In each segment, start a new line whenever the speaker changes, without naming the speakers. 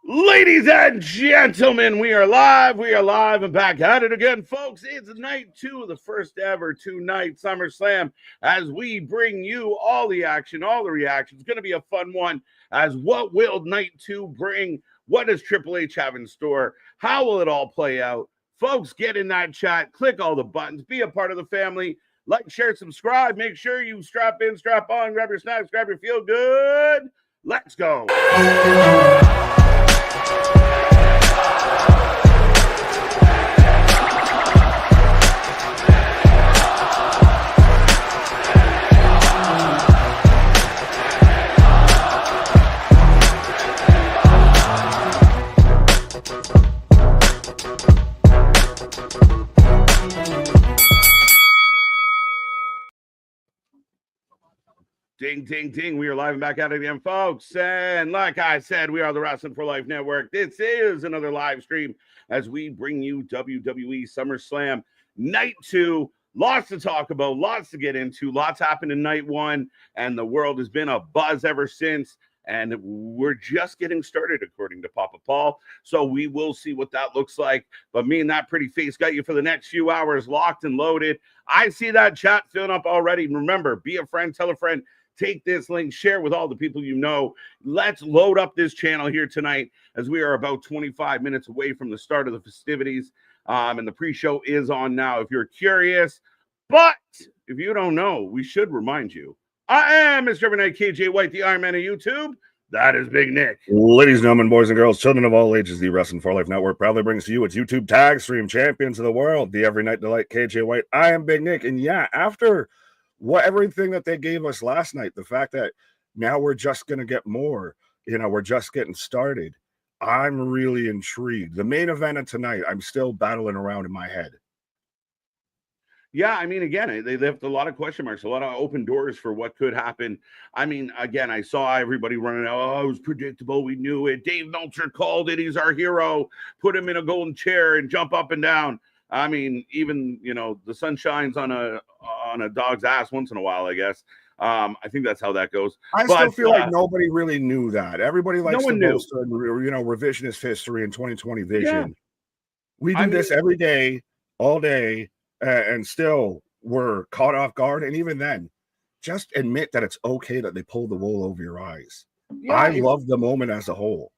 Ladies and gentlemen, we are live and back at it again, folks. It's night 2 of the first ever 2-night SummerSlam as we bring you all the action, all the reactions. It's going to be a fun one as what will night 2 bring? What does Triple H have in store? How will it all play out? Folks, get in that chat, click all the buttons, be a part of the family, like, share, subscribe. Make sure you strap in, strap on, grab your snacks, grab your feel good. Let's go. Ding, ding, ding. We are live and back at it again, folks. And like I said, we are the Wrestling for Life Network. This is another live stream as we bring you WWE Summerslam Night 2. Lots to talk about, lots to get into, lots happened in Night 1, and the world has been a buzz ever since. And we're just getting started, according to Papa Paul. So we will see what that looks like. But me and that pretty face got you for the next few hours locked and loaded. I see that chat filling up already. Remember, be a friend, tell a friend. Take this link, share with all the people you know. Let's load up this channel here tonight as we are about 25 minutes away from the start of the festivities. And the pre-show is on now if you're curious. But if you don't know, we should remind you. I am Mr. Evernight KJ White, the Iron Man of YouTube. That is Big Nick.
Ladies and gentlemen, boys and girls, children of all ages, the Wrestling for Life Network proudly brings to you its YouTube tag stream champions of the world, the Every Night Delight KJ White. I am Big Nick. And yeah, after everything that they gave us last night, the fact that now we're just going to get more, we're just getting started. I'm really intrigued. The main event of tonight, I'm still battling around in my head.
Yeah, I mean, again, they left a lot of question marks, a lot of open doors for what could happen. I mean, again, I saw everybody running out. Oh, it was predictable. We knew it. Dave Meltzer called it. He's our hero. Put him in a golden chair and jump up and down. I mean, even, the sun shines on a dog's ass once in a while, I guess. I think that's how that goes.
Still feel like nobody really knew that. Everybody likes to boast on, revisionist history and 2020 vision. Yeah. We do this every day, all day, and still we're caught off guard. And even then, just admit that it's okay that they pulled the wool over your eyes. Yeah, I love the moment as a whole.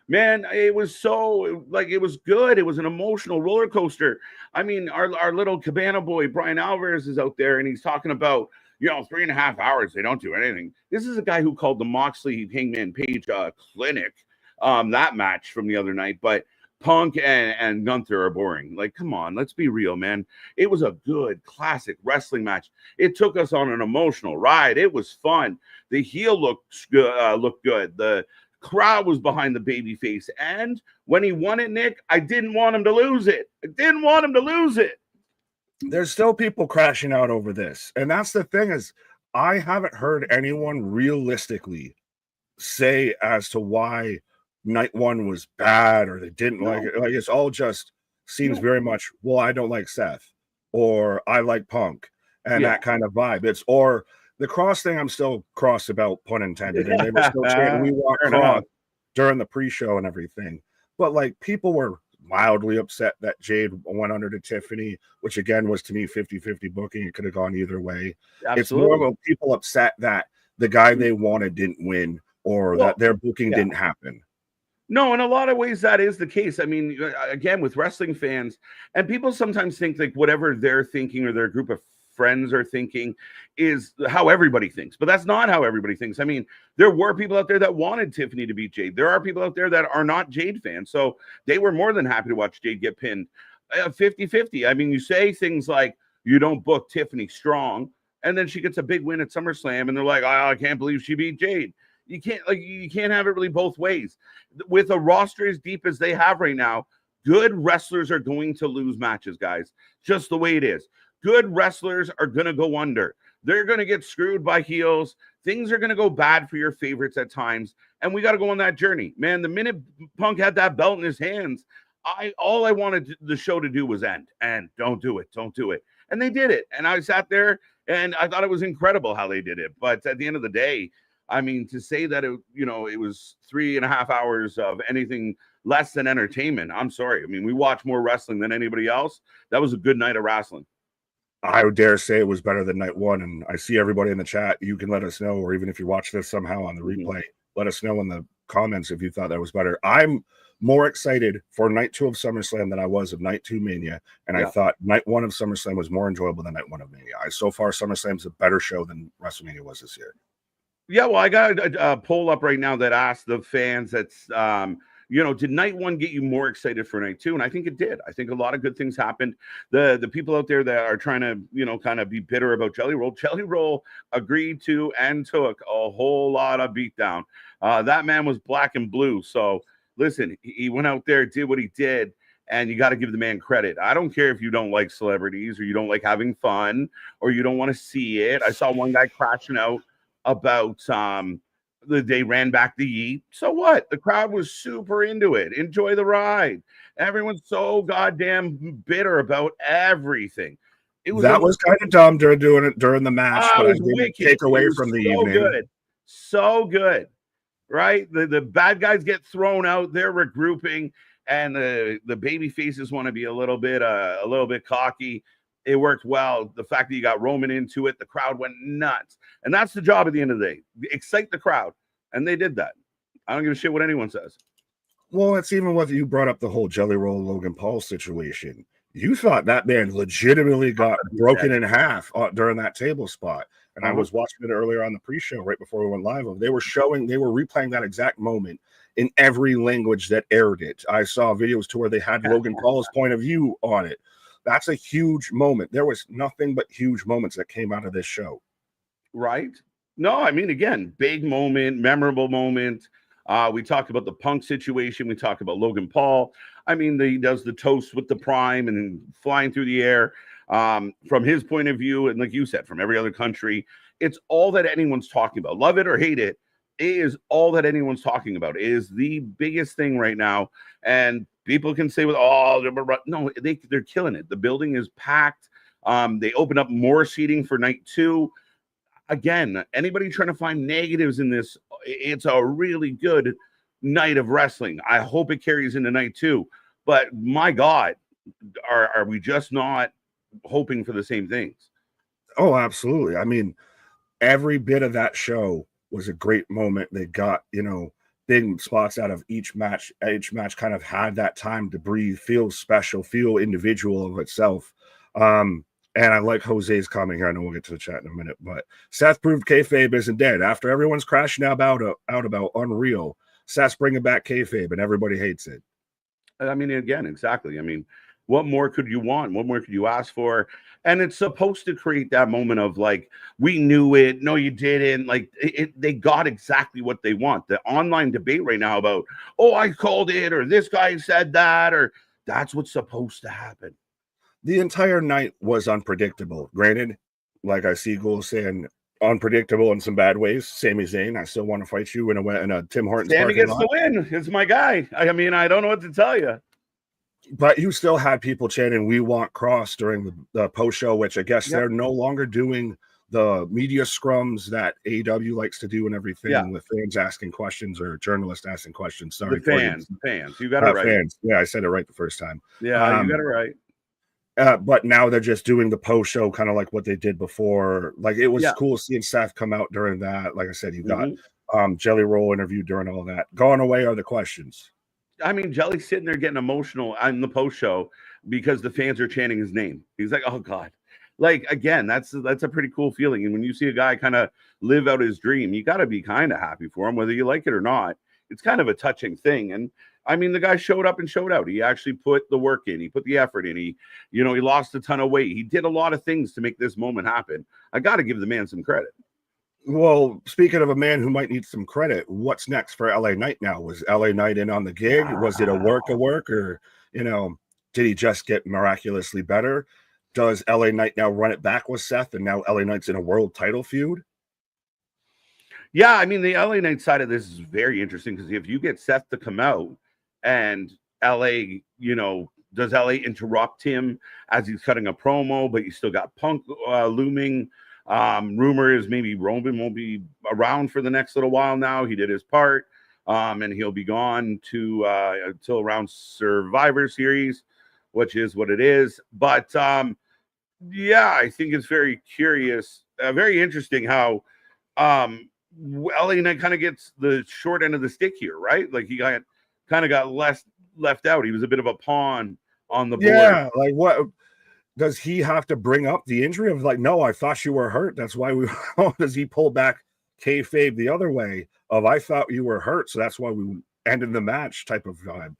Man, it was it was good. It was an emotional roller coaster. I mean, our little Cabana boy, Brian Alvarez, is out there and he's talking about, 3.5 hours. They don't do anything. This is a guy who called the Moxley Hangman Page clinic, that match from the other night. But Punk and Gunther are boring. Like, come on, let's be real, man. It was a good, classic wrestling match. It took us on an emotional ride. It was fun. The heel looked good. The crowd was behind the babyface, and when he won it, Nick, I didn't want him to lose it.
There's still people crashing out over this, and that's the thing is, I haven't heard anyone realistically say as to why Night 1 was bad or they didn't like it. Like, it's all just seems very much, well, I don't like Seth or I like Punk and that kind of vibe. Or the cross thing, I'm still cross about, pun intended. And they were still chanting, we walk cross during the pre-show and everything. But like, people were mildly upset that Jade went under to Tiffany, which again was to me 50-50 booking. It could have gone either way. Absolutely. It's more of people upset that the guy they wanted didn't win or that their booking didn't happen.
No, in a lot of ways, that is the case. I mean, again, with wrestling fans, and people sometimes think like whatever they're thinking or their group of friends are thinking is how everybody thinks, but that's not how everybody thinks. I mean, there were people out there that wanted Tiffany to beat Jade. There are people out there that are not Jade fans, so they were more than happy to watch Jade get pinned. 50-50. I mean, you say things like you don't book Tiffany strong, and then she gets a big win at SummerSlam, and they're like, oh, I can't believe she beat Jade. You can't have it really both ways. With a roster as deep as they have right now, good wrestlers are going to lose matches, guys. Just the way it is. Good wrestlers are going to go under. They're going to get screwed by heels. Things are going to go bad for your favorites at times. And we got to go on that journey. Man, the minute Punk had that belt in his hands, all I wanted the show to do was end. And don't do it. And they did it. And I sat there and I thought it was incredible how they did it. But at the end of the day, I mean, to say that it was 3.5 hours of anything less than entertainment, I'm sorry. I mean, we watch more wrestling than anybody else. That was a good night of wrestling.
I would dare say it was better than night one. And I see everybody in the chat. You can let us know, or even if you watch this somehow on the replay, let us know in the comments if you thought that was better. I'm more excited for night 2 of SummerSlam than I was of night 2 Mania. And I thought night 1 of SummerSlam was more enjoyable than night 1 of Mania. So far, SummerSlam's a better show than WrestleMania was this year.
Yeah, well, I got a poll up right now that asked the fans that's did night 1 get you more excited for night 2? And I think it did. I think a lot of good things happened. The people out there that are trying to, kind of be bitter about Jelly Roll agreed to and took a whole lot of beatdown. That man was black and blue. So listen, he went out there, did what he did, and you got to give the man credit. I don't care if you don't like celebrities or you don't like having fun or you don't want to see it. I saw one guy crashing out about they ran back the yeet. So what? The crowd was super into it. Enjoy the ride. Everyone's so goddamn bitter about everything.
That was kind of dumb during the match, but I didn't take away from the evening.
Good. So good. Right? The bad guys get thrown out, they're regrouping, and the baby faces want to be a little bit cocky. It worked well. The fact that you got Roman into it, the crowd went nuts. And that's the job at the end of the day. Excite the crowd. And they did that. I don't give a shit what anyone says.
Well, it's even what you brought up the whole Jelly Roll Logan Paul situation. You thought that man legitimately got broken in half during that table spot. And I was watching it earlier on the pre-show right before we went live. They were replaying that exact moment in every language that aired it. I saw videos to where they had Logan Paul's point of view on it. That's a huge moment. There was nothing but huge moments that came out of this show.
Right? No, I mean, again, big moment, memorable moment. We talked about the Punk situation. We talked about Logan Paul. I mean, he does the toast with the Prime and flying through the air from his point of view. And like you said, from every other country, it's all that anyone's talking about. Love it or hate it, it is all that anyone's talking about. It is the biggest thing right now. And people can say, no, they're killing it. The building is packed. They open up more seating for night 2. Again, anybody trying to find negatives in this, it's a really good night of wrestling. I hope it carries into night 2. But my God, are we just not hoping for the same things?
Oh, absolutely. I mean, every bit of that show was a great moment. They got, big spots out of each match. Each match kind of had that time to breathe, feel special, feel individual of itself. And I like Jose's comment here. I know we'll get to the chat in a minute, but Seth proved kayfabe isn't dead. After everyone's crashing out about Unreal, Seth's bringing back kayfabe, and everybody hates it.
I mean, again, exactly. I mean, what more could you want? What more could you ask for? And it's supposed to create that moment of like, we knew it. No, you didn't. Like, they got exactly what they want. The online debate right now about, I called it, or this guy said that, or that's what's supposed to happen.
The entire night was unpredictable. Granted, like I see Ghoul saying, unpredictable in some bad ways. Sami Zayn, I still want to fight you in a Tim Hortons
Sami gets the win. It's my guy. I mean, I don't know what to tell you.
But you still had people chanting, "We want Cross" during the post show, which I guess they're no longer doing the media scrums that AEW likes to do and everything with fans asking questions or journalists asking questions. Sorry,
fans. You got it right.
Fans. Yeah, I said it right the first time.
Yeah, you got it right.
But now they're just doing the post show kind of like what they did before. Like, it was cool seeing Seth come out during that. Like I said, you got Jelly Roll interview during all that. Gone away are the questions.
I mean, Jelly's sitting there getting emotional on the post show because the fans are chanting his name. He's like, oh God. Like, again, that's a pretty cool feeling. And when you see a guy kind of live out his dream, you got to be kind of happy for him, whether you like it or not. It's kind of a touching thing. And I mean, the guy showed up and showed out. He actually put the work in. He put the effort in. He lost a ton of weight. He did a lot of things to make this moment happen. I got to give the man some credit.
Well, speaking of a man who might need some credit, what's next for LA Knight now? Was LA Knight in on the gig? Was it a work, or, did he just get miraculously better? Does LA Knight now run it back with Seth, and now LA Knight's in a world title feud?
Yeah, I mean, the LA Knight side of this is very interesting because if you get Seth to come out and LA, does LA interrupt him as he's cutting a promo, but you still got Punk looming? Rumor is maybe Roman won't be around for the next little while now. He did his part, and he'll be gone to until around Survivor Series, which is what it is. But yeah, I think it's very curious, very interesting how LA Knight kind of gets the short end of the stick here, right? Like he kind of got left out. He was a bit of a pawn on the board.
Yeah, like what does he have to bring up the injury of like, no, I thought you were hurt. That's why we does he pull back kayfabe the other way of I thought you were hurt, so that's why we ended the match type of vibe.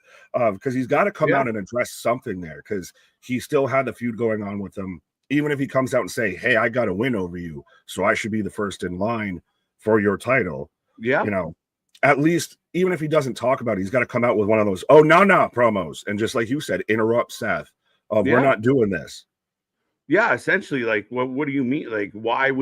Because he's got to come out and address something there because he still had the feud going on with them. Even if he comes out and say, hey, I got a win over you, so I should be the first in line for your title.
Yeah.
You know, at least even if he doesn't talk about it, he's got to come out with one of those, oh, no, promos. And just like you said, interrupt Seth. We're not doing this.
Yeah, essentially, like, what do you mean? Like, why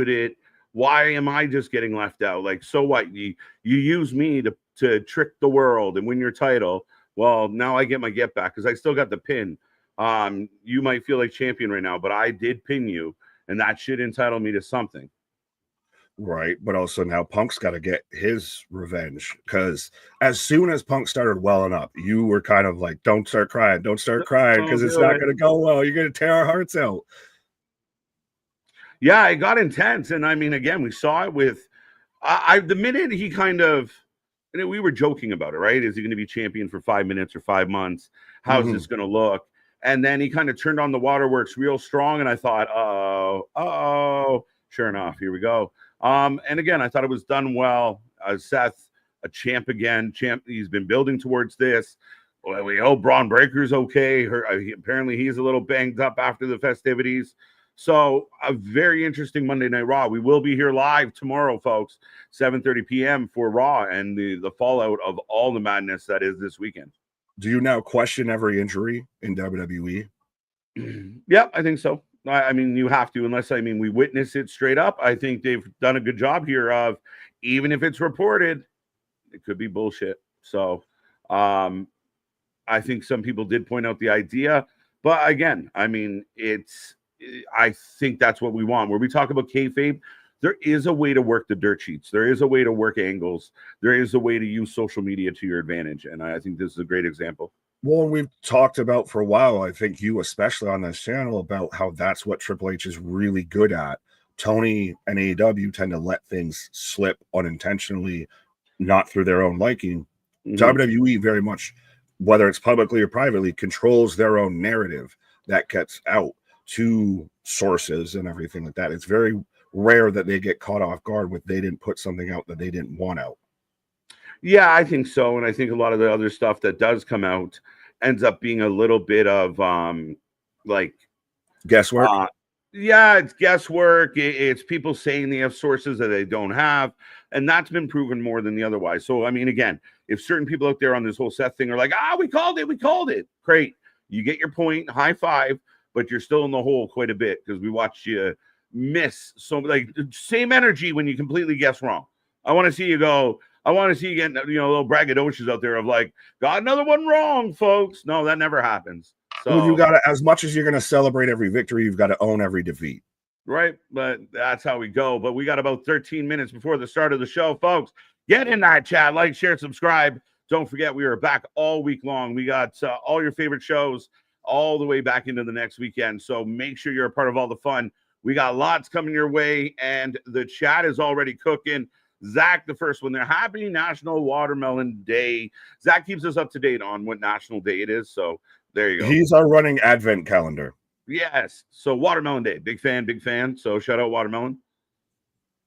am I just getting left out? Like, so what? You use me to trick the world and win your title. Well, now I get my get back because I still got the pin. You might feel like champion right now, but I did pin you, and that should entitle me to something.
Right, but also now Punk's got to get his revenge because as soon as Punk started welling up, you were kind of like, don't start crying because it's not going to go well. You're going to tear our hearts out.
Yeah, it got intense. And I mean, again, we saw it with the minute he kind of, and we were joking about it, right? Is he going to be champion for 5 minutes or 5 months? How's this going to look? And then he kind of turned on the waterworks real strong. And I thought, sure enough, here we go. And again, I thought it was done well. Seth, a champ again. He's been building towards this. Well, we hope Braun Breaker's okay. Apparently, he's a little banged up after the festivities. So a very interesting Monday Night Raw. We will be here live tomorrow, folks, 7:30 p.m. for Raw and the fallout of all the madness that is this weekend.
Do you now question every injury in WWE?
Yeah, I think so. I mean, you have to, unless, we witness it straight up. I think they've done a good job here of, even if it's reported, it could be bullshit. So I think some people did point out the idea. But again, I think that's what we want. Where we talk about kayfabe, there is a way to work the dirt sheets. There is a way to work angles. There is a way to use social media to your advantage. And I think this is a great example.
Well, we've talked about for a while, I think you especially on this channel, about how that's what Triple H is really good at. Tony and AEW tend to let things slip unintentionally, not through their own liking. WWE very much, whether it's publicly or privately, controls their own narrative that gets out to sources and everything like that. It's very rare that they get caught off guard with they didn't put something out that they didn't want out.
Yeah, I think so. And I think a lot of the other stuff that does come out ends up being a little bit of like
guesswork.
Yeah, it's guesswork. It's people saying they have sources that they don't have. And that's been proven more than the otherwise. So, again, if certain people out there on this whole Seth thing are like, we called it. Great. You get your point. High five. But you're still in the hole quite a bit because we watched you miss. So, like, same energy when you completely guess wrong. I want to see you go. I want to see you get, little braggadocious out there of like, got another one wrong, folks. No, that never happens. So
well, you got to, as much as you're going to celebrate every victory, you've got to own every defeat.
Right. But that's how we go. But we got about 13 minutes before the start of the show, folks. Get in that chat, like, share, subscribe. Don't forget, we are back all week long. We got all your favorite shows all the way back into the next weekend. So make sure you're a part of all the fun. We got lots coming your way, and the chat is already cooking. Zach, the first one there. Happy National Watermelon Day. Zach keeps us up to date on what National Day it is. So there you go.
He's our running advent calendar.
Yes. So Watermelon Day. Big fan. So shout out Watermelon.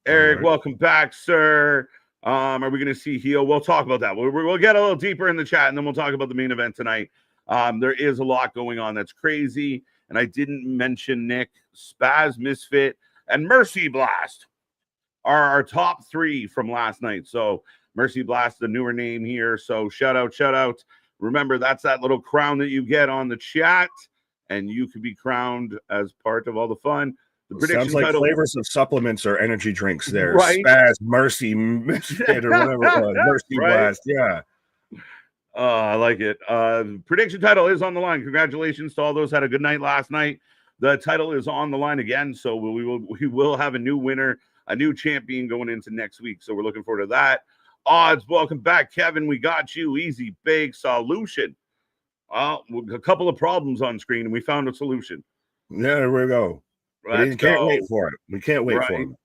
Eric, welcome back, sir. Are we going to see heel? We'll talk about that. We'll get a little deeper in the chat, and then we'll talk about the main event tonight. There is a lot going on that's crazy. And I didn't mention Nick, Spaz, Misfit, and Mercy Blast are our top three from last night. So Mercy Blast, the newer name here. So shout out. Remember, that's that little crown that you get on the chat, and you can be crowned as part of all the fun. The prediction
sounds like
title,
flavors of supplements or energy drinks there.
Right?
Spaz, Mercy, Misfit, or whatever it was. Mercy Blast, yeah.
I like it. Prediction title is on the line. Congratulations to all those who had a good night last night. The title is on the line again, so we will have a new winner, a new champion going into next week. So we're looking forward to that. Odds, welcome back, Kevin. We got you. Easy Bake Solution. Well, a couple of problems on screen, and we found a solution.
Yeah, there we go.
Let's
We can't
go.
wait for it. We can't wait for
Right.
it.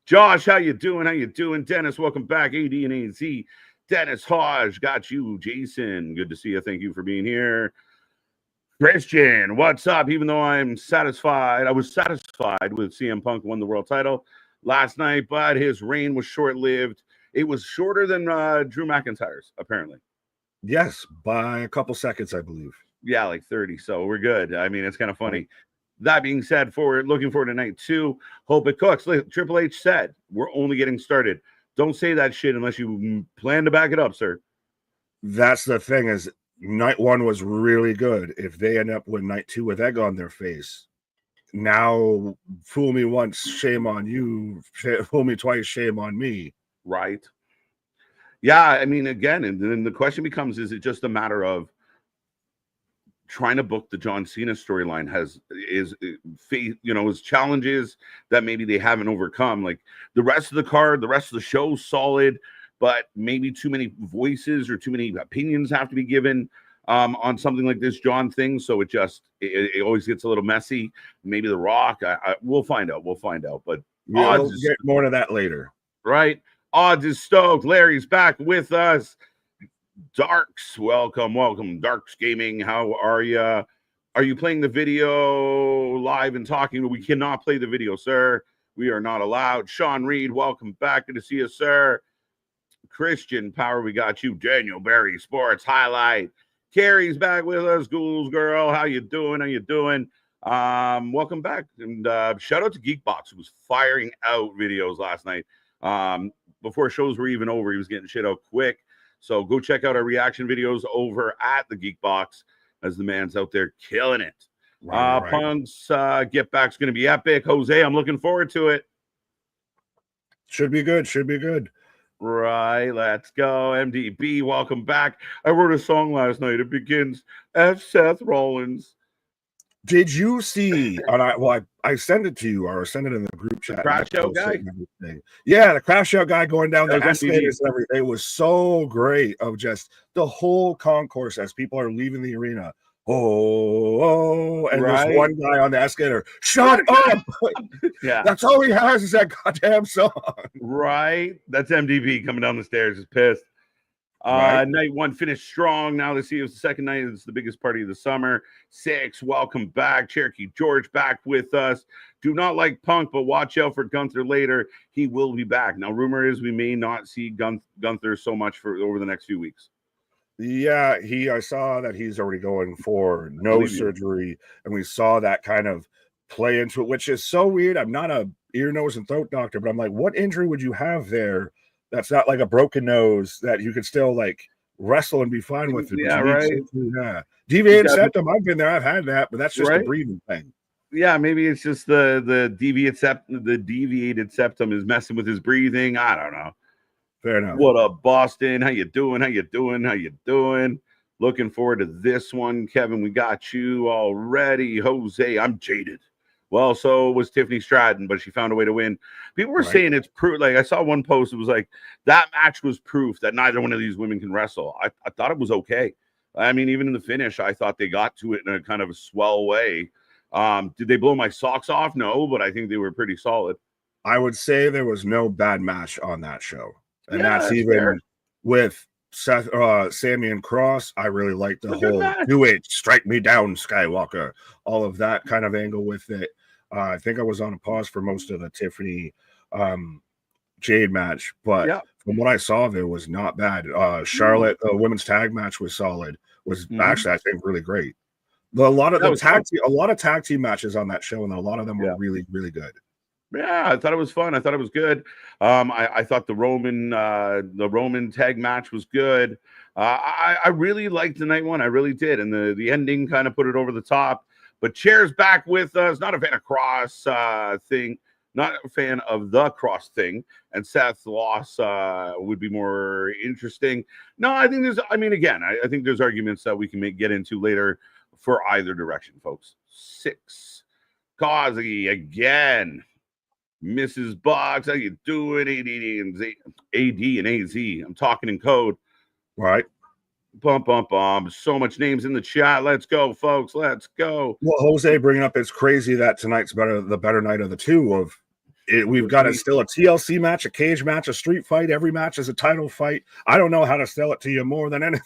Josh, how you doing? How you doing? Dennis, welcome back. AD and AZ. Dennis Hodge, got you. Jason, good to see you. Thank you for being here. Christian, what's up? Even though I was satisfied with CM Punk won the world title last night, but his reign was short-lived. It was shorter than Drew McIntyre's, apparently.
Yes, by a couple seconds, I believe.
Yeah, like 30. So we're good. I mean, it's kind of funny. That being said, looking forward to night 2. Hope it cooks. Triple H said, we're only getting started. Don't say that shit unless you plan to back it up, sir.
That's the thing is night 1 was really good. If they end up with night 2 with egg on their face, now fool me once, shame on you. Fool me twice, shame on me.
Right. Yeah, I mean, again, and then the question becomes, is it just a matter of trying to book the John Cena storyline is challenges that maybe they haven't overcome. Like the rest of the card, the rest of the show, solid, but maybe too many voices or too many opinions have to be given on something like this John thing. So it always gets a little messy. Maybe The Rock. We'll find out. But
we'll get more to that later.
Right. Odds is stoked. Larry's back with us. Darks, welcome. Darks Gaming, how are you? Are you playing the video live and talking? We cannot play the video, sir. We are not allowed. Sean Reed, welcome back. Good to see you, sir. Christian Power, we got you. Daniel Berry, Sports Highlight. Carrie's back with us. Ghouls Girl, how you doing? Welcome back. And shout out to Geekbox, who was firing out videos last night. Before shows were even over, he was getting shit out quick. So go check out our reaction videos over at the Geek Box as the man's out there killing it. Right. Punk's Get Back's going to be epic. Jose, I'm looking forward to it.
Should be good.
Right, let's go. MDB, welcome back. I wrote a song last night. It begins, F. Seth Rollins.
Did you see? I sent it to you, or sent it in the group chat.
The crash out guy.
Yeah, the crash out guy going down the escalators and everything. It was so great. Of just the whole concourse as people are leaving the arena. And there's one guy on the escalator. Shut up!
Yeah,
that's all he has is that goddamn song.
Right, that's MDB coming down the stairs. Is pissed. Night 1 finished strong. Now let's see. It was the second night. It's the biggest party of the summer. 6. Welcome back. Cherokee George back with us. Do not like Punk, but watch out for Gunther later. He will be back. Now, rumor is we may not see Gunther so much for over the next few weeks.
Yeah, I saw that he's already going for nose surgery, and we saw that kind of play into it, which is so weird. I'm not a ear, nose, and throat doctor, but I'm like, what injury would you have there? That's not like a broken nose that you could still like wrestle and be fine with.
Yeah, right.
Yeah. Deviated septum. I've been there. I've had that, but that's just a breathing thing.
Yeah, maybe it's just the deviated septum is messing with his breathing. I don't know.
Fair enough.
What up, Boston? How you doing? Looking forward to this one, Kevin. We got you already. Jose, I'm jaded. Well, so was Tiffany Stratton, but she found a way to win. People were saying it's proof. Like I saw one post, it was like that match was proof that neither one of these women can wrestle. I thought it was okay. I mean, even in the finish, I thought they got to it in a kind of a swell way. Did they blow my socks off? No, but I think they were pretty solid.
I would say there was no bad match on that show. And that's even fair. With Seth, Sammy and Cross. I really liked the whole do it, strike me down, Skywalker. All of that kind of angle with it. I think I was on a pause for most of the Tiffany Jade match, but from what I saw, there was not bad. Charlotte, the women's tag match was solid. Was actually, I think, really great. A lot of tag team matches on that show, and a lot of them were really, really good.
Yeah, I thought it was fun. I thought it was good. I thought the Roman tag match was good. I really liked the night 1. I really did, and the ending kind of put it over the top. But Chair's back with us. Not a fan of Cross thing. Not a fan of the Cross thing. And Seth's loss would be more interesting. No, I think there's. I mean, again, I think there's arguments that we can get into later for either direction, folks. 6. Causey again. Mrs. Boggs, how you doing? AD and AZ. I'm talking in code.
Right.
Bump, bump, bump. So much names in the chat. Let's go, folks. Let's go.
Well, Jose bringing up, it's crazy that tonight's the better night of the two. We've got still a TLC match, a cage match, a street fight. Every match is a title fight. I don't know how to sell it to you more than anything.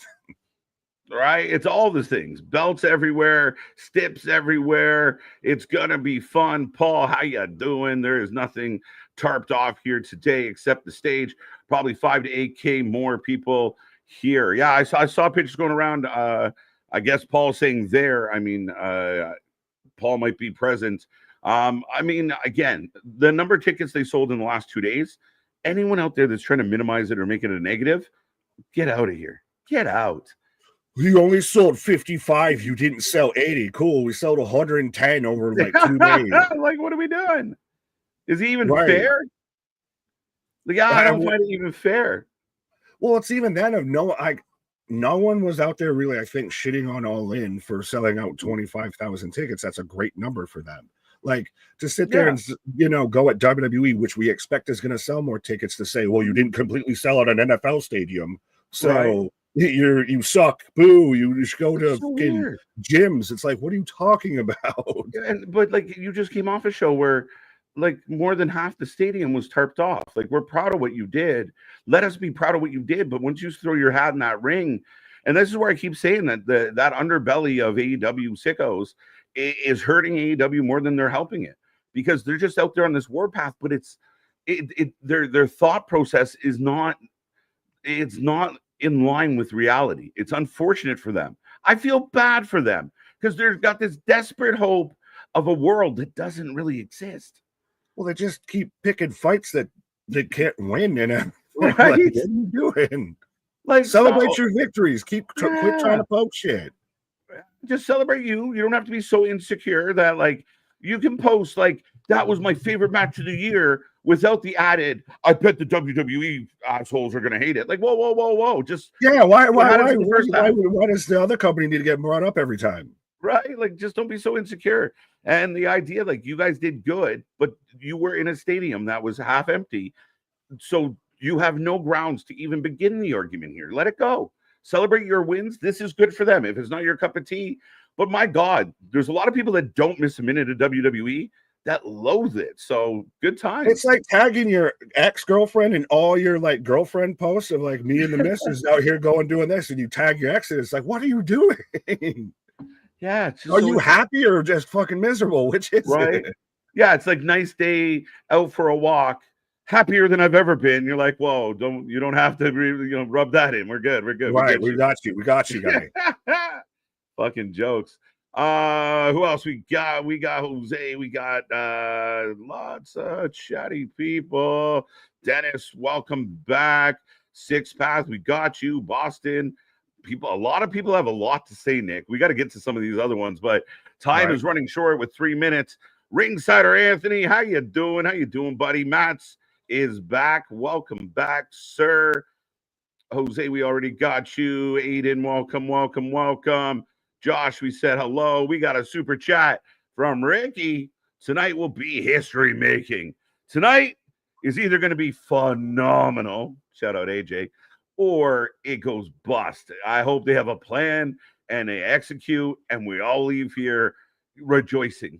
Right? It's all the things. Belts everywhere, stips everywhere. It's gonna be fun. Paul, how you doing? There is nothing tarped off here today except the stage. Probably 5 to 8K more people here. Yeah, I saw pictures going around. I guess Paul saying there. I mean, Paul might be present. I mean, again, the number of tickets they sold in the last 2 days. Anyone out there that's trying to minimize it or make it a negative, get out of here. Get out.
We only sold 55. You didn't sell 80. Cool. We sold 110 over like 2 days.
Like, what are we doing? Is he even fair? Like, I don't find it even fair.
Well, it's even then of no one was out there really, I think, shitting on All In for selling out 25,000 tickets. That's a great number for them. Like, to sit there and, go at WWE, which we expect is going to sell more tickets, to say, well, you didn't completely sell out an NFL stadium. So you suck. Boo. You just go to fucking gyms. It's like, what are you talking about?
But like, you just came off a show where like more than half the stadium was tarped off. Like, we're proud of what you did. Let us be proud of what you did. But once you throw your hat in that ring, and this is where I keep saying that that underbelly of AEW sickos is hurting AEW more than they're helping it, because they're just out there on this warpath. But their thought process is not in line with reality. It's unfortunate for them. I feel bad for them because they've got this desperate hope of a world that doesn't really exist.
Well, they just keep picking fights that they can't win in it.
Right?
Like, what are you doing? Like, celebrate your victories. Quit trying to poke shit.
Just celebrate you. You don't have to be so insecure that like you can post like that was my favorite match of the year without the added, I bet the WWE assholes are gonna hate it. Like, whoa. Just
why does the other company need to get brought up every time?
Right? Like, just don't be so insecure. And the idea, like, you guys did good, but you were in a stadium that was half empty. So you have no grounds to even begin the argument here. Let it go. Celebrate your wins. This is good for them. If it's not your cup of tea, but my God, there's a lot of people that don't miss a minute of WWE that loathe it. So good times.
It's like tagging your ex-girlfriend in all your like girlfriend posts of like, me and the missus out here doing this, and you tag your ex, and it's like, what are you doing?
Yeah.
Are you happy or just fucking miserable? Which is it?
Yeah, it's like nice day out for a walk. Happier than I've ever been. You're like, whoa, you don't have to rub that in. We're good.
Right, we got you, guy.
Fucking jokes. Who else we got? We got Jose. We got lots of chatty people. Dennis, welcome back. Six Path, we got you. Boston. A lot of people have a lot to say, Nick. We got to get to some of these other ones, but time is running short with 3 minutes. Ringsider Anthony, how you doing, buddy? Matt's is back. Welcome back, sir. Jose, we already got you. Aiden, welcome. Josh, we said hello. We got a super chat from Ricky. Tonight will be history making. Tonight is either going to be phenomenal. Shout out AJ. Or it goes bust. I hope they have a plan and they execute, and we all leave here rejoicing.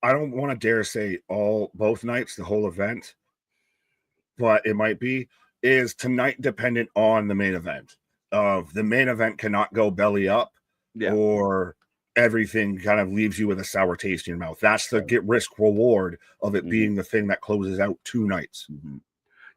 I don't want to dare say both nights, the whole event, but it might be. Is tonight dependent on the main event? The main event cannot go belly up, or everything kind of leaves you with a sour taste in your mouth. That's the get risk reward of it being the thing that closes out 2 nights.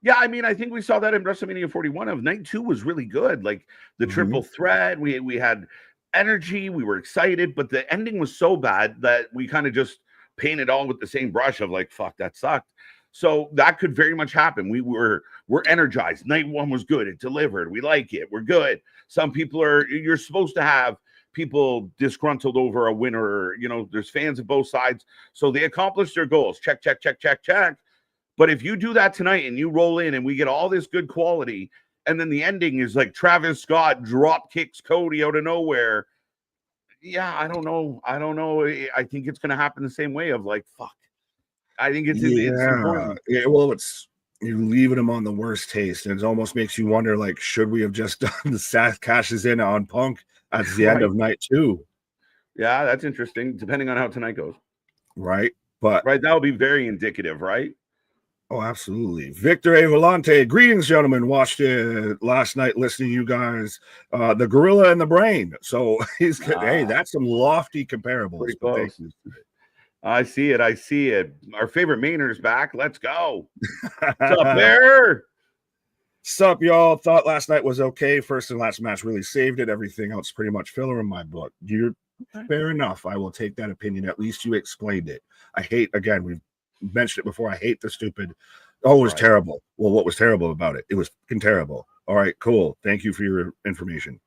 Yeah, I mean, I think we saw that in WrestleMania 41. Of night 2 was really good. Like the triple threat, we had energy, we were excited, but the ending was so bad that we kind of just painted all with the same brush of like, fuck, that sucked. So that could very much happen. We're energized. Night 1 was good. It delivered. We like it. We're good. Some people you're supposed to have people disgruntled over a winner. There's fans of both sides. So they accomplished their goals. Check. But if you do that tonight and you roll in and we get all this good quality, and then the ending is like Travis Scott drop kicks Cody out of nowhere, Yeah, I don't know. I don't know. I think it's going to happen the same way of like, fuck. I think it's
Yeah.
important.
Well, it's you're leaving him on the worst taste, and it almost makes you wonder, like, should we have just done the Seth cashes in on Punk at the end
Right.
of night 2?
Yeah, that's interesting. Depending on how tonight goes.
Right. But
Right. That'll be very indicative, right?
oh, absolutely. Victor A. Volante, greetings, gentlemen. Watched it last night listening to you guys. The Gorilla and the Brain. So he's hey, that's some lofty comparables.
Pretty
But thank
close.
you.
I see it. I see it. Our favorite Mainer's back. Let's go. What's up there?
Sup, y'all? Thought last night was okay. First and last match really saved it. Everything else pretty much filler in my book. You're fair enough. I will take that opinion. At least you explained it. I hate, again, we've mentioned it before. I hate the stupid, oh, it was terrible. Well, what was terrible about it? It was fucking terrible. All right, cool. Thank you for your information.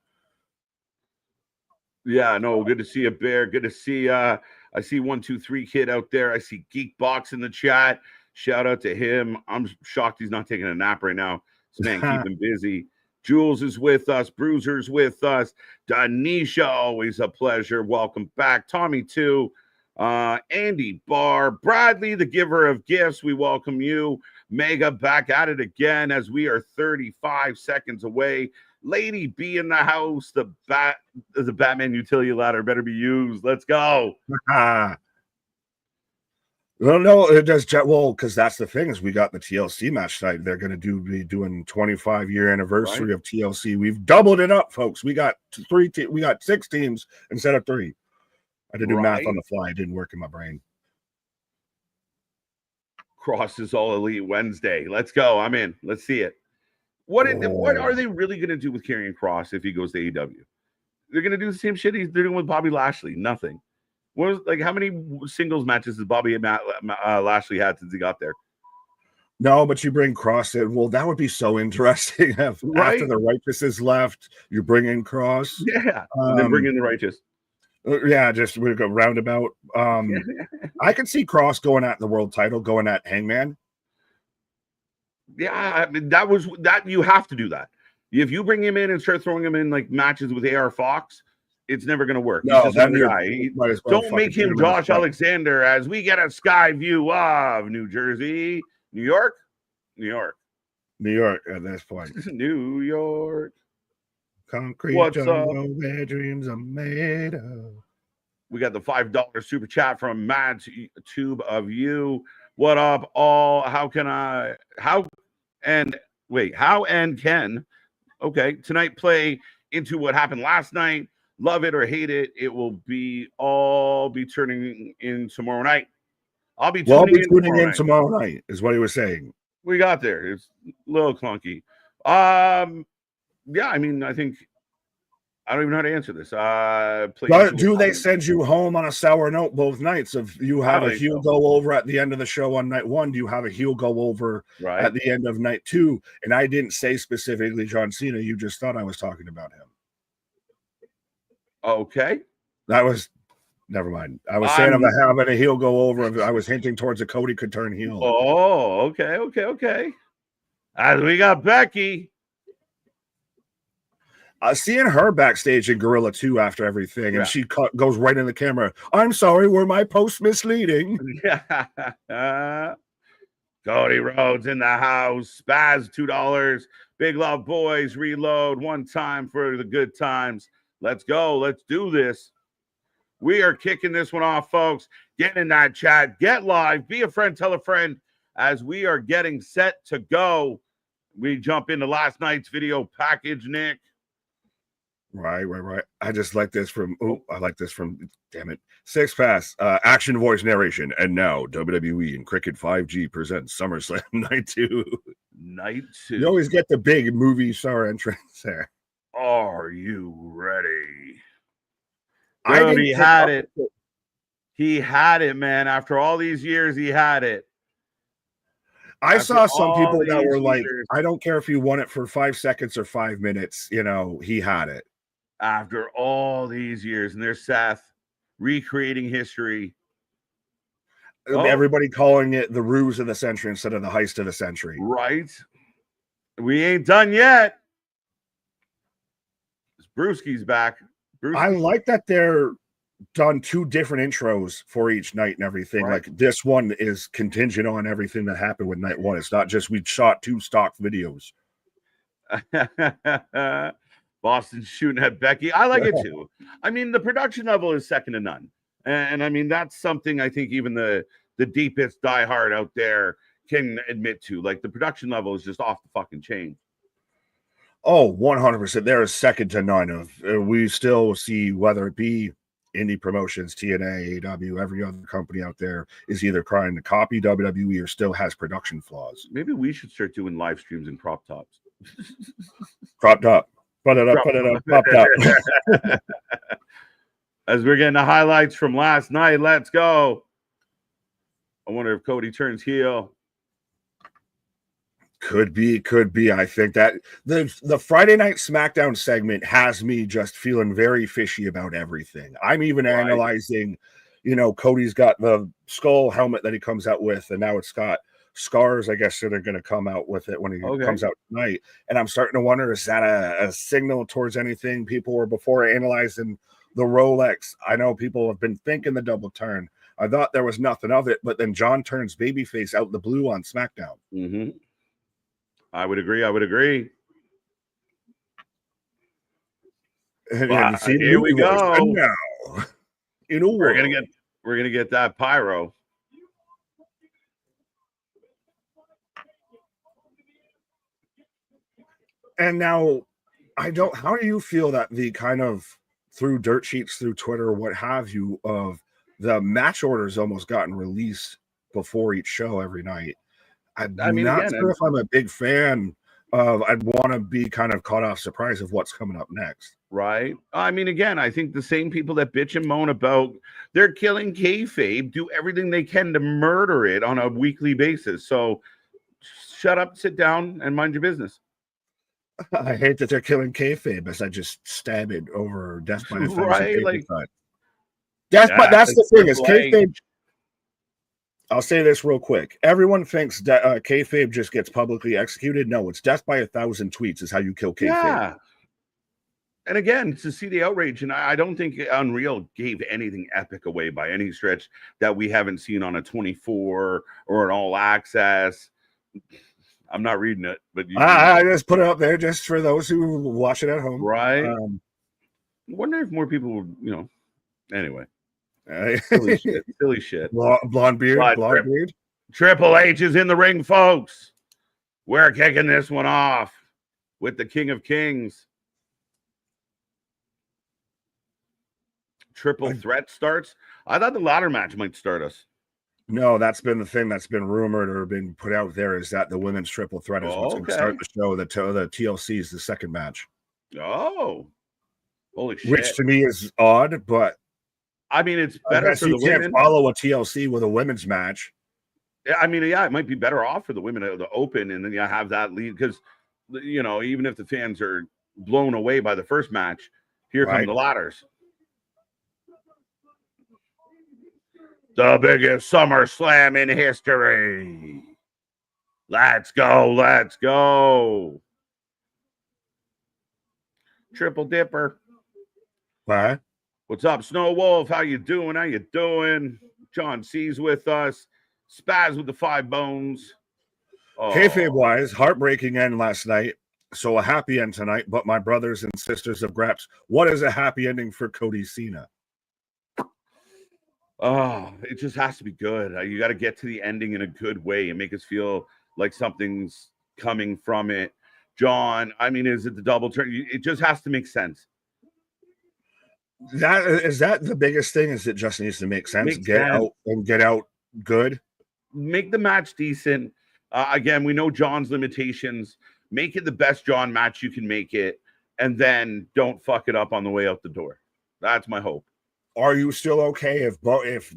Yeah, no, good to see you, Bear. Good to see I see 123 Kid out there. I see Geekbox in the chat. Shout out to him. I'm shocked he's not taking a nap right now. This man keep him busy. Jules is with us. Bruiser's with us. Danisha, always a pleasure. Welcome back. Tommy, too. Andy Barr. Bradley, the giver of gifts. We welcome you. Mega back at it again as we are 35 seconds away. Lady B in the house. The Batman utility ladder better be used. Let's go.
Well, no, it does. Well, because that's the thing is we got the TLC match tonight. They're going to be doing 25-year anniversary of TLC. We've doubled it up, folks. We got we got 6 teams instead of 3. I did do math on the fly. It didn't work in my brain.
Cross is all elite Wednesday. Let's go. I'm in. Let's see it. What are they really going to do with Karrion Kross if he goes to AEW? They're going to do the same shit they're doing with Bobby Lashley. Nothing. How many singles matches has Bobby Lashley had since he got there?
No, but you bring Kross in. Well, that would be so interesting. After the Righteous is left, you bring in Kross.
Yeah, and then bring in the Righteous.
Yeah, just we go roundabout. I could see Kross going at the world title, going at Hangman.
Yeah, I mean, that you have to do that. If you bring him in and start throwing him in like matches with AR Fox, it's never going to work.
No,
he's just another guy. Don't make him Josh Alexander as we get a sky view of New Jersey, New York
at this point.
New York.
Concrete jungle where dreams are made of.
We got the $5 super chat from Matt Tube of You. What up, all? How and can tonight play into what happened last night? Love it or hate it, it will be turning in tomorrow night. I'll be tuning in
tomorrow night, is what he was saying.
We got there. It's a little clunky. Yeah, I mean, I think I don't even know how to answer this.
Do they send you home on a sour note both nights? If you have a heel go over at the end of the show on night 1, do you have a heel go over at the end of night 2? And I didn't say specifically John Cena. You just thought I was talking about him.
Okay.
Never mind. I was saying about having a heel go over. I was hinting towards a Cody could turn heel.
Oh, okay. As we got Becky.
Seeing her backstage in Gorilla 2 after everything, and she goes right in the camera. I'm sorry, were my posts misleading?
Cody Rhodes in the house. Spaz, $2. Big Love Boys, reload. One time for the good times. Let's go. Let's do this. We are kicking this one off, folks. Get in that chat. Get live. Be a friend. Tell a friend. As we are getting set to go, we jump into last night's video package, Nick.
Right. I just like this from, damn it, Six Pass, action voice narration. And now WWE and Cricket 5G presents SummerSlam Night 2.
Night 2.
You always get the big movie star entrance there.
Are you ready? He had it. He had it, man. After all these years, he had it.
I saw some people that were like, I don't care if you won it for 5 seconds or 5 minutes. You know, he had it.
After all these years, and there's Seth recreating history.
Everybody calling it the ruse of the century instead of the heist of the century.
Right. We ain't done yet. Brewski's back.
I like that they're done 2 different intros for each night and everything.
Right.
Like this one is contingent on everything that happened with night 1. It's not just we shot 2 stock videos.
Boston shooting at Becky. I like it too. I mean, the production level is second to none. And I mean, that's something I think even the deepest diehard out there can admit to. Like, the production level is just off the fucking chain.
Oh, 100%. There is second to none of. We still see, whether it be indie promotions, TNA, AEW, every other company out there is either trying to copy WWE or still has production flaws.
Maybe we should start doing live streams in crop tops.
Cropped up. Put it up, cropped up.
As we're getting the highlights from last night, let's go. I wonder if Cody turns heel.
Could be. I think that the Friday Night SmackDown segment has me just feeling very fishy about everything. I'm even analyzing, Cody's got the skull helmet that he comes out with, and now it's got scars, I guess, that are going to come out with it when he comes out tonight. And I'm starting to wonder, is that a signal towards anything? People were before analyzing the Rolex. I know people have been thinking the double turn. I thought there was nothing of it, but then John turns babyface out the blue on SmackDown.
Mm-hmm. I would agree.
And
here we go.
Now,
we're gonna get that pyro.
And now, how do you feel that the kind of through dirt sheets, through Twitter, what have you, of the match orders almost gotten released before each show every night? I'm not sure if I'm a big fan of. I'd want to be kind of caught off surprise of what's coming up next.
Right. I mean, again, I think the same people that bitch and moan about they're killing kayfabe do everything they can to murder it on a weekly basis. So shut up, sit down, and mind your business.
I hate that they're killing kayfabe as I just stab it over death by a thousand.
Right. Like,
that's the thing is kayfabe. I'll say this real quick. Everyone thinks that kayfabe just gets publicly executed. No, it's death by 1,000 tweets is how you kill kayfabe.
Yeah. And again, to see the outrage, and I don't think Unreal gave anything epic away by any stretch that we haven't seen on a 24 or an All Access. I'm not reading it, but
I just put it up there just for those who watch it at home.
Right. I wonder if more people would, anyway. Silly shit.
Blonde beard.
Triple H is in the ring, folks. We're kicking this one off with the King of Kings. Triple threat starts. I thought the ladder match might start us.
No, that's been the thing that's been rumored or been put out there, is that the women's triple threat is what's going to start the show. The TLC is the second match.
Oh, holy shit!
Which to me is odd, but
I mean, it's better for the women.
You can't follow a TLC with a women's match.
I mean, yeah, it might be better off for the women to open, and then you have that lead because, even if the fans are blown away by the first match, here come the ladders. The biggest SummerSlam in history. Let's go. Triple Dipper.
What?
What's up, Snow Wolf? How you doing? John C's with us. Spaz with the 5 bones.
Kayfabe-wise, heartbreaking end last night. So a happy end tonight. But my brothers and sisters of Graps, what is a happy ending for Cody Cena?
Oh, it just has to be good. You got to get to the ending in a good way and make us feel like something's coming from it. John, I mean, is it the double turn? It just has to make sense.
Is that the biggest thing? Is it just needs to make sense? Get out good.
Make the match decent. Again, we know John's limitations. Make it the best John match you can make it, and then don't fuck it up on the way out the door. That's my hope.
Are you still okay if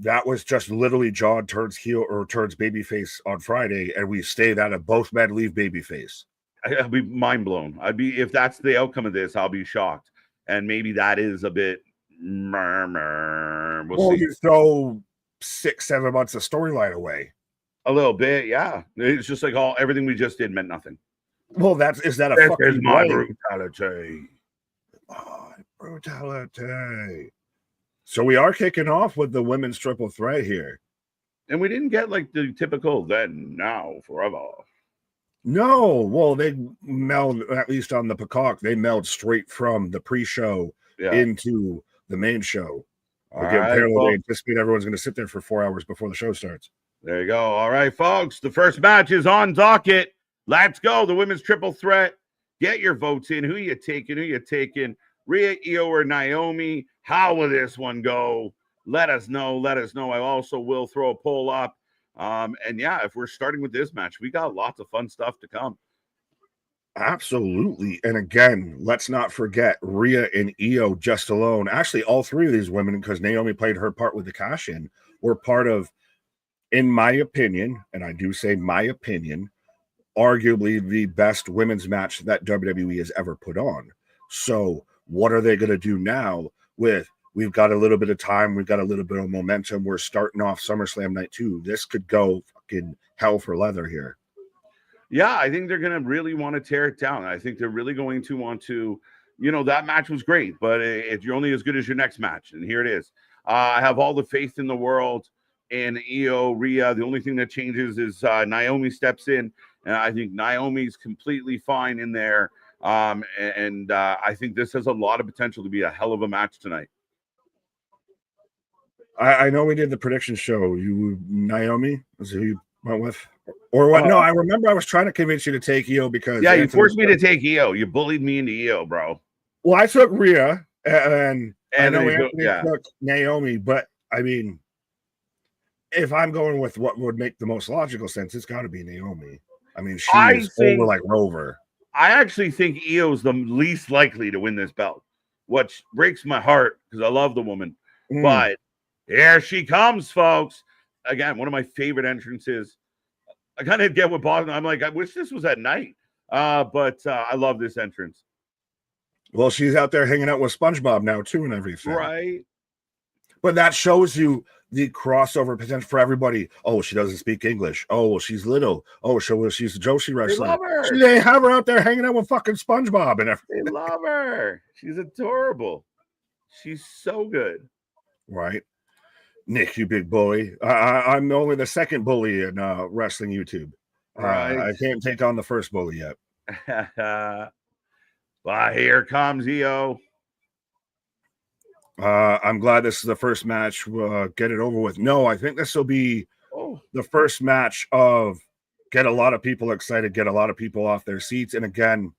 that was just literally John turns heel or turns babyface on Friday, and we stay that of both men leave babyface?
I'll be mind blown. If that's the outcome of this, I'll be shocked. And maybe that is a bit murmur.
We'll see. You throw 6-7 months of storyline away.
A little bit, yeah. It's just like everything we just did meant nothing.
Well, is that a fucking
my brutality?
Oh, brutality. So we are kicking off with the women's triple threat here.
And we didn't get like the typical then, now, forever.
No, well, they meld, at least on the Peacock, they meld straight from the pre-show into the main show. Apparently, they anticipate everyone's going to sit there for 4 hours before the show starts.
There you go. All right, folks. The first match is on docket. Let's go. The women's triple threat. Get your votes in. Who you taking? Rhea, Io, or Naomi? How will this one go? Let us know. I also will throw a poll up. And yeah, if we're starting with this match, we got lots of fun stuff to come.
Absolutely. And again, let's not forget Rhea and Io just alone. Actually, all three of these women, because Naomi played her part with the cash-in, were part of, in my opinion, and I do say my opinion, arguably the best women's match that WWE has ever put on. So what are they going to do now with, we've got a little bit of time, we've got a little bit of momentum, we're starting off SummerSlam Night 2. This could go fucking hell for leather here.
Yeah, I think they're going to really want to tear it down. I think they're really going to want to, that match was great, but you're only as good as your next match. And here it is. I have all the faith in the world in Io, Rhea. The only thing that changes is Naomi steps in. And I think Naomi's completely fine in there. And I think this has a lot of potential to be a hell of a match tonight.
I know we did the prediction show. Naomi was who you went with? Or what? No, I remember I was trying to convince you to take Io because
you forced me to take Io. You bullied me into Io, bro.
Well, I took Rhea and I know Anthony took Naomi, but I mean, if I'm going with what would make the most logical sense, it's got to be Naomi. I mean, she is over like Rover. I
actually think Io's the least likely to win this belt, which breaks my heart because I love the woman. But here she comes, folks. Again, one of my favorite entrances. I kind of get what Boston. I'm like, I wish this was at night. But I love this entrance.
Well, she's out there hanging out with SpongeBob now, too, and everything.
Right.
But that shows you the crossover potential for everybody. Oh, she doesn't speak English. Oh, well, she's little. Oh, she's a Joshi wrestler.
They love her.
They have her out there hanging out with fucking SpongeBob and everything.
They love her. She's adorable. She's so good.
Right. Nick, you big bully. I'm only the second bully in wrestling YouTube. Right. I can't take on the first bully yet.
Well, here comes Io.
I'm glad this is the first match. Get it over with. No, I think this will be the first match of get a lot of people excited, get a lot of people off their seats. And again,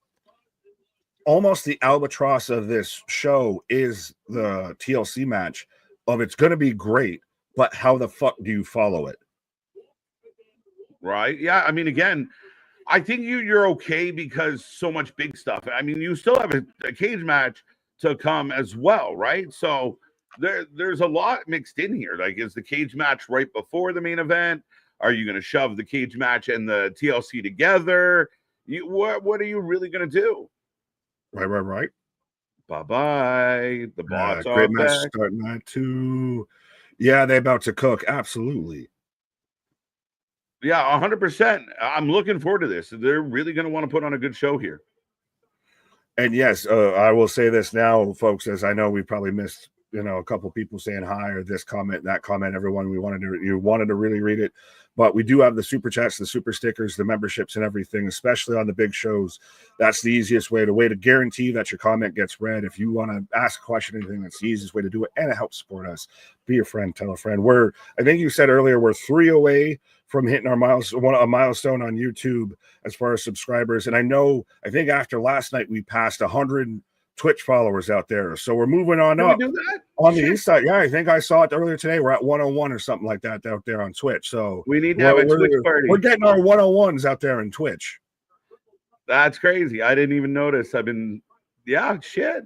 almost the albatross of this show is the TLC match of it's going to be great, but how the fuck do you follow it?
Right. Yeah. I mean, again, I think you're okay because so much big stuff. I mean, you still have a cage match to come as well, right? So there's a lot mixed in here. Like, is the cage match right before the main event? Are you going to shove the cage match and the TLC together? What are you really going to do?
Right.
Bye-bye. The bots are
great
back.
Match starting night 2. Yeah, they're about to cook. Absolutely.
Yeah, 100%. I'm looking forward to this. They're really going to want to put on a good show here.
And yes, I will say this now, folks, as I know we probably missed, a couple people saying hi or this comment, that comment. Everyone, you wanted to really read it, but we do have the super chats, the super stickers, the memberships, and everything, especially on the big shows. That's the easiest way to guarantee that your comment gets read. If you want to ask a question, anything, that's the easiest way to do it, and it helps support us. Be a friend, tell a friend. I think you said earlier, we're 3 away from hitting a milestone on YouTube as far as subscribers. And I think after last night, we passed 100 Twitch followers out there. So we're moving on up on the east side. Yeah, I think I saw it earlier today. We're at 101 or something like that out there on Twitch. So
we need to have a Twitch party.
We're getting our 101s out there in Twitch.
That's crazy. I didn't even notice. Shit.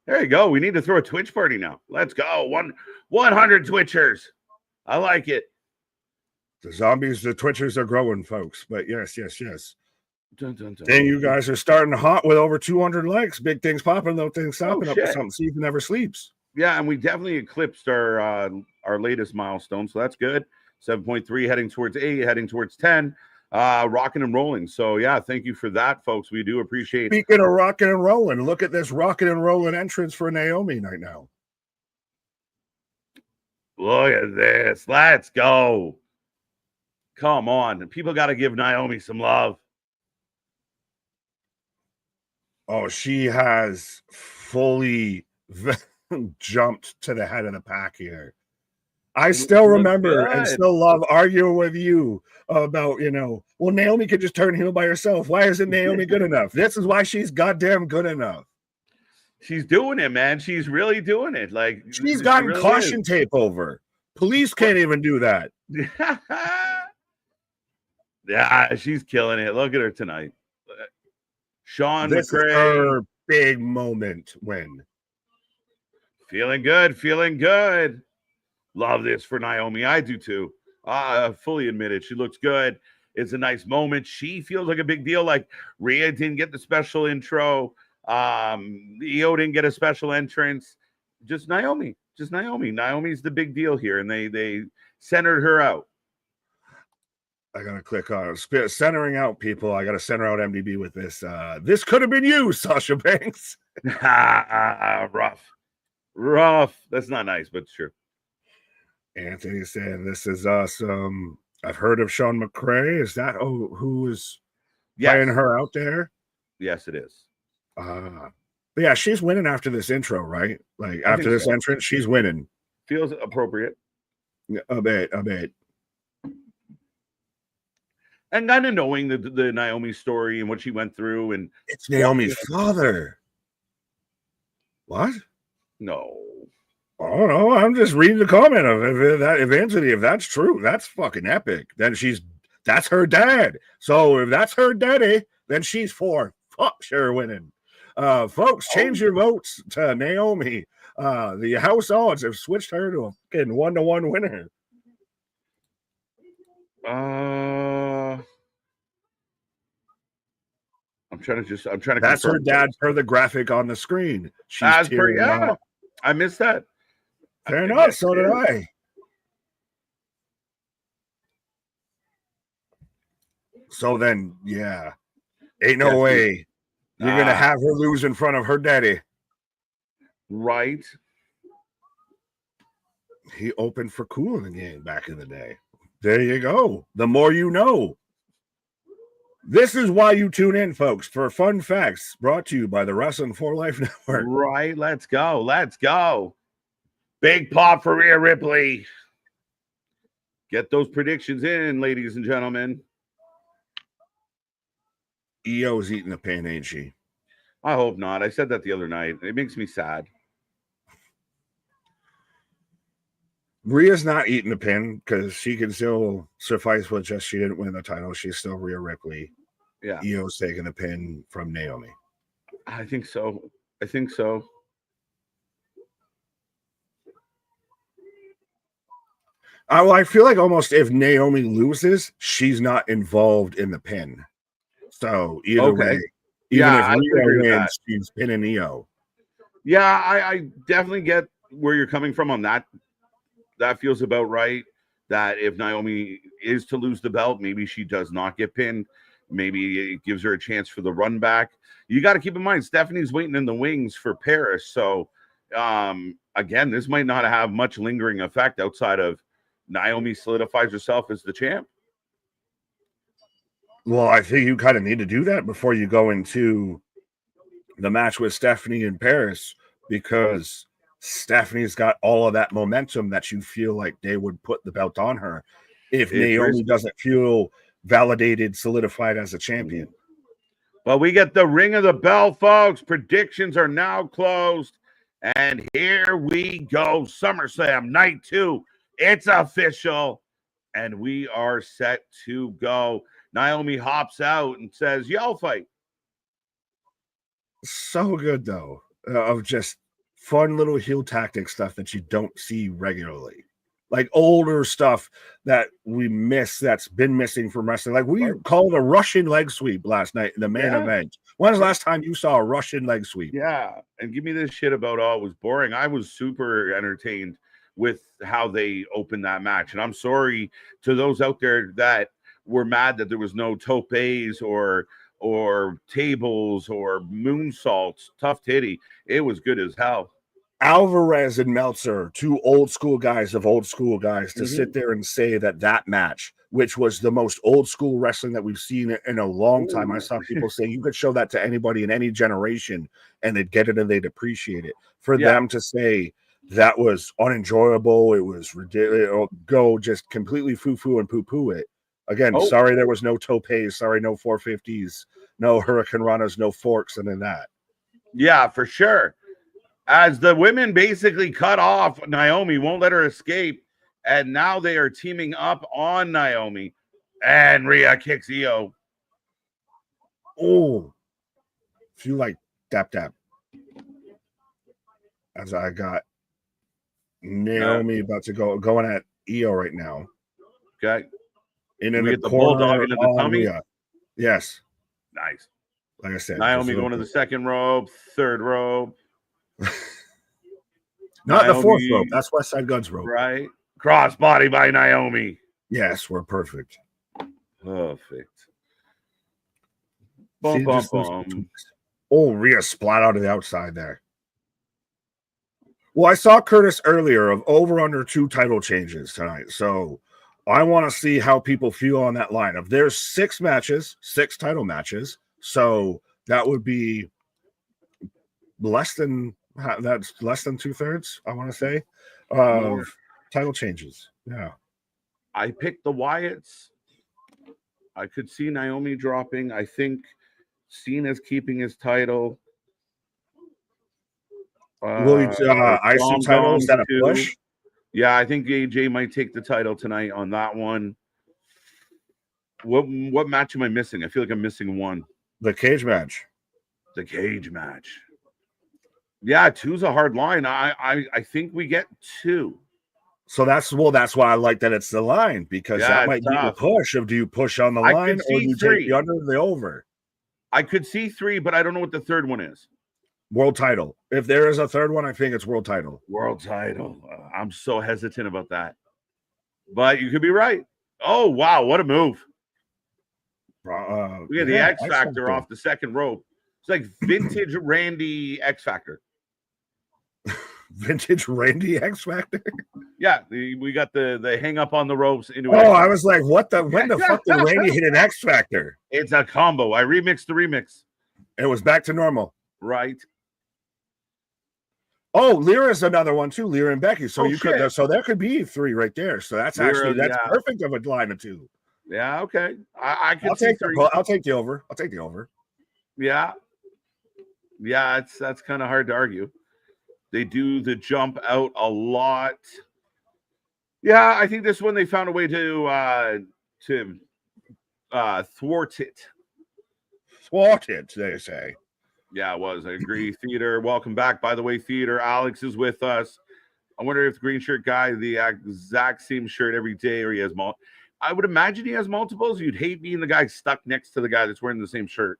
There you go. We need to throw a Twitch party now. Let's go. 100 Twitchers. I like it.
The Twitchers are growing, folks. But yes.
Dun, dun, dun.
And you guys are starting hot with over 200 likes. Big things popping, little things stopping up. Something Steve never sleeps.
Yeah, and we definitely eclipsed our latest milestone, so that's good. 7.3 heading towards 8, heading towards 10. Rocking and rolling. So yeah, thank you for that, folks. We do appreciate it.
Speaking of rocking and rolling, look at this rocking and rolling entrance for Naomi right now.
Look at this. Let's go. Come on. People got to give Naomi some love.
Oh, she has fully jumped to the head of the pack here. I still remember and still love arguing with you about, well, Naomi could just turn heel by herself. Why isn't Naomi good enough? This is why she's goddamn good enough.
She's doing it, man. She's really doing it. Like,
she's gotten really caution tape over. Police can't even do that.
Yeah, she's killing it. Look at her tonight. Sean
this
McRae.
Is her big moment win.
Feeling good. Feeling good. Love this for Naomi. I do too. Fully admit it. She looks good. It's a nice moment. She feels like a big deal. Like Rhea didn't get the special intro. Io didn't get a special entrance. Just Naomi. Just Naomi. Naomi's the big deal here, and they centered her out.
I gotta click on centering out people. I gotta center out MDB with this. This could have been you, Sasha Banks.
Rough. That's not nice, but it's true.
Anthony saying this is awesome. I've heard of Sean McRae. Is that who is playing her out there?
Yes, it is.
But yeah, she's winning after this intro, right? Like after this entrance, she's winning.
Feels appropriate.
A bit.
And kind of knowing the Naomi story and what she went through, and
it's Naomi's father. What?
No.
Oh no, I'm just reading the comment of if Anthony, if that's true, that's fucking epic. Then that's her dad. So if that's her daddy, then she's for sure winning. Folks, change your votes to Naomi. The house odds have switched her to a fucking 1-1 winner.
I'm trying to.
That's her dad per the graphic on the screen. She's
yeah. I missed that.
Fair enough. So did I. So then, yeah, ain't no way you're gonna have her lose in front of her daddy,
right?
He opened for Cool in the game back in the day. There you go. The more you know. This is why you tune in, folks, for fun facts brought to you by the Wrestling for Life Network.
Right. Let's go. Let's go. Big pop for Rhea Ripley. Get those predictions in, ladies and gentlemen.
Io's eating the pin, ain't she?
I hope not. I said that the other night. It makes me sad.
Rhea's not eating the pin because she can still suffice with just she didn't win the title. She's still Rhea Ripley.
Yeah.
Io's taking the pin from Naomi.
I think so.
I feel like almost if Naomi loses, she's not involved in the pin. So either way, even if Rhea wins, she's pinning Io.
Yeah, I definitely get where you're coming from on that. That feels about right. That if Naomi is to lose the belt, maybe she does not get pinned. Maybe it gives her a chance for the run back. You got to keep in mind, Stephanie's waiting in the wings for Paris. So, again, this might not have much lingering effect outside of Naomi solidifies herself as the champ.
Well, I think you kind of need to do that before you go into the match with Stephanie in Paris, because Stephanie's got all of that momentum that you feel like they would put the belt on her if Naomi doesn't feel validated, solidified as a champion.
Well, we get the ring of the bell, folks. Predictions are now closed. And here we go. SummerSlam Night 2. It's official. And we are set to go. Naomi hops out and says, "Y'all fight."
So good, though, of just fun little heel tactic stuff that you don't see regularly. Like older stuff that we miss, that's been missing from wrestling. Like we called a Russian leg sweep last night in the main event. When's the last time you saw a Russian leg sweep?
Yeah, and give me this shit about, it was boring. I was super entertained with how they opened that match. And I'm sorry to those out there that were mad that there was no topes or tables or moonsaults. Tough titty. It was good as hell.
Alvarez and Meltzer, two old school guys, to sit there and say that match, which was the most old school wrestling that we've seen in a long time. I saw people saying you could show that to anybody in any generation and they'd get it and they'd appreciate it. For them to say that was unenjoyable, it was ridiculous, go just completely foo-foo and poo-poo it. Again, sorry there was no topes, sorry no 450s, no Hurricane Ranas, no forks, and then that.
Yeah, for sure. As the women basically cut off Naomi, won't let her escape, and now they are teaming up on Naomi, and Rhea kicks Io.
Oh, if you like dap, as I got Naomi about to going at Io right now.
Okay,
and in the corner
into the tummy.
Rhea. Yes,
nice.
Like I said,
Naomi going to the second rope, third rope.
Not Naomi, the fourth rope. That's West Side Gun's rope.
Right. Crossbody by Naomi.
Yes, we're perfect.
Perfect.
Bum, bum, bum. Oh, Rhea splat out of the outside there. Well, I saw Curtis earlier of over under 2 title changes tonight. So I want to see how people feel on that line. If there's 6 matches, 6 title matches. So that would be less than 2/3, I want to say, of title changes. Yeah.
I picked the Wyatts. I could see Naomi dropping. I think Cena's keeping his title.
IC title, is that a push?
Yeah, I think AJ might take the title tonight on that one. What match am I missing? I feel like I'm missing one.
The cage match.
The cage match. Yeah, 2's a hard line. I think we get 2.
So that's why I like that it's the line, because that might be the push of, do you push on the line or do you take the under the over?
I could see 3, but I don't know what the third one is.
World title. If there is a third one, I think it's world title.
World title. I'm so hesitant about that. But you could be right. Oh, wow. What a move. Look at the X Factor off the second rope. It's like vintage Randy X Factor.
Vintage Randy X Factor?
Yeah, we got the hang up on the ropes into
it. Oh, I was like, when the fuck did Randy hit an X Factor?
It's a combo. I remixed the remix.
It was back to normal.
Right.
Oh, Lyra's another one too, Lyra and Becky. So so there could be 3 right there. So that's Lyra, that's perfect of a line of 2.
Yeah, okay. I'll
take the over. I'll take the over.
Yeah. Yeah, that's kind of hard to argue. They do the jump out a lot. Yeah, I think this one they found a way to thwart it.
Thwart it, they say.
Yeah, it was. I agree. Theater, welcome back. By the way, Theater, Alex is with us. I wonder if the green shirt guy, the exact same shirt every day, or he has I would imagine he has multiples. You'd hate being the guy stuck next to the guy that's wearing the same shirt.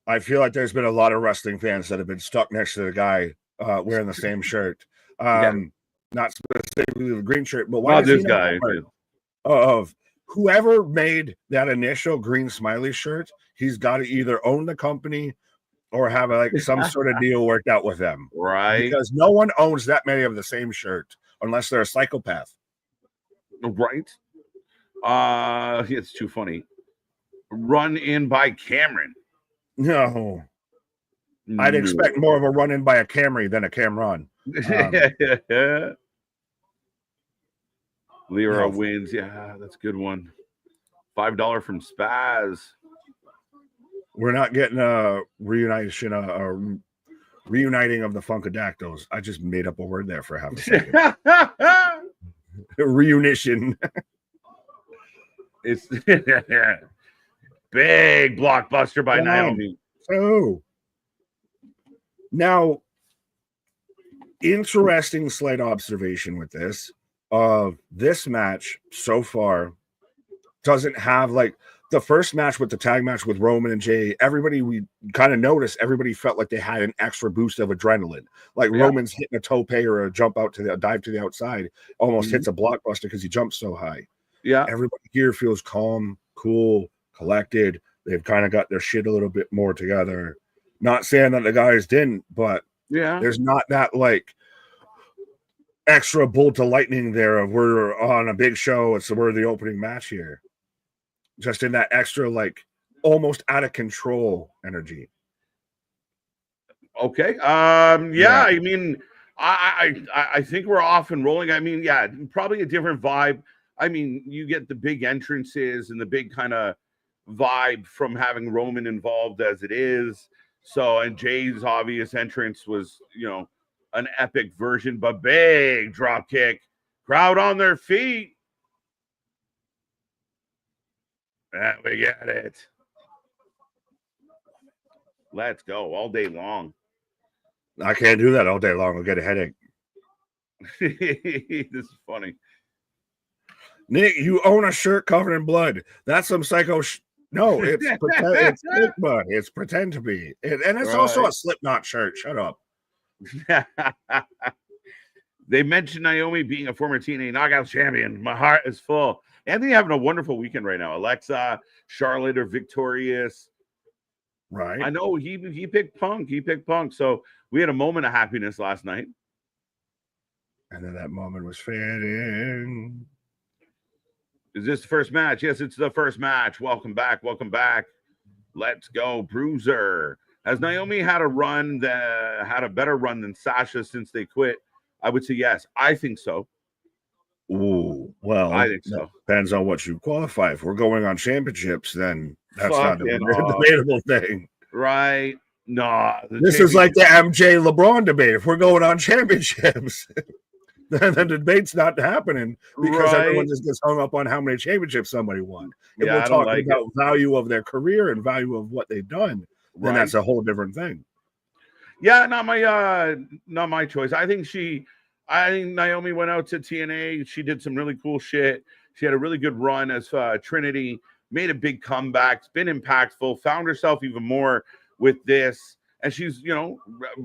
I feel like there's been a lot of wrestling fans that have been stuck next to the guy wearing the same shirt. Not specifically the green shirt, but why
this guy?
Of whoever made that initial green smiley shirt, he's got to either own the company or have some sort of deal worked out with them.
Right.
Because no one owns that many of the same shirt unless they're a psychopath.
Right. It's too funny. Run in by Cameron.
No. I'd expect more of a run in by a Camry than a Cameron.
Lyra wins. Yeah, that's a good one. $5 from Spaz.
We're not getting a reuniting of the Funkadactyls. I just made up a word there for half a second. Reunition.
It's big blockbuster by Naomi.
So now, interesting slight observation with this. This match so far doesn't have the first match with the tag match with Roman and Jay. Everybody, we kind of noticed, everybody felt like they had an extra boost of adrenaline. Roman's hitting a tope or a jump out to the dive to the outside, almost hits a blockbuster because he jumps so high.
Yeah,
everybody here feels calm, cool, collected. They've kind of got their shit a little bit more together. Not saying that the guys didn't, but
Yeah.
There's not that like extra bolt of lightning there of we're on a big show. We're the opening match here. Just in that extra, like almost out of control energy.
Okay. Yeah. I mean, I think we're off and rolling. I mean, yeah, probably a different vibe. I mean, you get the big entrances and the big kind of vibe from having Roman involved as it is. So, and Jay's obvious entrance was, an epic version, but big drop kick, crowd on their feet. And we get it. Let's go all day long.
I can't do that all day long. I'll get a headache.
This is funny.
Nick, you own a shirt covered in blood. That's some psycho. No, it's it's fake blood. It's pretend to be, and it's also a Slipknot shirt. Shut up.
They mentioned Naomi being a former TNA Knockout champion. My heart is full. Anthony having a wonderful weekend right now. Alexa, Charlotte are victorious.
Right.
I know he picked Punk. He picked Punk. So we had a moment of happiness last night.
And then that moment was fading.
Is this the first match? Yes, it's the first match. Welcome back. Welcome back. Let's go, Bruiser. Has Naomi had a better run than Sasha since they quit? I would say yes. I think so.
Ooh, well,
I think so.
Depends on what you qualify. If we're going on championships, then that's not a debatable thing.
Right. No.
This is like the MJ LeBron debate. If we're going on championships, then the debate's not happening because everyone just gets hung up on how many championships somebody won. If we're talking about value of their career and value of what they've done, then that's a whole different thing.
Yeah, not my choice. I think Naomi went out to TNA. She did some really cool shit. She had a really good run as Trinity, made a big comeback. It's been impactful, found herself even more with this. And she's,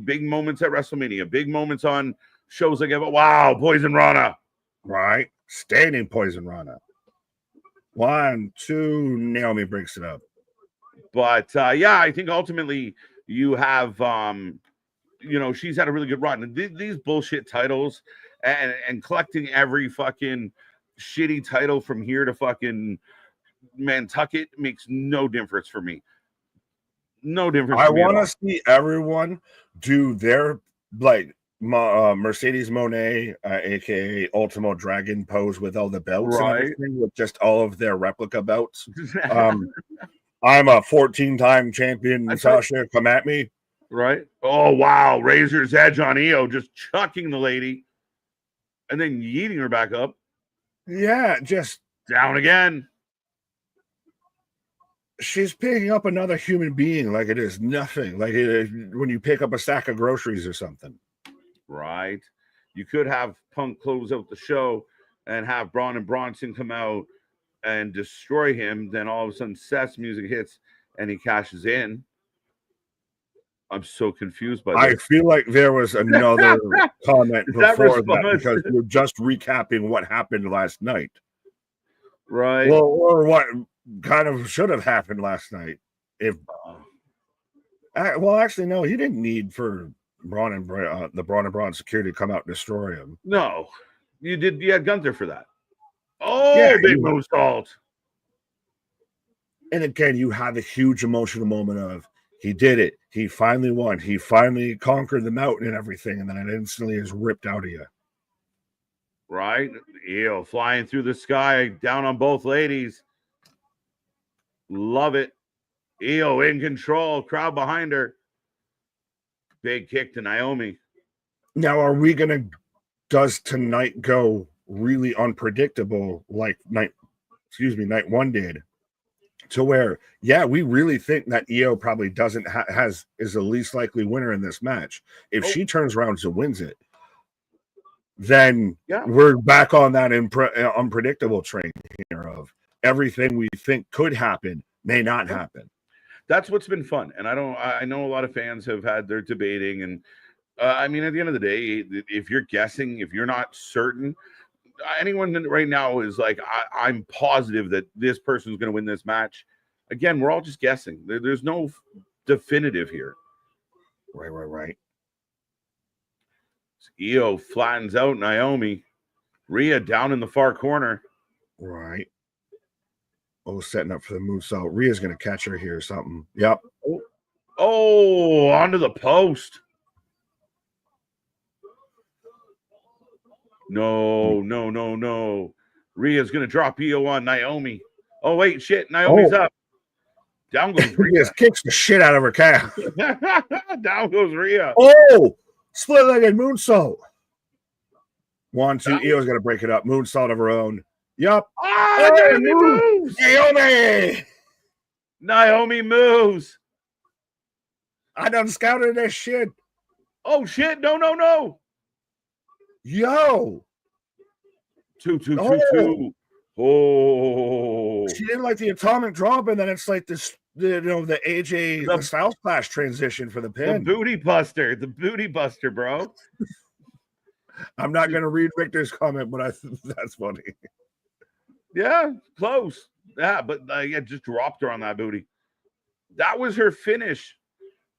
big moments at WrestleMania, big moments on shows like, wow, Poison Rana.
Right. Standing Poison Rana. 1, 2, Naomi breaks it up.
But, I think ultimately you have, she's had a really good run. These bullshit titles and collecting every fucking shitty title from here to fucking Nantucket makes no difference for me. No difference.
I want to see everyone do their Mercedes Moné, aka Ultimo Dragon pose with all the belts and everything, with just all of their replica belts. I'm a 14-time champion, Sasha. Come at me.
Right. Oh, wow. Razor's Edge on Io, just chucking the lady and then yeeting her back up.
Yeah, just
down again.
She's picking up another human being like it is nothing. Like when you pick up a sack of groceries or something.
Right. You could have Punk close out the show and have Braun and Bronson come out and destroy him. Then all of a sudden Seth's music hits and he cashes in. I'm so confused by this.
I feel like there was another comment before that because we're just recapping what happened last night.
Right.
Well, or what kind of should have happened last night. Actually, no, he didn't need for the Braun and Braun security to come out and destroy him.
No, you did. You had Gunther for that. Oh, yeah, big moonsault.
And again, you have a huge emotional moment of he did it. He finally won. He finally conquered the mountain and everything, and then it instantly is ripped out of you.
Right, Io flying through the sky, down on both ladies. Love it. Io in control, crowd behind her. Big kick to Naomi.
Now, does tonight go really unpredictable like night one did? To where, we really think that Io probably doesn't is the least likely winner in this match. If she turns around and wins it, then we're back on that unpredictable train here of everything we think could happen may not happen.
That's what's been fun. And I know a lot of fans have had their debating. And I mean, at the end of the day, if you're guessing, if you're not certain, anyone right now is like, I'm positive that this person's going to win this match. Again, we're all just guessing. There's no definitive here.
Right.
Io flattens out Naomi. Rhea down in the far corner.
Right. Oh, setting up for the moonsault. Rhea's going to catch her here or something. Yep.
Oh, onto the post. No. Rhea's going to drop Io on Naomi. Oh, wait, shit. Naomi's up. Down goes Rhea.
Just kicks the shit out of her calf.
Down goes Rhea.
Oh, split-legged moonsault. 1, 2. Io's going to break it up. Moonsault of her own. Yup.
Ah, Naomi moves. Naomi moves.
I done scouted this shit.
Oh, shit. No.
Yo.
2. Oh.
She didn't like the atomic drop, and then it's like this, the AJ the Styles Clash transition for the pin.
The booty buster, bro.
I'm not going to read Victor's comment, but that's funny.
Yeah, close. Yeah, but just dropped her on that booty. That was her finish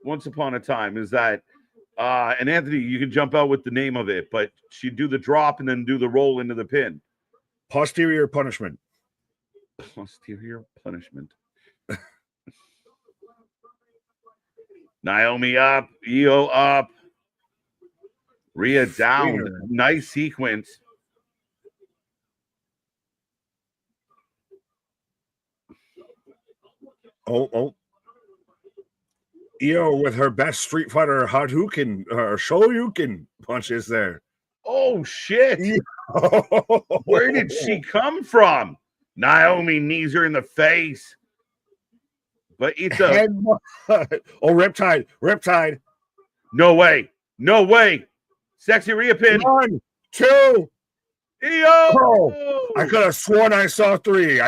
once upon a time, is that and Anthony, you can jump out with the name of it, but she'd do the drop and then do the roll into the pin.
Posterior punishment.
Naomi up, Io up, Rhea down. Nice sequence.
Oh. Io with her best Street Fighter Hadouken or Shoryuken punches there.
Oh, shit. Where did she come from? Naomi knees her in the face. But it's a...
Riptide.
No way. Sexy Rhea pin.
1, 2.
Io.
Oh, I could have sworn I saw 3.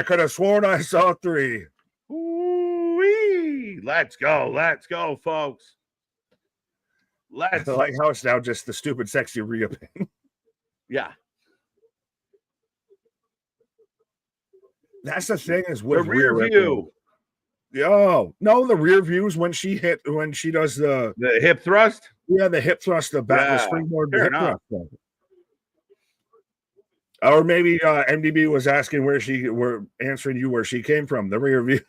Ooh-wee. Let's go, folks.
I like how it's now just the stupid sexy Rhea pin.
Yeah.
That's the thing is with
the rear view.
No, the rear view is when she does the
hip thrust.
Yeah, the hip thrust, the springboard hip thrust. Or maybe MDB was asking where she came from. The rear view.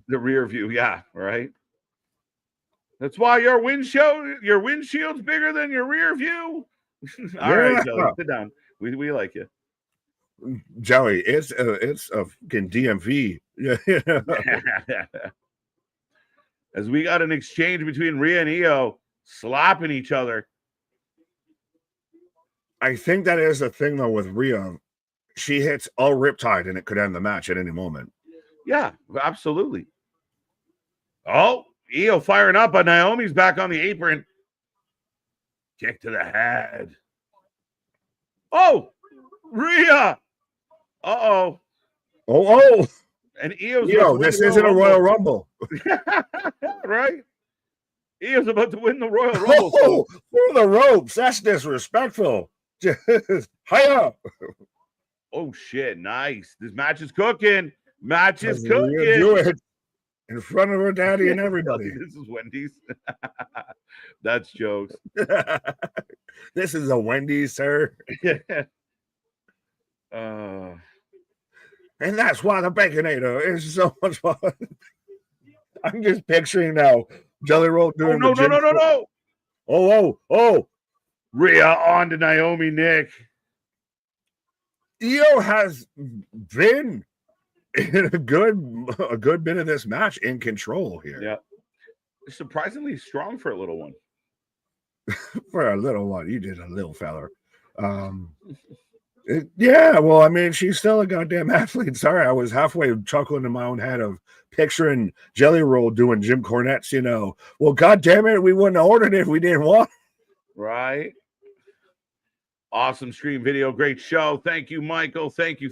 The rear view, yeah, right. That's why your windshield's bigger than your rear view. All right, Jelly, sit down. We like you.
Jelly, it's a fucking DMV.
As we got an exchange between Rhea and Io slapping each other.
I think that is the thing though with Rhea. She hits all Riptide and it could end the match at any moment.
Yeah, absolutely. Oh, Io firing up, but Naomi's back on the apron. Kick to the head. Oh, Rhea. Uh-oh.
Oh.
And Io's
this isn't a Royal Rumble.
Right? Io's about to win the Royal Rumble.
Oh, through the ropes. That's disrespectful. Hiya.
Oh, shit. Nice. This match is cooking.
Do it in front of her daddy and everybody.
This is Wendy's. That's jokes.
This is a Wendy's, sir. And that's why the Baconator is so much fun. I'm just picturing now Jelly Roll doing
no.
Oh.
Rhea on to Naomi, Nick.
Io has been in a good bit of this match in control here.
Yeah. Surprisingly strong for a little one.
For a little one. You did a little feller. Yeah, well, I mean, she's still a goddamn athlete. Sorry, I was halfway chuckling in my own head of picturing Jelly Roll doing Jim Cornette's, well, goddamn it, we wouldn't have ordered it if we didn't want.
Right. Awesome stream video. Great show. Thank you, Michael. Thank you.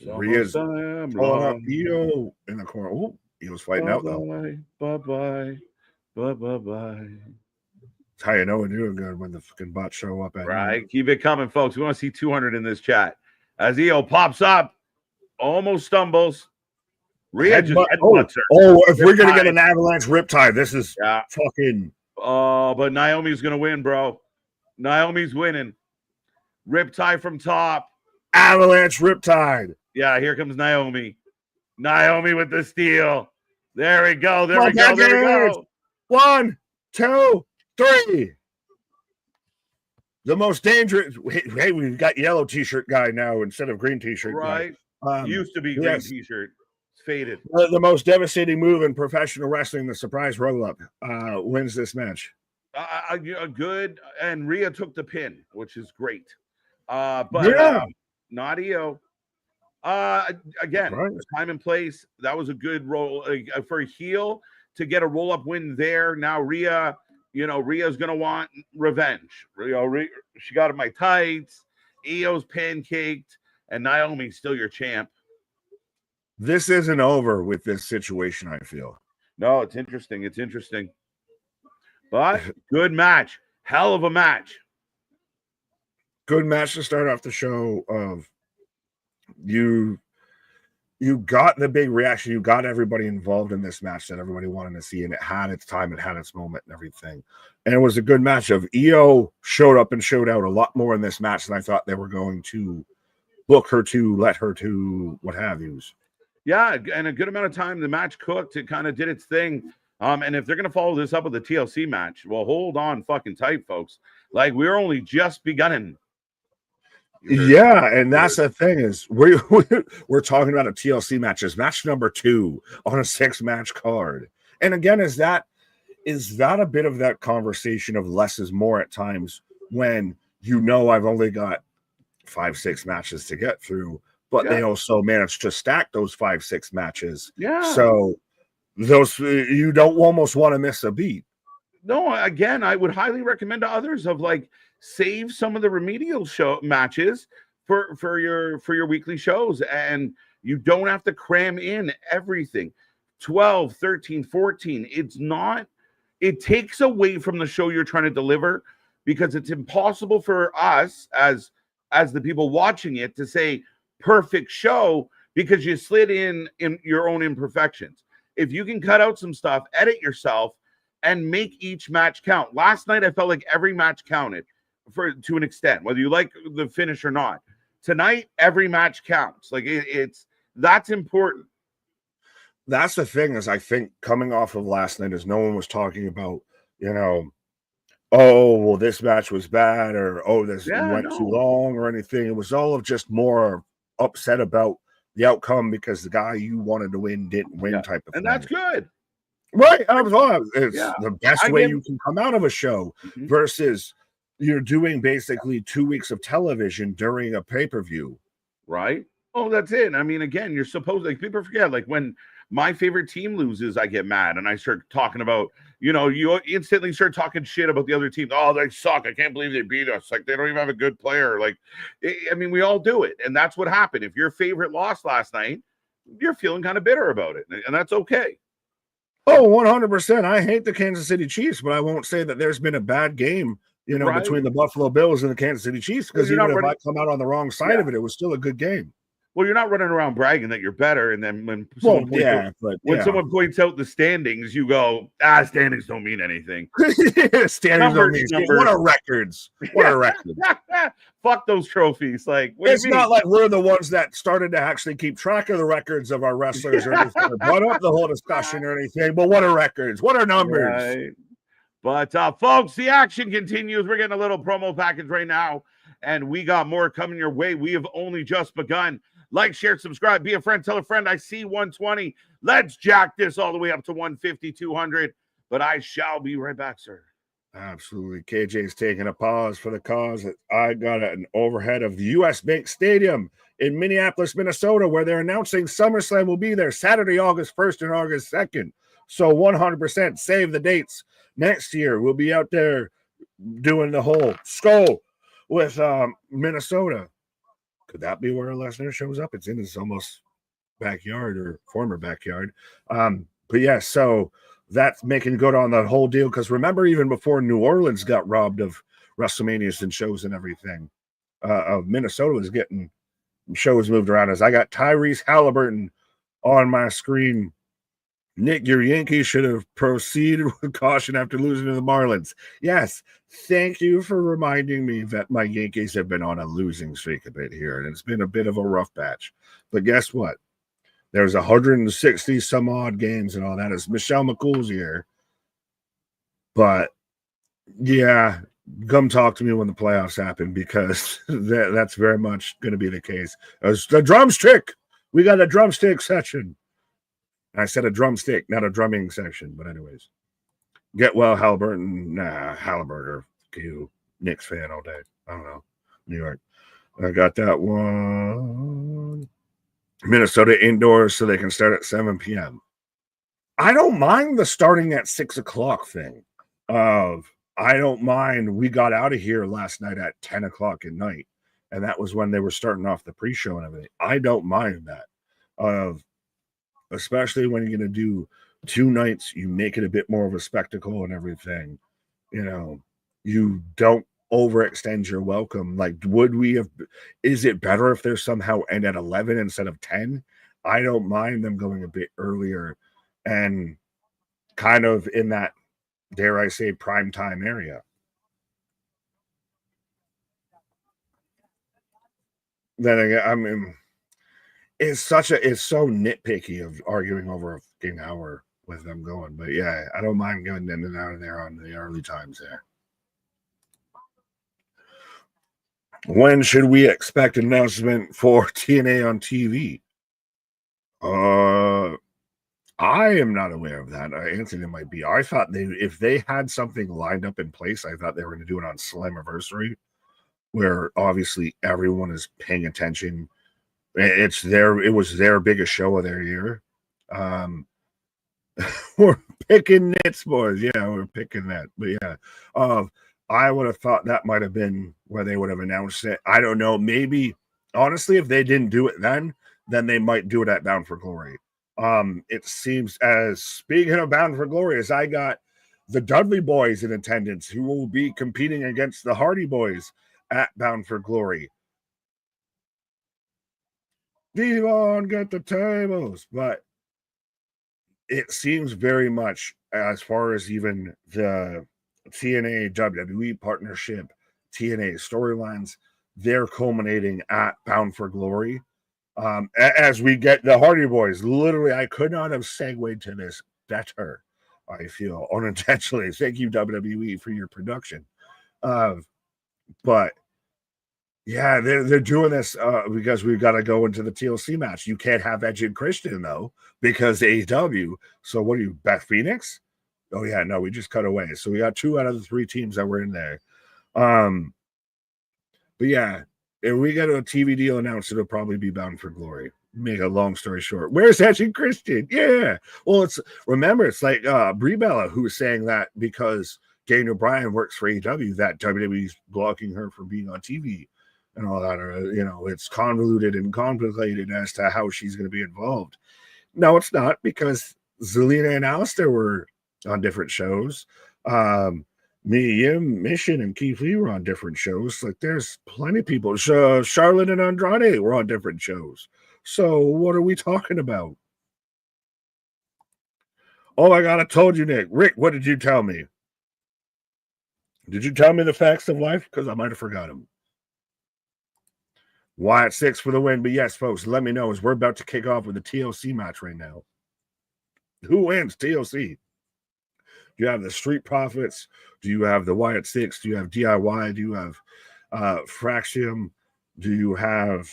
Rhea's pulling up Io in the corner. Oh, Io's fighting out, though.
Bye-bye.
That's how you know we're doing good when the fucking bots show up.
Right. Keep it coming, folks. We want to see 200 in this chat. As Io pops up, almost stumbles. Rhea just headbutts her.
Oh, if we're going to get an avalanche riptide, this is fucking
Oh, but Naomi's gonna win, bro. Naomi's winning. Riptide from top.
Avalanche Riptide.
Yeah, here comes Naomi. Naomi with the steal. There we go. There
Come
we go.
on,
There we
Packers.
go.
1, 2, 3. The most dangerous. Hey, we've got yellow t-shirt guy now instead of green t-shirt
Right.
guy.
Used to be green t-shirt. It's faded.
The most devastating move in professional wrestling, the surprise roll-up, wins this match.
Good. And Rhea took the pin, which is great. But not EO. Again,
right.
Time and place. That was a good roll for a heel to get a roll-up win there. Now Rhea, Rhea's gonna want revenge. She got in my tights. EO's pancaked, and Naomi's still your champ.
This isn't over with this situation, I feel.
No, it's interesting. It's interesting. But good match. Hell of a match.
Good match to start off the show. Of you got the big reaction. You got everybody involved in this match that everybody wanted to see, and it had its time, it had its moment and everything. And it was a good match. Of EO showed up and showed out a lot more in this match than I thought they were going to book her to, let her to, what have yous.
Yeah, and a good amount of time. The match cooked. It kind of did its thing. And if they're going to follow this up with a TLC match, well, hold on fucking tight, folks. Like, we're only just beginning.
Yeah, and that's the thing is we're talking about a TLC match. It's match number 2 on a 6-match card. And again, is that a bit of that conversation of less is more at times when I've only got 5-6 matches to get through, but they also managed to stack those 5-6 matches.
Yeah.
So those you don't almost want to miss a beat.
No, again, I would highly recommend to others of like save some of the remedial show matches for your weekly shows, and you don't have to cram in everything. 12, 13, 14. It takes away from the show you're trying to deliver, because it's impossible for us as the people watching it to say perfect show, because you slid in your own imperfections. If you can cut out some stuff, edit yourself, and make each match count. Last night, I felt like every match counted to an extent, whether you like the finish or not. Tonight, every match counts. Like that's important.
That's the thing is, I think coming off of last night, as no one was talking about, oh, well, this match was bad, or this went too long or anything. It was all of just more upset about the outcome because the guy you wanted to win didn't win type of thing.
And that's good.
Right. It's the best way you can come out of a show versus you're doing basically 2 weeks of television during a pay-per-view.
Right. Oh, that's it. I mean, again, you're supposed, like, people forget, like, when my favorite team loses, I get mad and I start talking about, you instantly start talking shit about the other team. Oh, they suck. I can't believe they beat us. Like, they don't even have a good player. Like, I mean, we all do it. And that's what happened. If your favorite lost last night, you're feeling kind of bitter about it. And that's okay.
Oh, 100%. I hate the Kansas City Chiefs, but I won't say that there's been a bad game, between the Buffalo Bills and the Kansas City Chiefs, because even if I come out on the wrong side of it, it was still a good game.
Well, you're not running around bragging that you're better, and then when someone points out the standings, you go, standings don't mean anything.
Standings don't mean anything. What are records? What are records?
Fuck those trophies. Like,
it's not like we're the ones that started to actually keep track of the records of our wrestlers or anything, or brought up the whole discussion or anything. But what are records? What are numbers?
Right. But folks, the action continues. We're getting a little promo package right now, and we got more coming your way. We have only just begun. Like, share, subscribe, be a friend, tell a friend. I see 120. Let's jack this all the way up to 150, 200. But I shall be right back, sir.
Absolutely. KJ's taking a pause for the cause. I got an overhead of the U.S. Bank Stadium in Minneapolis, Minnesota, where they're announcing SummerSlam will be there Saturday, August 1st and August 2nd. So 100% save the dates. Next year, we'll be out there doing the whole skull with Minnesota. Could that be where Lesnar shows up? It's in his almost backyard or former backyard. But yeah, so that's making good on the whole deal. Because remember, even before New Orleans got robbed of WrestleManias and shows and everything, Minnesota was getting shows moved around. As I got Tyrese Halliburton on my screen Nick, your Yankees should have proceeded with caution after losing to the Marlins. Yes, thank you for reminding me that my Yankees have been on a losing streak a bit here, and it's been a bit of a rough patch. But guess what? There's 160 some odd games and all that. It's Michelle McCool's year. But yeah, come talk to me when the playoffs happen, because that's very much going to be the case. It's the drumstick. We got a drumstick section. I said a drumstick, not a drumming section. But anyways, get well, Halliburton. Nah, Halliburton. You Knicks fan all day. I don't know. New York. I got that one. Minnesota indoors so they can start at 7 p.m. I don't mind the starting at 6 o'clock thing. I don't mind. We got out of here last night at 10 o'clock at night, and that was when they were starting off the pre-show and everything. I don't mind that. Especially when you're going to do 2 nights, you make it a bit more of a spectacle and everything. You know, you don't overextend your welcome. Like, is it better if they're somehow end at 11 instead of 10? I don't mind them going a bit earlier and kind of in that, dare I say, prime time area. Then again, I mean, it's so nitpicky of arguing over a fucking hour with them going. But yeah, I don't mind going in and out of there on the early times there. When should we expect an announcement for TNA on TV? I am not aware of that. Anthony might be. I thought if they had something lined up in place, I thought they were going to do it on Slammiversary, where obviously everyone is paying attention. It was their biggest show of their year. We're picking nits, boys. Yeah, we're picking that. But yeah, I would have thought that might have been where they would have announced it. I don't know. Maybe, honestly, if they didn't do it then they might do it at Bound for Glory. It seems, as speaking of Bound for Glory, as I got the Dudley Boys in attendance, who will be competing against the Hardy Boys at Bound for Glory. Devon, get the tables. But it seems very much, as far as even the TNA WWE partnership, TNA storylines, they're culminating at Bound for Glory. As we get the Hardy Boys, literally, I could not have segued to this better, I feel, unintentionally. Thank you, WWE, for your production. But yeah, they're doing this because we've got to go into the TLC match. You can't have Edge and Christian, though, because AEW. So what are you, Beth Phoenix? Oh, yeah, no, we just cut away. So we got 2 out of the 3 teams that were in there. But yeah, if we get a TV deal announced, it'll probably be Bound for Glory. Make a long story short. Where's Edge and Christian? Yeah. Well, it's like Brie Bella, who was saying that because Daniel Bryan works for AEW, that WWE's blocking her from being on TV and all that. Or, it's convoluted and complicated as to how she's going to be involved. No, it's not, because Zelina and Alistair were on different shows. Mission and Keith Lee were on different shows. Like, there's plenty of people. Charlotte and Andrade were on different shows. So what are we talking about? Oh my God, I told you, Nick. Rick, what did you tell me? Did you tell me the facts of life? Because I might have forgot them. Wyatt 6 for the win. But yes, folks, let me know, as we're about to kick off with the TLC match right now. Who wins TLC? Do you have the Street Profits? Do you have the Wyatt 6? Do you have DIY? Do you have Fraxium? Do you have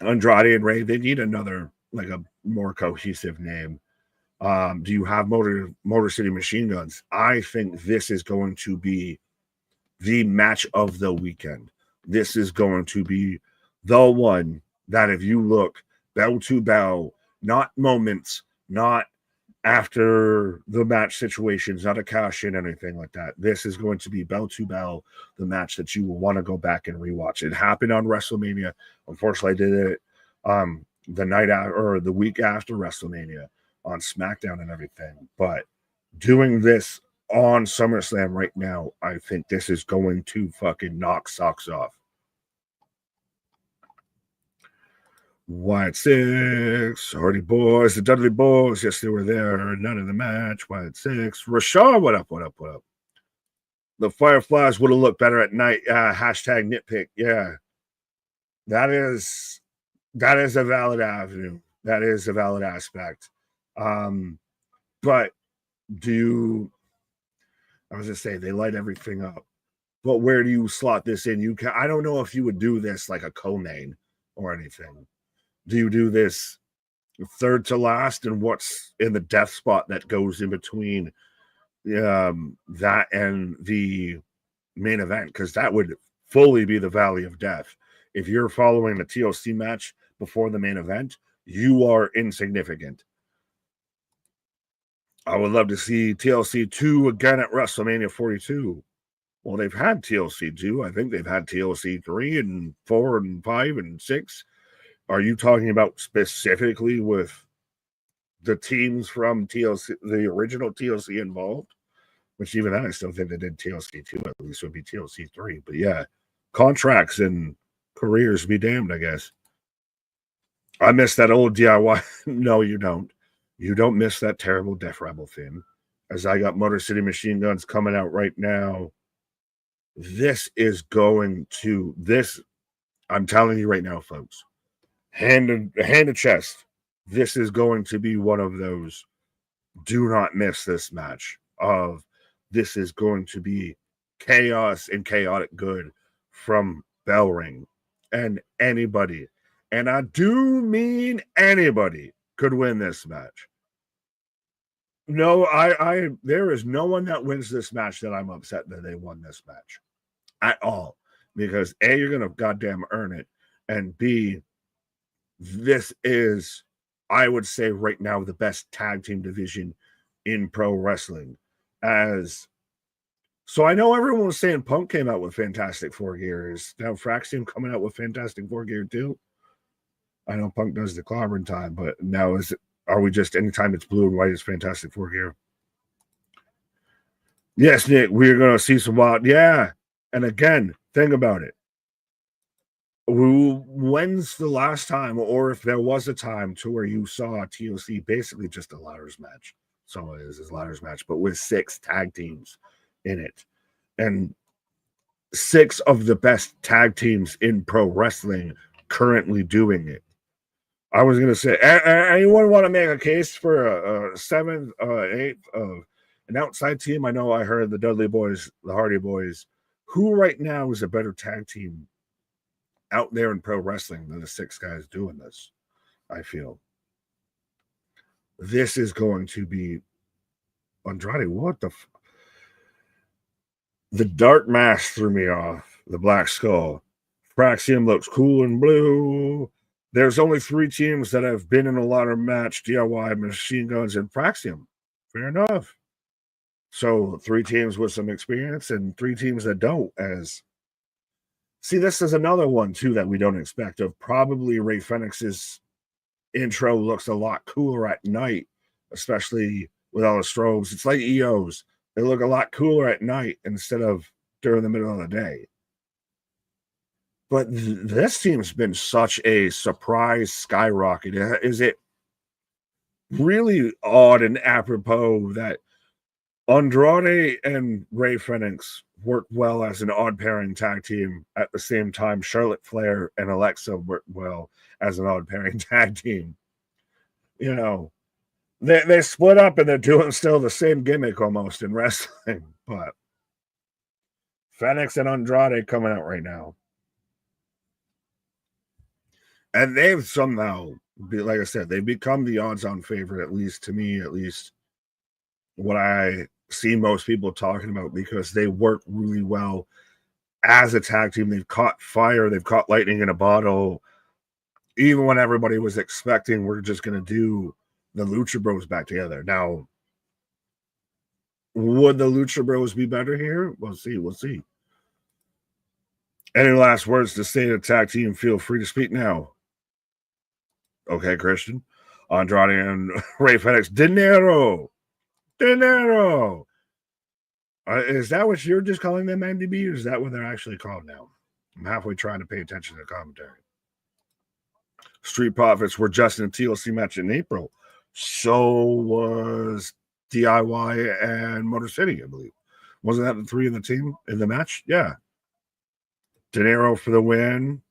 Andrade and Ray? They need another, like, a more cohesive name. Do you have Motor City Machine Guns? I think this is going to be the match of the weekend. This is going to be the one that, if you look bell to bell, not moments, not after the match situations, not a cash in, anything like that. This is going to be bell to bell, the match that you will want to go back and rewatch. It happened on WrestleMania. Unfortunately, I did it the night after, or the week after WrestleMania on SmackDown and everything. But doing this on SummerSlam right now, I think this is going to fucking knock socks off. White 6, Hardy Boys, the Dudley Boys. Yes, they were there. None in the match. White 6. Rashad, what up, what up, what up? The Fireflies would have looked better at night. Hashtag nitpick. Yeah. That is a valid avenue. That is a valid aspect. But I was gonna say they light everything up. But where do you slot this in? I don't know if you would do this like a co-main or anything. Do you do this third to last, and what's in the death spot that goes in between that and the main event? Because that would fully be the Valley of Death. If you're following the TLC match before the main event, you are insignificant. I would love to see TLC 2 again at WrestleMania 42. Well, they've had TLC 2. I think they've had TLC 3 and 4 and 5 and 6. Are you talking about specifically with the teams from TLC, the original TLC involved? Which even then, I still think they did TLC 2. At least it would be TLC 3. But yeah, contracts and careers be damned, I guess. I miss that old DIY. No, you don't. You don't miss that terrible Death Rebel thing. As I got Motor City Machine Guns coming out right now. I'm telling you right now, folks, hand to chest, this is going to be one of those do not miss this match of this is going to be chaos and chaotic good from Bell Ring, and anybody, and I do mean anybody, could win this match. No, there is no one that wins this match that I'm upset that they won this match at all, because A, you're gonna goddamn earn it, and B, this is, I would say right now, the best tag team division in pro wrestling. So I know everyone was saying Punk came out with Fantastic Four gear. Is now Fraxium coming out with Fantastic Four gear too? I know Punk does the clobbering time, but now are we just anytime it's blue and white is Fantastic Four gear? Yes, Nick, we're gonna see some wild. Yeah. And again, think about it. When's the last time, or if there was a time to where you saw TLC basically just a ladders match? So it is a ladders match, but with 6 tag teams in it. And 6 of the best tag teams in pro wrestling currently doing it. I was going to say, anyone want to make a case for a 7th, 8th of an outside team? I know I heard the Dudley Boys, the Hardy Boys. Who right now is a better tag team out there in pro wrestling than the 6 guys doing this? I feel this is going to be Andrade. What the dark mask threw me off. The black skull. Fraxium looks cool and blue. There's only 3 teams that have been in a ladder match: DIY, Machine Guns, and Fraxium. Fair enough. So 3 teams with some experience and 3 teams that don't. See, this is another one too that we don't expect. Of probably Ray Fenix's intro looks a lot cooler at night, especially with all the strobes. It's like EOs. They look a lot cooler at night instead of during the middle of the day. But this team's been such a surprise skyrocket. Is it really odd and apropos that Andrade and Ray Fenix worked well as an odd pairing tag team at the same time Charlotte Flair and Alexa worked well as an odd pairing tag team? You know, they split up and they're doing still the same gimmick almost in wrestling. But Fenix and Andrade coming out right now. And they've somehow, like I said, they've become the odds-on favorite, at least to me, at least what I see most people talking about, because they work really well as a tag team. They've caught fire. They've caught lightning in a bottle. Even when everybody was expecting we're just going to do the Lucha Bros back together. Now, would the Lucha Bros be better here? We'll see. We'll see. Any last words to say to the tag team? Feel free to speak now. Okay, Christian. Andrade and Ray Fenix. Dinero. Is that what you're just calling them, MDB, or is that what they're actually called now? I'm halfway trying to pay attention to the commentary. Street Profits were just in a TLC match in April. So was DIY and Motor City, I believe. Wasn't that the three in the team in the match? Yeah. De Niro for the win.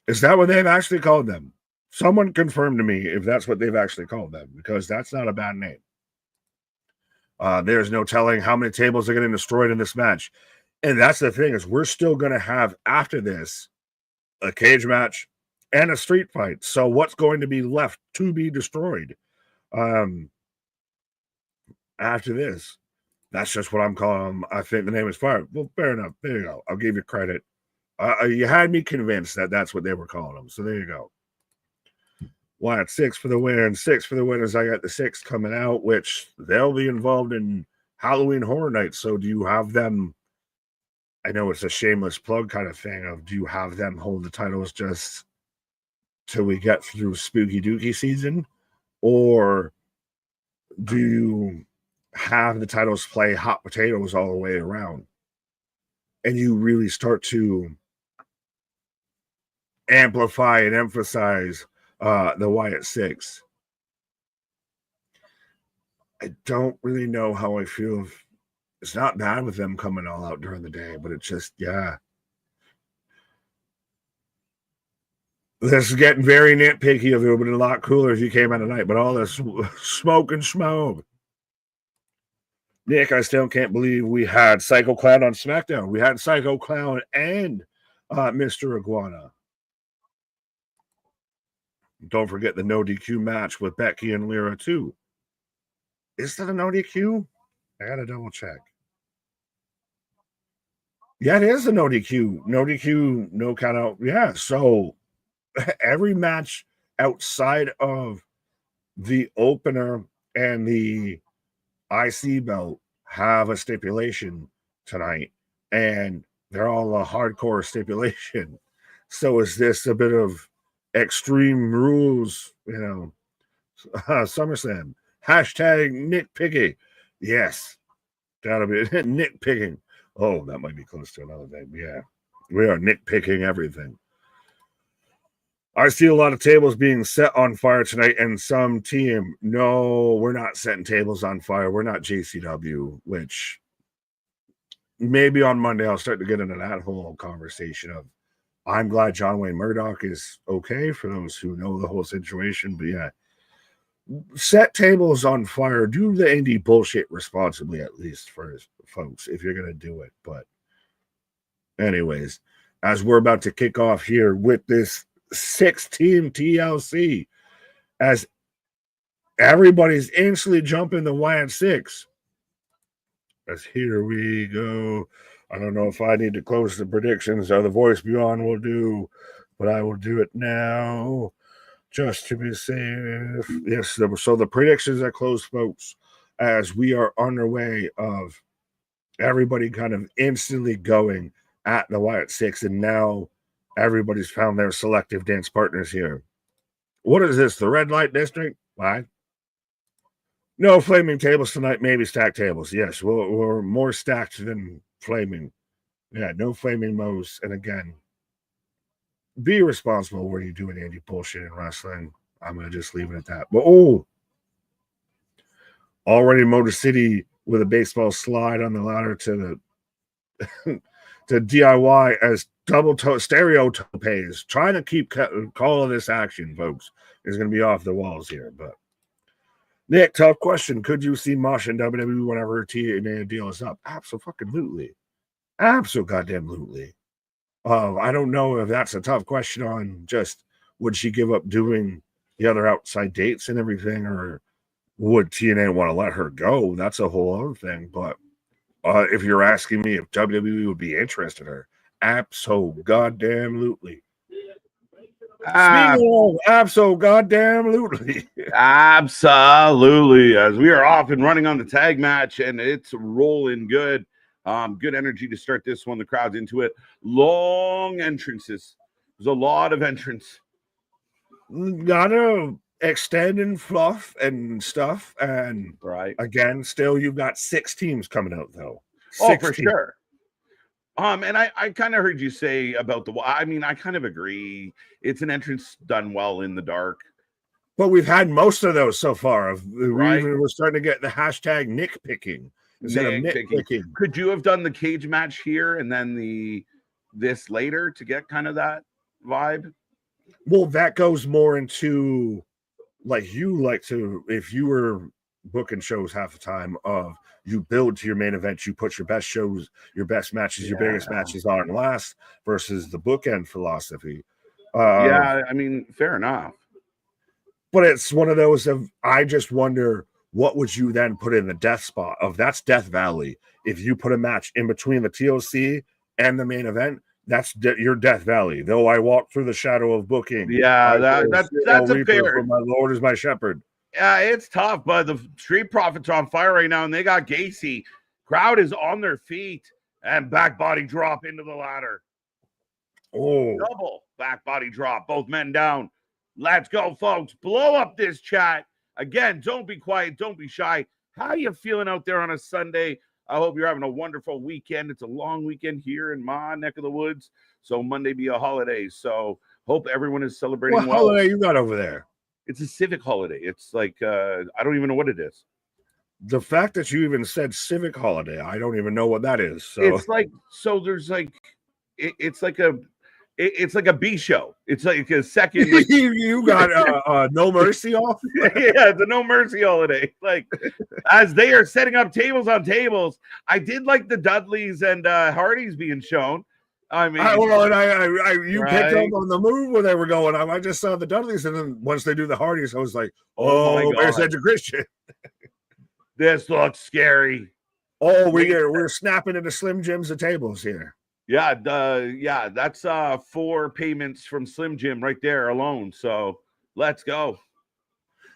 Is that what they've actually called them? Someone confirm to me if that's what they've actually called them, because that's not a bad name. There's no telling how many tables are getting destroyed in this match. And that's the thing, is we're still going to have, after this, a cage match and a street fight. So what's going to be left to be destroyed after this? That's just what I'm calling them. I think the name is fire. Well, fair enough. There you go. I'll give you credit. You had me convinced that that's what they were calling them. So there you go. Wyatt 6 for the win. 6 for the winners. I got the 6 coming out, which they'll be involved in Halloween Horror Nights. So do you have them? I know it's a shameless plug kind of thing of, do you have them hold the titles just till we get through Spooky Dookie season? Or do you have the titles play hot potatoes all the way around? And you really start to amplify and emphasize the Wyatt 6. I don't really know how I feel. It's not bad with them coming all out during the day, but it's just, yeah. This is getting very nitpicky. Of it would have been a lot cooler if you came out at night, but all this smoke and smoke. Nick, I still can't believe we had Psycho Clown on SmackDown. We had Psycho Clown and Mr. Iguana. Don't forget the no DQ match with Becky and Lyra too. Is that a no DQ? I gotta double check. Yeah, it is a no DQ. No DQ, no count out. Yeah, so every match outside of the opener and the IC belt have a stipulation tonight, and they're all a hardcore stipulation. So is this a bit of Extreme Rules, SummerSlam? Hashtag nitpicky. Yes, that'll be nitpicking. Oh, that might be close to another thing. Yeah, we are nitpicking everything. I see a lot of tables being set on fire tonight, and some team, no, we're not setting tables on fire. We're not JCW, which maybe on Monday I'll start to get into that whole conversation of, I'm glad John Wayne Murdoch is okay, for those who know the whole situation. But yeah, set tables on fire. Do the indie bullshit responsibly, at least for folks, if you're going to do it. But anyways, as we're about to kick off here with this 6-team TLC, as everybody's instantly jumping the Wyatt 6. As here we go. I don't know if I need to close the predictions or the voice beyond will do, but I will do it now just to be safe. Yes, so the predictions are closed, folks, as we are on our way of everybody kind of instantly going at the Wyatt 6, and now everybody's found their selective dance partners here. What is this, the red light district? Why? No flaming tables tonight, maybe stacked tables. Yes, we're more stacked than flaming. Yeah, no flaming mows. And again, be responsible when you do any bullshit in wrestling. I'm going to just leave it at that. But already Motor City with a baseball slide on the ladder to the to DIY as double stereo topes. Trying to keep call of this action, folks, is going to be off the walls here. But Nick, tough question. Could you see Mosh in WWE whenever TNA deal is up? Absolutely. Absolutely. I don't know if that's a tough question on just would she give up doing the other outside dates and everything, or would TNA want to let her go? That's a whole other thing. But if you're asking me if WWE would be interested in her, absolutely. Speaking of absolutely.
Absolutely. As we are off and running on the tag match, and it's rolling good. Good energy to start this one. The crowd's into it. Long entrances. There's a lot of entrance.
Gotta extend and fluff and stuff. And
right,
again, still you've got 6 teams coming out though.
Oh, for sure. And I kind of heard you say about I mean, I kind of agree. It's an entrance done well in the dark.
But we've had most of those so far.
Right.
We're starting to get the hashtag nitpicking instead of nitpicking.
Could you have done the cage match here and then this later to get kind of that vibe?
Well, that goes more into like you like to, if you were booking shows half the time of you build to your main event, you put your best shows, your best matches, your biggest matches on last versus the bookend philosophy.
Yeah, I mean, fair enough.
But it's one of those of, I just wonder, what would you then put in the death spot of that's Death Valley? If you put a match in between the TOC and the main event, that's your Death Valley. Though I walk through the shadow of booking.
Yeah, that's a fair.
For my Lord is my shepherd.
Yeah, it's tough, but the Street Profits are on fire right now, and they got Gacy. Crowd is on their feet, and back body drop into the ladder.
Oh,
double back body drop, both men down. Let's go, folks. Blow up this chat. Again, don't be quiet. Don't be shy. How you feeling out there on a Sunday? I hope you're having a wonderful weekend. It's a long weekend here in my neck of the woods. So Monday be a holiday. So hope everyone is celebrating
what holiday you got over there?
It's a civic holiday. It's like, I don't even know what it is.
The fact that you even said civic holiday, I don't even know what that is. So
it's like, so there's like, it's like a B show. It's like a second. Like,
you got No Mercy off.
Yeah, the No Mercy holiday. Like, as they are setting up tables on tables, I did like the Dudleys and Hardys being shown. I mean,
you picked up on the move where they were going. I just saw the Dudleys, and then once they do the Hardys, I was like, "Oh, there's Intercontinental."
This looks scary.
Oh, we're snapping into Slim Jims of tables here.
Yeah, that's 4 payments from Slim Jim right there alone. So let's go.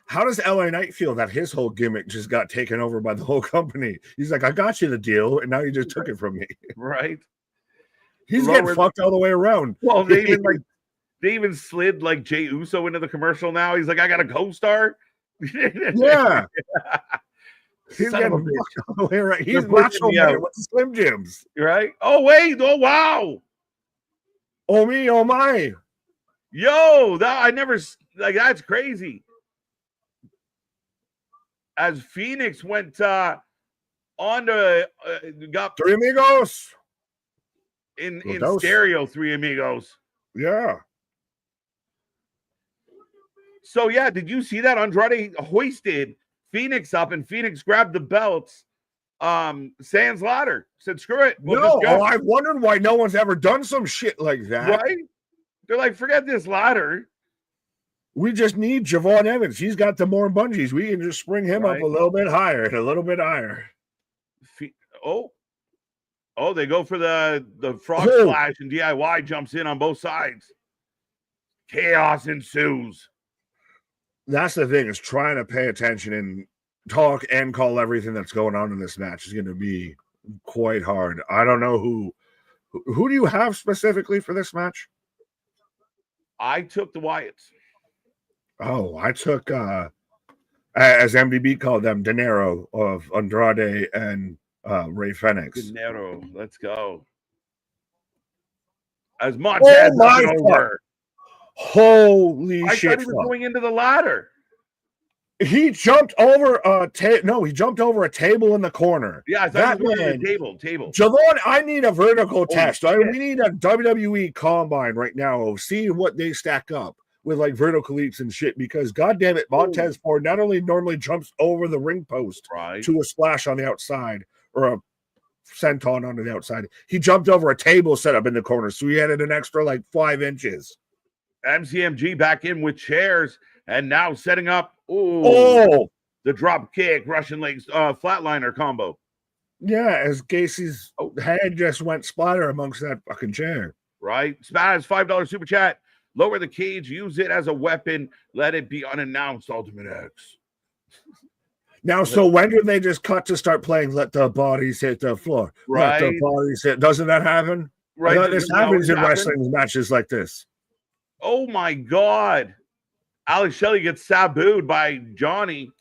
How does LA Knight feel that his whole gimmick just got taken over by the whole company? He's like, I got you the deal, and now you just took it from me.
Right.
He's getting fucked all the way around.
Well, they even slid like Jey Uso into the commercial now. He's like, I got a co-star.
Yeah. He's getting fucked all the way around. He's Macho Man with the Slim Jims.
Right? Oh, wait. Oh, wow.
Oh, me. Oh, my.
Yo, I never, like, that's crazy. As Phoenix went on to, got
Three Amigos.
In stereo, Three Amigos.
Yeah.
So, yeah, did you see that? Andrade hoisted Phoenix up, and Phoenix grabbed the belts. Sans ladder. Said, screw it.
I wondered why no one's ever done some shit like that.
Right? They're like, forget this ladder.
We just need Javon Evans. He's got the more bungees. We can just spring him up a little bit higher and a little bit higher. Oh, they go for the frog splash, and DIY jumps in on both sides. Chaos ensues. That's the thing, is trying to pay attention and talk and call everything that's going on in this match is going to be quite hard. I don't know who do you have specifically for this match?
I took the Wyatts.
Oh, I took as MDB called them, Dinero of Andrade and Ray Fenix.
Dinero, let's go. As Montez over.
Holy shit!
I thought he was going into the ladder.
He jumped over he jumped over a table in the corner.
Yeah, that man. Table.
Javon, I need a vertical test. We need a WWE combine right now. See what they stack up with like vertical leaps and shit. Because goddamn it, Montez Ford not only normally jumps over the ring post to a splash on the outside or a senton on the outside, he jumped over a table set up in the corner, so he added an extra like 5 inches.
MCMG back in with chairs and now setting up the drop kick, Russian legs, flatliner combo.
Yeah, as Gacy's head just went splatter amongst that fucking chair.
Right. Spaz, $5 super chat. Lower the cage, use it as a weapon. Let it be unannounced, Ultimate X.
Now, so when do they just cut to start playing Let the Bodies Hit the Floor?
Right.
Let the Bodies Hit. Doesn't that happen?
Right.
This happens in wrestling matches like this.
Oh my God. Alex Shelley gets sabooed by Johnny.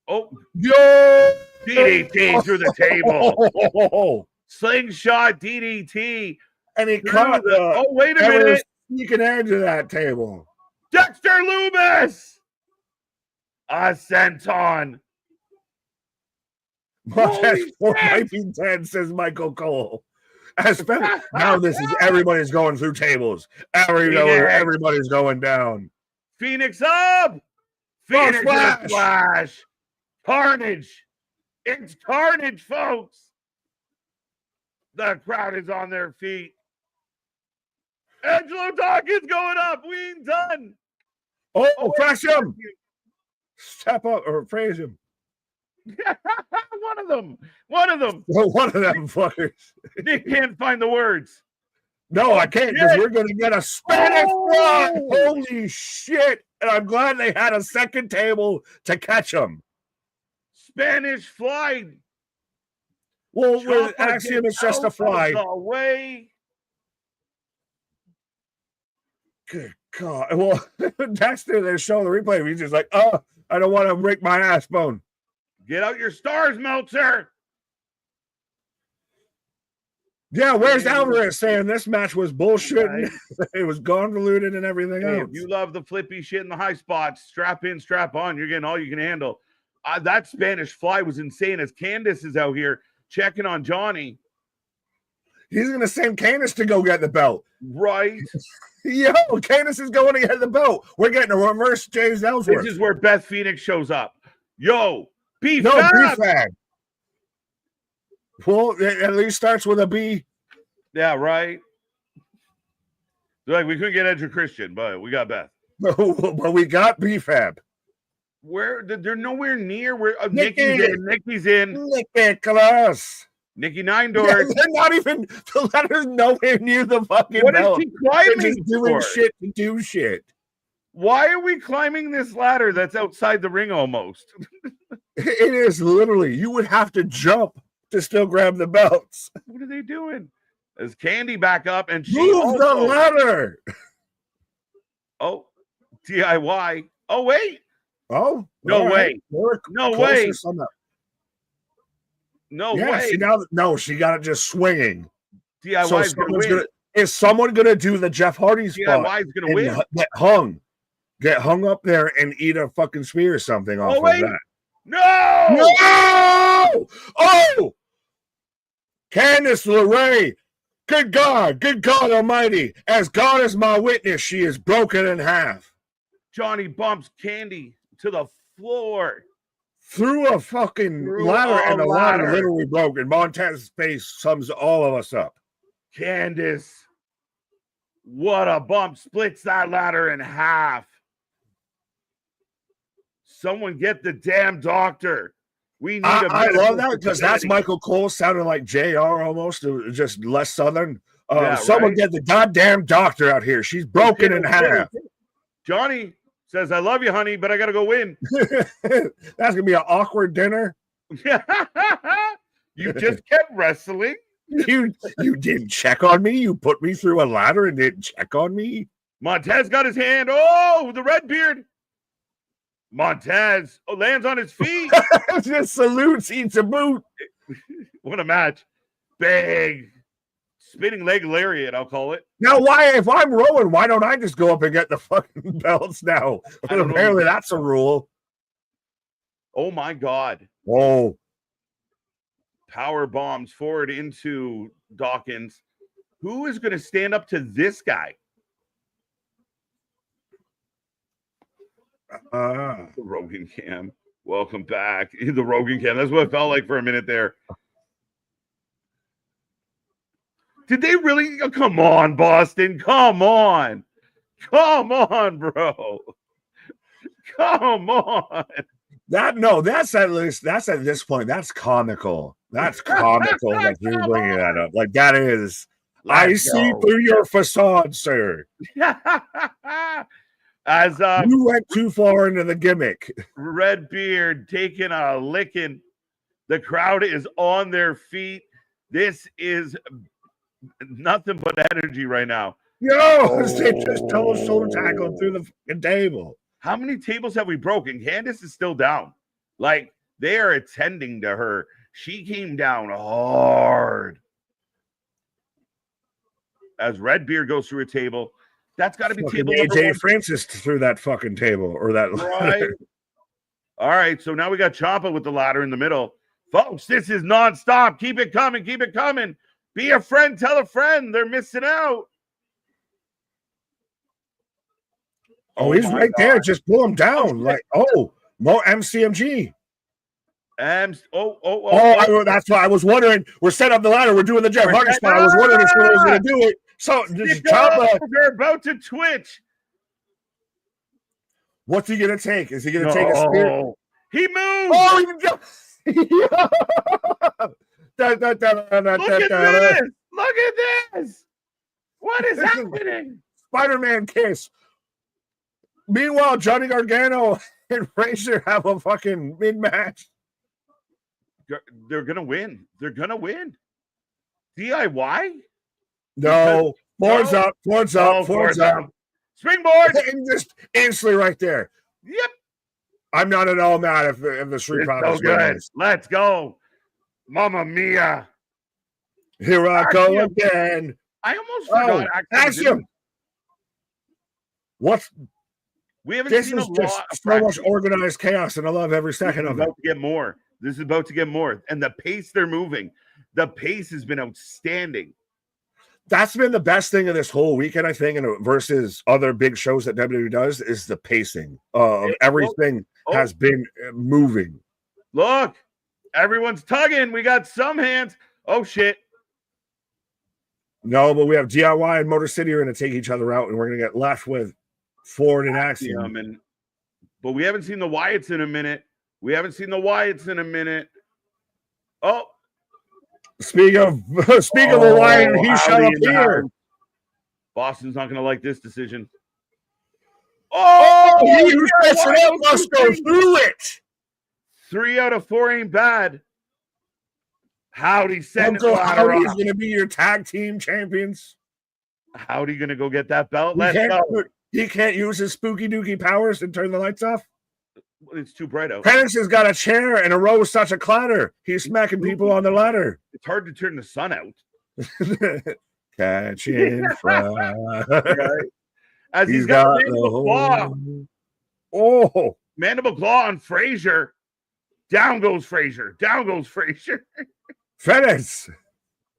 Oh,
yo!
DDT through the table. Slingshot DDT.
And he caught
oh, wait a minute.
Sneaking edge of that table.
Dexter Loomis. A senton.
Montez Ford might be dead, says Michael Cole. Now this is everybody's going through tables. Everybody's going down.
Phoenix up. Phoenix Splash. Carnage. It's carnage, folks. The crowd is on their feet. Angelo Dawkins going up. We ain't done.
Oh, crash him. Step up or praise him.
One of them. One of them
fuckers.
Nick can't find the words.
No, I can't because we're going to get a Spanish fly. Holy shit. And I'm glad they had a second table to catch them.
Spanish fly.
Well, with Axiom, it's just a fly.
Away.
Good God. Well, Dexter, they're showing the replay. He's just like, oh, I don't want to break my ass bone.
Get out your stars, Meltzer.
Yeah, where's Alvarez saying this match was bullshit? Right. It was convoluted and everything else.
If you love the flippy shit in the high spots, strap in, strap on. You're getting all you can handle. That Spanish fly was insane as Candice is out here checking on Johnny.
He's going to send Candice to go get the belt.
Right.
Yo, Candice is going to get the belt. We're getting a reverse James Ellsworth.
This is where Beth Phoenix shows up. Yo, B-Fab.
Well, it at least starts with a B.
Yeah, right. They're like, we couldn't get Edge or Christian, but we got Beth.
But we got B-Fab.
Where they're nowhere near where Nikki's in.
Nicholas.
Nikki Nine Doors.
They're not even the letter's nowhere near the fucking belt.
Is he climbing?
They're just doing shit to do shit.
Why are we climbing this ladder that's outside the ring almost?
It is literally, you would have to jump to still grab the belts.
What are they doing? Is Candy back up and she
move the ladder?
Oh, DIY. Oh, wait.
Oh,
no way. No way. No way.
She got it just swinging.
DIY's
so is someone gonna do the Jeff Hardy spot?
DIY's gonna win.
Get hung up there and eat a fucking spear or something off of that.
No!
Oh! Candice LeRae, good God Almighty, as God is my witness, she is broken in half.
Johnny bumps Candy to the floor.
Through a fucking ladder, and the ladder literally broke, and Montez's face sums all of us up.
Candice, what a bump, splits that ladder in half. Someone get the damn doctor. We need
I love that because that's Michael Cole sounding like JR almost, just less Southern. Someone get the goddamn doctor out here. She's broken in half.
Johnny says, I love you, honey, but I got to go win.
That's going to be an awkward dinner.
You just kept wrestling.
You didn't check on me. You put me through a ladder and didn't check on me.
Montez got his hand. Oh, the red beard. Montez lands on his feet.
Just salutes, eats a boot.
What a match. Big spinning leg lariat, I'll call it.
Now, if I'm Rowan, why don't I just go up and get the fucking belts now? Apparently that's a rule.
Oh, my God.
Oh.
Power bombs forward into Dawkins. Who is going to stand up to this guy? The Rogan Cam. Welcome back. The Rogan Cam. That's what it felt like for a minute there. Did they really? Oh, come on, Boston. Come on. Come on, bro. Come on.
That's at this point. That's comical. That's comical that you're bringing that up. Like that is. I see through your facade, sir.
As
you went too far into the gimmick.
Redbeard taking a licking. The crowd is on their feet. This is nothing but energy right now.
They just shoulder tackle through the fucking table.
How many tables have we broken? Candice is still down. Like they are attending to her. She came down hard. as Redbeard goes through a table. That's got to be
Fucking
table number
AJ
1.
Francis through that fucking table or that
Right. All right, so now we got Ciampa with the ladder in the middle. Folks, this is nonstop. Keep it coming. Keep it coming. Be a friend. Tell a friend. They're missing out.
Oh, he's right there. Just pull him down. More MCMG.
That's
why I was wondering. We're set up the ladder. We're doing the Jeff Hardy spot. I was wondering if someone was going to do it. So,
they're about to twitch.
What's he going to take? Is he going to take a spear?
He moved.
Oh, he Look at
this. Look at this. What is happening?
Spider-Man kiss. Meanwhile, Johnny Gargano and Frazier have a fucking mid-match.
They're going to win. They're going to win. DIY?
No. Boards up.
Springboard.
And just instantly right there.
Yep.
I'm not at all mad if the Street Profits
good. Let's go. Mamma mia.
Here I go again.
I almost forgot.
Axiom.
We haven't
This
seen
is
a
just
lot of
so much organized chaos, and I love every second of it.
This is about to get more. And the pace they're moving, the pace has been outstanding.
That's been the best thing of this whole weekend, I think, and versus other big shows that WWE does, is the pacing of everything has been moving.
Look, everyone's tugging. We got some hands. Oh, shit.
No, but we have DIY and Motor City are going to take each other out, and we're going to get left with Ford and Axiom.
But we haven't seen the Wyatts in a minute. Oh.
Speak of the Wyatt, he shut up here.
Boston's not going to like this decision.
He who sets it up must go through it.
3 out of 4 ain't bad. Howdy,
Uncle Howdy's going to be your tag team champions.
Howdy going to go get that belt? Let's go.
He can't use his spooky dookie powers and turn the lights off.
It's too bright out.
Prentice has got a chair and a row with such a clatter. He's smacking people on the ladder.
It's hard to turn the sun out.
Catching fire.
As he's got mandible claw.
Oh.
Mandible claw on Frazier. Down goes Frazier.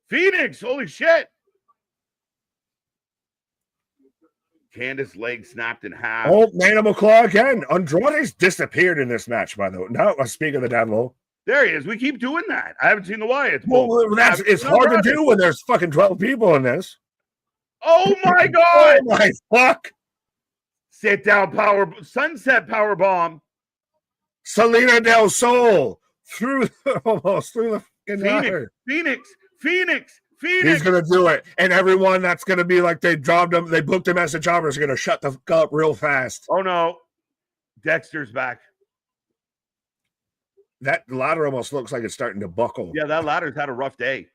Phoenix.
Holy shit. Candace's leg snapped in half.
Oh, Mandible Claw again. Andrade's disappeared in this match, by the way. Now, speak of the devil.
There he is. We keep doing that. I haven't seen the Wyatts.
Well, it's hard to do when there's fucking 12 people in this.
Oh, my God.
Oh, my fuck.
Sit down sunset power bomb.
Selena Del Sol almost through the fucking ladder.
Phoenix.
He's gonna do it, and everyone that's gonna be like they booked him as a jobber is gonna shut the fuck up real fast.
Oh no, Dexter's back.
That ladder almost looks like it's starting to buckle.
Yeah, that ladder's had a rough day.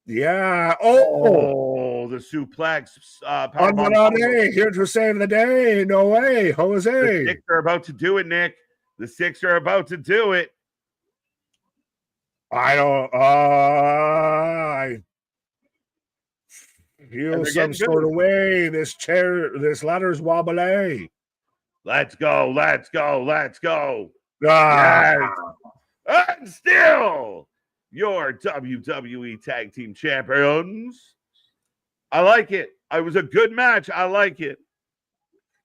Yeah.
Oh, the suplex.
Andrade here to save the day. No way, Jose.
The Six are about to do it, Nick. The Six are about to do it.
I feel some sort of way. This ladder's wobbly.
Let's go.
Yes.
And still, your WWE Tag Team Champions. I like it. It was a good match. I like it.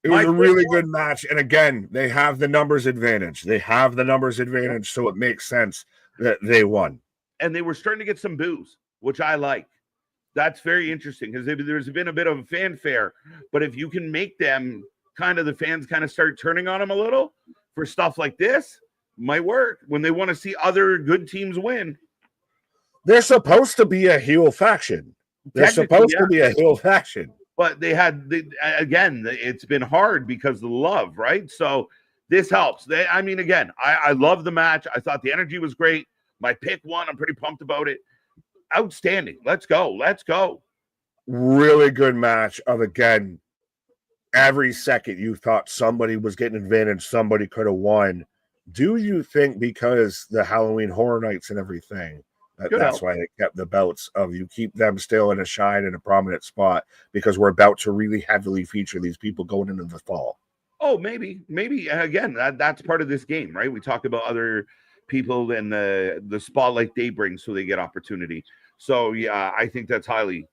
It was a really good match. And again, they have the numbers advantage. So it makes sense that they won.
And they were starting to get some boos, which I like. That's very interesting because there's been a bit of a fanfare. But if you can make them the fans start turning on them a little for stuff like this, might work when they want to see other good teams win.
They're supposed to be a heel faction. But
it's been hard because of the love, right? So this helps. I love the match. I thought the energy was great. My pick won. I'm pretty pumped about it. Outstanding. Let's go.
Really good match of, again, every second you thought somebody was getting advantage, somebody could have won. Do you think because the Halloween Horror Nights and everything
Good
That's
help.
why they kept the belts of you keep them still in a shine in a prominent spot because we're about to really heavily feature these people going into the fall.
Oh, maybe again, that's part of this game, right? We talk about other people and the spotlight they bring so they get opportunity. So yeah, I think that's highly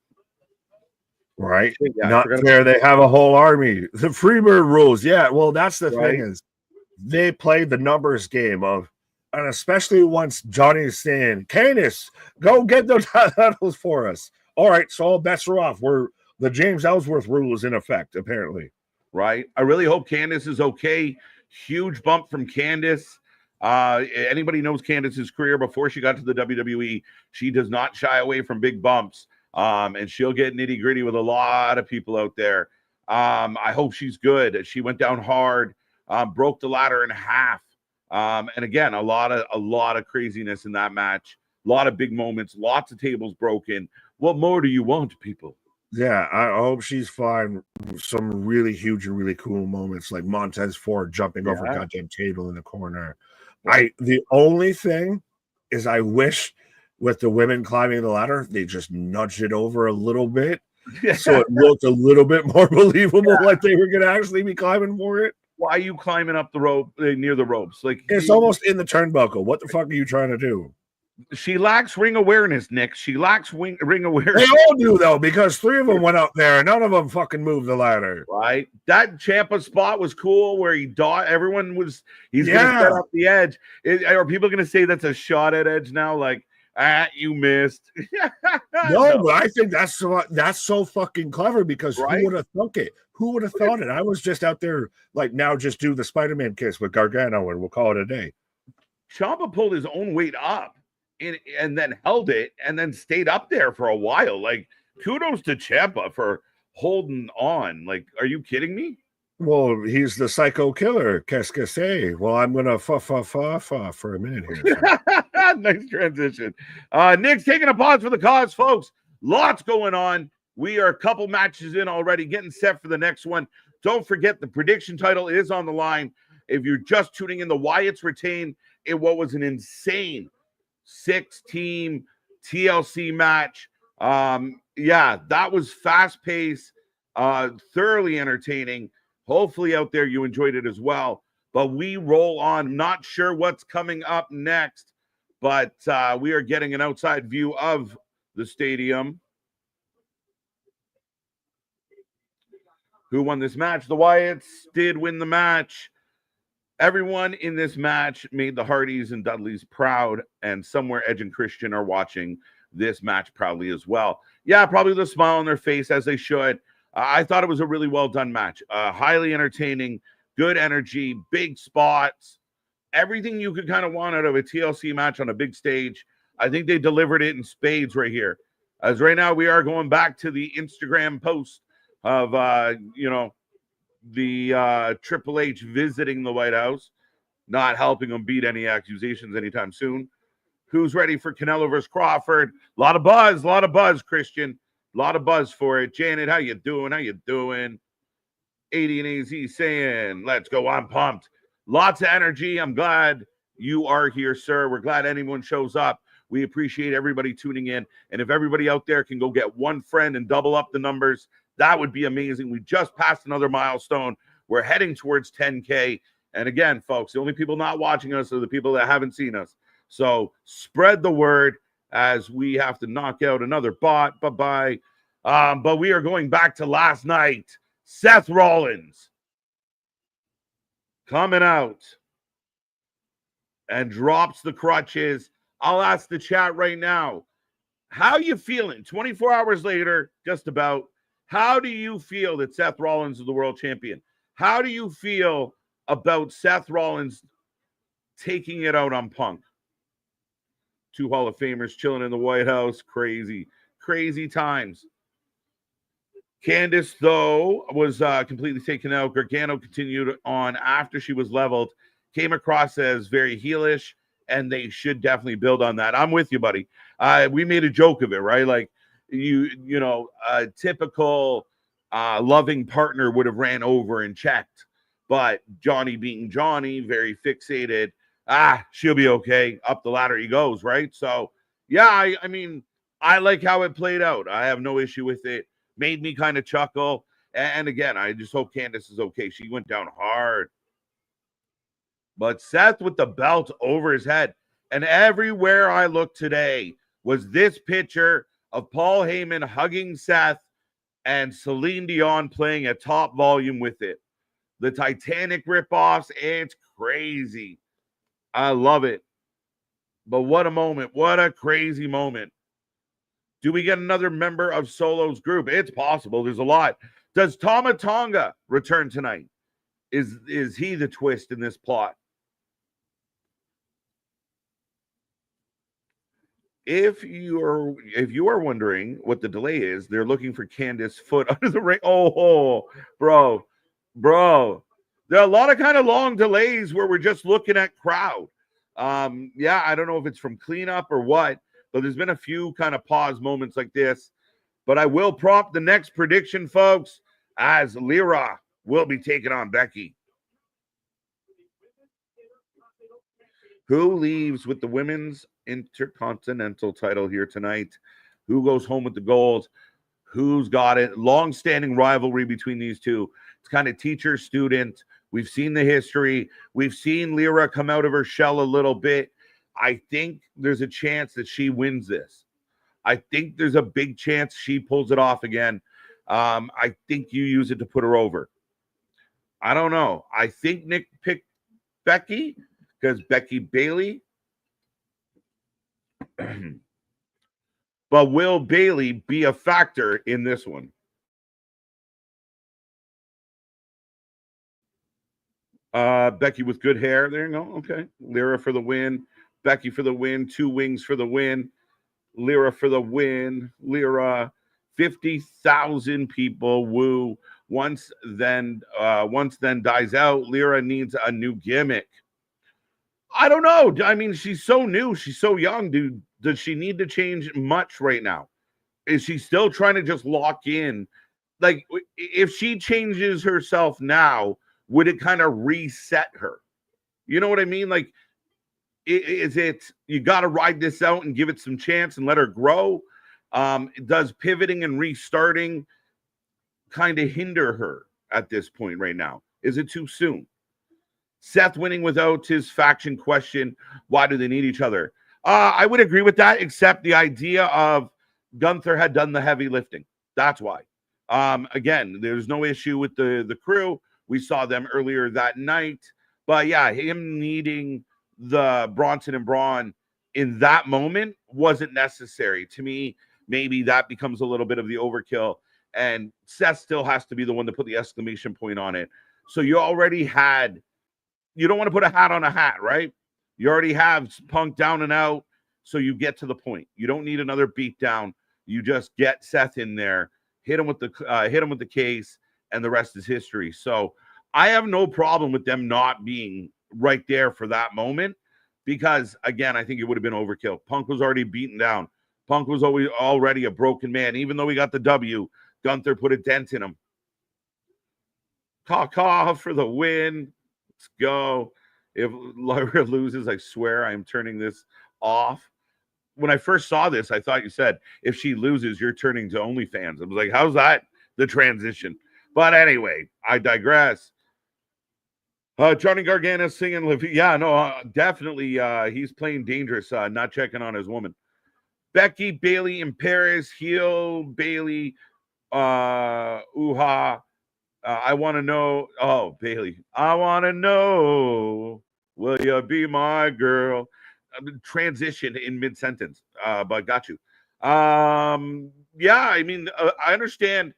Right?
yeah, I
Not
forgot
fair. They have a whole army. The Freebird rules. Yeah, well, that's the thing
right.
is they played the numbers game of, and especially once Johnny's saying, Canis, go get those titles for us. All right, so all bets are off. We're the James Ellsworth rule is in effect, apparently.
Right. I really hope Candice is okay. Huge bump from Candice. Anybody knows Candice's career before she got to the WWE, she does not shy away from big bumps. And she'll get nitty gritty with a lot of people out there. I hope she's good. She went down hard, broke the ladder in half. And again, a lot of craziness in that match. A lot of big moments, lots of tables broken. What more do you want, people?
Yeah, I hope she's fine. Some really huge and really cool moments like Montez Ford jumping over a
Yeah.
goddamn table in the corner.
Right.
The only thing is I wish with the women climbing the ladder, they just nudged it over a little bit so it looked a little bit more believable, like they were gonna actually be climbing for it.
Why are you climbing up the rope near the ropes? Like
It's almost in the turnbuckle. What the fuck are you trying to do?
she lacks ring awareness, Nick. She lacks ring
They
awareness.
all do though, because three of them went up there and none of them fucking moved the ladder.
Right, that Ciampa spot was cool where he dodged. Everyone was he's gonna set up the edge. Are people gonna say that's a shot at Edge now? Like, you missed.
No, but I think that's so fucking clever because
Right?
who would have thunk it? Who would have thought it? I was just out there like now just do the Spider-Man kiss with Gargano and we'll call it a day.
Ciampa pulled his own weight up and then held it and then stayed up there for a while. Like, kudos to Ciampa for holding on. Like, are you kidding me?
Well, he's the psycho killer. Qu'est-ce que c'est? Well, I'm gonna fa for a minute here.
Nice transition. Nick's taking a pause for the cause, folks. Lots going on. We are a couple matches in already, getting set for the next one. Don't forget the prediction title is on the line. If you're just tuning in, the Wyatts retain in what was an insane 6-team TLC match. Yeah, that was fast-paced, thoroughly entertaining. Hopefully out there you enjoyed it as well. But we roll on. Not sure what's coming up next, but we are getting an outside view of the stadium. Who won this match? The Wyatts did win the match. Everyone in this match made the Hardys and Dudleys proud, and somewhere Edge and Christian are watching this match proudly as well. Yeah, probably the smile on their face as they should. I thought it was a really well done match. Highly entertaining, good energy, big spots, everything you could kind of want out of a TLC match on a big stage. I think they delivered it in spades right here. As right now we are going back to the Instagram post of the Triple H visiting the White House, not helping him beat any accusations anytime soon. Who's ready for Canelo versus Crawford? A lot of buzz, Christian. A lot of buzz for it. Janet, how you doing? 80 and AZ saying, let's go. I'm pumped. Lots of energy. I'm glad you are here, sir. We're glad anyone shows up. We appreciate everybody tuning in. And if everybody out there can go get one friend and double up the numbers, that would be amazing. We just passed another milestone. We're heading towards 10K. And again, folks, the only people not watching us are the people that haven't seen us. So spread the word as we have to knock out another bot. Bye-bye. But we are going back to last night. Seth Rollins coming out and drops the crutches. I'll ask the chat right now. How you feeling? 24 hours later, just about. How do you feel that Seth Rollins is the world champion? How do you feel about Seth Rollins taking it out on Punk? Two Hall of Famers chilling in the White House. Crazy, crazy times. Candice, though, was completely taken out. Gargano continued on after she was leveled. Came across as very heelish, and they should definitely build on that. I'm with you, buddy. We made a joke of it, right? Like, a typical loving partner would have ran over and checked. But Johnny being Johnny, very fixated. She'll be okay. Up the ladder he goes, right? So, Yeah, I mean, I like how it played out. I have no issue with it. Made me kind of chuckle. And again, I just hope Candice is okay. She went down hard. But Seth with the belt over his head. And everywhere I looked today was this picture of Paul Heyman hugging Seth and Celine Dion playing at top volume with it. The Titanic ripoffs, it's crazy. I love it. But what a moment. What a crazy moment. Do we get another member of Solo's group? It's possible. There's a lot. Does Tama Tonga return tonight? Is he the twist in this plot? If you are wondering what the delay is, they're looking for Candice foot under the ring. Oh, bro. There are a lot of kind of long delays where we're just looking at crowd. Yeah, I don't know if it's from cleanup or what, but there's been a few kind of pause moments like this. But I will prompt the next prediction, folks, as Lyra will be taking on Becky. Who leaves with the women's Intercontinental title here tonight? Who goes home with the gold? Who's got it? Long-standing rivalry between these two. It's kind of teacher-student. We've seen the history. We've seen Lyra come out of her shell a little bit. I think there's a chance that she wins this. I think there's a big chance she pulls it off again. I think you use it to put her over. I don't know. I think Nick picked Becky because Becky Bailey. But will Bailey be a factor in this one? Becky with good hair. There you go. Okay. Lyra for the win. Becky for the win. 2 wings for the win. Lyra for the win. Lyra. 50,000 people. Woo. Once then dies out. Lyra needs a new gimmick. I don't know. I mean, she's so new. She's so young, dude. Does she need to change much right now? Is she still trying to just lock in? Like, if she changes herself now, would it kind of reset her? You know what I mean? Like, is it you got to ride this out and give it some chance and let her grow? Does pivoting and restarting kind of hinder her at this point right now? Is it too soon? Seth winning without his faction question. Why do they need each other? I would agree with that, except the idea of Gunther had done the heavy lifting. That's why. Again, there's no issue with the crew. We saw them earlier that night. But yeah, him needing the Bronson and Braun in that moment wasn't necessary. To me, maybe that becomes a little bit of the overkill. And Seth still has to be the one to put the exclamation point on it. So you already had, you don't want to put a hat on a hat, right? You already have Punk down and out, so you get to the point. You don't need another beatdown. You just get Seth in there, hit him with the case, and the rest is history. So I have no problem with them not being right there for that moment because, again, I think it would have been overkill. Punk was already beaten down. Punk was already a broken man. Even though he got the W, Gunther put a dent in him. Caw for the win. Let's go. If Lyra loses, I swear I am turning this off. When I first saw this, I thought you said, if she loses, you're turning to OnlyFans. I was like, how's that the transition? But anyway, I digress. Johnny Gargano singing. Yeah, no, definitely. He's playing dangerous, not checking on his woman. Becky, Bailey, and Paris. Heel, Bailey, Uha. I want to know. Oh, Bailey. I want to know. Will you be my girl? Transition in mid-sentence. But got you. Yeah, I mean, I understand.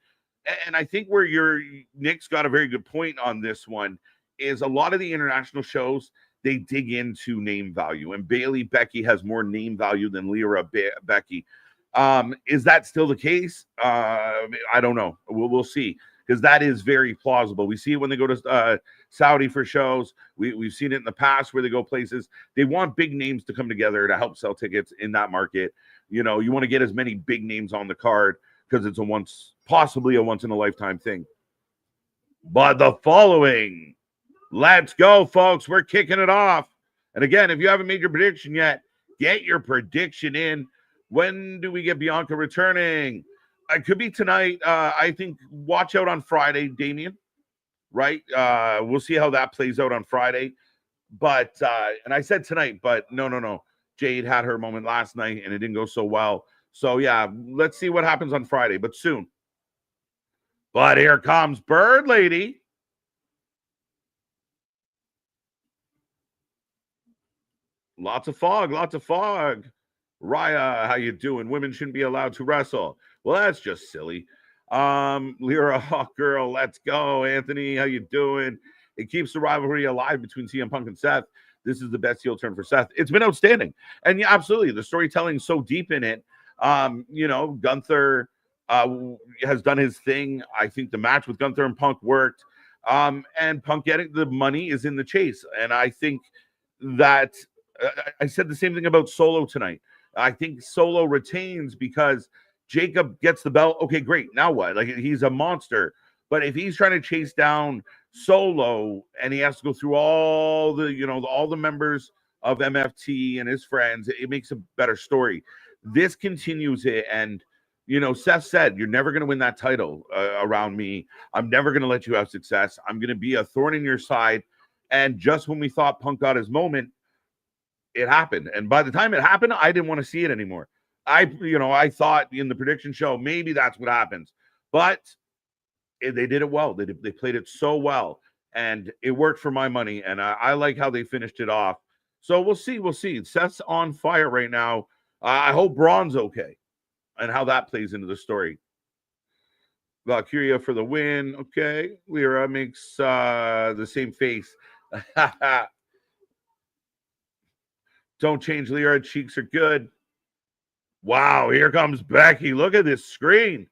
And I think where Nick's got a very good point on this one is a lot of the international shows, they dig into name value. And Bailey, Becky has more name value than Lyra, Becky. Is that still the case? I don't know. We'll see. Because that is very plausible. We see it when they go to Saudi for shows. We've seen it in the past where they go places. They want big names to come together to help sell tickets in that market. You know, you want to get as many big names on the card because it's possibly a once-in-a-lifetime thing. But the following, let's go, folks. We're kicking it off. And again, if you haven't made your prediction yet, get your prediction in. When do we get Bianca returning? It could be tonight. I think watch out on Friday, Damien. Right? We'll see how that plays out on Friday. But and I said tonight, but no. Jade had her moment last night and it didn't go so well. So yeah, let's see what happens on Friday, but soon. But here comes Bird Lady. Lots of fog. Raya, how you doing? Women shouldn't be allowed to wrestle. Well, that's just silly. Lyra Hawk Girl, let's go. Anthony, how you doing? It keeps the rivalry alive between CM Punk and Seth. This is the best heel turn for Seth. It's been outstanding. And yeah, absolutely. The storytelling's so deep in it. Gunther has done his thing. I think the match with Gunther and Punk worked. And Punk getting the money is in the chase. And I think that I said the same thing about Solo tonight. I think Solo retains because Jacob gets the belt. Okay, great. Now what? Like, he's a monster. But if he's trying to chase down Solo and he has to go through all the members of MFT and his friends, it makes a better story. This continues it. And, Seth said, you're never going to win that title around me. I'm never going to let you have success. I'm going to be a thorn in your side. And just when we thought Punk got his moment, it happened. And by the time it happened, I didn't want to see it anymore. I thought in the prediction show, maybe that's what happens. But they did it well. They played it so well. And it worked for my money. And I like how they finished it off. So we'll see. Seth's on fire right now. I hope Braun's okay. And how that plays into the story. Valkyria for the win. Okay. Lyra makes the same face. Don't change, Lyra. Cheeks are good. Wow, here comes Becky. Look at this screen.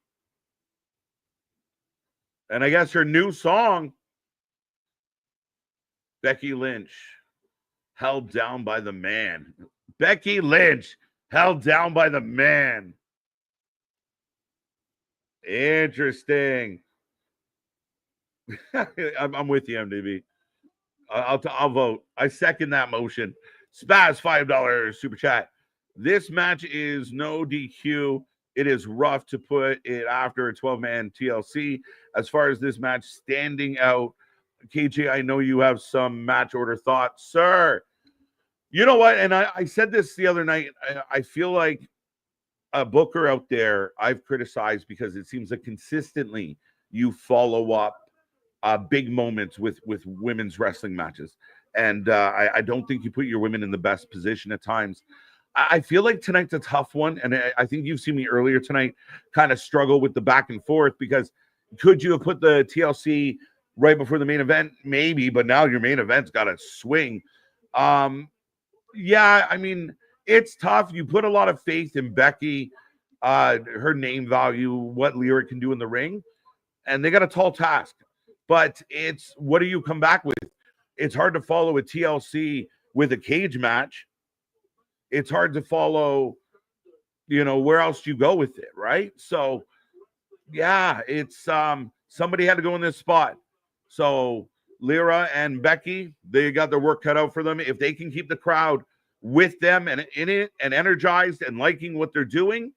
And I guess her new song, Becky Lynch, held down by the man. Becky Lynch, held down by the man. Interesting. I'm with you, MDB. I'll vote. I second that motion. Spaz, $5 super chat. This match is no DQ. It is rough to put it after a 12-man TLC. As far as this match standing out, KJ, I know you have some match order thoughts, sir. You know what? And I said this the other night. I feel like a booker out there I've criticized because it seems like consistently you follow up big moments with women's wrestling matches. And I don't think you put your women in the best position at times. I feel like tonight's a tough one. And I think you've seen me earlier tonight kind of struggle with the back and forth because could you have put the TLC right before the main event? Maybe, but now your main event's got to swing. Yeah, I mean, it's tough. You put a lot of faith in Becky, her name value, what Lyra can do in the ring, and they got a tall task. But it's what do you come back with? It's hard to follow a TLC with a cage match. It's hard to follow, where else do you go with it, right? So, yeah, it's somebody had to go in this spot. So Lyra and Becky, they got their work cut out for them. If they can keep the crowd with them and in it and energized and liking what they're doing,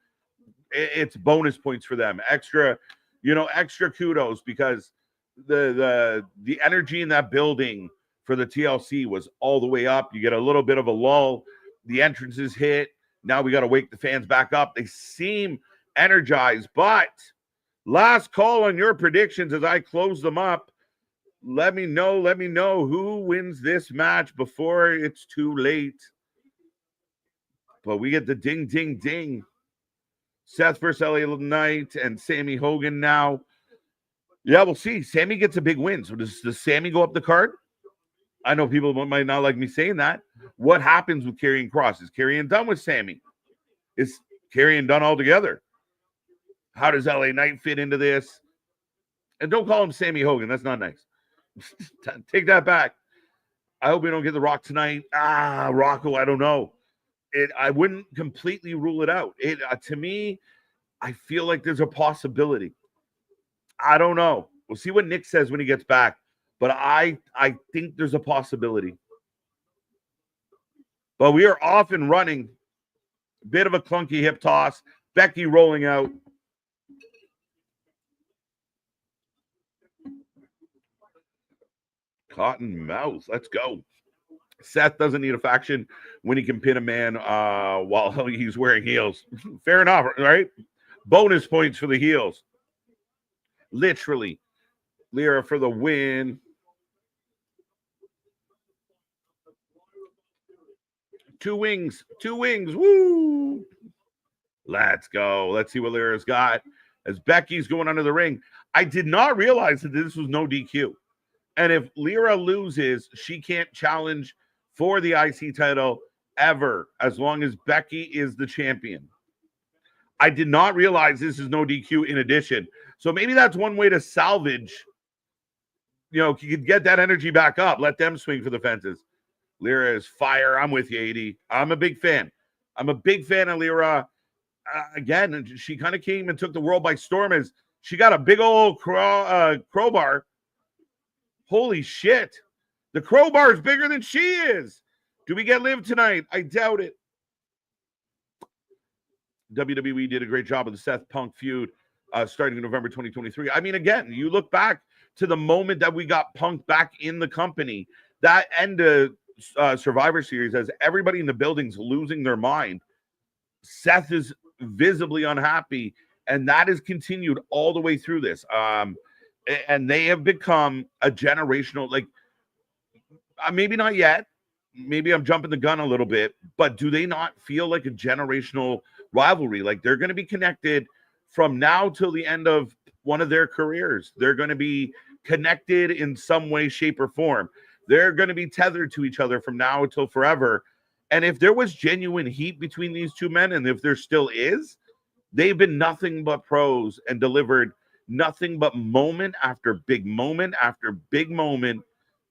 it's bonus points for them. Extra kudos because the energy in that building for the TLC was all the way up. You get a little bit of a lull. The entrances hit. Now we got to wake the fans back up. They seem energized, but last call on your predictions as I close them up. Let me know who wins this match before it's too late. But we get the ding, ding, ding. Seth versus LA Knight and Sammy Hogan now. Yeah, we'll see. Sammy gets a big win. So does Sammy go up the card? I know people might not like me saying that. What happens with Karrion Kross? Is Karrion done with Sammy? Is Karrion done altogether? How does LA Knight fit into this? And don't call him Sammy Hogan. That's not nice. Take that back. I hope we don't get The Rock tonight. Rocco, I don't know. I wouldn't completely rule it out. To me, I feel like there's a possibility. I don't know. We'll see what Nick says when he gets back. But I think there's a possibility. But we are off and running. Bit of a clunky hip toss. Becky rolling out. Cotton mouth. Let's go. Seth doesn't need a faction when he can pin a man while he's wearing heels. Fair enough, right? Bonus points for the heels. Literally. Lyra for the win. Two wings. Woo! Let's go. Let's see what Lyra's got as Becky's going under the ring. I did not realize that this was no DQ. And if Lyra loses, she can't challenge for the IC title ever, as long as Becky is the champion. I did not realize this is no DQ in addition. So maybe that's one way to salvage. You could get that energy back up. Let them swing for the fences. Lyra is fire. I'm with you, AD. I'm a big fan. I'm a big fan of Lyra. Again, she kind of came and took the world by storm as she got a big old crowbar. Holy shit. The crowbar is bigger than she is. Do we get Liv tonight? I doubt it. WWE did a great job of the Seth Punk feud starting in November 2023. I mean, again, you look back to the moment that we got Punk back in the company, that end of Survivor Series, as everybody in the building's losing their mind. Seth is visibly unhappy, and that has continued all the way through this. And they have become a generational, maybe not yet. Maybe I'm jumping the gun a little bit, but do they not feel like a generational rivalry? Like they're going to be connected from now till the end of one of their careers. They're going to be connected in some way, shape, or form. They're going to be tethered to each other from now until forever. And if there was genuine heat between these two men, and if there still is, they've been nothing but pros and delivered nothing but moment after big moment after big moment,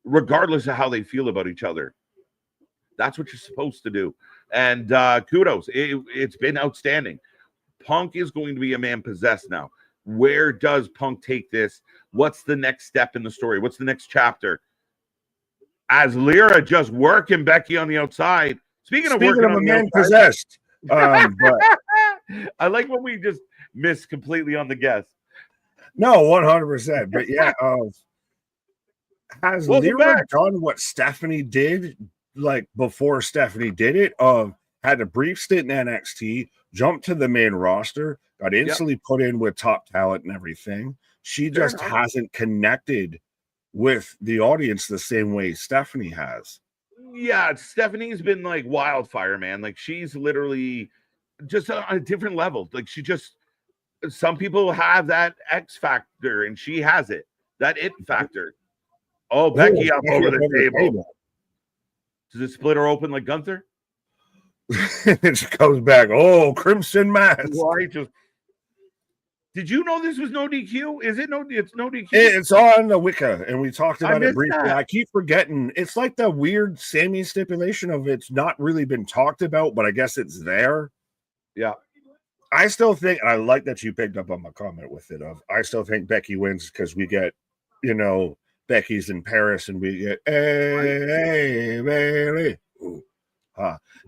regardless of how they feel about each other. That's what you're supposed to do. And kudos. It's been outstanding. Punk is going to be a man possessed now. Where does Punk take this? What's the next step in the story? What's the next chapter? As Lyra just working Becky on the outside. Speaking of working on
a
the
man
outside,
possessed. But
I like when we just miss completely on the guess.
No, 100%. But yeah, has Lyra done what Stephanie did, like before Stephanie did it? Had a brief stint in NXT, jumped to the main roster, got instantly put in with top talent and everything. She just hasn't connected with the audience the same way Stephanie has.
Yeah, Stephanie's been like wildfire, man. Like she's literally just on a different level. Like some people have that X factor and she has it, that it factor. Oh, Becky up over the table. Does it split her open like Gunther?
It goes back. Oh, Crimson Mask.
Why did you know this was no DQ? Is it no? It's no DQ.
It's on the Wicca, and we talked about it briefly. I keep forgetting. It's like the weird Sammy stipulation of it's not really been talked about, but I guess it's there.
Yeah.
I still think, and I like that you picked up on my comment with it. I still think Becky wins because we get, Becky's in Paris, and we get hey, baby.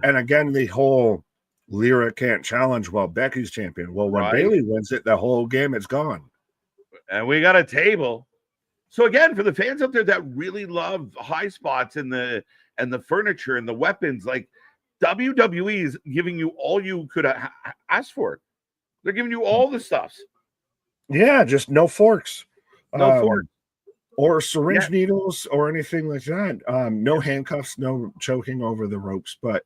And again, the whole Lyra can't challenge while Becky's champion. Well, when Bayley wins it, the whole game is gone.
And we got a table. So again, for the fans out there that really love high spots and the furniture and the weapons, like WWE is giving you all you could ask for. They're giving you all the stuffs.
Yeah, just no forks.
No forks.
Or syringe needles or anything like that. No handcuffs, no choking over the ropes. But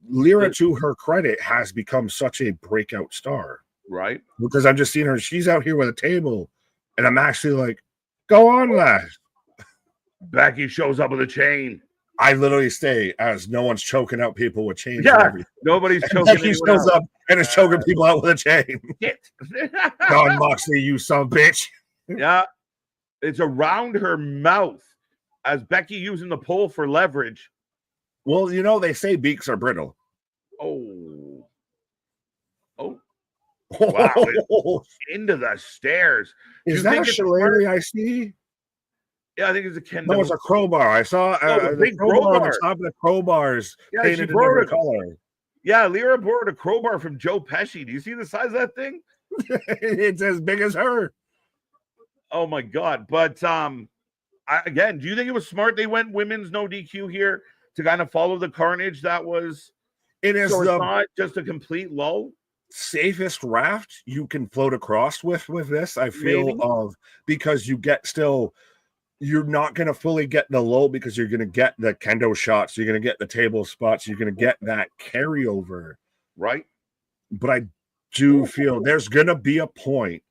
Lyra, to her credit, has become such a breakout star.
Right.
Because I'm just seeing her. She's out here with a table. And I'm actually like, go on, lad.
Becky shows up with a chain.
I literally stay as no one's choking out people with chains.
Yeah, nobody's choking.
Becky shows up and is choking people out with a chain. Don Moxley, you son of a bitch.
Yeah. It's around her mouth as Becky using the pole for leverage.
Well, they say beaks are brittle.
Oh. Wow. Into the stairs.
Is that a shillelagh I see?
Yeah, I think it's a kendo.
No, it's a crowbar. I saw
the big crowbar.
On the top of the crowbars painted a different color.
Yeah, Lyra borrowed a crowbar from Joe Pesci. Do you see the size of that thing?
It's as big as her.
Oh my god! But again, do you think it was smart they went women's no DQ here to kind of follow the carnage that was?
It is
So it's
the
not just a complete lull.
safest raft you can float across with this. I feel
Maybe.
because you get still. You're not going to fully get the lull because you're going to get the kendo shots. You're going to get the table spots. You're going to get that carryover.
Right.
But I do feel there's going to be a point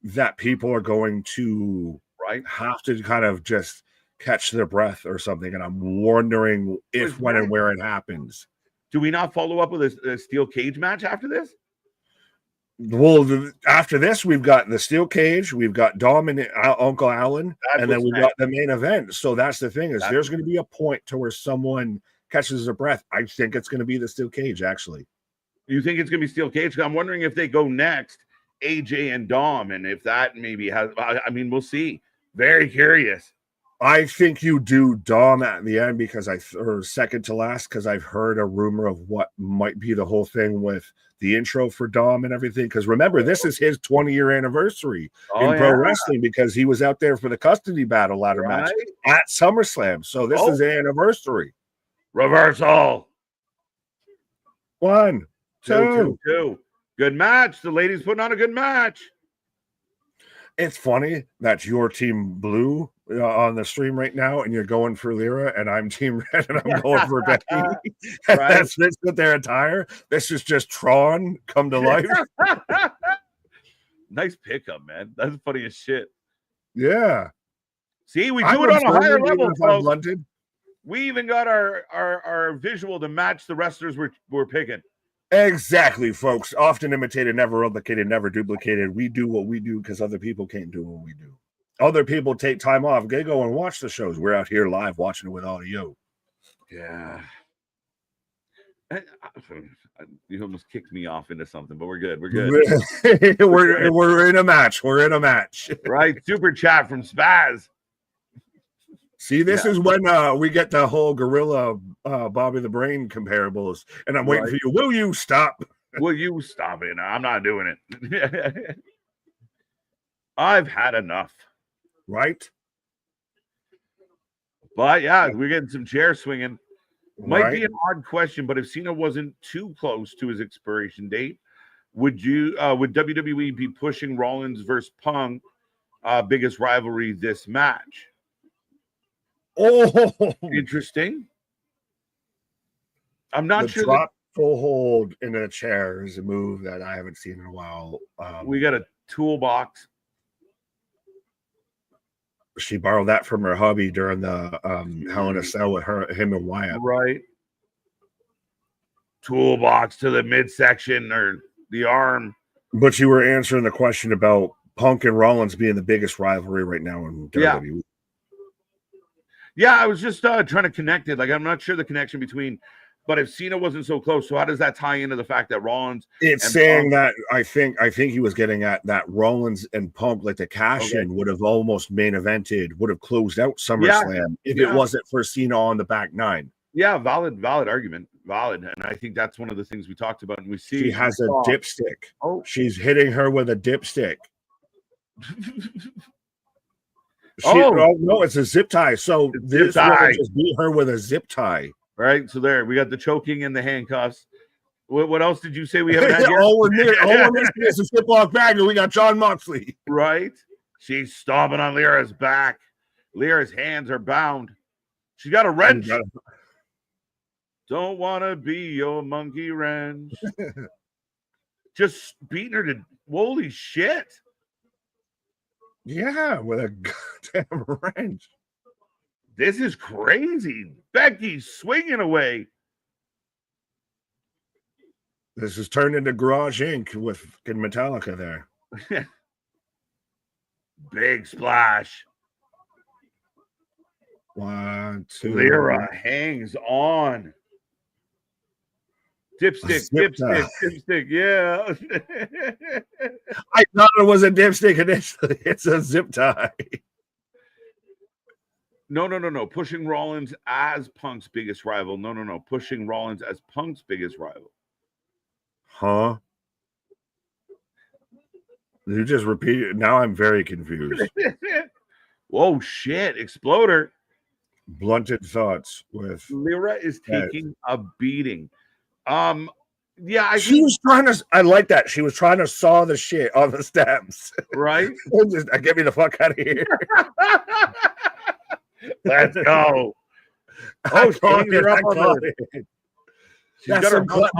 that people are going to have to kind of just catch their breath or something. And I'm wondering if, when, and where it happens.
Do we not follow up with a steel cage match after this?
Well, after this, we've got the steel cage, we've got Dom and Uncle Alan, and then we've got the main event. So that's the thing is there's going to be a point to where someone catches their breath. I think it's going to be the steel cage, actually.
You think it's going to be steel cage? I'm wondering if they go next, AJ and Dom, and if that maybe has, I mean, we'll see. Very curious.
I think you do Dom at the end because or second to last, because I've heard a rumor of what might be the whole thing with the intro for Dom and everything. Because remember, this is his 20-year anniversary in pro wrestling because he was out there for the custody battle ladder match at SummerSlam. So this is the anniversary.
Reversal.
1, 2.
Good match. The ladies putting on a good match.
It's funny that your team blue on the stream right now, and you're going for Lyra, and I'm team red, and I'm going for Becky. That's with their attire. This is just Tron come to life.
Nice pickup, man. That's funny as shit.
Yeah.
See, we do it on a higher level, folks. We even got our visual to match the wrestlers we're picking.
Exactly, folks. Often imitated, never replicated, never duplicated. We do what we do because other people can't do what we do. Other people take time off. They go and watch the shows. We're out here live watching it with all of you.
Yeah. You almost kicked me off into something, but we're good. We're good.
we're in a match. We're in a match.
Right. Super chat from Spaz.
See, this is when we get the whole gorilla Bobby the Brain comparables, and I'm waiting for you. Will you stop?
Will you stop it? I'm not doing it. I've had enough.
Right?
But yeah, we're getting some chair swinging. Might be an odd question, but if Cena wasn't too close to his expiration date, would WWE be pushing Rollins versus Punk biggest rivalry this match?
Oh,
interesting. I'm not sure.
Drop full hold in a chair is a move that I haven't seen in a while.
We got a toolbox.
She borrowed that from her hubby during the Hell in a Cell with him and Wyatt.
Right. Toolbox to the midsection or the arm.
But you were answering the question about Punk and Rollins being the biggest rivalry right now in WWE.
Yeah, I was just trying to connect it. Like, I'm not sure the connection between, but if Cena wasn't so close, so how does that tie into the fact that Rollins?
It's saying Punk, that I think he was getting at that Rollins and Punk, like the cash-in would have almost main evented, would have closed out SummerSlam if it wasn't for Cena on the back nine.
Yeah, valid argument. Valid. And I think that's one of the things we talked about. And we see
she has a dipstick. Oh, she's hitting her with a dipstick. No, it's a zip tie. So this woman just beat her with a zip tie.
Right. So there we got the choking and the handcuffs. What else did you say we haven't had yet?
All we're missing is a zip-lock bag, and we got John Moxley.
Right. She's stomping on Lyra's back. Lyra's hands are bound. She got a wrench. Don't want to be your monkey wrench. Just beating her to holy shit.
Yeah, with a goddamn wrench.
This is crazy. Becky's swinging away.
This has turned into Garage Inc. with Metallica there.
Big splash.
1, 2.
Lyra hangs on. Dipstick, yeah.
I thought it was a dipstick initially. It's a zip tie.
No. Pushing Rollins as Punk's biggest rival. No. Pushing Rollins as Punk's biggest rival.
Huh? You just repeat it. Now I'm very confused.
Whoa, shit. Exploder.
Blunted thoughts with
Lyra is taking a beating. Yeah,
she was trying to. I like that. She was trying to saw the shit on the steps.
Right?
Just get me the fuck out of here.
Let's go. Oh, she's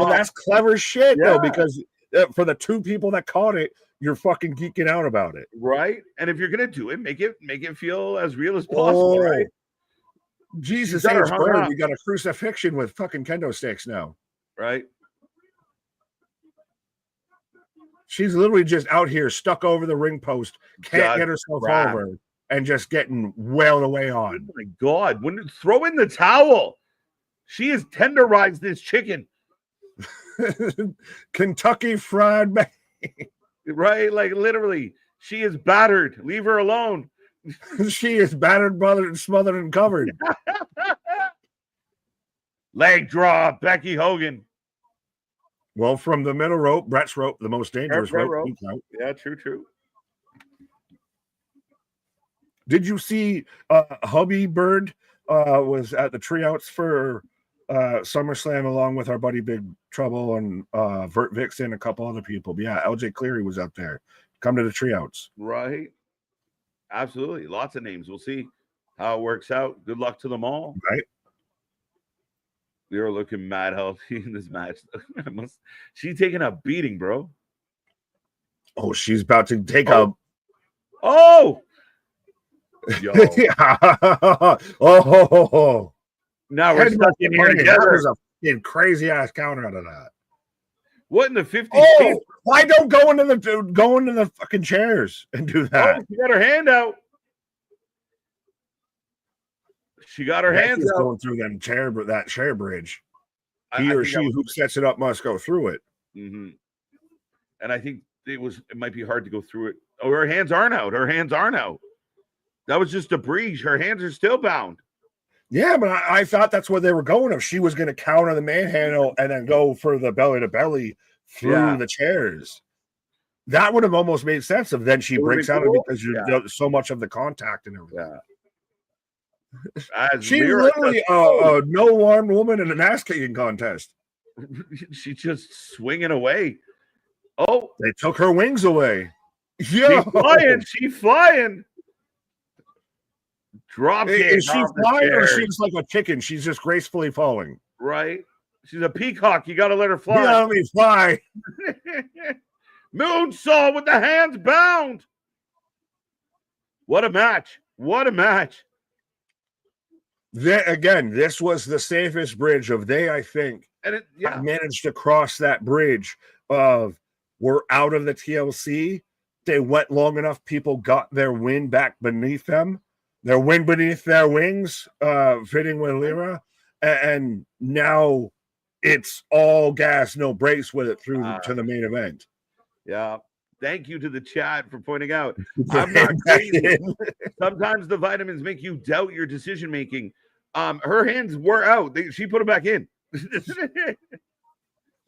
that's clever shit, though, because for the two people that caught it, you're fucking geeking out about it,
right? And if you're gonna do it, make it feel as real as possible, right?
Jesus H. Bird, we got a crucifixion with fucking kendo sticks now,
right?
She's literally just out here stuck over the ring post, can't get herself over, and just getting wailed away on.
Oh my God, throw in the towel. She has tenderized this chicken.
Kentucky Fried Bacon.
Right? Like literally, she is battered. Leave her alone.
She is battered, smothered, and covered.
Leg drop, Becky Hogan.
Well, from the middle rope, Brett's rope, the most dangerous rope.
Yeah, true.
Did you see Hubby Bird was at the tryouts for SummerSlam along with our buddy Big Trouble and Vert Vixen and a couple other people? But yeah, LJ Cleary was up there. Come to the tryouts.
Right. Absolutely. Lots of names. We'll see how it works out. Good luck to them all.
Right.
You're looking mad healthy in this match. She's taking a beating, bro.
Oh, she's about to take
a. Oh. Yo.
Oh.
Now we're stuck in here together.
There's a crazy ass counter out of that.
What in the 50s?
Oh, why don't go into the fucking chairs and do that?
Oh, she got her hand out. She got her hands out.
Going through that chair bridge. He or she who sets it up must go through it.
Mm-hmm. And I think it might be hard to go through it. Oh, her hands aren't out. Her hands aren't out. That was just a breeze. Her hands are still bound.
Yeah, but I thought that's where they were going. If she was going to counter the manhandle and then go for the belly to belly through the chairs, that would have almost made sense. If then she breaks out because so much of the contact and everything.
Yeah,
she's literally a no-armed woman in an ass kicking contest.
She's just swinging away. Oh,
they took her wings away.
Yeah, she's flying. Drop kick.
Is she flying or she's like a chicken? She's just gracefully falling.
Right. She's a peacock. You got to let her fly.
Let me fly.
Moonsault with the hands bound. What a match. What a match.
Again, this was the safest bridge I think,
and
managed to cross that bridge of we're out of the TLC. They went long enough. People got their win back beneath them. Their win beneath their wings, fitting with Lyra, and now it's all gas, no brakes with it through to the main event.
Yeah. Thank you to the chat for pointing out. I'm not crazy. Sometimes the vitamins make you doubt your decision making. Her hands were out. She put them back in.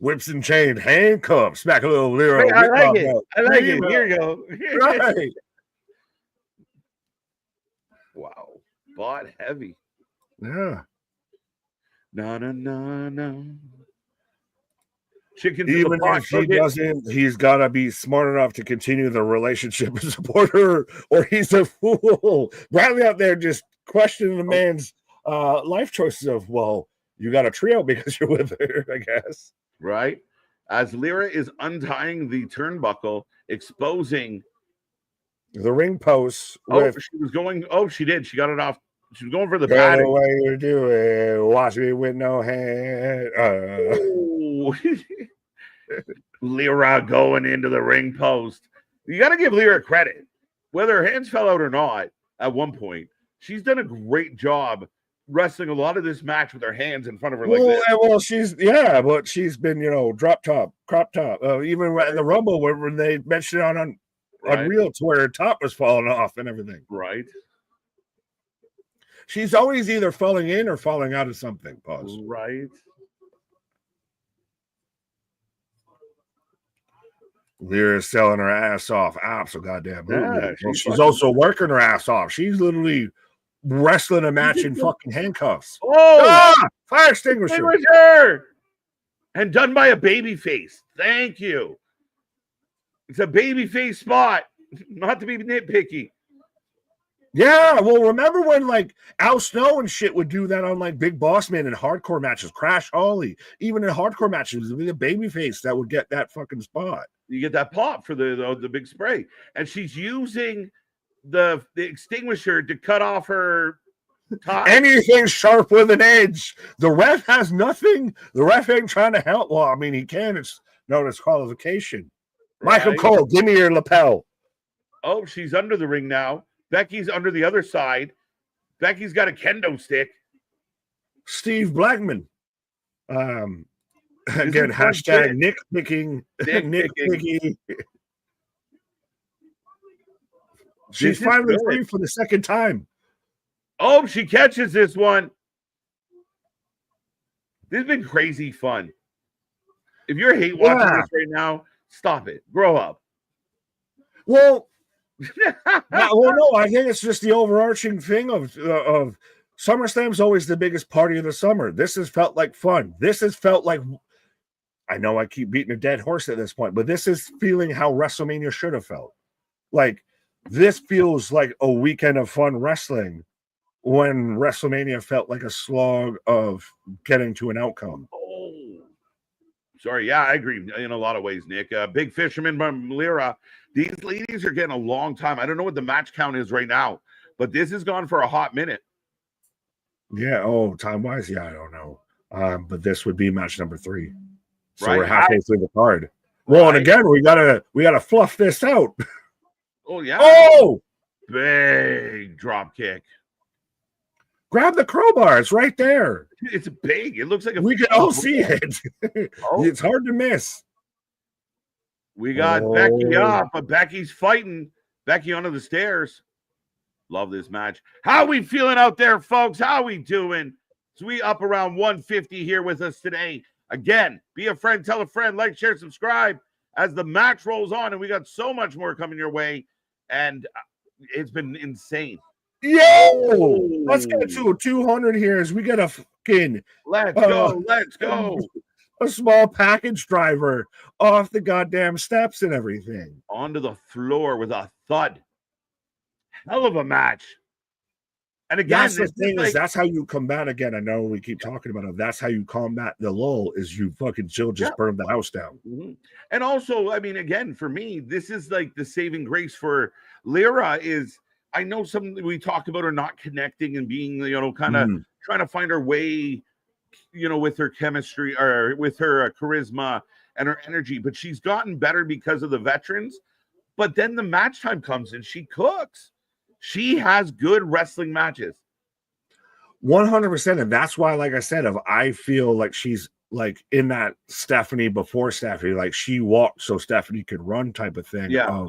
Whips and chain, handcuffs, smack a little Lyra.
Hey, I like it. I like it. Here you go.
Right.
Wow. Bought heavy.
Yeah.
No. Chicken.
Even if he doesn't, he's got to be smart enough to continue the relationship and support her, or he's a fool. Bradley out there just questioning the man's life choices of, well, you got a trio because you're with her, I guess.
Right. As Lyra is untying the turnbuckle, exposing
the ring posts.
She was going. Oh, she did. She got it off. She was going for the batting.
The way you do it. Watch me with no hand.
Lyra going into the ring post. You got to give Lyra credit. Whether her hands fell out or not, at one point, she's done a great job wrestling a lot of this match with her hands in front of her like this.
Well, but she's been, drop top, crop top. Even in the Rumble when they mentioned it on Real to where her top was falling off and everything.
Right.
She's always either falling in or falling out of something. Pause.
Right.
Lyra's selling her ass off. Absolutely.
Yeah,
Well, she's also working her ass off. She's literally wrestling a match in fucking handcuffs.
Oh,
fire extinguisher.
And done by a baby face. Thank you. It's a baby face spot. Not to be nitpicky.
Yeah, well, remember when like Al Snow and shit would do that on like Big Boss Man in hardcore matches, Crash Holly, even in hardcore matches, it would be the baby face that would get that fucking spot.
You get that pop for the big spray. And she's using the extinguisher to cut off her tie.
Anything sharp with an edge. The ref has nothing. The ref ain't trying to help. Well, I mean, he can. It's no disqualification. Right. Michael Cole, give me your lapel.
Oh, she's under the ring now. Becky's under the other side. Becky's got a kendo stick.
Steve Blackman. Again, hashtag Nick picking. Nick picking. She's finally free for the second time.
Oh, she catches this one. This has been crazy fun. If you're hate watching this right now, stop it. Grow up.
Well, no, I think it's just the overarching thing of SummerSlam's always the biggest party of the summer. This has felt like fun. This has felt like, I know I keep beating a dead horse at this point, but this is feeling how WrestleMania should have felt. Like, this feels like a weekend of fun wrestling when WrestleMania felt like a slog of getting to an outcome.
Oh, sorry. Yeah, I agree in a lot of ways, Nick. Big Fisherman from Lyra. These ladies are getting a long time. I don't know what the match count is right now, but this has gone for a hot minute.
Yeah. Oh, time-wise, yeah, I don't know. But this would be match number 3. So we're halfway through the card. Well, and again, we gotta fluff this out.
Oh, yeah.
Oh!
Big drop kick.
Grab the crowbar. It's right there.
It's big. It looks like
we can all see it. It's hard to miss.
We got Becky up, but Becky's fighting. Becky onto the stairs. Love this match. How we feeling out there, folks? How we doing? So we up around 150 here with us today. Again, be a friend, tell a friend, like, share, subscribe as the match rolls on. And we got so much more coming your way. And it's been insane.
Yo, let's get to 200 here as we get a fucking
let's go.
A small package driver off the goddamn steps and everything.
Onto the floor with a thud. Hell of a match. And again,
that's the thing is that's how you combat again. I know we keep talking about it. That's how you combat the lull is you fucking still just burn the house down.
Mm-hmm. And also, I mean, again, for me, this is like the saving grace for Lyra is I know some we talk about her not connecting and being, kind of trying to find her way, with her chemistry or with her charisma and her energy. But she's gotten better because of the veterans. But then the match time comes and she cooks. She has good wrestling matches.
100%. And that's why, like I said, I feel like she's like in that Stephanie before Stephanie, like she walked so Stephanie could run type of thing.
Yeah.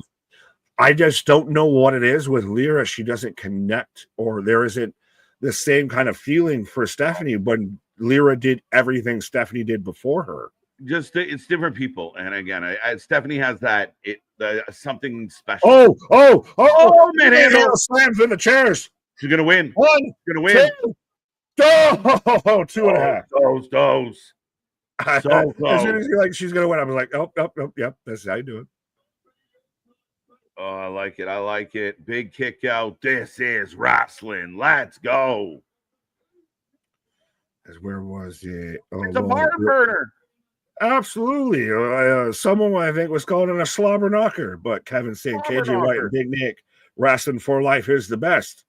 I just don't know what it is with Lyra. She doesn't connect, or there isn't the same kind of feeling for Stephanie when Lyra did everything Stephanie did before her.
Just it's different people, and again, Stephanie has that something special.
Oh man! Slams in the chairs.
She's gonna win.
One,
she's gonna win.
2, 2.5.
Those.
As soon as you're like she's gonna win, I'm like, oh, yep. That's how you do it.
Oh, I like it. Big kick out. This is wrestling. Let's go.
Where was it?
It's a barn burner.
Absolutely. Someone I think was calling it a slobber knocker, but Kevin saying KJ White and Big Nick wrestling for life is the best.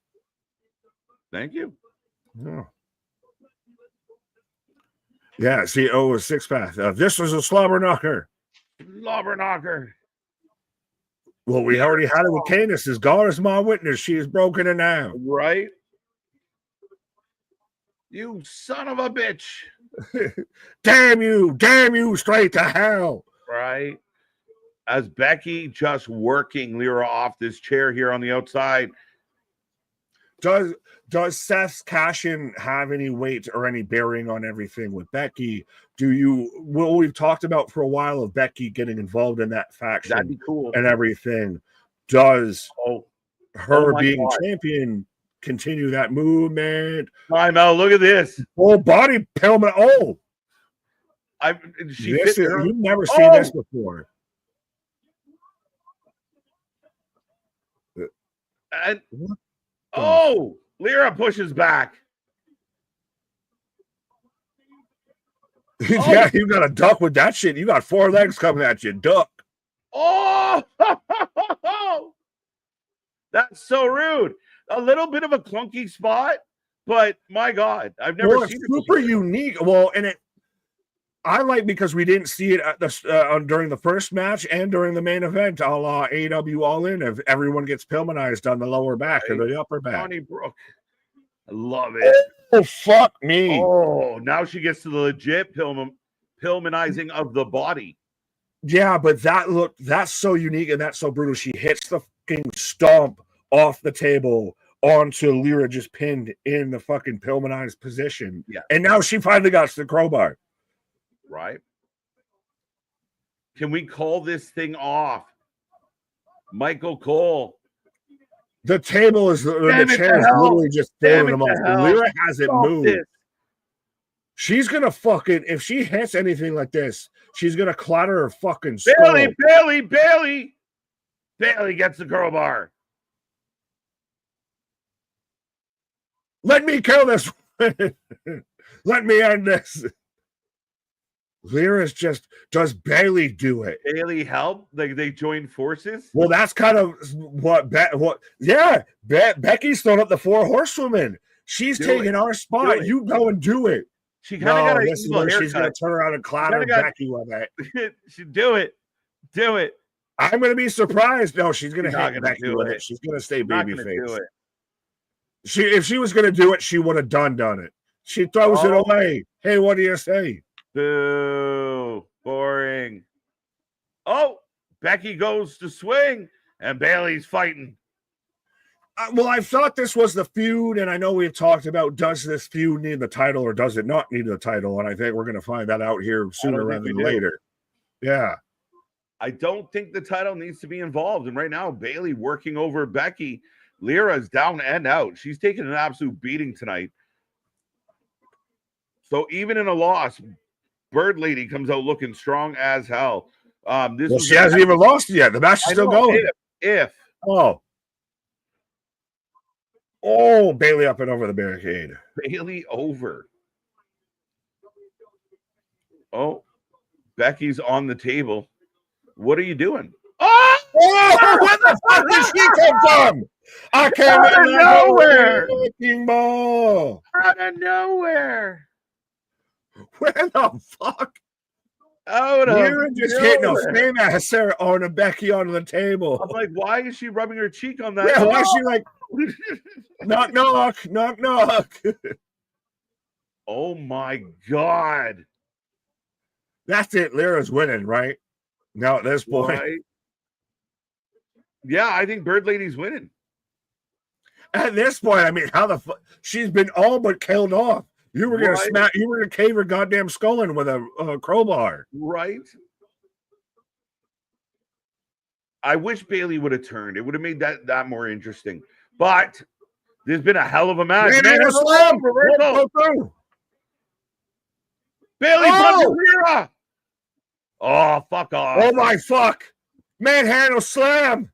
Thank you.
Oh. Yeah, see, Six Path. This was a slobber knocker.
Slobber knocker.
Well, we already had it with Candace. As God is my witness, she is broken in now.
Right? You son of a bitch.
Damn you, straight to hell.
Right? As Becky just working Lyra off this chair here on the outside.
does Seth's cash-in have any weight or any bearing on everything with Becky? We've talked about for a while of Becky getting involved in that faction.
That'd be cool.
And everything. Does her being
God.
champion continue that movement?
Time out. Look at this.
Full body pelmet. Oh, you've never seen this before.
And Lyra pushes back.
Yeah, you got to duck with that shit. You got 4 legs coming at you. Duck.
Oh, that's so rude. A little bit of a clunky spot, but my God, I've never seen it.
Super unique. Well, and I like because we didn't see it at during the first match and during the main event, a la AEW All In, if everyone gets Pillmanized on the lower back or the upper back.
Bonnie Brooke. I love it.
Oh, fuck me.
Oh, now she gets to the legit Pillmanizing of the body.
Yeah, but that's so unique and that's so brutal. She hits the fucking stomp off the table onto Lyra, just pinned in the fucking Pillmanized position.
Yeah.
And now she finally got to the crowbar.
Right? Can we call this thing off? Michael Cole.
The table is the chair is literally just throwing them off. Lyra hasn't moved. She's gonna fucking, if she hits anything like this, she's gonna clatter her fucking skull.
Bailey gets the crowbar.
Let me kill this. Let me end this. Lyra's just, does Bailey do it?
Bailey help? Like they join forces?
Well, that's kind of Becky's throwing up the 4 horsewomen. She's taking our spot. You go and do it.
She kind of got a
this is where she's going to turn around and clatter Becky with it.
She do it.
I'm going to be surprised. No, she's going to hit Becky with it. She's going to stay babyface. If she was going to do it, she would have done it. She throws it away. Hey, what do you say?
Boo. Boring. Oh, Becky goes to swing, and Bailey's fighting.
Well, I thought this was the feud, and I know we've talked about, does this feud need the title or does it not need the title? And I think we're going to find that out here sooner rather than later. Yeah.
I don't think the title needs to be involved. And right now, Bailey working over Becky. Lyra's down and out. She's taking an absolute beating tonight. So even in a loss, Bird Lady comes out looking strong as hell.
She hasn't even lost yet. The match is still going. Bailey up and over the barricade.
Bailey over. Oh, Becky's on the table. What are you doing?
Oh, where the fuck did she come from? I came out of nowhere.
Out of nowhere.
Where the fuck?
You're
just hitting a flame at Sarah on a Becky on the table.
I'm like, why is she rubbing her cheek on that?
Yeah, why is she like, knock, knock, knock, knock?
Oh my God.
That's it. Lyra's winning, right? Now at this point.
Right. Yeah, I think Bird Lady's winning.
At this point, I mean, how the fuck? She's been all but killed off. You were gonna smack. You were gonna cave her goddamn skull in with a crowbar,
right? I wish Bailey would have turned. It would have made that more interesting. But there's been a hell of a match. Bailey punches Lyra. Oh, fuck off!
Oh my fuck! Manhandle slam.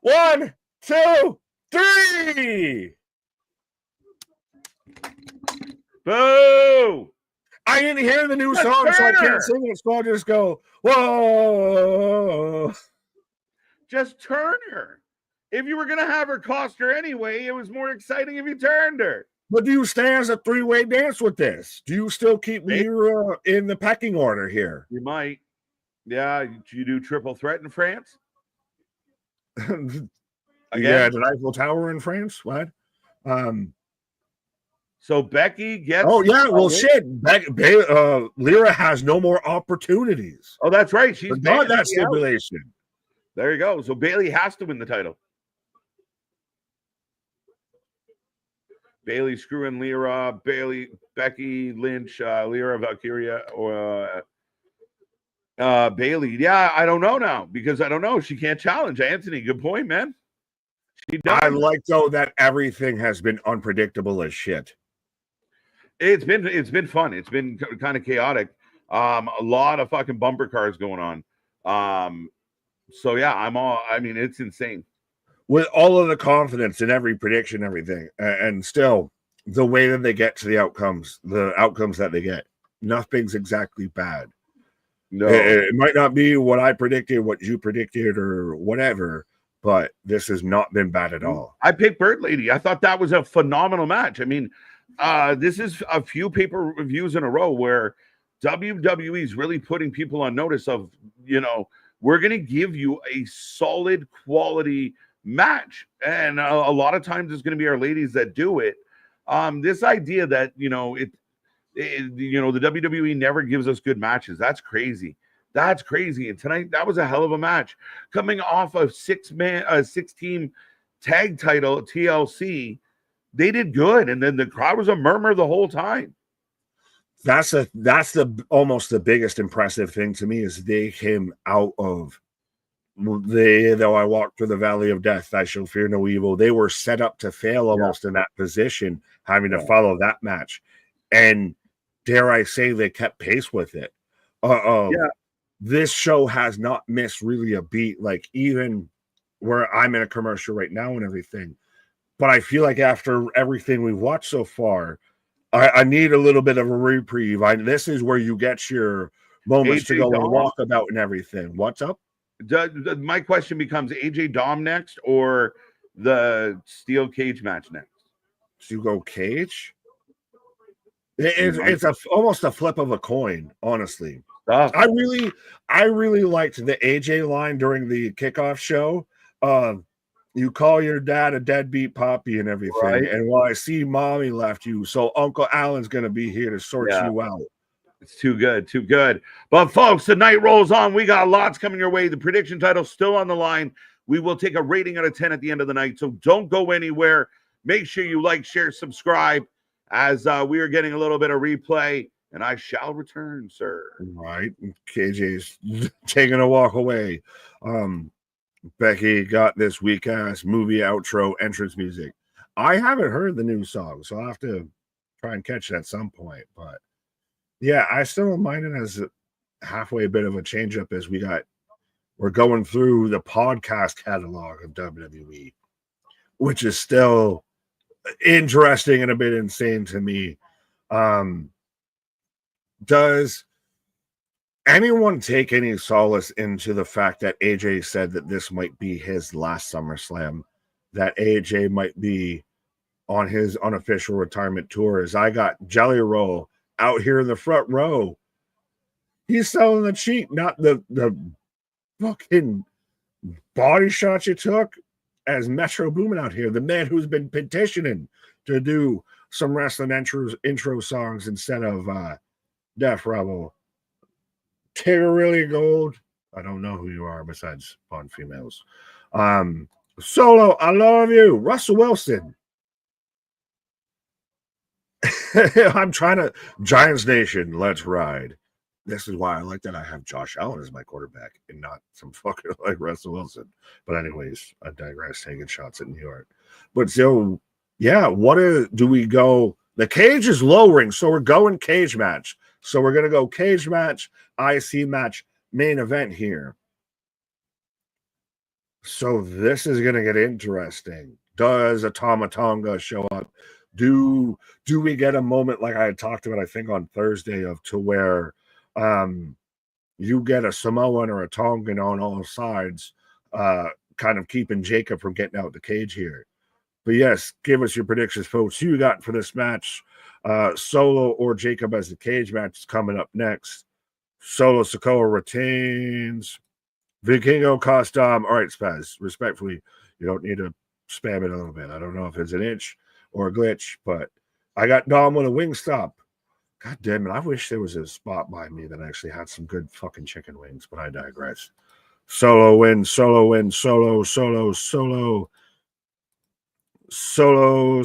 1, 2, 3.
Boo!
I didn't hear the new song, so I can't sing it. So I'll just go, whoa.
Just turn her. If you were going to have her cost her anyway, it was more exciting if you turned her.
But do you stay as a 3-way dance with this? Do you still keep Lyra in the pecking order here?
You might. Yeah, you do triple threat in France?
Yeah, the Eiffel Tower in France? What?
So Becky gets...
Oh, yeah, well, shit. Lyra has no more opportunities.
Oh, that's right. She's
not that stipulation.
There you go. So Bailey has to win the title. Bailey screwing Lyra, Becky Lynch, Lyra Valkyria, or Bailey. Yeah, I don't know now because I don't know. She can't challenge Anthony. Good point, man. She
I
done.
like though that everything has been unpredictable as shit.
It's been fun. It's been kind of chaotic. A lot of fucking bumper cars going on. So yeah, I mean, it's insane.
With all of the confidence in every prediction, everything, and still the way that they get to the outcomes that they get, nothing's exactly bad.
No,
It might not be what I predicted, what you predicted, or whatever, but this has not been bad at all.
I picked Bird Lady. I thought that was a phenomenal match. I mean, this is a few pay-per-views in a row where WWE is really putting people on notice of, we're going to give you a solid quality match. And a lot of times it's going to be our ladies that do it. This idea that, the WWE never gives us good matches. That's crazy. That's crazy. And tonight, that was a hell of a match. Coming off of 6-team tag title, TLC, they did good. And then the crowd was a murmur the whole time.
That's the almost the biggest impressive thing to me is they came out of though I walked through the valley of death, I shall fear no evil. They were set up to fail almost in that position, having to follow that match. And dare I say they kept pace with it. This show has not missed really a beat, like even where I'm in a commercial right now and everything. But I feel like after everything we've watched so far, I need a little bit of a reprieve. This is where you get your moments to go and walk about and everything. What's up?
My question becomes AJ Dom next or the steel cage match next?
So you go cage? It's almost a flip of a coin, honestly. I really liked the AJ line during the kickoff show. You call your dad a deadbeat poppy and everything. Right. And while I see mommy left you, so Uncle Alan's going to be here to sort you out.
It's too good, too good. But folks, the night rolls on. We got lots coming your way. The prediction title's still on the line. We will take a rating out of 10 at the end of the night. So don't go anywhere. Make sure you like, share, subscribe as we are getting a little bit of replay. And I shall return, sir.
Right. KJ's taking a walk away. Becky got this weak-ass movie outro entrance music. I haven't heard the new song, so I'll have to try and catch it at some point. But, yeah, I still don't mind it as halfway a bit of a change-up as we're going through the podcast catalog of WWE, which is still interesting and a bit insane to me. Does anyone take any solace into the fact that AJ said that this might be his last SummerSlam, that AJ might be on his unofficial retirement tour? As I got Jelly Roll out here in the front row, he's selling the cheap, not the fucking body shots you took. As Metro Boomin out here, the man who's been petitioning to do some wrestling intro songs instead of Death Rebel. Tiggerilly Gold. I don't know who you are besides Bond females. Solo, I love you. Russell Wilson. I'm trying to Giants Nation, let's ride. This is why I like that I have Josh Allen as my quarterback and not some fucker like Russell Wilson. But anyways, I digress, taking shots at New York. But so, yeah, do we go? The cage is lowering, so we're going cage match. So we're going to go cage match, IC match, main event here. So this is going to get interesting. Does a Tama Tonga show up? Do we get a moment like I had talked about, I think, on Thursday to where you get a Samoan or a Tongan on all sides, kind of keeping Jacob from getting out the cage here. But yes, give us your predictions, folks. Who you got for this match? Solo or Jacob as the cage match is coming up next. Solo Sikoa retains. Vikingo cost Dom. All right, Spaz, respectfully, you don't need to spam it a little bit. I don't know if it's an itch or a glitch, but I got Dom with a wing stop. God damn it. I wish there was a spot by me that actually had some good fucking chicken wings, but I digress. Solo wins, solo wins, solo. Solo.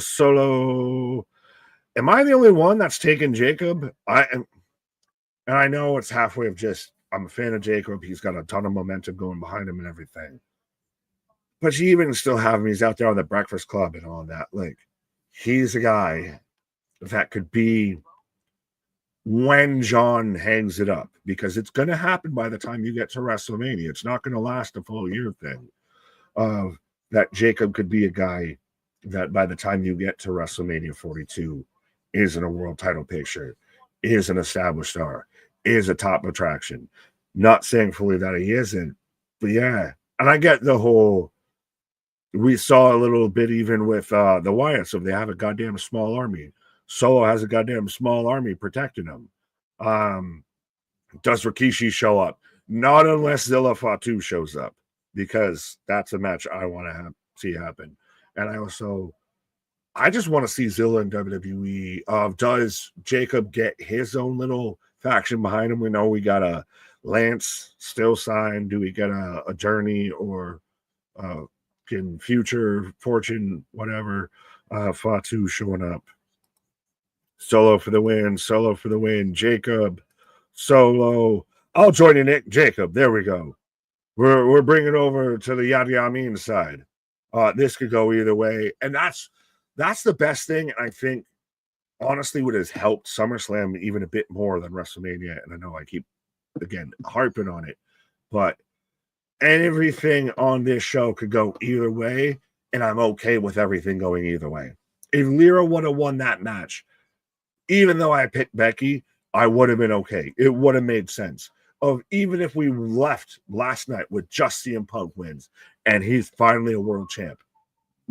Am I the only one that's taken Jacob? And I know it's halfway of just, I'm a fan of Jacob. He's got a ton of momentum going behind him and everything. But you even still have him. He's out there on the Breakfast Club and all that. Like, he's a guy that could be when John hangs it up, because it's going to happen by the time you get to WrestleMania. It's not going to last a full year thing. That Jacob could be a guy that by the time you get to WrestleMania 42 is in a world title picture, is an established star, is a top attraction. Not saying fully that he isn't, but yeah. And I get the whole, we saw a little bit even with the Wyatts, if they have a goddamn small army. Solo has a goddamn small army protecting him. Does Rikishi show up? Not unless Zilla Fatu shows up, because that's a match I want to see happen. And I just want to see Zilla in WWE. Does Jacob get his own little faction behind him? We know we got a Lance still signed. Do we get a Journey or can Future, Fortune, whatever, Fatu showing up? Solo for the win. Jacob, Solo. I'll join you, Nick. Jacob. There we go. We're bringing over to the Yad Yamin side. This could go either way, and that's the best thing. I think, honestly, what has helped SummerSlam even a bit more than WrestleMania. And I know I keep again harping on it, but everything on this show could go either way, and I'm okay with everything going either way. If Lyra would have won that match, even though I picked Becky, I would have been okay. It would have made sense. Even if we left last night with just CM Punk wins and he's finally a world champ,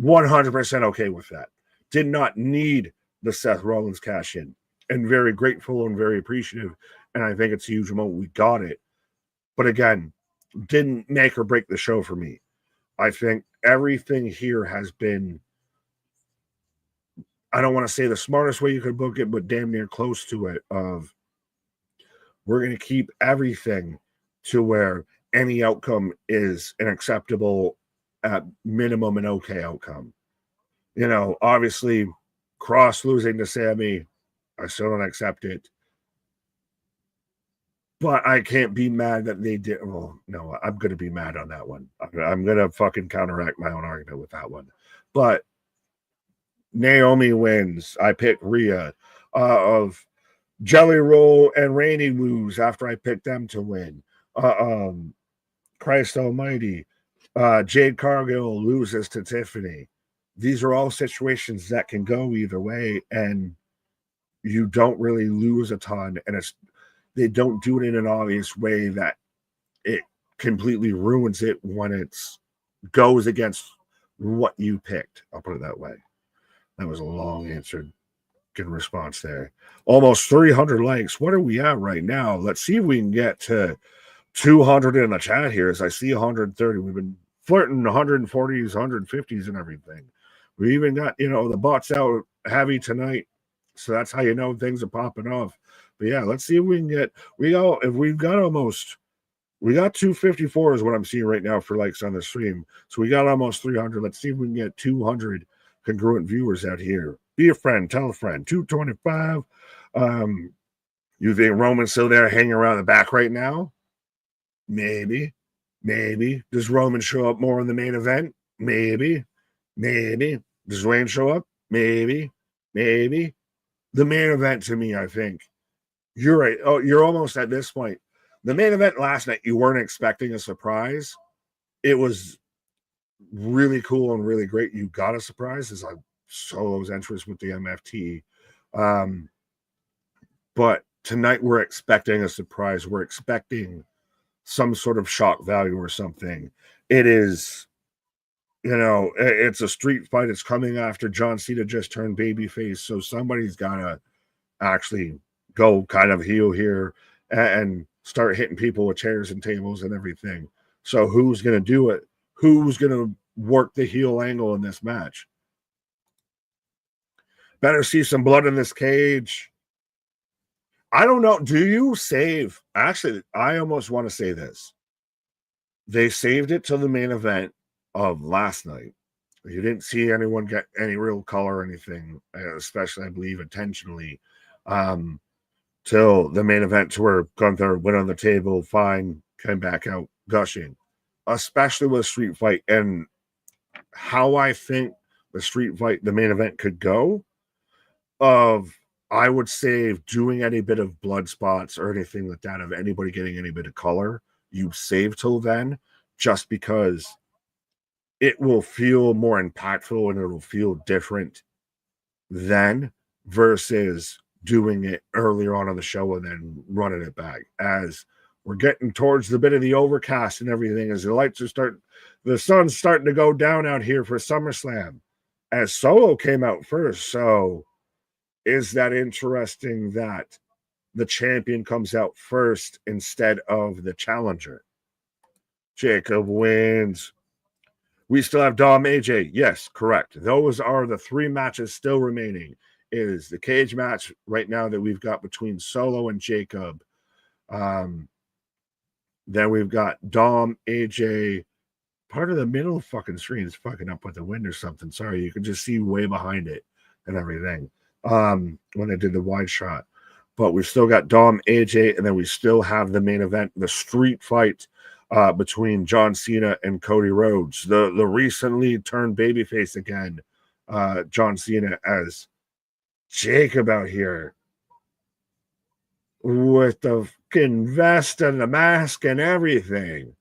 100% okay with that. Did not need the Seth Rollins cash in, and very grateful and very appreciative. And I think it's a huge moment. We got it. But again, didn't make or break the show for me. I think everything here has been, I don't want to say the smartest way you could book it, but damn near close to it. We're going to keep everything to where any outcome is an acceptable, at minimum, an okay outcome. You know, obviously, Cross losing to Sammy, I still don't accept it. But I can't be mad that they did. Well, no, I'm going to be mad on that one. I'm going to fucking counteract my own argument with that one. But Naomi wins. I pick Rhea. Of Jelly Roll and Rainy lose after I picked them to win. Christ Almighty. Jade Cargill loses to Tiffany. These are all situations that can go either way, and you don't really lose a ton. And they don't do it in an obvious way that it completely ruins it when it goes against what you picked. I'll put it that way. That was a long answered response there. Almost 300 likes. What are we at right now? Let's see if we can get to 200 in the chat here. As I see 130, we've been flirting 140s, 150s, and everything. We even got, the bots out heavy tonight, so that's how you know things are popping off. But yeah, let's see if we can get. We got 254 is what I'm seeing right now for likes on the stream. So we got almost 300. Let's see if we can get 200 congruent viewers out here. Be a friend, tell a friend. 225. You think Roman's still there hanging around the back right now? Maybe. Does Roman show up more in the main event? Maybe. Does Wayne show up? Maybe. The main event, to me, I think. You're right. Oh, you're almost at this point. The main event last night, you weren't expecting a surprise. It was really cool and really great. You got a surprise as Solo's entrance with the MFT. But tonight we're expecting a surprise. We're expecting some sort of shock value or something. It is, it's a street fight. It's coming after John Cena just turned babyface. So somebody's got to actually go kind of heel here and start hitting people with chairs and tables and everything. So who's going to do it? Who's going to work the heel angle in this match? Better see some blood in this cage. I don't know. Do you save? Actually, I almost want to say this. They saved it to the main event of last night. You didn't see anyone get any real color or anything, especially, I believe, intentionally, till the main event to where Gunther went on the table, fine, came back out gushing, especially with a street fight. And how I think the street fight, the main event could go, I would say doing any bit of blood spots or anything like that, of anybody getting any bit of color, you save till then, just because it will feel more impactful and it'll feel different then versus doing it earlier on in the show and then running it back. As we're getting towards the bit of the overcast and everything, as the sun's starting to go down out here for SummerSlam, as Solo came out first. So is that interesting that the champion comes out first instead of the challenger? Jacob wins. We still have Dom AJ. Yes, correct. Those are the 3 matches still remaining. Is the cage match right now that we've got between Solo and Jacob. Then we've got Dom AJ. Part of the middle fucking screen is fucking up with the wind or something. Sorry, you can just see way behind it and everything. When I did the wide shot. But we've still got Dom AJ, and then we still have the main event, the street fight between John Cena and Cody Rhodes, the recently turned babyface again, John Cena, as Jacob out here with the fucking vest and the mask and everything.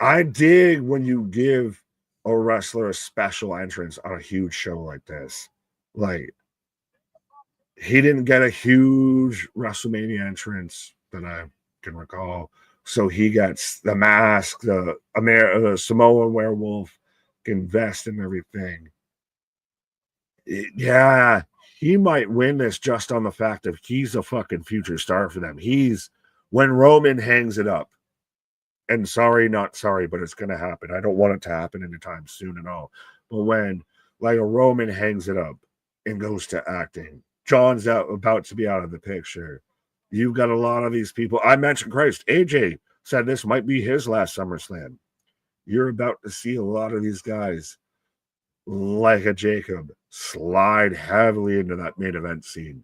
I dig when you give a wrestler a special entrance on a huge show like this. Like, he didn't get a huge WrestleMania entrance that I can recall. So he gets the mask, the Samoan werewolf, vest and everything. Yeah, he might win this just on the fact of he's a fucking future star for them. When Roman hangs it up, and sorry, not sorry, but it's going to happen. I don't want it to happen anytime soon at all. But when like a Roman hangs it up and goes to acting, John's about to be out of the picture. You've got a lot of these people. I mentioned Christ. AJ said this might be his last SummerSlam. You're about to see a lot of these guys, like a Jacob, slide heavily into that main event scene.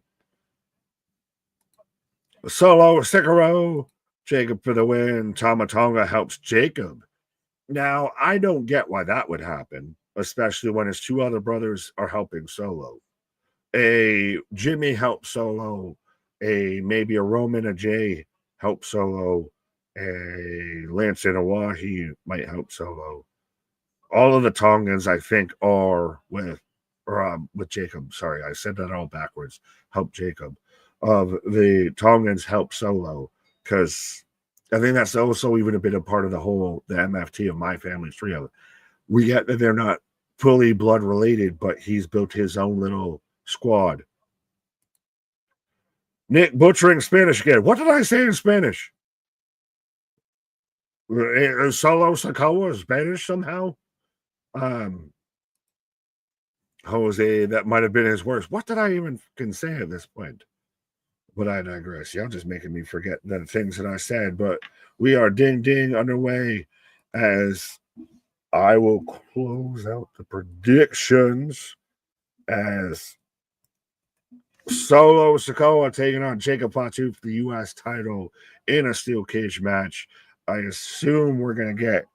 Solo, Sicaro, Jacob for the win. Tama Tonga helps Jacob. Now, I don't get why that would happen, especially when his 2 other brothers are helping Solo. A Jimmy helps Solo. Maybe a Roman, a Jay help Solo. A Lance and a Wahi might help Solo. All of the Tongans, I think, are with Jacob. Sorry, I said that all backwards. Help Jacob. Of the Tongans help Solo, because I think that's also even a bit of part of the MFT of My Family Trio. We get that they're not fully blood related, but he's built his own little squad. Nick butchering Spanish again. What did I say in Spanish? Solo Sikoa is Spanish somehow. Jose, that might have been his worst. What did I even can say at this point? But I digress. Y'all just making me forget the things that I said. But we are ding underway, as I will close out the predictions as Solo Sikoa taking on Jacob Fatu for the U.S. title in a steel cage match. I assume we're going to get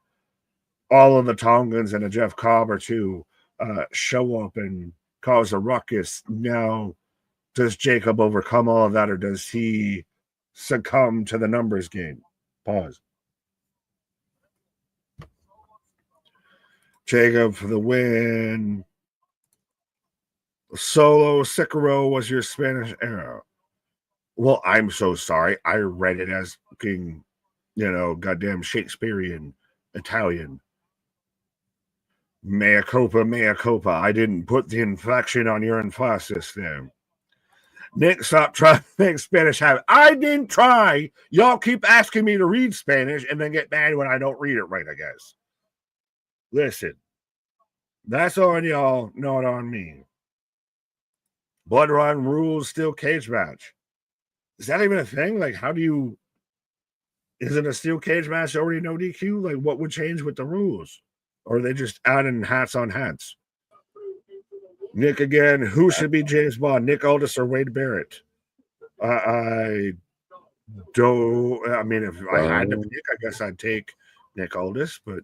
all of the Tongans and a Jeff Cobb or 2 show up and cause a ruckus. Now, does Jacob overcome all of that, or does he succumb to the numbers game? Pause. Jacob for the win. Solo Sicaro was your Spanish era. Well, I'm so sorry. I read it as fucking, goddamn Shakespearean Italian. Mea culpa, mea culpa. I didn't put the inflection on your emphasis there. Nick, stop trying to make Spanish happen. I didn't try. Y'all keep asking me to read Spanish and then get mad when I don't read it right, I guess. Listen, that's on y'all, not on me. Blood Run rules steel cage match. Is that even a thing? Like, is it a steel cage match already no DQ? Like, what would change with the rules? Or are they just adding hats on hats? Nick again. Who should be James Bond? Nick Aldis or Wade Barrett? I don't. I mean, if I had to pick, I guess I'd take Nick Aldis, but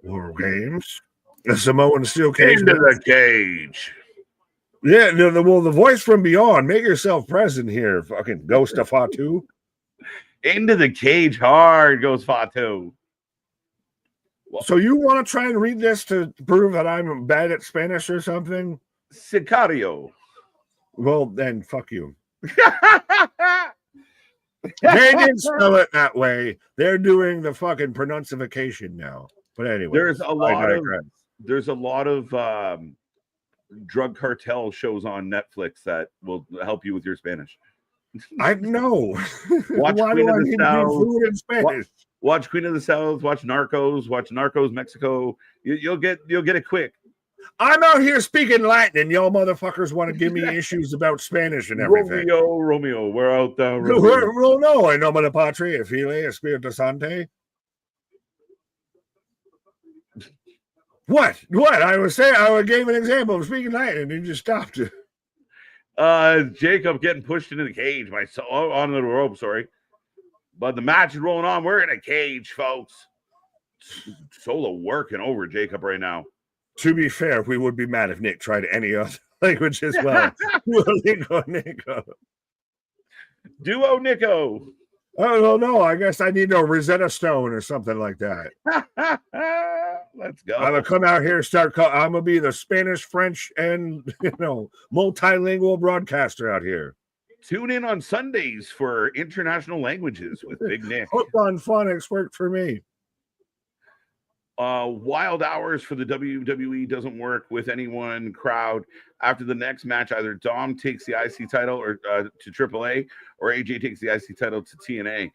War Games. The Samoan steel cage.
Into the cage.
Yeah, the voice from beyond. Make yourself present here, fucking Ghost of Fatu.
Into the cage hard goes Fatu.
So you want to try and read this to prove that I'm bad at Spanish or something?
Sicario.
Well, then fuck you. They didn't spell it that way. They're doing the fucking pronunciation now. But anyway,
there's a lot of drug cartel shows on Netflix that will help you with your Spanish.
I know.
Watch
Why
Queen
do
of
I
the
need
South.
to do food in Spanish?
Watch Queen of the South. Watch Narcos Mexico. You'll get it quick.
I'm out here speaking Latin, and y'all motherfuckers want to give me issues about Spanish and everything.
Romeo, we're out there. Romeo.
No, I know my patria, file, Espiritu Santo. What? I was saying, I gave an example of speaking Latin, and you just stopped it.
Jacob getting pushed into the cage on the rope, sorry. But the match is rolling on. We're in a cage, folks. Solo working over Jacob right now.
To be fair, we would be mad if Nick tried any other language as well. Nico.
Duo Nico.
Oh, well, no, I guess I need a Rosetta Stone or something like that.
Let's go.
I'm going to come out here I'm going to be the Spanish, French, and, multilingual broadcaster out here.
Tune in on Sundays for international languages with Big Nick.
Hooked on Phonics worked for me.
Wild hours for the WWE doesn't work with anyone crowd. After the next match, either Dom takes the IC title or to AAA, or AJ takes the IC title to TNA.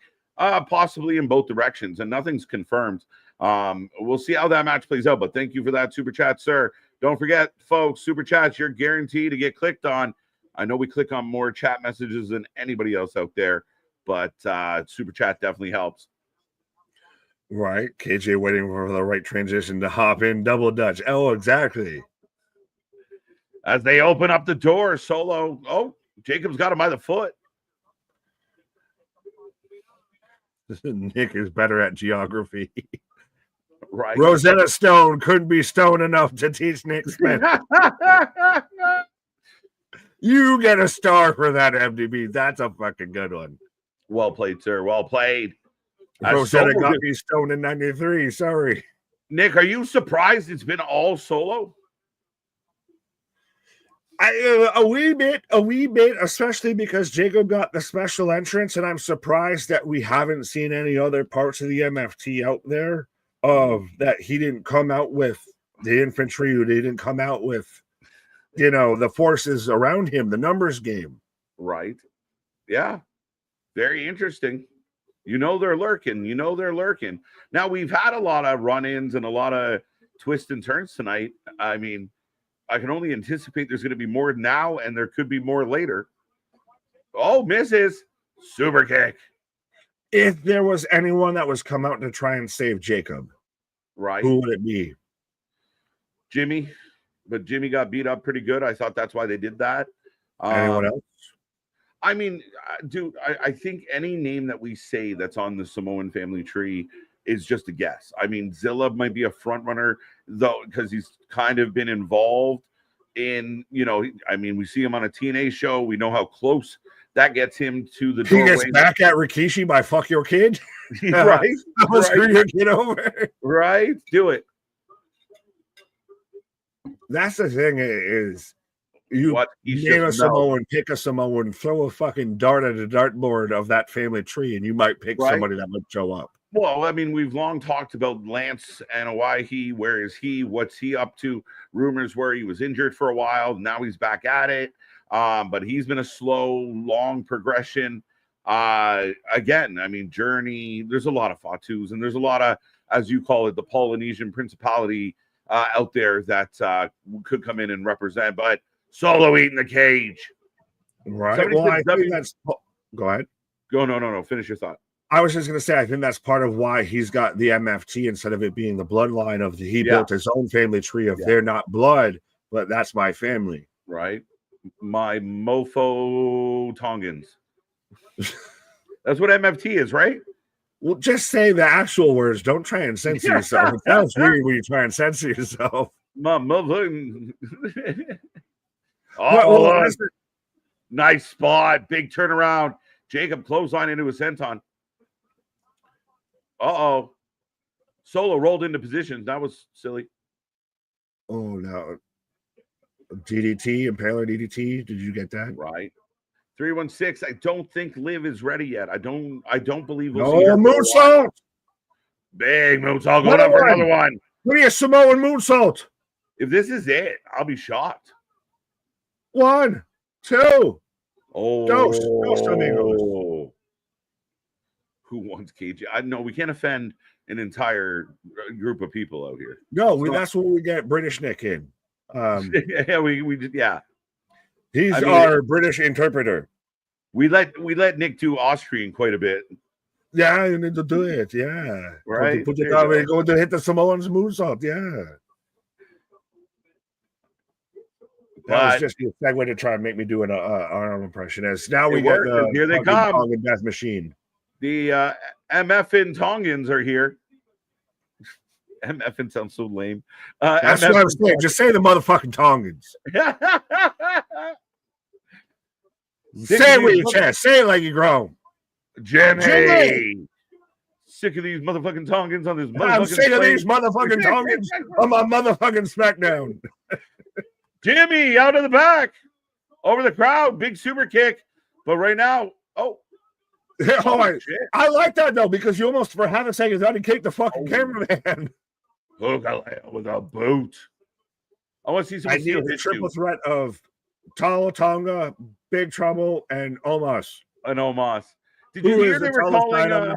Possibly in both directions, and nothing's confirmed. We'll see how that match plays out. But thank you for that super chat, sir. Don't forget, folks, super chats, you're guaranteed to get clicked on. I know we click on more chat messages than anybody else out there, but super chat definitely helps.
Right. KJ waiting for the right transition to hop in double Dutch. Oh, exactly.
As they open up the door, Solo. Oh, Jacob's got him by the foot.
Nick is better at geography.
Right.
Rosetta Stone couldn't be stone enough to teach Nick Smith. You get a star for that, MDB. That's a fucking good one.
Well played, sir. Well played.
Rosetta got me stoned in 93. Sorry.
Nick, are you surprised it's been all Solo?
A wee bit, especially because Jacob got the special entrance, and I'm surprised that we haven't seen any other parts of the MFT out there that he didn't come out with the infantry, who didn't come out with, the forces around him, the numbers game.
Right. Yeah. Very interesting. They're lurking. Now, we've had a lot of run-ins and a lot of twists and turns tonight. I mean, I can only anticipate there's going to be more now, and there could be more later. Oh, misses. Super kick.
If there was anyone that was come out to try and save Jacob,
right,
who would it be?
Jimmy. But Jimmy got beat up pretty good. I thought that's why they did that.
Anyone else?
I mean, dude, I think any name that we say that's on the Samoan family tree is just a guess. I mean, Zilla might be a front runner, though, because he's kind of been involved in, we see him on a TNA show. We know how close that gets him to the doorway.
He gets back at Rikishi by fuck your kid.
Right.
Screw your kid over.
Right. Do it.
That's the thing is, you name a Samoan, pick a Samoan, throw a fucking dart at a dartboard of that family tree, and you might pick somebody that would show up.
Well, I mean, we've long talked about Lance Anoa'i. Where is he? What's he up to? Rumors where he was injured for a while. Now he's back at it. But he's been a slow, long progression. Again, I mean, Journey, there's a lot of Fatus, and there's a lot of, as you call it, the Polynesian Principality out there that could come in and represent. But Solo eating the cage.
Right. Well, I think that's... Go ahead.
Go. No. Finish your thought.
I was just going to say, I think that's part of why he's got the MFT instead of it being the bloodline of he built his own family tree of they're not blood, but that's my family.
Right. My mofo Tongans. That's what MFT is, right?
Well, just say the actual words. Don't try and censor yourself. It sounds weird when you try and censor yourself.
My mother. Nice spot. Big turnaround. Jacob clothesline into a senton. Uh-oh. Solo rolled into positions. That was silly.
Oh, no. DDT, Impaler DDT. Did you get that?
Right. 316. I don't think Liv is ready yet. I don't believe
we'll see her. Moonsault.
Big moonsault going up for another one.
Give me a Samoan moonsault.
If this is it, I'll be shocked.
1, 2.
Oh.
Dos amigos.
Who wants KJ? I know we can't offend an entire group of people out here.
No, that's what we get British Nick in.
Yeah.
He's our British interpreter.
We let Nick do Austrian quite a bit.
Yeah, you need to do it. Yeah.
Right.
Put it down and go to hit the Samoans moonsault. Yeah. That was just a segue to try and make me do an Arnold impression. As now we get the
here they come.
Tongan Death Machine.
The MFN Tongans are here. MFN sounds so lame.
That's what I'm saying. Just say the motherfucking Tongans. Say it with your chest. Say it like you're grown.
Jimmy. Sick of these motherfucking Tongans on this motherfucking
I'm sick of these motherfucking Tongans on my motherfucking SmackDown.
Jimmy out of the back. Over the crowd. Big super kick. But right now,
I like that though, because you almost for half a second thought he kicked the fucking cameraman.
Look with a boot. I want to see some.
I need the triple threat of Tonga, Big Trouble, and Omos.
Did you hear they were calling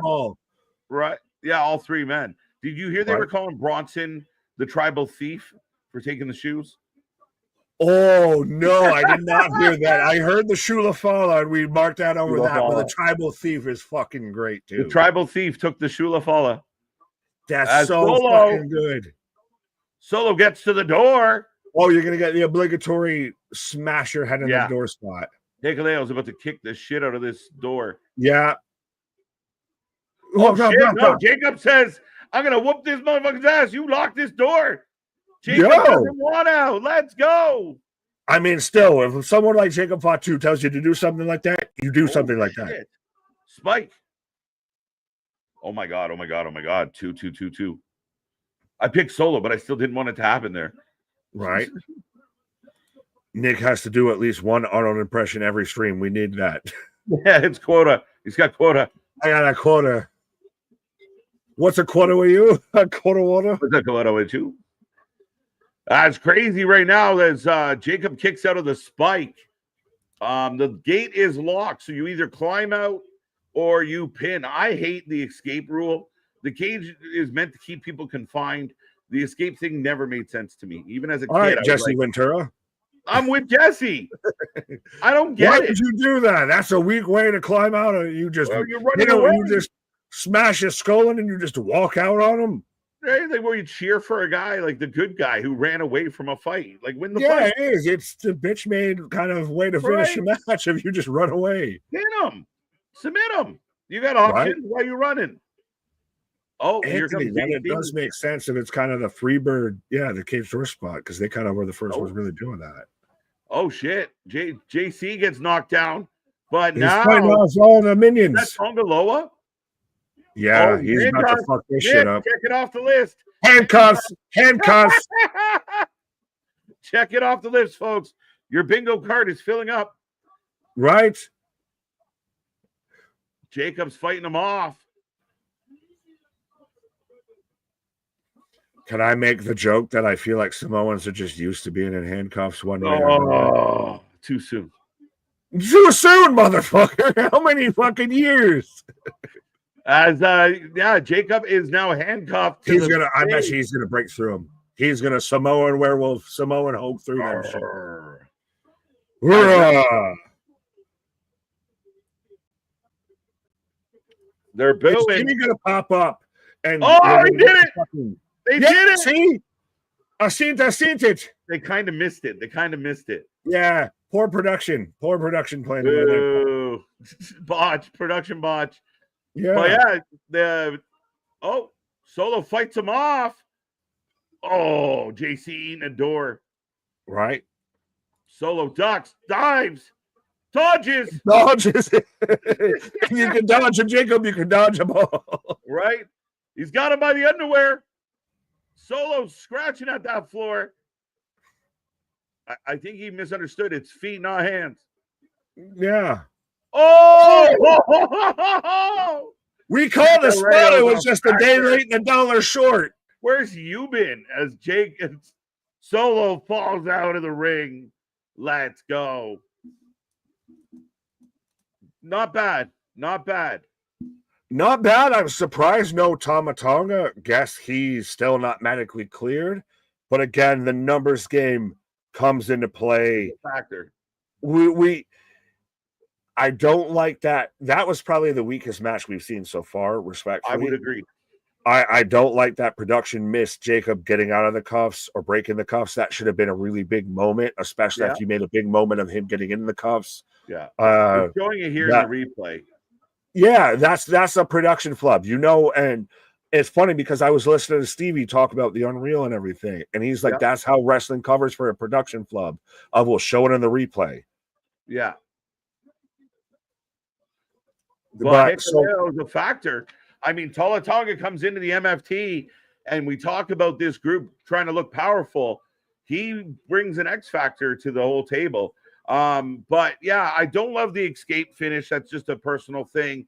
right? Yeah, all three men. Did you hear they were calling Bronson the tribal thief for taking the shoes?
Oh no, I did not hear that. I heard the Shula Fala, and we marked that over that. But the tribal thief is fucking great too.
The tribal thief took the Shula Fala.
That's so fucking good.
Solo gets to the door.
Oh, you're gonna get the obligatory smash your head in the door spot.
Hikaleo's about to kick the shit out of this door.
Yeah.
No. Jacob says, I'm gonna whoop this motherfucker's ass. You lock this door. Jacob doesn't want out. Let's go.
I mean, still, if someone like Jacob Fatu tells you to do something like that, you do something like that.
Spike. Oh my god. 2. I picked Solo, but I still didn't want it to happen there.
Right. Nick has to do at least one Arnold impression every stream. We need that.
Yeah, it's quota. He's got quota.
I got a quota. What's a quota with you? A quota water?
What's a quota with you? It's crazy right now as Jacob kicks out of the spike. The gate is locked, so you either climb out or you pin. I hate the escape rule. The cage is meant to keep people confined. The escape thing never made sense to me, even as a kid.
All right, Jesse Ventura.
I'm with Jesse. I don't get it.
Why did you do that? That's a weak way to climb out. You just, you just smash his skull in and you just walk out on him.
Like where you cheer for a guy like the good guy who ran away from a fight, like win the fight.
Yeah, it is. It's the bitch made kind of way to finish a match if you just run away.
Pin him, submit him. You got options. Why are you running? Oh,
Anthony, it does make sense if it's kind of the Freebird, the cage door spot, because they kind of were the first ones really doing that.
Oh shit, JC gets knocked down, but
he's
now
fighting off all the minions.
That's Tongaloa.
Yeah, he's about to fuck this shit up.
Check it off the list.
Handcuffs.
Check it off the list, folks. Your bingo card is filling up.
Right.
Jacob's fighting him off.
Can I make the joke that I feel like Samoans are just used to being in handcuffs one way?
Oh, too soon.
Too soon, motherfucker. How many fucking years?
As Jacob is now handcuffed.
I bet he's gonna break through him. He's gonna Samoan werewolf, Samoan Hulk through that shit.
They're
Is
booing.
Jimmy gonna pop up? And
Oh, he did it! They
yeah,
did it!
See, I seen it.
They kind of missed it.
Yeah, poor production planning by them.
Ooh. Production botch.
Yeah,
But yeah, Solo fights him off. Oh, JC eating a door.
right.
Solo ducks, dives, dodges.
Dodges. You can dodge him, Jacob. You can dodge them all.
Right? He's got him by the underwear. Solo scratching at that floor. I think he misunderstood. It's feet, not hands.
Yeah.
Oh!
We called the spot. It was just a day late and $1 short.
Where's you been? As Jake and Solo falls out of the ring. Let's go. Not bad.
Not bad. I'm surprised no Tama Tonga. Guess he's still not medically cleared. But again, the numbers game comes into play.
Factor.
I don't like that. That was probably the weakest match we've seen so far, respectfully.
I would agree.
I don't like that production missed Jacob getting out of the cuffs or breaking the cuffs. That should have been a really big moment, especially if you made a big moment of him getting in the cuffs.
Yeah. Showing it here in the replay.
Yeah, that's a production flub, and it's funny because I was listening to Stevie talk about the Unreal and everything, and he's like, that's how wrestling covers for a production flub. We'll show it in the replay.
Yeah. But it was a factor. I mean, Tama Tonga comes into the MFT, and we talk about this group trying to look powerful. He brings an X factor to the whole table. But yeah, I don't love the escape finish. That's just a personal thing.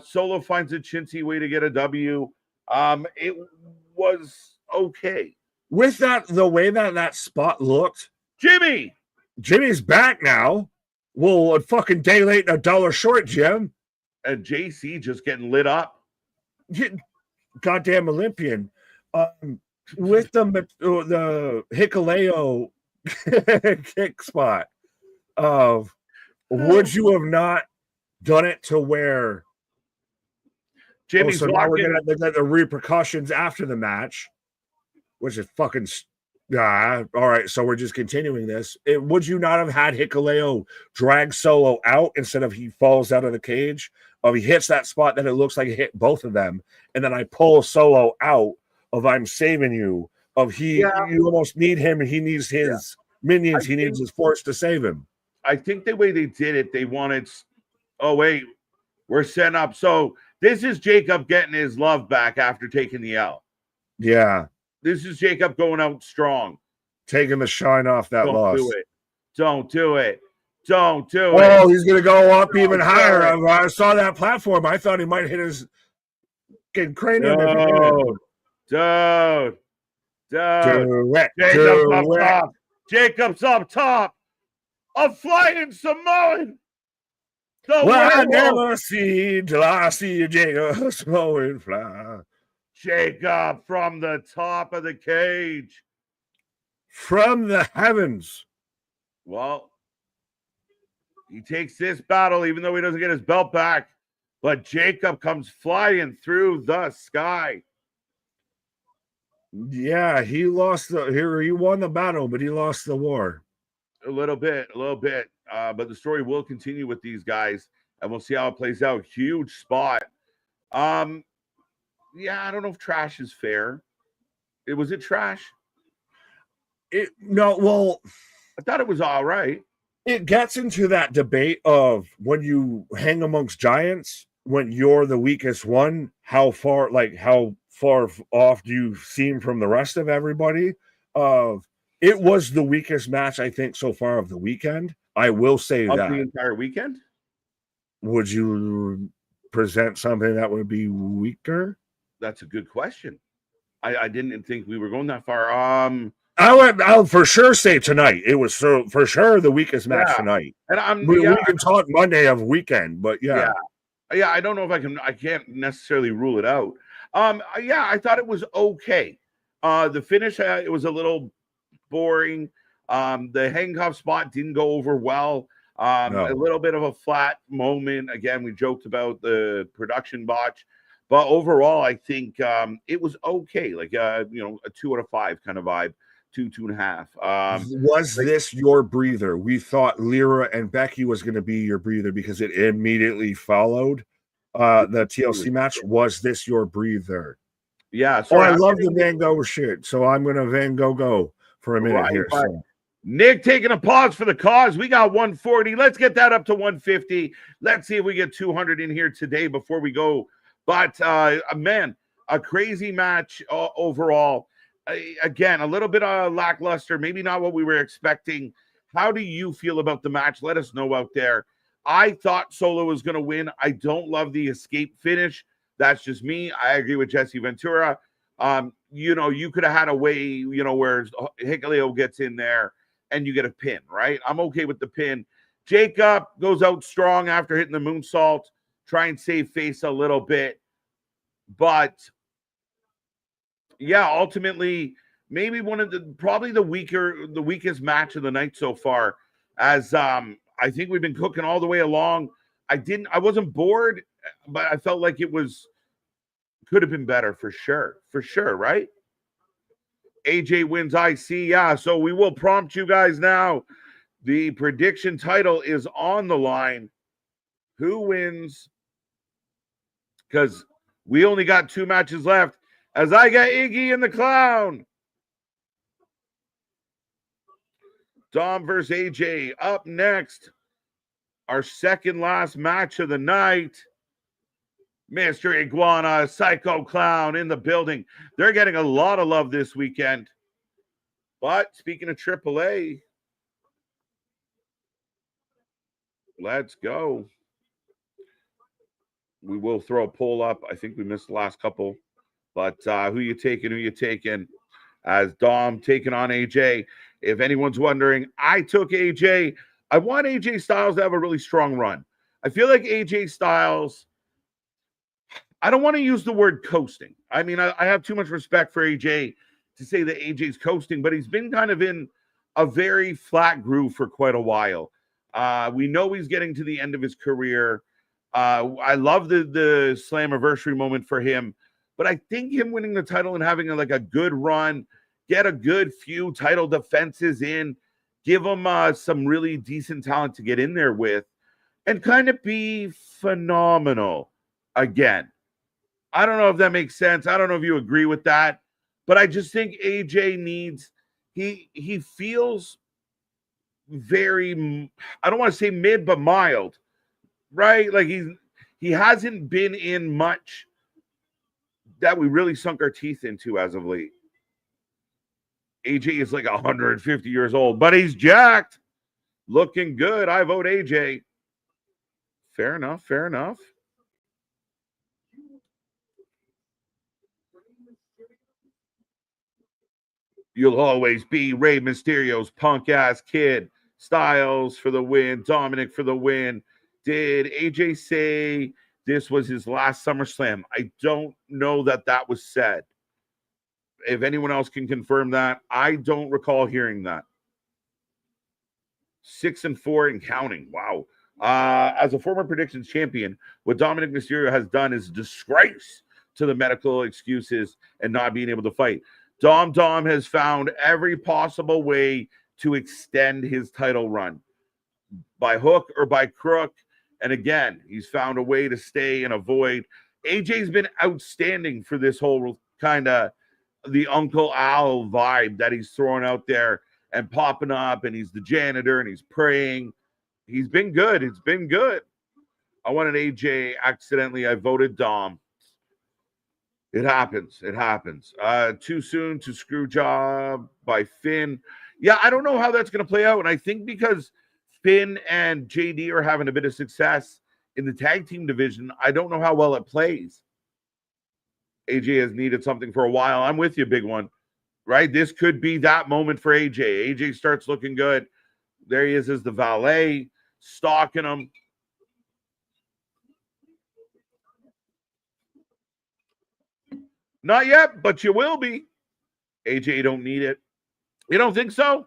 Solo finds a chintzy way to get a W. It was okay.
With that, the way that spot looked, Jimmy's back now. Well, a fucking day late and $1 short, Jim.
And JC just getting lit up.
Goddamn Olympian. With the Hikuleo kick spot of would you have not done it to where
Jimmy's
so now we're gonna get the repercussions after the match, which is fucking all right, so we're just continuing this. Would you not have had Hikuleo drag Solo out instead of he falls out of the cage? Or he hits that spot that it looks like it hit both of them, and then I pull Solo out of I'm saving you. You almost need him, and he needs his minions. He needs his force to save him.
I think the way they did it, they wanted. Oh wait, we're setting up. So this is Jacob getting his love back after taking the L.
Yeah.
This is Jacob going out strong.
Taking the shine off that loss.
Don't do it. Oh,
he's going to go up even higher. I saw that platform. I thought he might hit his cranium.
Dude. Jacob's up top. A flying Samoan.
I never see till I see Jacob Samoan fly.
Jacob from the top of the cage.
From the heavens.
Well, he takes this battle even though he doesn't get his belt back. But Jacob comes flying through the sky.
Yeah, he won the battle, but he lost the war.
A little bit. But the story will continue with these guys, and we'll see how it plays out. Huge spot. Yeah, I don't know if trash is fair. Was it trash?
I
thought it was all right.
It gets into that debate of when you hang amongst giants, when you're the weakest one, how far off do you seem from the rest of everybody? It was the weakest match, I think, so far of the weekend. I will say that.
The entire weekend?
Would you present something that would be weaker?
That's a good question. I didn't think we were going that far.
I'll for sure say tonight. It was for sure the weakest match tonight.
And
we can talk Monday of weekend, but yeah.
I don't know if I can't necessarily rule it out. I thought it was okay. The finish, it was a little boring. The handcuff spot didn't go over well. A little bit of a flat moment. Again, we joked about the production botch, but overall, I think it was okay. Like a 2 out of 5 kind of vibe, 2.5.
Was this your breather? We thought Lyra and Becky was going to be your breather because it immediately followed the TLC match. Was this your breather?
Yeah. Sorry,
I love the Van Gogh shit, so I'm going to Van Gogh for a minute here. So.
Nick taking a pause for the cause. We got 140. Let's get that up to 150. Let's see if we get 200 in here today before we go. But man, a crazy match overall. Again, a little bit lackluster, maybe not what we were expecting. How do you feel about the match? Let us know out there. I thought Solo was going to win. I don't love the escape finish. That's just me. I agree with Jesse Ventura. You could have had a way, where Hikuleo gets in there and you get a pin, right? I'm okay with the pin. Jacob goes out strong after hitting the moonsault, try and save face a little bit. But yeah, ultimately, maybe probably the weakest match of the night so far, as I think we've been cooking all the way along. I wasn't bored, but I felt like could have been better for sure, right? AJ wins IC. Yeah, so we will prompt you guys now. The prediction title is on the line. Who wins? Because we only got 2 matches left. As I got Iggy and the Clown. Dom versus AJ up next. Our second last match of the night. Mr. Iguana, Psycho Clown in the building. They're getting a lot of love this weekend. But speaking of AAA, let's go. We will throw a poll up. I think we missed the last couple. But who you taking? As Dom taking on AJ. If anyone's wondering, I took AJ. I want AJ Styles to have a really strong run. I feel like AJ Styles, I don't want to use the word coasting. I mean, I have too much respect for AJ to say that AJ's coasting, but he's been kind of in a very flat groove for quite a while. We know he's getting to the end of his career. I love the Slammiversary moment for him, but I think him winning the title and having a good run, get a good few title defenses in, give him some really decent talent to get in there with, and kind of be phenomenal again. I don't know if that makes sense. I don't know if you agree with that, but I just think AJ needs, he feels very, I don't want to say mid, but mild, right? Like he hasn't been in much that we really sunk our teeth into as of late. AJ is like 150 years old, but he's jacked, looking good. I vote AJ. Fair enough. You'll always be Rey Mysterio's punk-ass kid. Styles for the win. Dominic for the win. Did AJ say this was his last SummerSlam? I don't know that was said. If anyone else can confirm that, I don't recall hearing that. 6-4 and counting. Wow. As a former predictions champion, what Dominic Mysterio has done is disgrace to the medical excuses and not being able to fight. Dom has found every possible way to extend his title run by hook or by crook. And again, he's found a way to stay and avoid. AJ's been outstanding for this whole kind of the Uncle Al vibe that he's throwing out there and popping up, and he's the janitor and he's praying. He's been good. It's been good. I wanted AJ accidentally. I voted Dom. It happens. Too soon to screw job by Finn. Yeah, I don't know how that's going to play out. And I think because Finn and JD are having a bit of success in the tag team division, I don't know how well it plays. AJ has needed something for a while. I'm with you, big one. Right? This could be that moment for AJ. AJ starts looking good. There he is as the valet, stalking him. Not yet, but you will be. AJ don't need it. You don't think so?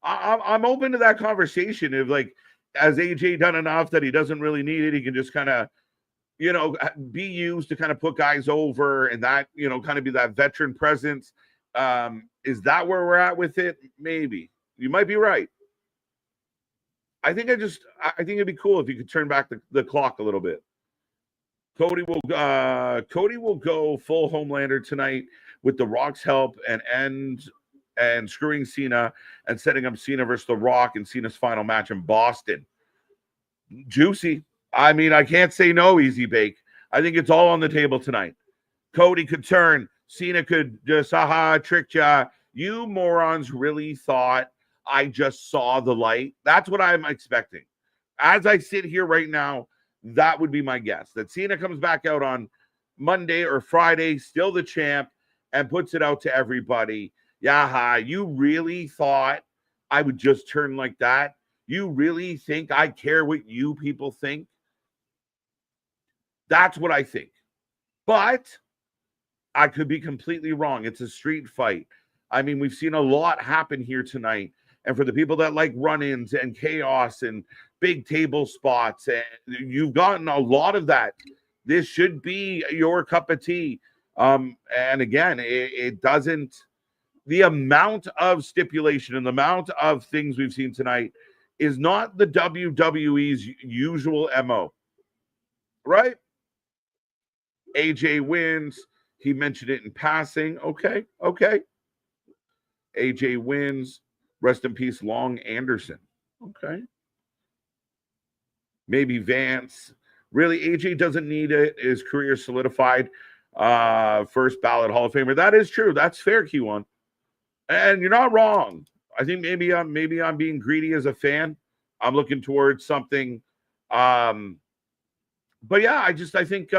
I'm open to that conversation of like has AJ done enough that he doesn't really need it? He can just kind of, be used to kind of put guys over and that, kind of be that veteran presence. Is that where we're at with it? Maybe. You might be right. I think it'd be cool if you could turn back the clock a little bit. Cody will go full Homelander tonight with The Rock's help and screwing Cena and setting up Cena versus The Rock in Cena's final match in Boston. Juicy. I mean, I can't say no, Easy Bake. I think it's all on the table tonight. Cody could turn. Cena could just, tricked ya. You morons really thought I just saw the light. That's what I'm expecting. As I sit here right now, that would be my guess. That Cena comes back out on Monday or Friday, still the champ, and puts it out to everybody. Yaha, you really thought I would just turn like that? You really think I care what you people think? That's what I think. But I could be completely wrong. It's a street fight. I mean, we've seen a lot happen here tonight. And for the people that like run-ins and chaos and big table spots, and you've gotten a lot of that. This should be your cup of tea. And again, it doesn't, the amount of stipulation and the amount of things we've seen tonight is not the WWE's usual MO. Right? AJ wins. He mentioned it in passing. Okay. AJ wins. Rest in peace, Long Anderson. Okay. Maybe Vance. Really, AJ doesn't need it. His career solidified. First ballot Hall of Famer. That is true. That's fair, Q1. And you're not wrong. I think maybe I'm being greedy as a fan. I'm looking towards something. But yeah, I think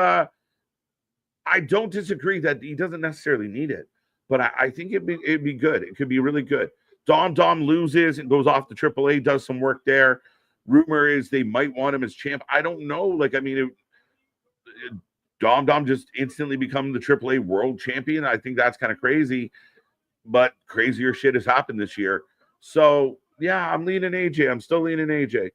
I don't disagree that he doesn't necessarily need it. But I think it'd be good. It could be really good. Dom loses and goes off to AAA, does some work there. Rumor is they might want him as champ. I don't know. Dom just instantly become the AAA world champion. I think that's kind of crazy, but crazier shit has happened this year. So yeah, I'm leaning AJ. I'm still leaning AJ.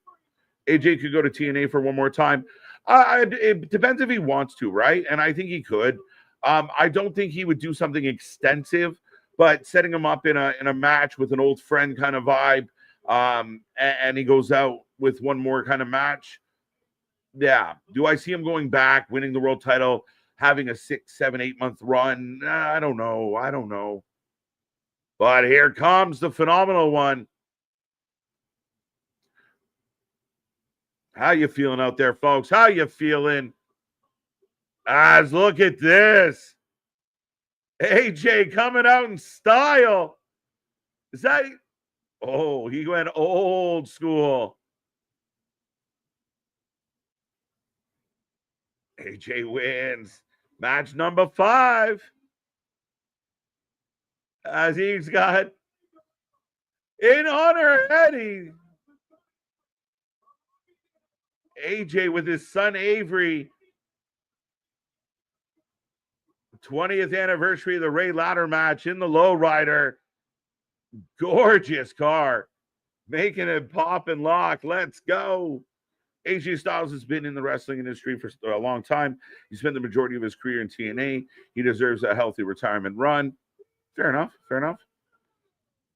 AJ could go to TNA for one more time. It depends if he wants to, right? And I think he could. I don't think he would do something extensive, but setting him up in a match with an old friend kind of vibe, and he goes out with one more kind of match. Yeah. Do I see him going back, winning the world title, having a 6, 7, 8 month run? I don't know. But here comes the phenomenal one. How you feeling out there, folks? How you feeling? Look at this. AJ coming out in style. Is that? Oh, he went old school. AJ wins. Match number 5. As he's got in honor Eddie. AJ with his son Avery. 20th anniversary of the Ray Ladder match in the lowrider. Gorgeous car. Making it pop and lock. Let's go. AJ Styles has been in the wrestling industry for a long time. He spent the majority of his career in TNA. He deserves a healthy retirement run. Fair enough.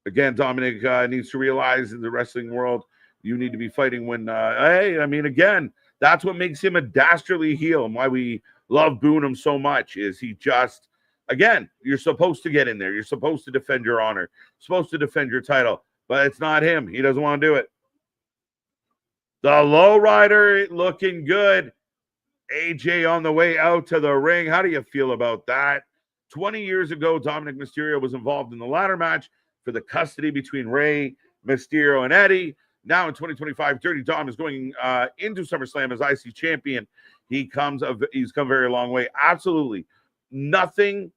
Again, Dominic needs to realize in the wrestling world, you need to be fighting when, again, that's what makes him a dastardly heel and why we love booing him so much is he just, again, you're supposed to get in there. You're supposed to defend your honor. You're supposed to defend your title, but it's not him. He doesn't want to do it. The lowrider looking good. AJ on the way out to the ring. How do you feel about that? 20 years ago, Dominic Mysterio was involved in the ladder match for the custody between Rey, Mysterio, and Eddie. Now in 2025, Dirty Dom is going into SummerSlam as IC champion. He's come a very long way. Absolutely nothing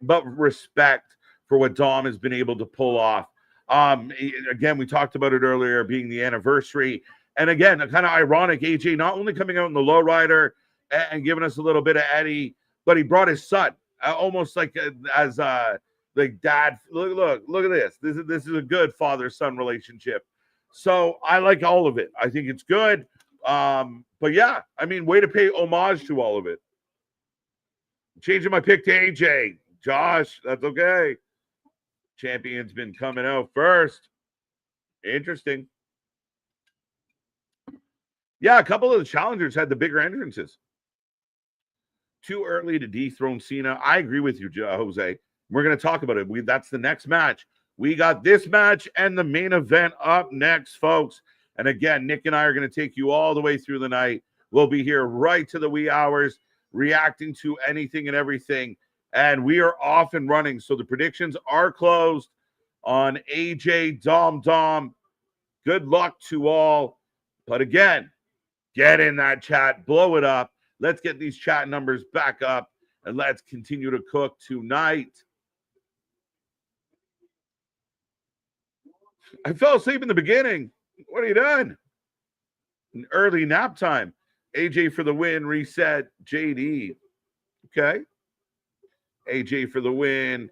but respect for what Dom has been able to pull off. Again, we talked about it earlier, being the anniversary. And again, kind of ironic, AJ not only coming out in the lowrider and giving us a little bit of Eddie, but he brought his son, almost like as dad. Look at this. This is a good father-son relationship. So I like all of it. I think it's good. But yeah, I mean, way to pay homage to all of it. Changing my pick to AJ. Josh, that's okay. Champion's been coming out first. Interesting. Yeah, a couple of the challengers had the bigger entrances. Too early to dethrone Cena. I agree with you, Jose. We're going to talk about it. That's the next match. We got this match and the main event up next, folks. And again, Nick and I are going to take you all the way through the night. We'll be here right to the wee hours, reacting to anything and everything. And we are off and running. So the predictions are closed on AJ Dom. Good luck to all. But again, get in that chat, blow it up. Let's get these chat numbers back up, and let's continue to cook tonight. I fell asleep in the beginning. What are you doing? An early nap time. AJ for the win, reset. JD. Okay. AJ for the win.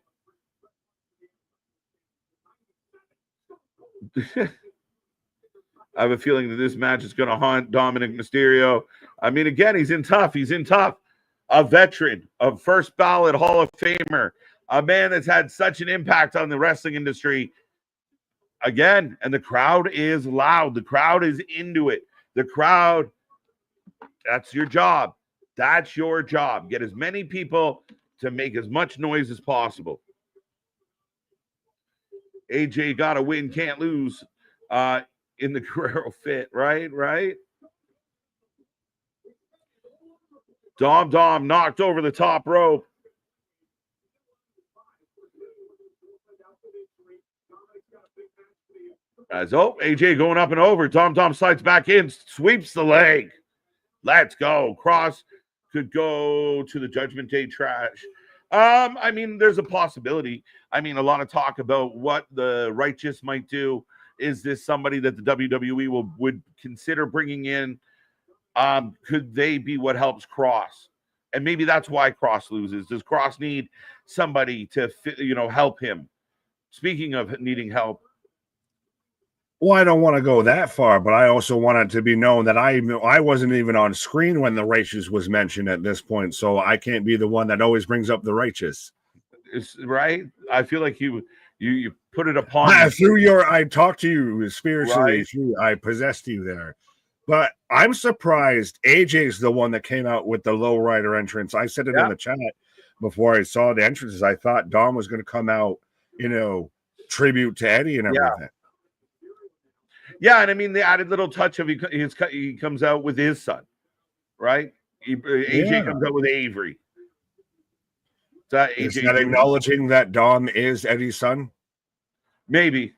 I have a feeling that this match is going to haunt Dominic Mysterio. I mean, again, he's in tough. A veteran, a first ballot Hall of Famer, a man that's had such an impact on the wrestling industry. Again, and the crowd is loud. The crowd is into it. The crowd, that's your job. That's your job. Get as many people to make as much noise as possible. AJ got to win, can't lose. In the Guerrero fit, right? Dom knocked over the top rope. AJ going up and over. Dom slides back in, sweeps the leg. Let's go. Cross could go to the Judgment Day trash. I mean, there's a possibility. I mean, a lot of talk about what the Righteous might do. Is this somebody that the WWE would consider bringing in? Could they be what helps Cross? And maybe that's why Cross loses. Does Cross need somebody to, help him? Speaking of needing help.
Well, I don't want to go that far, but I also want it to be known that I wasn't even on screen when the Righteous was mentioned at this point, so I can't be the one that always brings up the Righteous.
It's, right? I feel like you put it upon
I talked to you spiritually, right. I possessed you there. But I'm surprised AJ's the one that came out with the lowrider entrance. I said it in the chat before I saw the entrances. I thought Dom was going to come out, tribute to Eddie and everything.
Yeah, and I mean the added little touch of he comes out with his son, right? AJ comes out with Avery.
Is that acknowledging that Dom is Eddie's son?
Maybe.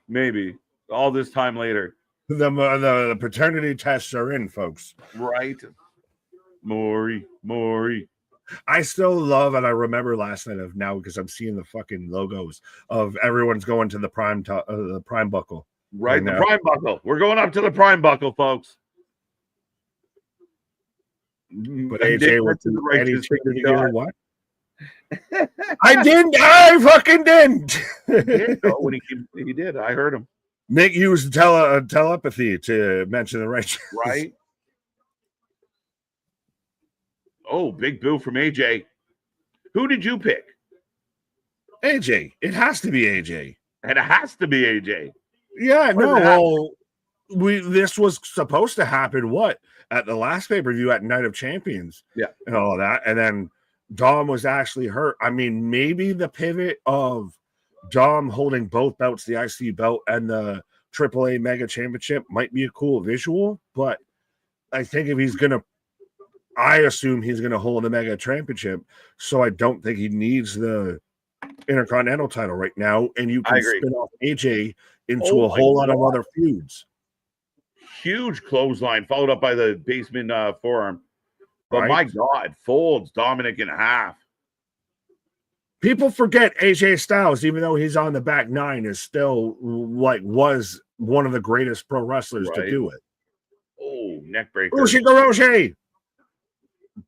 All this time later.
The paternity tests are in, folks.
Right. Maury.
I still love, and I remember last night of now because I'm seeing the fucking logos of everyone's going to the Prime Buckle.
Right, the Prime Buckle. We're going up to the Prime Buckle, folks.
But AJ went to the right. What? I didn't. I fucking didn't.
He did. I heard him.
Nick used telepathy to mention the Righteous.
Right. Oh, big boo from AJ. Who did you pick?
AJ. It has to be AJ.
And it has to be AJ.
Yeah, this was supposed to happen at the last pay-per-view at Night of Champions.
Yeah.
And all that. And then Dom was actually hurt. I mean, maybe the pivot of Dom holding both belts, the IC belt and the AAA Mega Championship, might be a cool visual, but I think I assume he's going to hold the Mega Championship, so I don't think he needs the Intercontinental title right now, and you can spin off AJ into a whole lot of other feuds.
Huge clothesline, followed up by the basement forearm. But my God, folds Dominic in half.
People forget AJ Styles, even though he's on the back nine, is still was one of the greatest pro wrestlers to do it.
Oh, neck breaker.
Roche.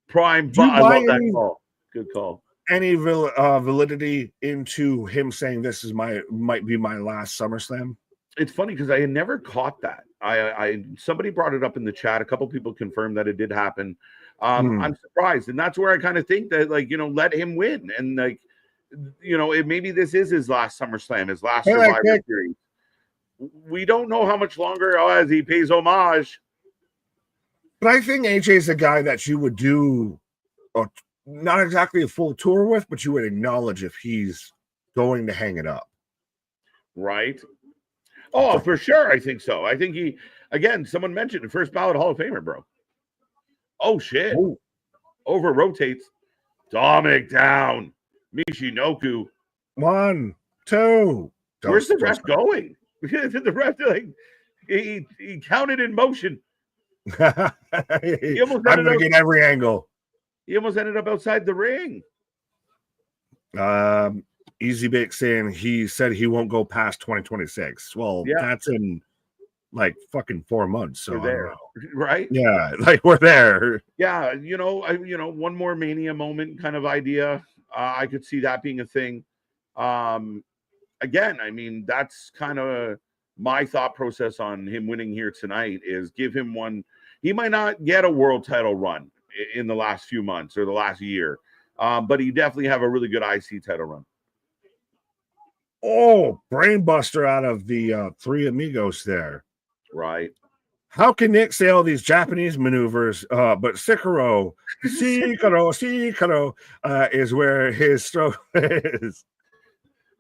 Prime. I love that call. Good call.
Any validity into him saying this might be my last SummerSlam?
It's funny because I had never caught that. I somebody brought it up in the chat. A couple people confirmed that it did happen. I'm surprised, and that's where I kind of think that, like, let him win, and like, maybe this is his last SummerSlam, his last Survivor Series. We don't know how much longer as he pays homage.
But I think AJ's the guy that you would do not exactly a full tour with, but you would acknowledge if he's going to hang it up.
Right. Oh, for sure. I think so. I think someone mentioned the first ballot Hall of Famer, bro. Oh, shit. Ooh. Over rotates. Dominic down. Michinoku.
1, 2.
Where's the ref going? The ref, like, he counted in motion.
I'm going to get every angle.
He almost ended up outside the ring.
Easy Bake saying he said he won't go past 2026. Well, that's in like fucking 4 months. So
we're there, right?
Yeah, like we're there.
Yeah, one more Mania moment kind of idea. I could see that being a thing. Again, I mean, that's kind of my thought process on him winning here tonight is give him one. He might not get a world title run in the last few months or the last year, but he definitely have a really good IC title run.
Oh, brainbuster out of the Three Amigos there.
Right.
How can Nick say all these Japanese maneuvers, but Sikaro is where his stroke is.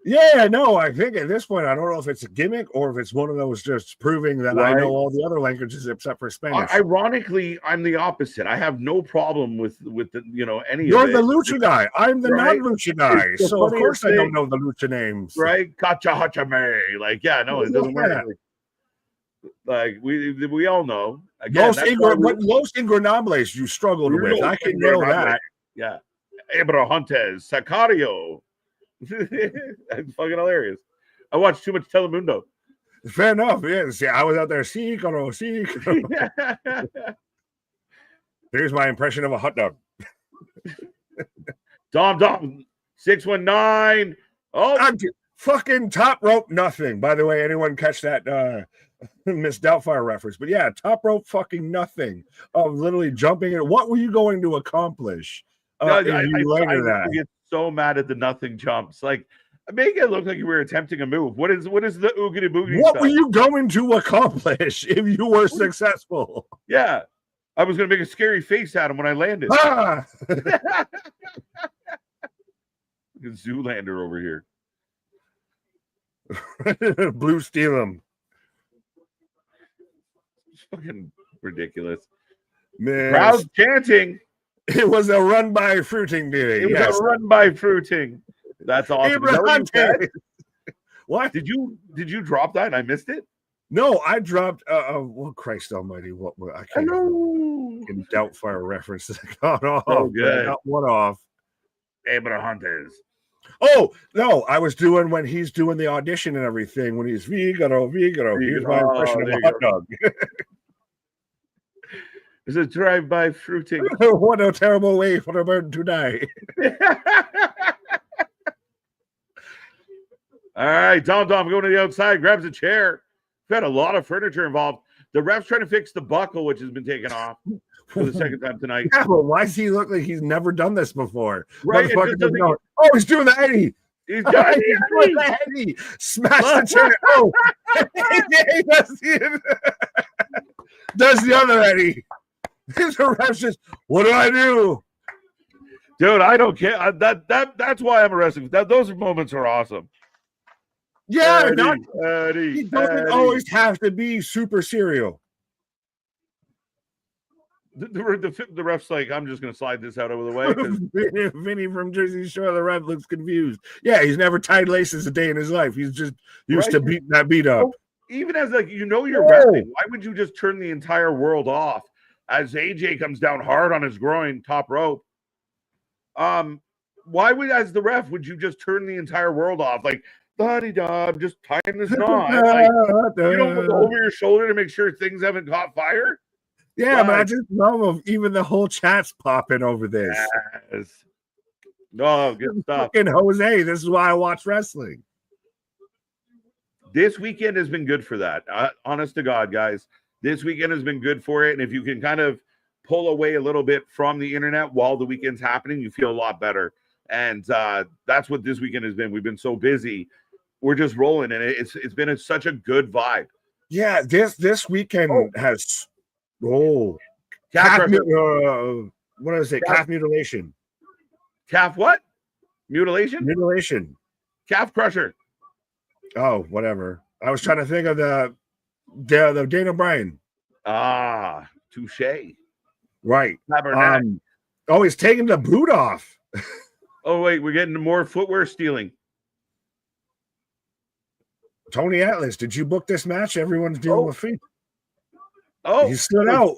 Yeah, no, I think at this point, I don't know if it's a gimmick or if it's one of those just proving that I know all the other languages except for Spanish.
Ironically, I'm the opposite. I have no problem with the any
You're
of it.
The lucha guy. I'm the non-lucha guy. So, of course, I don't know the lucha names.
Right? Kacha Hachame. Like, yeah, no, it doesn't matter. Like, we all know. Again,
Los Ingobernables you struggled with. I can know that.
Yeah. Abrahantes, Sacario. That's fucking hilarious. I watched too much Telemundo.
Fair enough. Yeah. See, I was out there. Here's my impression of a hot dog.
Dom 619. Oh,
fucking top rope nothing. By the way, anyone catch that Miss Doubtfire reference? But yeah, top rope fucking nothing. Of literally jumping in. What were you going to accomplish?
I get so mad at the nothing jumps. Like, make it look like you were attempting a move. What is the oogity boogity?
What were you going to accomplish if you were successful?
Yeah, I was going to make a scary face at him when I landed. Zoolander over here.
Blue steal him.
It's fucking ridiculous.
Man.
Crowd chanting.
It was a run by fruiting day.
It was a run by fruiting. That's awesome.
What?
Did you drop that and I missed it?
No, I dropped well, Christ almighty, what I can't in Doubtfire references. Got off.
Oh, good.
Got one off.
Abrahantes.
Oh, no, I was doing when he's doing the audition and everything, when he's Vigaro. Here's my impression of a hot dog.
It's a drive-by fruiting.
What a terrible way for a bird to die.
All right, Dom going to the outside, grabs a chair. We've had a lot of furniture involved. The ref's trying to fix the buckle, which has been taken off for the second time tonight.
Yeah, but why does he look like he's never done this before?
Right?
Oh, he's doing the Eddie.
He's got
the Eddie. Smash the chair. Oh, does the other Eddie. The ref's just, what do I do?
Dude, I don't care. That's why I'm a wrestling. Those moments are awesome.
Yeah, he doesn't always have to be super serial.
The ref's like, I'm just going to slide this out over the way.
Vinny from Jersey Shore, the ref looks confused. Yeah, he's never tied laces a day in his life. He's just used to beating that beat up.
Even as you're wrestling, why would you just turn the entire world off as AJ comes down hard on his groin, top rope? Why would, as the ref, would you just turn the entire world off? Like, I'm just tying this knot. Like, you don't look over your shoulder to make sure things haven't caught fire.
Yeah, but I just love even the whole chat's popping over this.
Yes. No, good stuff.
Fucking Jose, this is why I watch wrestling.
This weekend has been good for that. Honest to God, guys, this weekend has been good for it. And if you can kind of pull away a little bit from the internet while the weekend's happening, you feel a lot better. And that's what this weekend has been. We've been so busy, we're just rolling, and it's been such a good vibe.
Yeah, this weekend has
Calf
what is it? Calf mutilation.
Calf what? Mutilation?
Mutilation.
Calf crusher.
Oh, whatever. I was trying to think of the Dana Bryan.
Ah, touche.
Right. He's taking the boot off.
Oh, wait, we're getting more footwear stealing.
Tony Atlas, did you book this match? Everyone's dealing with feet.
Oh,
he stood out.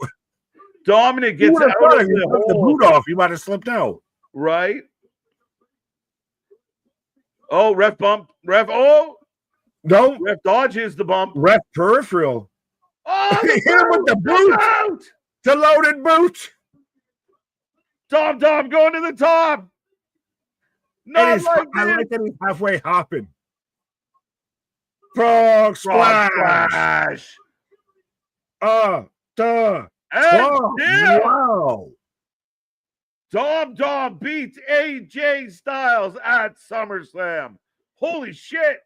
Dominic gets out of
the boot off. You might have slipped out.
Right. Oh, ref bump. Ref. Oh.
No.
Ref dodges the bump.
Ref peripheral.
Oh,
hit him with the boot. The loaded boot.
Dom going to the top.
I like that he's halfway hopping. Frog splash. Wow.
Dom beats AJ Styles at SummerSlam. Holy shit.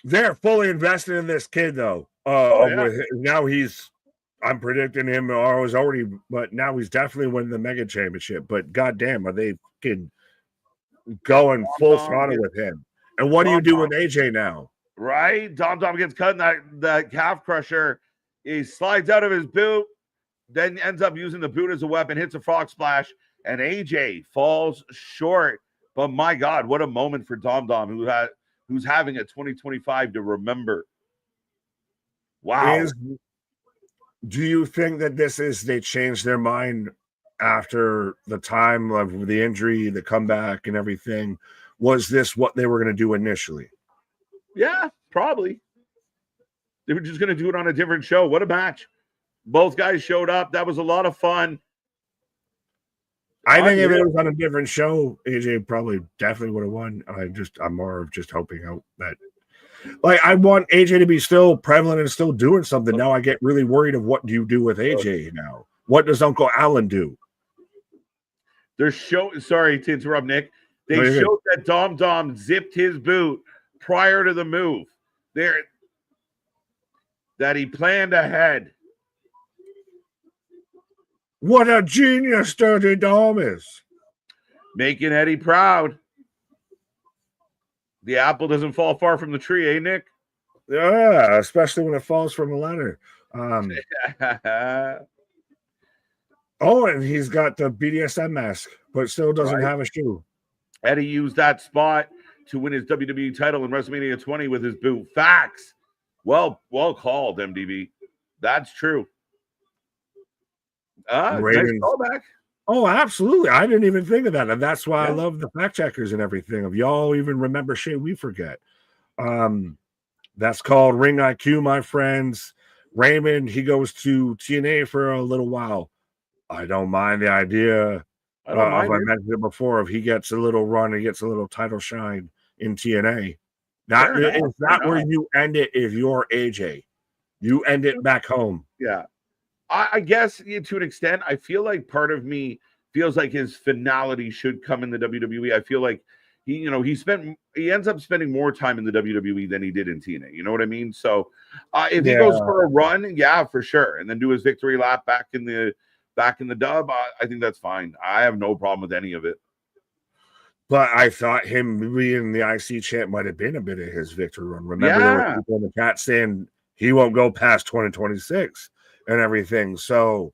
They're fully invested in this kid, though. Now I'm predicting him but now he's definitely winning the Mega Championship. But goddamn, are they going full throttle with him? And what do you do with AJ now?
Right? Dom gets cut in that calf crusher. He slides out of his boot, then ends up using the boot as a weapon, hits a frog splash, and AJ falls short. But my God, what a moment for Dom, who's having a 2025 to remember. Wow.
Do you think that they changed their mind after the time of the injury, the comeback, and everything? Was this what they were going to do initially?
Yeah, probably. They were just going to do it on a different show. What a match. Both guys showed up. That was a lot of fun.
I think if it was on a different show, AJ probably definitely would have won. I'm more of just hoping out that, like, I want AJ to be still prevalent and still doing something. Now I get really worried of what do you do with AJ now? What does Uncle Alan do?
Sorry to interrupt, Nick. They showed that Dom zipped his boot prior to the move. That he planned ahead.
What a genius Dirty Dom is.
Making Eddie proud. The apple doesn't fall far from the tree, eh, Nick?
Yeah, especially when it falls from a ladder. And he's got the BDSM mask, but still doesn't have a shoe.
Eddie used that spot to win his WWE title in WrestleMania 20 with his boot. Facts. Well called, MDB. That's true. Nice callback.
Oh, absolutely. I didn't even think of that. And that's why I love the fact checkers and everything. If y'all even remember shit we forget. That's called Ring IQ, my friends. Raymond, he goes to TNA for a little while. I don't mind the idea. I mentioned it before. If he gets a little run, he gets a little title shine in TNA. Is that where you end it if you're AJ? You end it back home.
Yeah. I guess to an extent, I feel like part of me feels like his finality should come in the WWE. I feel like he ends up spending more time in the WWE than he did in TNA. You know what I mean? So if he goes for a run, yeah, for sure, and then do his victory lap back in the dub, I think that's fine. I have no problem with any of it.
But I thought him being the IC champ might have been a bit of his victory run. Remember, there were people in the chat saying he won't go past 2026 and everything. So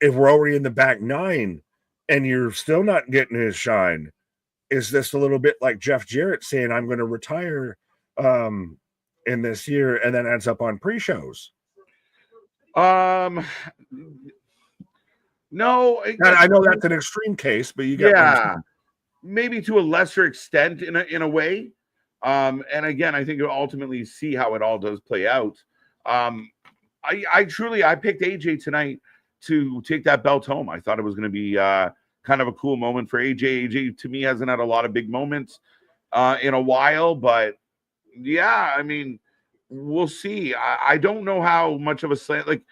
if we're already in the back nine and you're still not getting his shine, is this a little bit like Jeff Jarrett saying, I'm going to retire in this year, and then ends up on pre-shows?
No.
I know that's an extreme case, but you get
maybe to a lesser extent in a way. And again, I think you'll ultimately see how it all does play out. I picked AJ tonight to take that belt home. I thought it was going to be kind of a cool moment for AJ. AJ to me hasn't had a lot of big moments. in a while, but yeah, I mean, we'll see. I don't know how much of a slant. Like,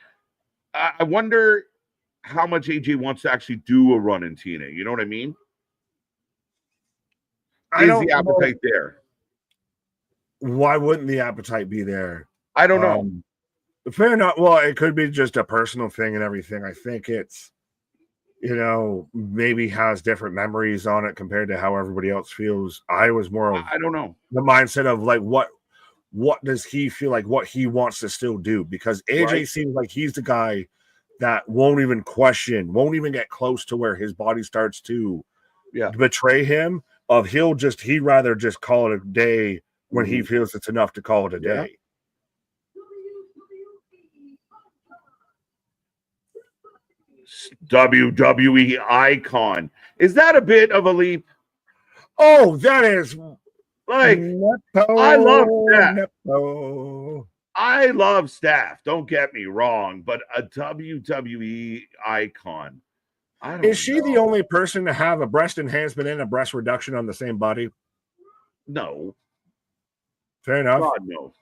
I wonder how much AJ wants to actually do a run in TNA. You know what I mean?
I
Is
don't
the
know.
appetite there?
Why wouldn't the appetite be there?
I don't know.
Fair enough. Well, it could be just a personal thing and everything. I think it's, maybe has different memories on it compared to how everybody else feels. I was more of
I don't know.
the mindset of like, what does he feel like, what he wants to still do? Because AJ seems like he's the guy that won't even question, won't even get close to where his body starts to betray him. He'd rather just call it a day when he feels it's enough to call it a day.
WWE icon. Is that a bit of a leap?
Oh, that is
like I love Steph. I love Steph. Don't get me wrong, but a WWE icon.
Is she the only person to have a breast enhancement and a breast reduction on the same body?
No.
Fair enough.
God, no.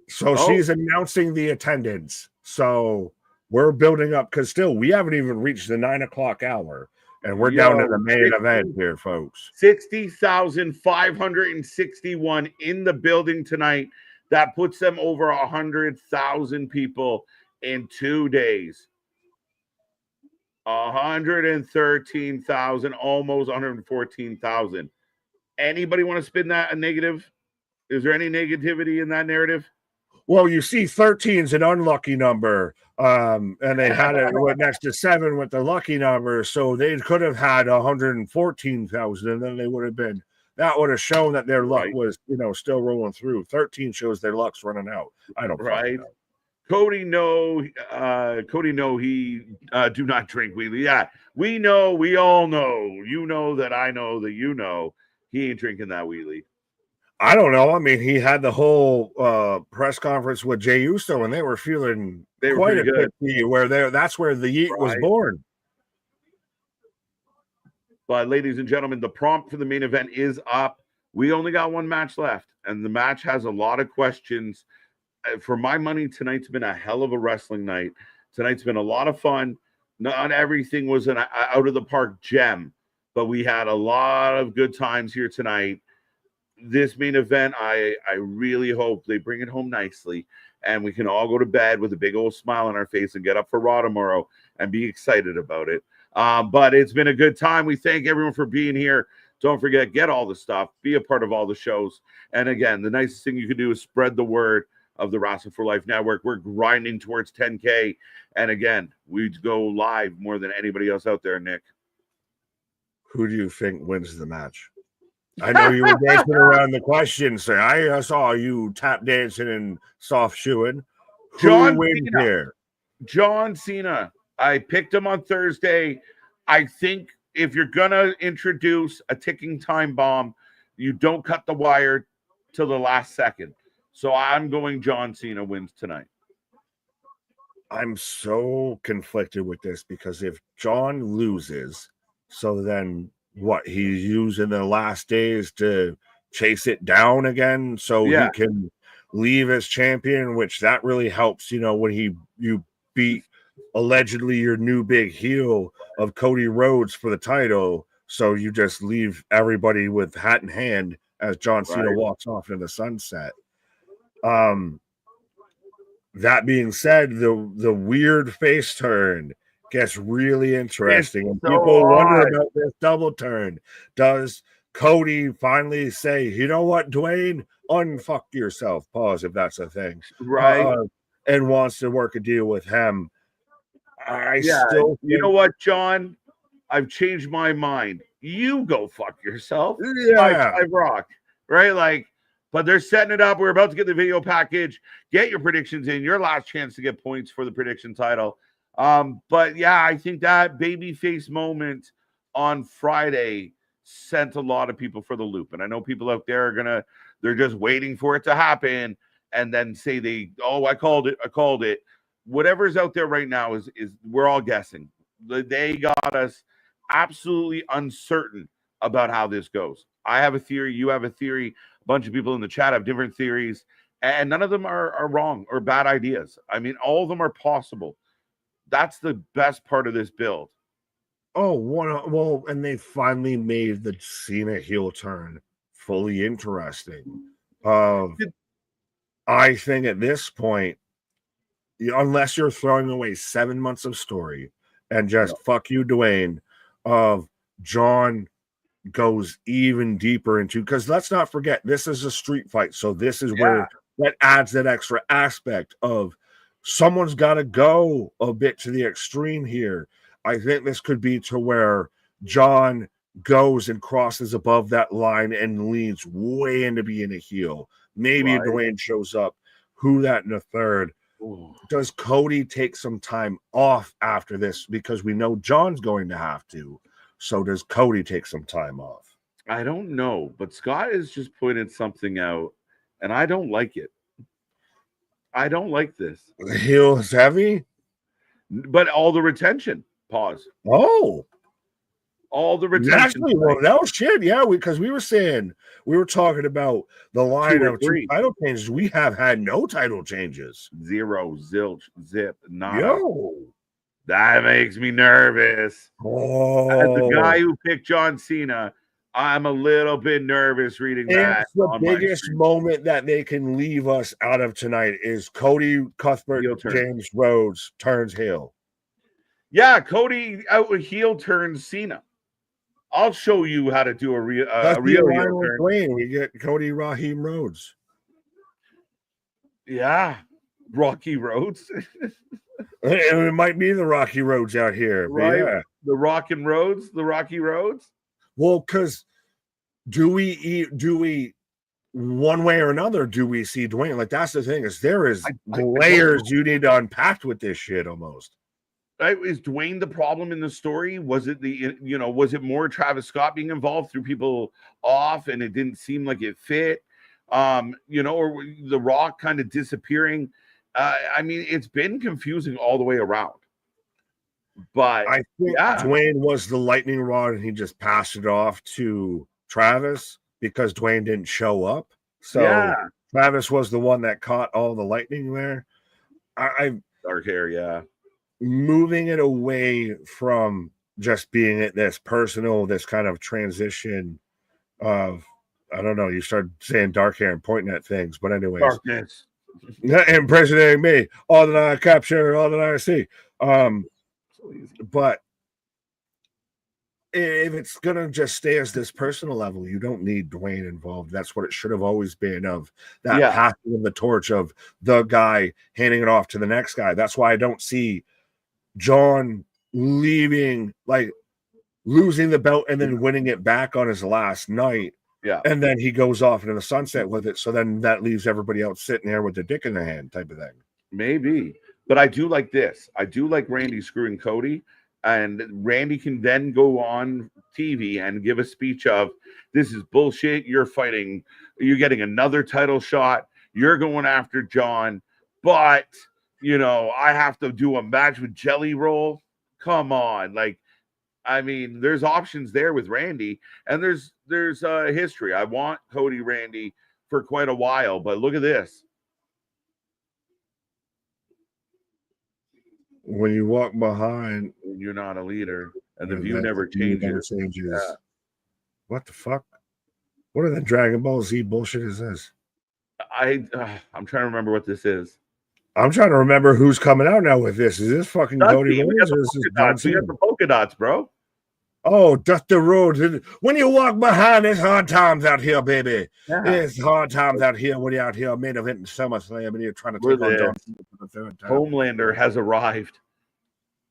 So she's announcing the attendance. So we're building up because still we haven't even reached the 9 o'clock hour, and we're down to the main event here, folks.
60,561 in the building tonight. That puts them over 100,000 people in 2 days. 113,000, almost 114,000. Anybody want to spin that a negative? Is there any negativity in that narrative?
Well, you see 13 is an unlucky number, and they had it next to 7 with the lucky number, so they could have had 114,000, and then they would have been. That would have shown that their luck was, still rolling through. 13 shows their luck's running out. I don't know.
Cody, no, he do not drink Wheelie. Yeah, we know, we all know. You know that I know that you know he ain't drinking that Wheelie.
I don't know. I mean, he had the whole press conference with Jey Uso, and they were feeling quite a bit where that's where the Yeet was born.
But ladies and gentlemen, the prompt for the main event is up. We only got one match left, and the match has a lot of questions. For my money, tonight's been a hell of a wrestling night. Tonight's been a lot of fun. Not everything was an out of the park gem, but we had a lot of good times here tonight. This main event, I really hope they bring it home nicely and we can all go to bed with a big old smile on our face and get up for Raw tomorrow and be excited about it. But it's been a good time. We thank everyone for being here. Don't forget, get all the stuff, be a part of all the shows. And again, the nicest thing you can do is spread the word of the Wrestling for Life Network. We're grinding towards 10K. And again, we go live more than anybody else out there, Nick.
Who do you think wins the match? I know you were dancing around the question, sir. I saw you tap dancing and soft shoeing.
John Cena. John Cena. I picked him on Thursday. I think if you're going to introduce a ticking time bomb, you don't cut the wire till the last second. So I'm going John Cena wins tonight.
I'm so conflicted with this because if John loses, so then what, he's using the last days to chase it down again so he can leave as champion, which that really helps, when you beat allegedly your new big heel of Cody Rhodes for the title. So you just leave everybody with hat in hand as John Cena walks off in the sunset. That being said, the weird face turn gets really interesting. And people wonder about this double turn. Does Cody finally say, you know what, Dwayne, unfuck yourself, pause if that's a thing, and wants to work a deal with him? Still
you know what, John? I've changed my mind. You go fuck yourself.
Yeah.
I rock, right? But they're setting it up. We're about to get the video package. Get your predictions in. Your last chance to get points for the prediction title. But yeah, I think that babyface moment on Friday sent a lot of people for the loop. And I know people out there they're just waiting for it to happen and then say I called it. Whatever's out there right now is we're all guessing. They got us absolutely uncertain about how this goes. I have a theory. You have a theory. A bunch of people in the chat have different theories, and none of them are wrong or bad ideas. I mean, all of them are possible. That's the best part of this build.
Oh, well, and they finally made the Cena heel turn fully interesting. I think at this point, unless you're throwing away 7 months of story and just fuck you, Dwayne, of John goes even deeper into, because let's not forget, this is a street fight. So this is where that adds that extra aspect of someone's got to go a bit to the extreme here. I think this could be to where John goes and crosses above that line and leans way into being a heel. Maybe Dwayne shows up. Who that in the third? Ooh. Does Cody take some time off after this? Because we know John's going to have to. So does Cody take some time off?
I don't know, but Scott has just pointed something out, and I don't like it. I don't like this.
The heel is heavy?
But all the retention. Pause.
Oh.
All the retention.
Actually, well, no shit. Yeah, because we were talking about the line of two title changes. We have had no title changes.
Zero, zilch, zip, nada.
Yo.
That makes me nervous.
Oh.
As the guy who picked John Cena, I'm a little bit nervous reading that.
The biggest moment that they can leave us out of tonight is Cody Cuthbert James Rhodes turns heel.
Yeah, Cody out heel turns Cena. I'll show you how to do a real heel turn.
We get Cody Raheem Rhodes.
Yeah, Rocky Rhodes.
It might be the Rocky Roads out here,
right?
Yeah.
The Rockin' Roads, the Rocky Roads.
Well, because do we one way or another? Do we see Dwayne? Like that's the thing is there is layers you need to unpack with this shit almost.
Is Dwayne the problem in the story? Was it was it more Travis Scott being involved through people off, and it didn't seem like it fit? Or The Rock kind of disappearing. I mean, it's been confusing all the way around. But
I think Dwayne was the lightning rod, and he just passed it off to Travis because Dwayne didn't show up. So Travis was the one that caught all the lightning there.
Dark hair,
moving it away from just being this personal, this kind of transition of, I don't know, you start saying dark hair and pointing at things, but anyways.
Darkness.
Impersonating me, all that I capture, all that I see. But if it's gonna just stay as this personal level, you don't need Dwayne involved. That's what it should have always been, of that passing of the torch of the guy handing it off to the next guy. That's why I don't see John leaving, like losing the belt and then winning it back on his last night.
Yeah.
And then he goes off into the sunset with it. So then that leaves everybody else sitting there with their dick in their hand type of thing.
Maybe. But I do like this. I do like Randy screwing Cody. And Randy can then go on TV and give a speech of, this is bullshit. You're fighting. You're getting another title shot. You're going after John. But, I have to do a match with Jelly Roll. Come on. Like, I mean, there's options there with Randy, and there's history. I want Cody Randy for quite a while, but look at this.
When you walk behind,
you're not a leader, and the view never changes.
Yeah. What the fuck? What are the Dragon Ball Z bullshit is this?
I'm trying to remember what this is.
I'm trying to remember who's coming out now with this. Is this fucking Cody Rhodes?
We got the polka dots, bro.
Oh, Dusty Rhodes. When you walk behind, it's hard times out here, baby. Yeah. It's hard times out here when you're out here main event in SummerSlam and you're trying to take on John Cena for the third time.
Homelander has arrived.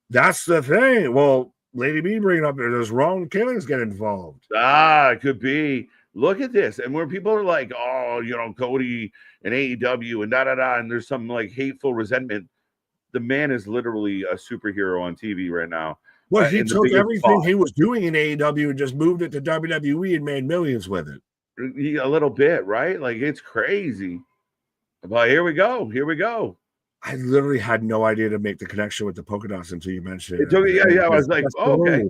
That's the thing. Well, Lady B bringing up there's wrong killings get involved.
It could be. Look at this. And where people are like, oh, Cody and AEW and da-da-da, and there's some like hateful resentment. The man is literally a superhero on TV right now.
Well, he took everything he was doing in AEW and just moved it to WWE and made millions with it.
A little bit, right? Like, it's crazy. But here we go.
I literally had no idea to make the connection with the polka dots until you mentioned it.
I was like, oh, okay.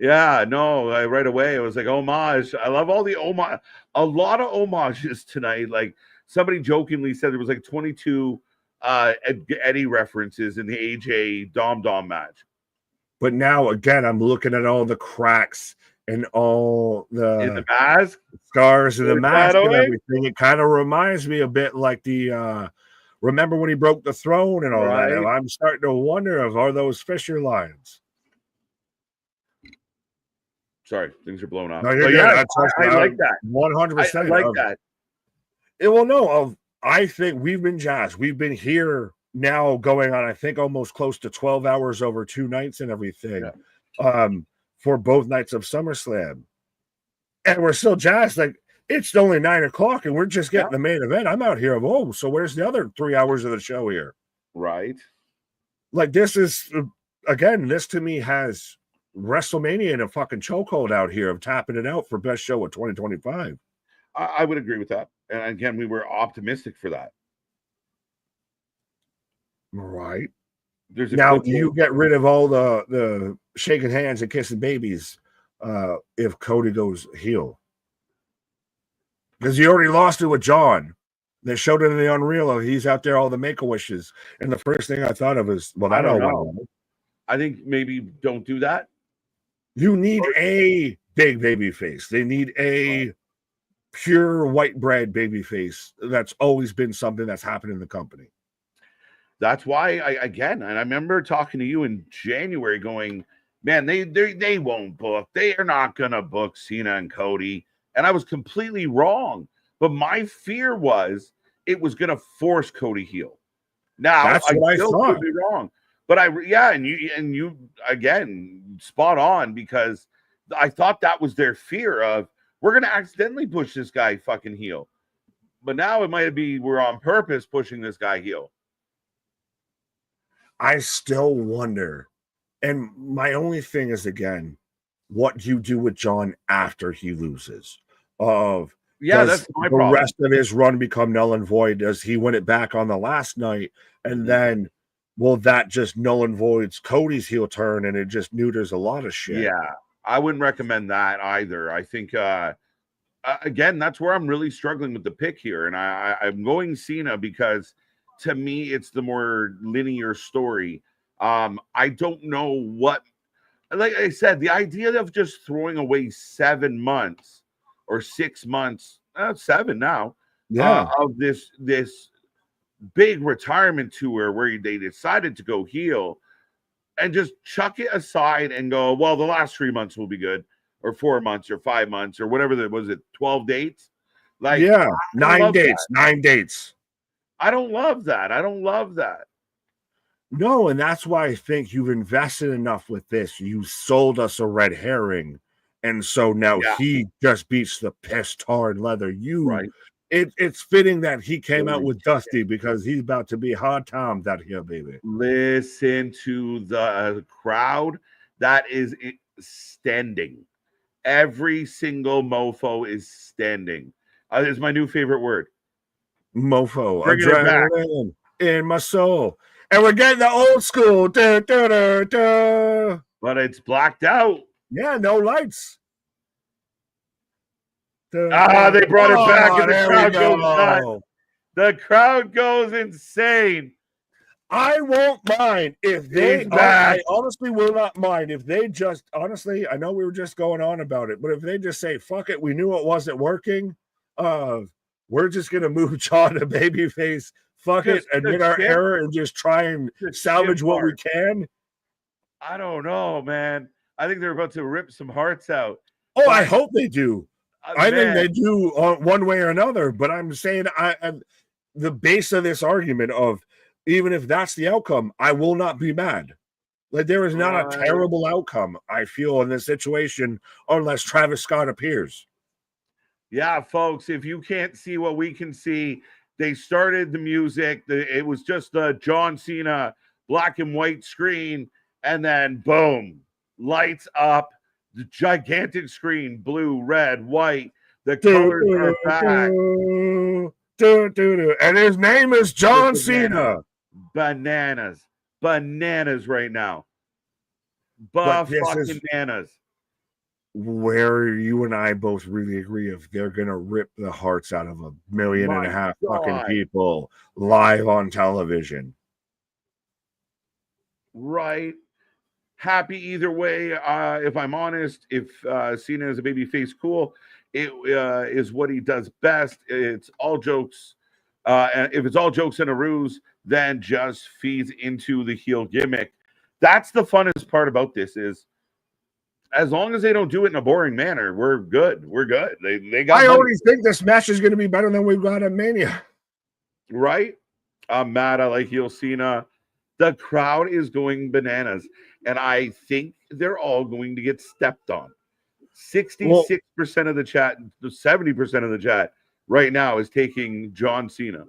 Yeah, no, right away it was like homage. I love all the homage, a lot of homages tonight. Like somebody jokingly said there was like 22 Eddie references in the AJ Dom match.
But now again, I'm looking at all the cracks and all
In the
the
mask,
scars and the mask and
foreshadowing?
everything. It kind of reminds me a bit like the remember when he broke the throne and all that. And
Right.
I'm starting to wonder if are those Fisher lines.
Sorry, things are blowing up.
No, you're
But
good.
yeah, I
I
like that.
100%.
I like that.
Well, no, I think we've been jazzed. We've been here now going on, I think, almost close to 12 hours over 2 nights and everything.
Yeah.
For both nights of SummerSlam. And we're still jazzed. Like, it's only 9 o'clock and we're just getting the main event. I'm out here of, so where's the other 3 hours of the show here?
Right.
Like, this is, again, this to me has WrestleMania in a fucking chokehold out here of tapping it out for best show of 2025.
I would agree with that. And again, we were optimistic for that.
Right.
Now,
do you get rid of all the shaking hands and kissing babies if Cody goes heel? Because he already lost it with John. They showed it in the Unreal of he's out there all the Make-A-Wishes. And the first thing I thought of is, well,
I don't know. I think maybe don't do that.
You need a big baby face. They need a pure white bread baby face. That's always been something that's happened in the company.
That's why and I remember talking to you in January going, man, they won't book. They are not going to book Cena and Cody. And I was completely wrong. But my fear was it was going to force Cody heel. Now,
that's what I thought.
Could be wrong. But and you again, spot on, because I thought that was their fear of we're going to accidentally push this guy fucking heel. But now it might be we're on purpose pushing this guy heel.
I still wonder. And my only thing is, again, what do you do with John after he loses?
That's my problem.
The rest of his run become null and void? Does he win it back on the last night? And then will that just null and voids Cody's heel turn and it just neuters a lot of shit?
Yeah, I wouldn't recommend that either. I think, again, that's where I'm really struggling with the pick here. And I'm going Cena because to me, it's the more linear story. I don't know what, like I said, the idea of just throwing away 7 months or 6 months, 7 now, of this big retirement tour where they decided to go heel and just chuck it aside and go, well, the last 3 months will be good, or 4 months or 5 months or whatever that was, it 12 dates. Like,
9 dates, 9 dates.
I don't love that.
No, and that's why I think you've invested enough with this. You sold us a red herring. And so now he just beats the piss tar and leather. It's fitting that he came out with Dusty because he's about to be hard times out here, baby.
Listen to the crowd that is standing. Every single mofo is standing. Is my new favorite word.
Mofo. Adrenaline in my soul. And we're getting the old school. Da, da, da, da.
But it's blacked out.
Yeah, no lights.
They brought it back and the crowd goes nuts. The crowd goes insane.
I won't mind if they, I honestly will not mind if they just, honestly, I know we were just going on about it, but if they just say, fuck it, we knew it wasn't working. We're just going to move John to babyface. Fuck it, admit our error and just try and salvage what we can.
I don't know, man. I think they're about to rip some hearts out.
Oh, I hope they do. I think they do one way or another, but I'm saying the base of this argument of even if that's the outcome, I will not be mad. Like, there is not a terrible outcome, I feel, in this situation unless Travis Scott appears.
Yeah, folks, if you can't see what we can see, they started the music. It was just the John Cena black and white screen, and then boom, lights up, the gigantic screen, blue, red, white. The colors are back.
And his name is John Cena.
Bananas right now. Bananas.
where you and I both really agree if they're gonna rip the hearts out of 1.5 million fucking people live on television.
Right. Happy either way. If I'm honest, if Cena is a babyface, cool. It is what he does best. It's all jokes. And if it's all jokes and a ruse, then just feeds into the heel gimmick. That's the funnest part about this is as long as they don't do it in a boring manner, we're good. We're good. They got.
I already think this match is going to be better than we've got at Mania.
Right? I'm mad. I like heel Cena. The crowd is going bananas, and I think they're all going to get stepped on. 66% of the chat, 70% of the chat right now is taking John Cena.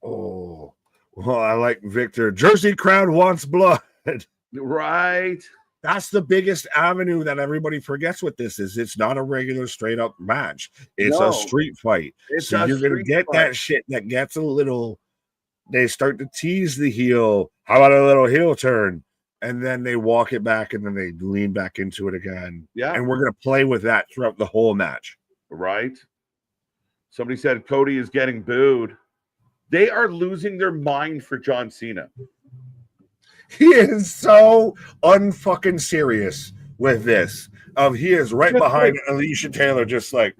Oh, well, I like Victor. Jersey crowd wants blood.
Right.
That's the biggest avenue that everybody forgets with this is it's not a regular straight up match. It's a street fight. So you're going to get that shit that gets a little, they start to tease the heel. How about a little heel turn? And then they walk it back and then they lean back into it again.
Yeah.
And we're going to play with that throughout the whole match.
Right. Somebody said Cody is getting booed. They are losing their mind for John Cena.
He is so unfucking serious with this. He is right behind Alicia Taylor, just like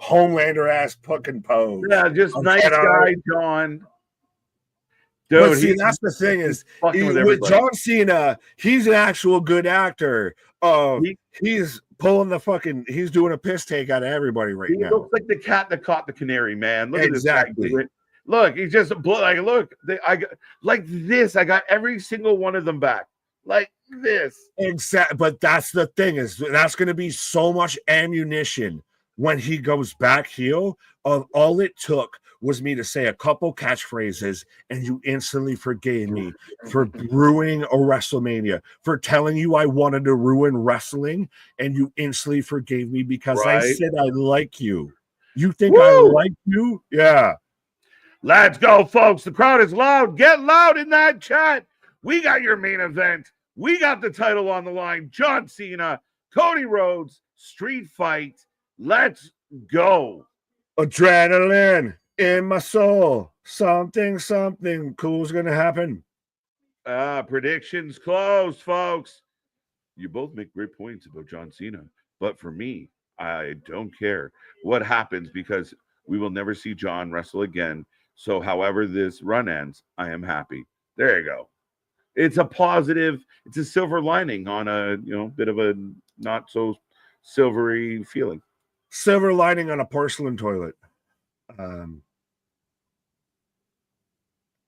Homelander ass fucking pose.
Yeah, just nice guy, John.
Dude, but see, that's the thing is with John Cena, he's an actual good actor. He's pulling the fucking, he's doing a piss take out of everybody right now. He
looks like the cat that caught the canary, man. Look
exactly.
At this guy. Look, he's just like, look, I got like this. I got every single one of them back, like this.
Exactly. But that's the thing is that's going to be so much ammunition when he goes back heel. All it took was me to say a couple catchphrases, and you instantly forgave me for ruining a WrestleMania, for telling you I wanted to ruin wrestling, and you instantly forgave me because I said I like you. You think I like you? Yeah.
Let's go, folks. The crowd is loud. Get loud in that chat. We got your main event. We got the title on the line. John Cena, Cody Rhodes, street fight. Let's go.
Adrenaline in my soul. Something cool's going to happen.
Predictions closed, folks. You both make great points about John Cena. But for me, I don't care what happens because we will never see John wrestle again. So however this run ends, I am happy. There you go. It's a positive, it's a silver lining on a, bit of a not so silvery feeling.
Silver lining on a porcelain toilet.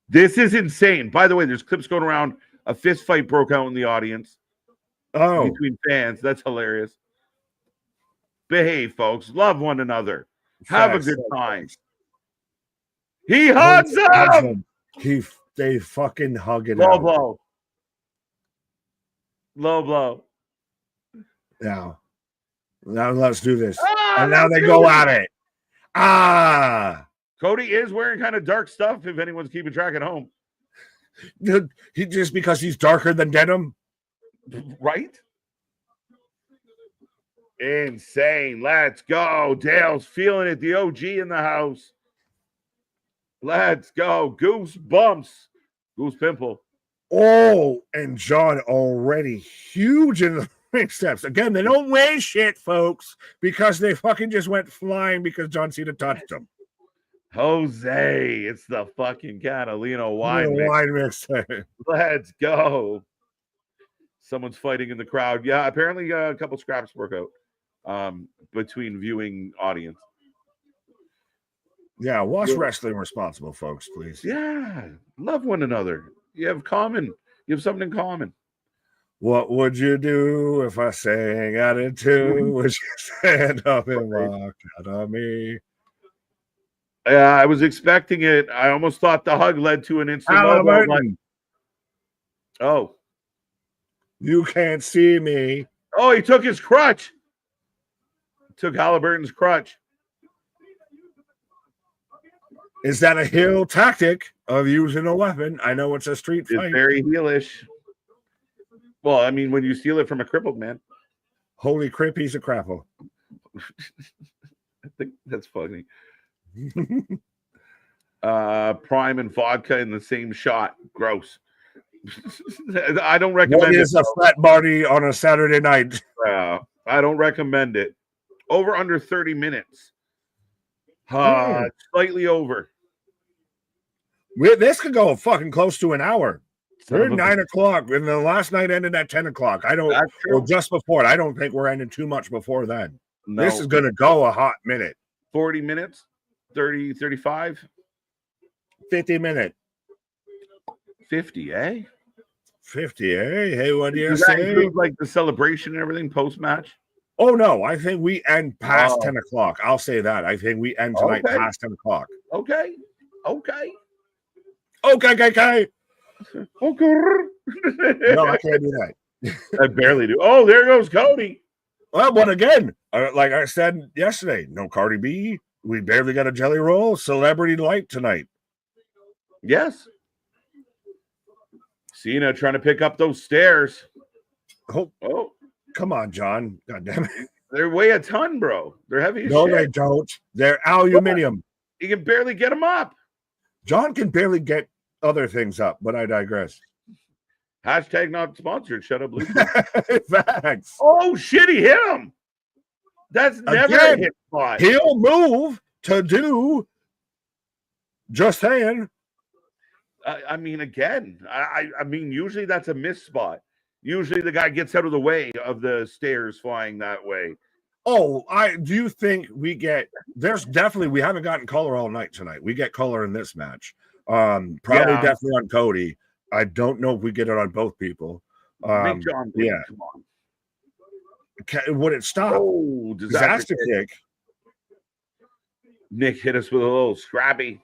This is insane. By the way, there's clips going around. A fist fight broke out in the audience. Between fans. That's hilarious. Behave, folks. Love one another. Have a good time. He hugs him.
They fucking hug it
Low
out.
blow. Low blow.
Now let's do this. And now they go at it.
Cody is wearing kind of dark stuff if anyone's keeping track at home.
He just because he's darker than denim.
Right? Insane. Let's go. Dale's feeling it. The OG in the house. Let's go. Goose bumps. Goose pimple.
Oh, and John already huge in the ring steps. Again, they don't weigh shit, folks, because they fucking just went flying because John Cena touched them.
Jose, it's the fucking Catalina wine mix. Let's go. Someone's fighting in the crowd. Yeah, apparently a couple scraps work out between viewing audience.
Yeah, watch wrestling responsible, folks, please.
Yeah, love one another. You have something in common.
What would you do if I sang out of two? Would you stand up and walk out on me?
I was expecting it. I almost thought the hug led to an instant elbow. Oh.
You can't see me.
Oh, he took his crutch. Took Halliburton's crutch.
Is that a heel tactic of using a weapon? I know it's a street fight.
It's very heelish. Well, I mean, when you steal it from a crippled man.
Holy crap, he's a crapple.
I think that's funny. Prime and vodka in the same shot. Gross. I don't recommend
What
it.
is a fat body on a Saturday night?
I don't recommend it. Over under 30 minutes. Slightly over.
This could go fucking close to an hour. We're at 9
bitch.
o'clock, and the last night ended at 10 o'clock. I don't,
That's true.
or just before it. I don't think we're ending too much before then.
No.
This is going to go a hot minute.
40 minutes, 30, 35,
50 minutes.
50, eh?
50, eh? Hey, what do you
Does that
say?
include, like the celebration and everything post match?
Oh, no. I think we end past 10 o'clock. I'll say that. I think we end tonight past 10 o'clock.
Okay.
Okay.
Okay.
No, I can't do that.
I barely do. Oh, there goes Cody.
Well, but again, like I said yesterday, no Cardi B. We barely got a jelly roll. Celebrity Light tonight.
Yes. Cena trying to pick up those stairs.
Oh, come on, John. God damn it.
They weigh a ton, bro. They're heavy as
No,
shit.
they don't. They're aluminum.
You can barely get them up.
John can barely get other things up, but I digress.
Hashtag not sponsored. Shut up, Luke.
Facts.
Oh, shit. He hit him. That's never a hit spot.
He'll move to do. Just saying.
I mean, again, I mean, usually that's a miss spot. Usually the guy gets out of the way of the stairs flying that way.
Oh, do you think we get? There's definitely we haven't gotten color all night tonight. We get color in this match. Probably definitely on Cody. I don't know if we get it on both people.
Make John bleed. Come on.
Would it stop?
Oh,
disaster kick.
Nick hit us with a little scrappy.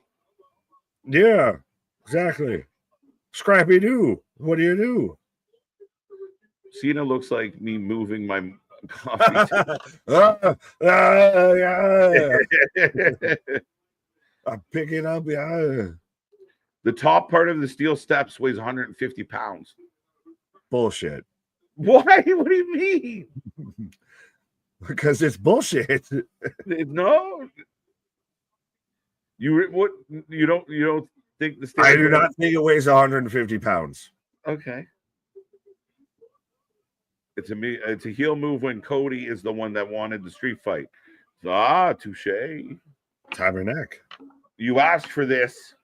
Yeah, exactly. Scrappy Doo. What do you do?
Cena looks like me moving my coffee.
I'm picking up. Yeah.
The top part of the steel steps weighs 150 pounds.
Bullshit.
Why? What do you mean?
Because it's bullshit.
No. You don't think the stairs?
I do not think it weighs 150 pounds.
Okay. It's a heel move when Cody is the one that wanted the street fight. Touche.
Tabernacle.
You asked for this.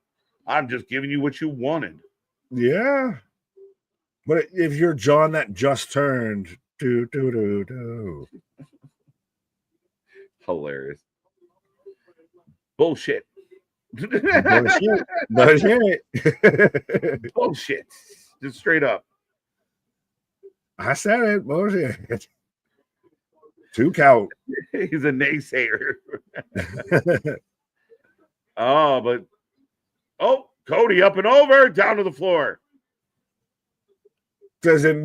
I'm just giving you what you wanted.
Yeah. But if you're John that just turned,
Hilarious. Bullshit.
Bullshit.
Bullshit. Just straight up.
I said it. Bullshit. 2 count.
He's a naysayer. But Cody up and over, down to the floor.
Does it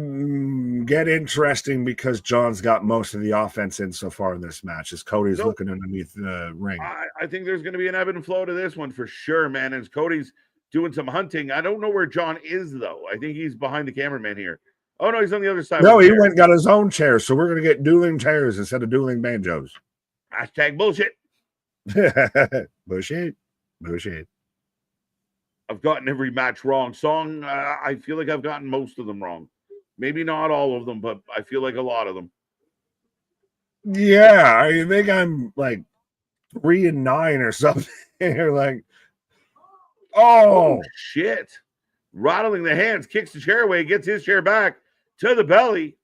get interesting because John's got most of the offense in so far in this match as Cody's looking underneath the ring?
I think there's going to be an ebb and flow to this one for sure, man. As Cody's doing some hunting. I don't know where John is, though. I think he's behind the cameraman here. Oh, no, he's on the other side.
No, he went and got his own chair, so we're going to get dueling chairs instead of dueling banjos.
Hashtag bullshit.
Bullshit.
I've gotten every match wrong. Song, I feel like I've gotten most of them wrong. Maybe not all of them, but I feel like a lot of them.
Yeah, I think I'm like 3-9 or something. You're like, oh
shit. Rattling the hands, kicks the chair away, gets his chair back to the belly.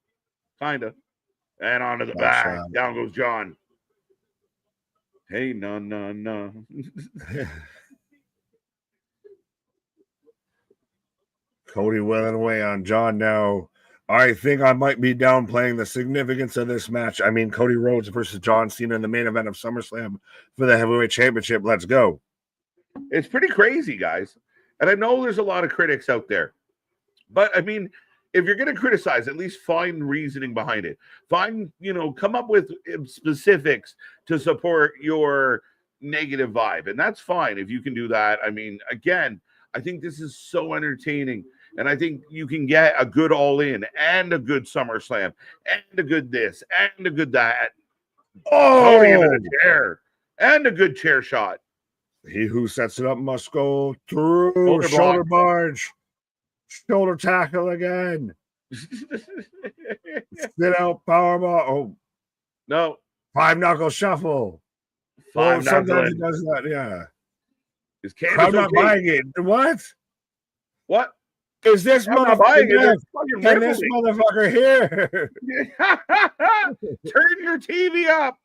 Kind of. And onto the back. Down goes John. Hey, no.
Cody welling away on John now. I think I might be downplaying the significance of this match. I mean, Cody Rhodes versus John Cena in the main event of SummerSlam for the Heavyweight Championship. Let's go.
It's pretty crazy, guys. And I know there's a lot of critics out there. But, I mean, if you're going to criticize, at least find reasoning behind it. Come up with specifics to support your negative vibe. And that's fine if you can do that. I mean, again, I think this is so entertaining. And I think you can get a good All In and a good SummerSlam and a good this and a good that. Tony into the chair and a good chair shot.
He who sets it up must go through. Shoulder barge. Shoulder tackle again. Spit out powerbomb. Oh
no.
5 knuckle shuffle. Sometimes he does that. Yeah.
Is Candace
not buying it? What?
What?
Is this motherfucker? And this motherfucker here?
Turn your TV up.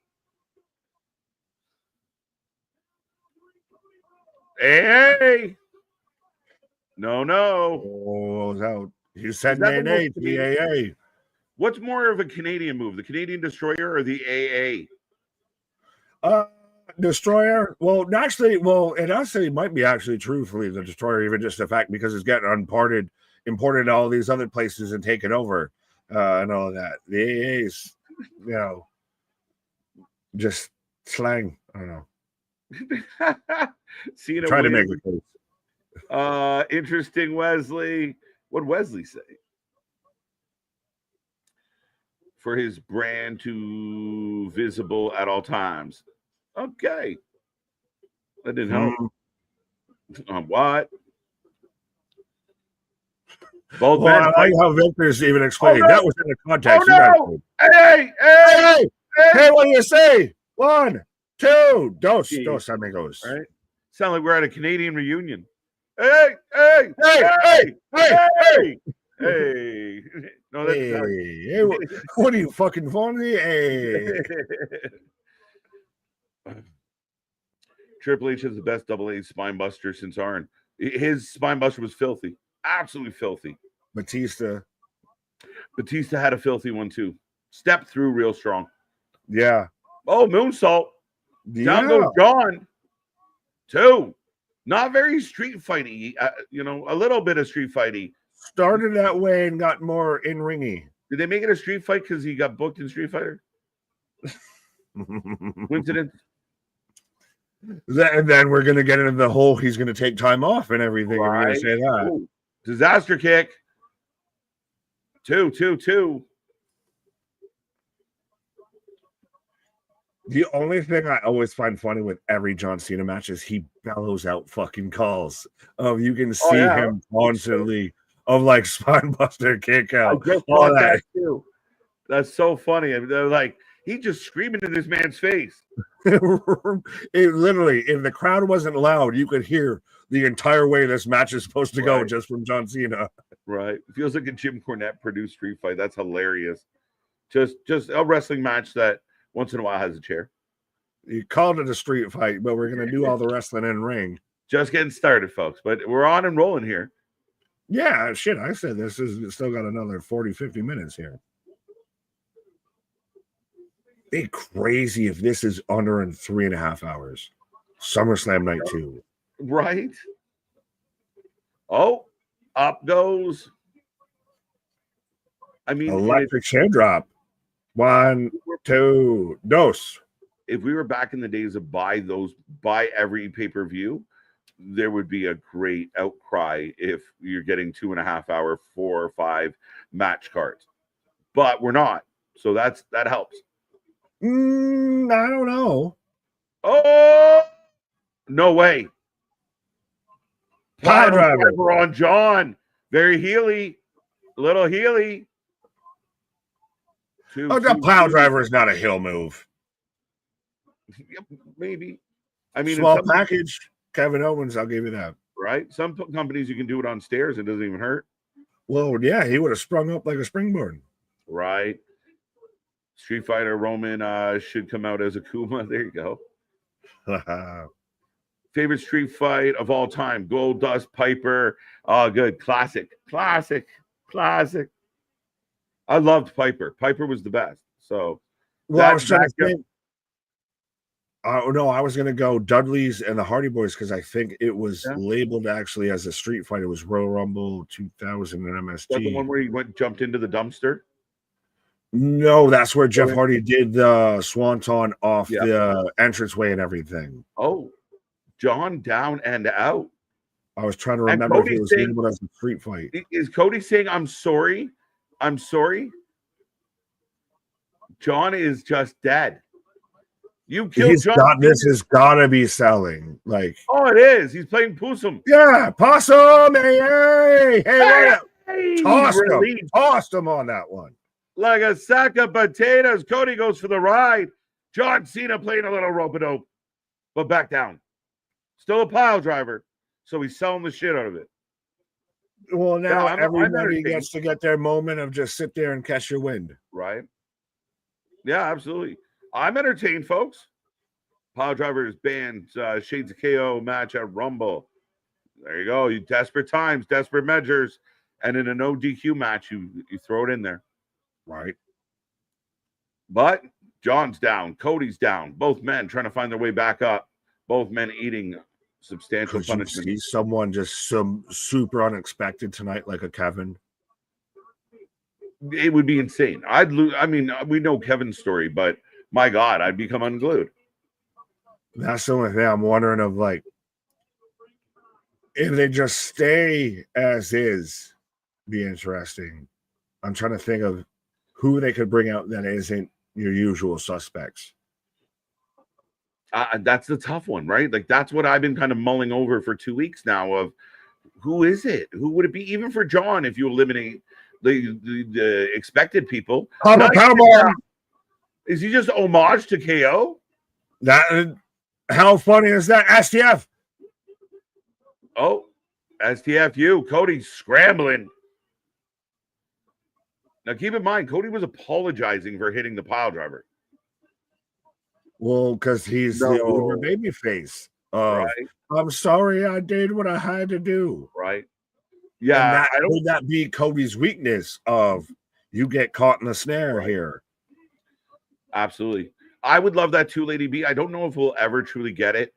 Hey. No.
Oh, out. You said nay, TAA.
What's more of a Canadian move, the Canadian Destroyer or the AA?
Destroyer. Well, it actually might be actually truthfully the Destroyer, even just the fact because it's getting imported to all these other places and taken over and all of that. The AA is, just slang. I don't know.
Cena
try to make the case.
Interesting, Wesley. What'd Wesley say? For his brand to visible at all times. Okay. That didn't help. What?
Both men. I like how Victor's even explained. That was in the context.
Oh, no. Hey,
what do you say? 1, 2, dos amigos.
All right. Sound like we're at a Canadian reunion. Hey. No,
hey, what are you fucking funny? Hey.
Triple H is the best AA spine buster since Arn. His spine buster was filthy, absolutely filthy.
Batista
had a filthy one too. Step through real strong.
Yeah.
Oh, moonsault. Down goes John. 2. Not very street fighty. A little bit of street fighty.
Started that way and got more in ringy.
Did they make it a street fight because he got booked in Street Fighter? Coincidence?
And then we're gonna get into the whole he's gonna take time off and everything. Right. We're gonna say that.
Ooh. Disaster kick. 2.
The only thing I always find funny with every John Cena match is he bellows out fucking calls. You can see him constantly of like spinebuster kick out.
I just thought that too. That's so funny. They're like, he just screaming in this man's face.
It literally, if the crowd wasn't loud, you could hear the entire way this match is supposed to go just from John Cena.
Right. It feels like a Jim Cornette produced street fight. That's hilarious. Just a wrestling match that once in a while has a chair.
You called it a street fight, but we're going to do all the wrestling in ring.
Just getting started, folks. But we're on and rolling here.
Yeah, shit. I said this is still got another 40, 50 minutes here. Be crazy if this is under in 3.5 hours. SummerSlam Night 2.
Right. Oh, up goes. I mean,
electric chair drop. 1, 2, dos.
If we were back in the days of buy every pay-per-view, there would be a great outcry if you're getting 2.5 hour, 4 or 5 match cards. But we're not. So that helps.
I don't know.
Oh, no way.
Power driver
on John. Very Healy. Little Healy.
The plow driver is not a heel move.
Maybe. I mean,
small package. Kevin Owens, I'll give you that.
Right? Some companies you can do it on stairs. It doesn't even hurt.
Well, yeah, he would have sprung up like a springboard.
Right. Street Fighter Roman should come out as a Kuma. There you go. Favorite street fight of all time? Goldust, Piper. Oh, good. Classic. I loved Piper. Piper was the best. So,
I was trying to think. No, I was going to go Dudley's and the Hardy Boys because I think it was labeled actually as a street fight. It was Royal Rumble 2000 and MSG. Is
that the one where he jumped into the dumpster?
No, that's where Jeff Hardy did the swanton off the entranceway and everything.
Oh, John down and out.
I was trying to
And
remember if
Cody's
it was
saying-
labeled as a street fight.
Is Cody saying, I'm sorry? I'm sorry? John is just dead. You killed John.
This has got to be selling. Like,
oh, it is. He's playing Possum.
Yeah, Possum. Hey,
Hey,
tossed him on that one.
Like a sack of potatoes. Cody goes for the ride. John Cena playing a little rope-a-dope, but back down. Still a pile driver, so he's selling the shit out of it.
Well, now everybody gets to get their moment of just sit there and catch your wind.
Right. Yeah, absolutely. I'm entertained, folks. Pile Drivers banned Shades of KO match at Rumble. There you go. You desperate times, desperate measures, and in a no DQ match, you throw it in there.
Right.
But John's down, Cody's down. Both men trying to find their way back up. Both men eating substantial punishment.
You see someone just some super unexpected tonight, like a Kevin.
It would be insane. I'd lose. I mean, we know Kevin's story, but my God, I'd become unglued.
That's the only thing I'm wondering of, like, if they just stay as is, be interesting. I'm trying to think of who they could bring out that isn't your usual suspects.
That's the tough one, right? Like, that's what I've been kind of mulling over for 2 weeks now of who is it? Who would it be? Even for John, if you eliminate the expected people. Is he just homage to KO?
That, how funny is that? STF.
Oh, STFU. Cody's scrambling. Now, keep in mind, Cody was apologizing for hitting the pile driver.
Well, because he's the over baby face. Right. I'm sorry I did what I had to do.
Right. Yeah.
Would that be Cody's weakness of you get caught in a snare here?
Absolutely. I would love that too, Lady B. I don't know if we'll ever truly get it.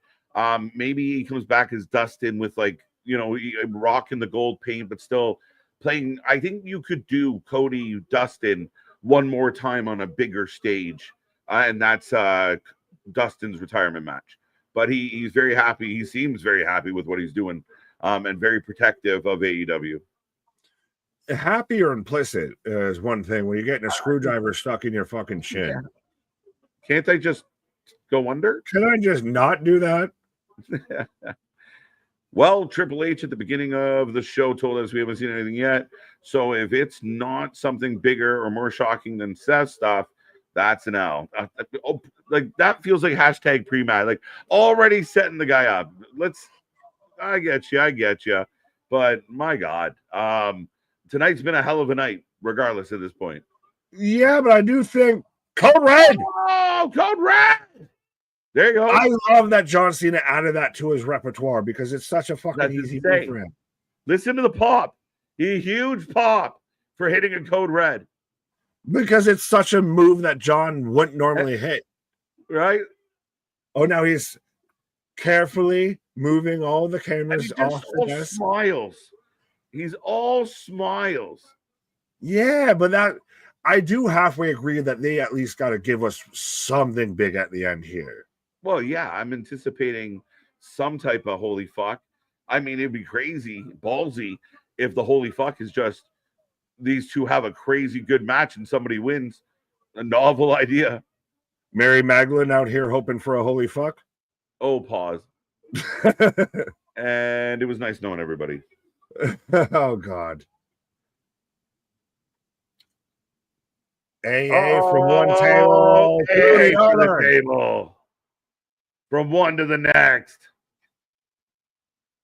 Maybe he comes back as Dustin with, like, you know, rocking the gold paint, but still playing. I think you could do Cody Dustin one more time on a bigger stage. And that's Dustin's retirement match. But he's very happy. He seems very happy with what he's doing, and very protective of AEW.
Happy or implicit is one thing. When you're getting a screwdriver stuck in your fucking chin.
Yeah. Can't I just go under?
Can I just not do that?
Well, Triple H at the beginning of the show told us we haven't seen anything yet. So if it's not something bigger or more shocking than Seth stuff, that's an L. Like, that feels like hashtag pre-match. Like, already setting the guy up. I get you. But my God, tonight's been a hell of a night, regardless at this point.
Yeah, but I do think Code Red.
Oh, Code Red. There you go.
I love that John Cena added that to his repertoire because it's such a fucking easy move for him.
Listen to the pop. A huge pop for hitting a Code Red.
Because it's such a move that John wouldn't normally hit.
Right?
Oh, now he's carefully moving all the cameras off the desk.
Smiles. He's all smiles.
Yeah, but that I do halfway agree that they at least got to give us something big at the end here.
Well, yeah, I'm anticipating some type of holy fuck. I mean, it'd be crazy, ballsy, if the holy fuck is just these two have a crazy good match and somebody wins. A novel idea.
Mary Magdalene out here hoping for a holy fuck.
Oh, pause. And it was nice knowing everybody.
Oh, God. From one table to the other.
Table. From one to the next.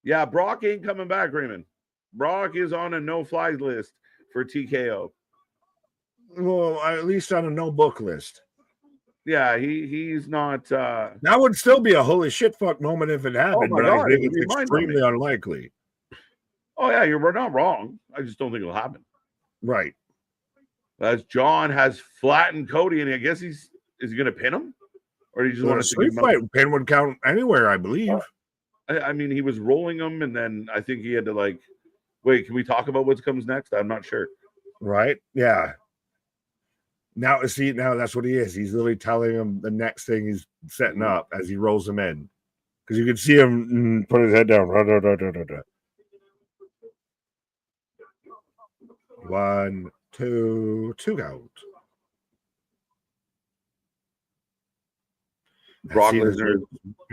Yeah, Brock ain't coming back, Raymond. Brock is on a no-fly list for TKO.
Well, at least on a no-book list.
Yeah, he's not.
That would still be a holy shit fuck moment if it happened, but I think it's extremely unlikely.
Oh, yeah, you're not wrong. I just don't think it'll happen.
Right.
As John has flattened Cody, and I guess is he going to pin him? Or do you just want to
street fight pin would count anywhere, I believe.
I mean, he was rolling him, and then I think he had to, like, wait, can we talk about what comes next? I'm not sure.
Right? Yeah. Now that's what he is. He's literally telling him the next thing he's setting up as he rolls him in. Because you can see him put his head down. 1, 2, 2 count.
Brock Lesnar.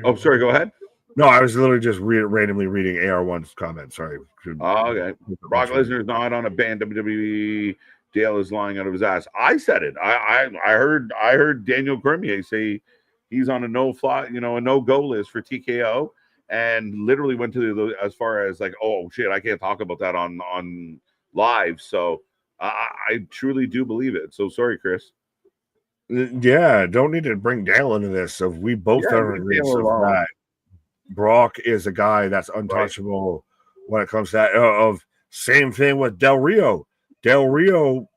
Oh, sorry. Go ahead.
No, I was literally just randomly reading AR1's comment. Sorry.
Oh, okay. Brock Lesnar is not on a banned WWE. Dale is lying out of his ass. I said it. I heard Daniel Cormier say he's on a no-fly, a no-go list for TKO, and literally went to as far as like, oh shit, I can't talk about that on live. So I truly do believe it. So sorry, Chris.
Yeah, don't need to bring Dale into this. So we both are in agreement that Brock is a guy that's untouchable when it comes to that. Of same thing with Del Rio. Del Rio.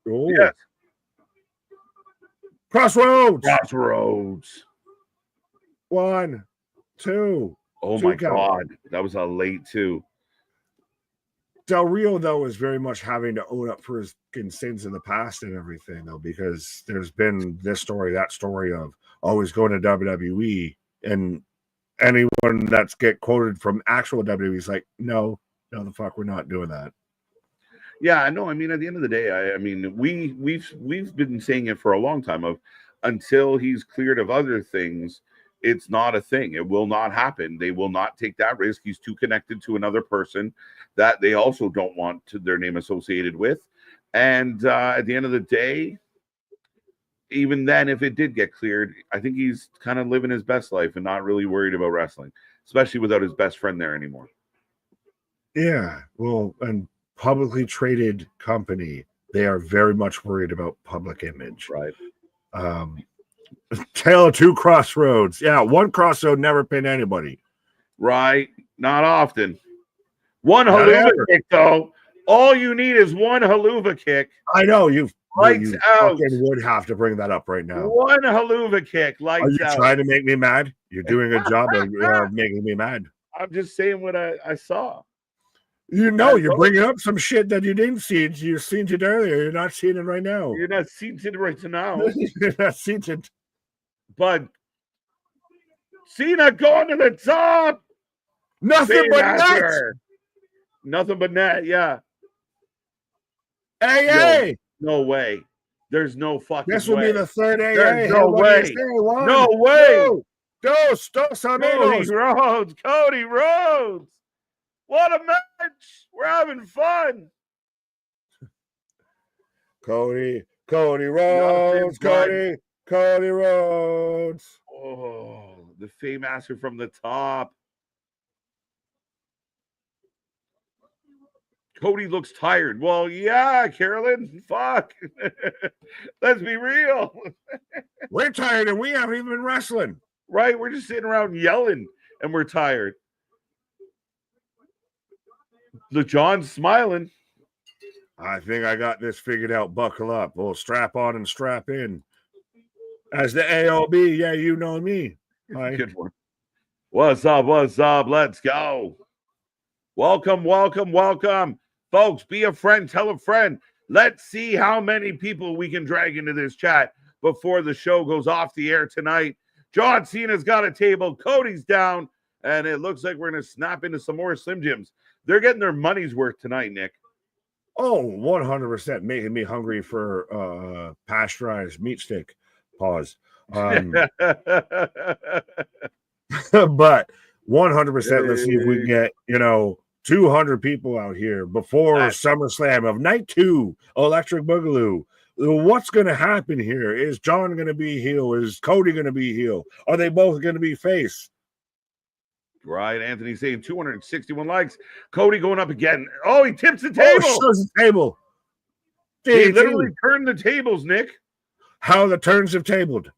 Yes.
Crossroads. 1, 2.
Oh my God, that was a late 2.
Del Rio, though, is very much having to own up for his sins in the past and everything, though, because there's been this story, that story of always going to WWE, and anyone that's get quoted from actual WWE is like, no, the fuck, we're not doing that.
Yeah, no, I mean, at the end of the day, I mean, we've been saying it for a long time of until he's cleared of other things, it's not a thing. It will not happen. They will not take that risk. He's too connected to another person that they also don't want their name associated with. And at the end of the day, even then, if it did get cleared, I think he's kind of living his best life and not really worried about wrestling, especially without his best friend there anymore.
Yeah, well, and publicly traded company, they are very much worried about public image.
Right.
Tale of 2 crossroads. Yeah, 1 crossroad never pinned anybody.
Right. Not often. 1 haluva kick, though. All you need is 1 haluva kick.
I know you
lights out.
Fucking would have to bring that up right now.
1 haluva kick. Lights out.
Are you trying to make me mad? You're doing a job of making me mad.
I'm just saying what I saw.
You're bringing up some shit that you didn't see. You seen it earlier. You're not seeing it right now.
You're not seeing it right now.
You're not seeing it.
But Cena going to the top.
Nothing but net.
Nothing but net, yeah.
AA.
No way. There's no fucking way.
This will be the 3rd AA.
There's no way. No way.
Dos amigos.
Cody Rhodes. What a match. We're having fun.
Cody Rhodes. Cody Rhodes.
Oh, the Fame-master from the top. Cody looks tired. Well, yeah, Carolyn. Fuck. Let's be real.
We're tired and we haven't even been wrestling.
Right? We're just sitting around yelling and we're tired. LeJohn's smiling.
I think I got this figured out. Buckle up. We'll strap on and strap in. As the AOB, yeah, you know me.
Good one. What's up? Let's go. Welcome. Folks, be a friend. Tell a friend. Let's see how many people we can drag into this chat before the show goes off the air tonight. John Cena's got a table. Cody's down. And it looks like we're going to snap into some more Slim Jims. They're getting their money's worth tonight, Nick.
Oh, 100%. Making me hungry for pasteurized meat stick. Pause. But 100%, let's see if we can get, 200 people out here before SummerSlam of Night 2, Electric Boogaloo. What's going to happen here? Is John going to be heel? Is Cody going to be heel? Are they both going to be face?
Right, Anthony saying 261 likes. Cody going up again. Oh, he tips the table.
Oh, shows the table.
He literally turned the tables, Nick.
How the turns have tabled.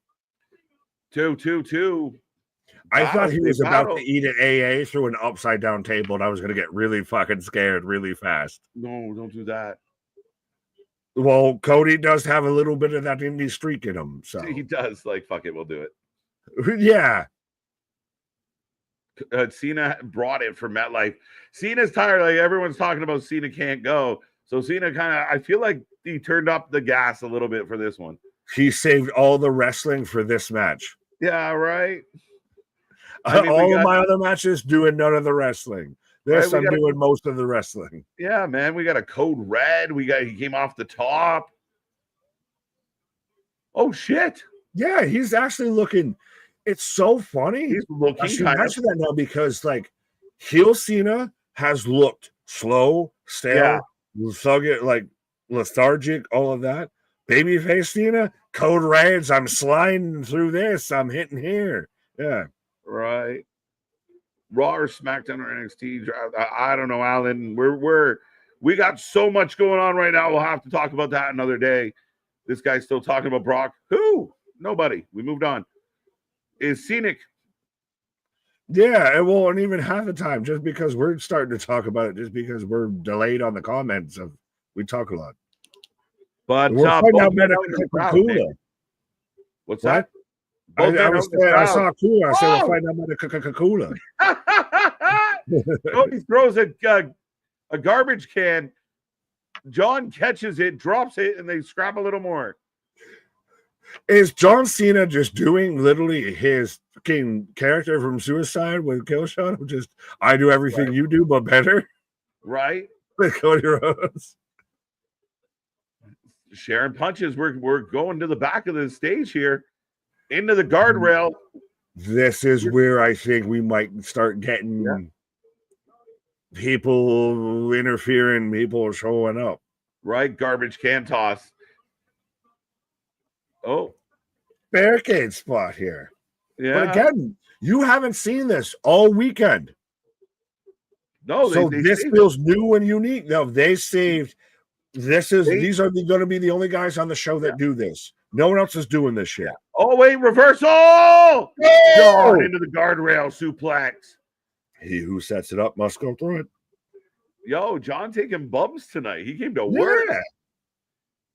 2-2-2.
I thought he was about to eat an AA through an upside down table, and I was going to get really fucking scared really fast.
No, don't do that.
Well, Cody does have a little bit of that indie streak in him. So
he does. Like, fuck it, we'll do it.
Yeah.
Cena brought it for MetLife. Cena's tired. Like, everyone's talking about Cena can't go. So Cena I feel like he turned up the gas a little bit for this one.
He saved all the wrestling for this match.
Yeah, right.
All of my other matches doing none of the wrestling. This
Right?
I'm doing most of the wrestling.
Yeah, man. We got a code red. He came off the top. Oh shit.
Yeah, he's actually looking. It's so funny.
He's looking
I should
kind of.
mention that now because like heel Cena has looked slow,
Yeah.
stale, like lethargic, all of that. Babyface Cena, code reds. I'm sliding through this. I'm hitting here. Yeah.
Right. Raw or SmackDown or NXT. I don't know, Alan. We got so much going on right now. We'll have to talk about that another day. This guy's still talking about Brock. Who? Nobody. We moved on. Is Scenic.
Yeah, it won't even have the time just because we're starting to talk about it, just because we're delayed on the comments of we talk a lot.
But
we're finding out about
Kula. What's that?
I saw Kula. I said we'll find out about
Cody throws a garbage can. John catches it, drops it, and they scrap a little more.
Is John Cena just doing literally his fucking character from Suicide with Killshot? Just I do everything you do, but better.
Right.
With Cody Rhodes.
Sharing punches. We're going to the back of the stage here. Into the guardrail.
This is where I think we might start getting people interfering, people showing up.
Right? Garbage can toss. Oh.
Barricade spot here.
Yeah.
But again, you haven't seen this all weekend.
No,
this feels new and unique. No, they saved. These are going to be the only guys on the show that do this. No one else is doing this shit.
Oh, wait, reversal! Oh! Into the guardrail suplex.
He who sets it up must go through it.
Yo, John taking bumps tonight. He came to work.
Yeah.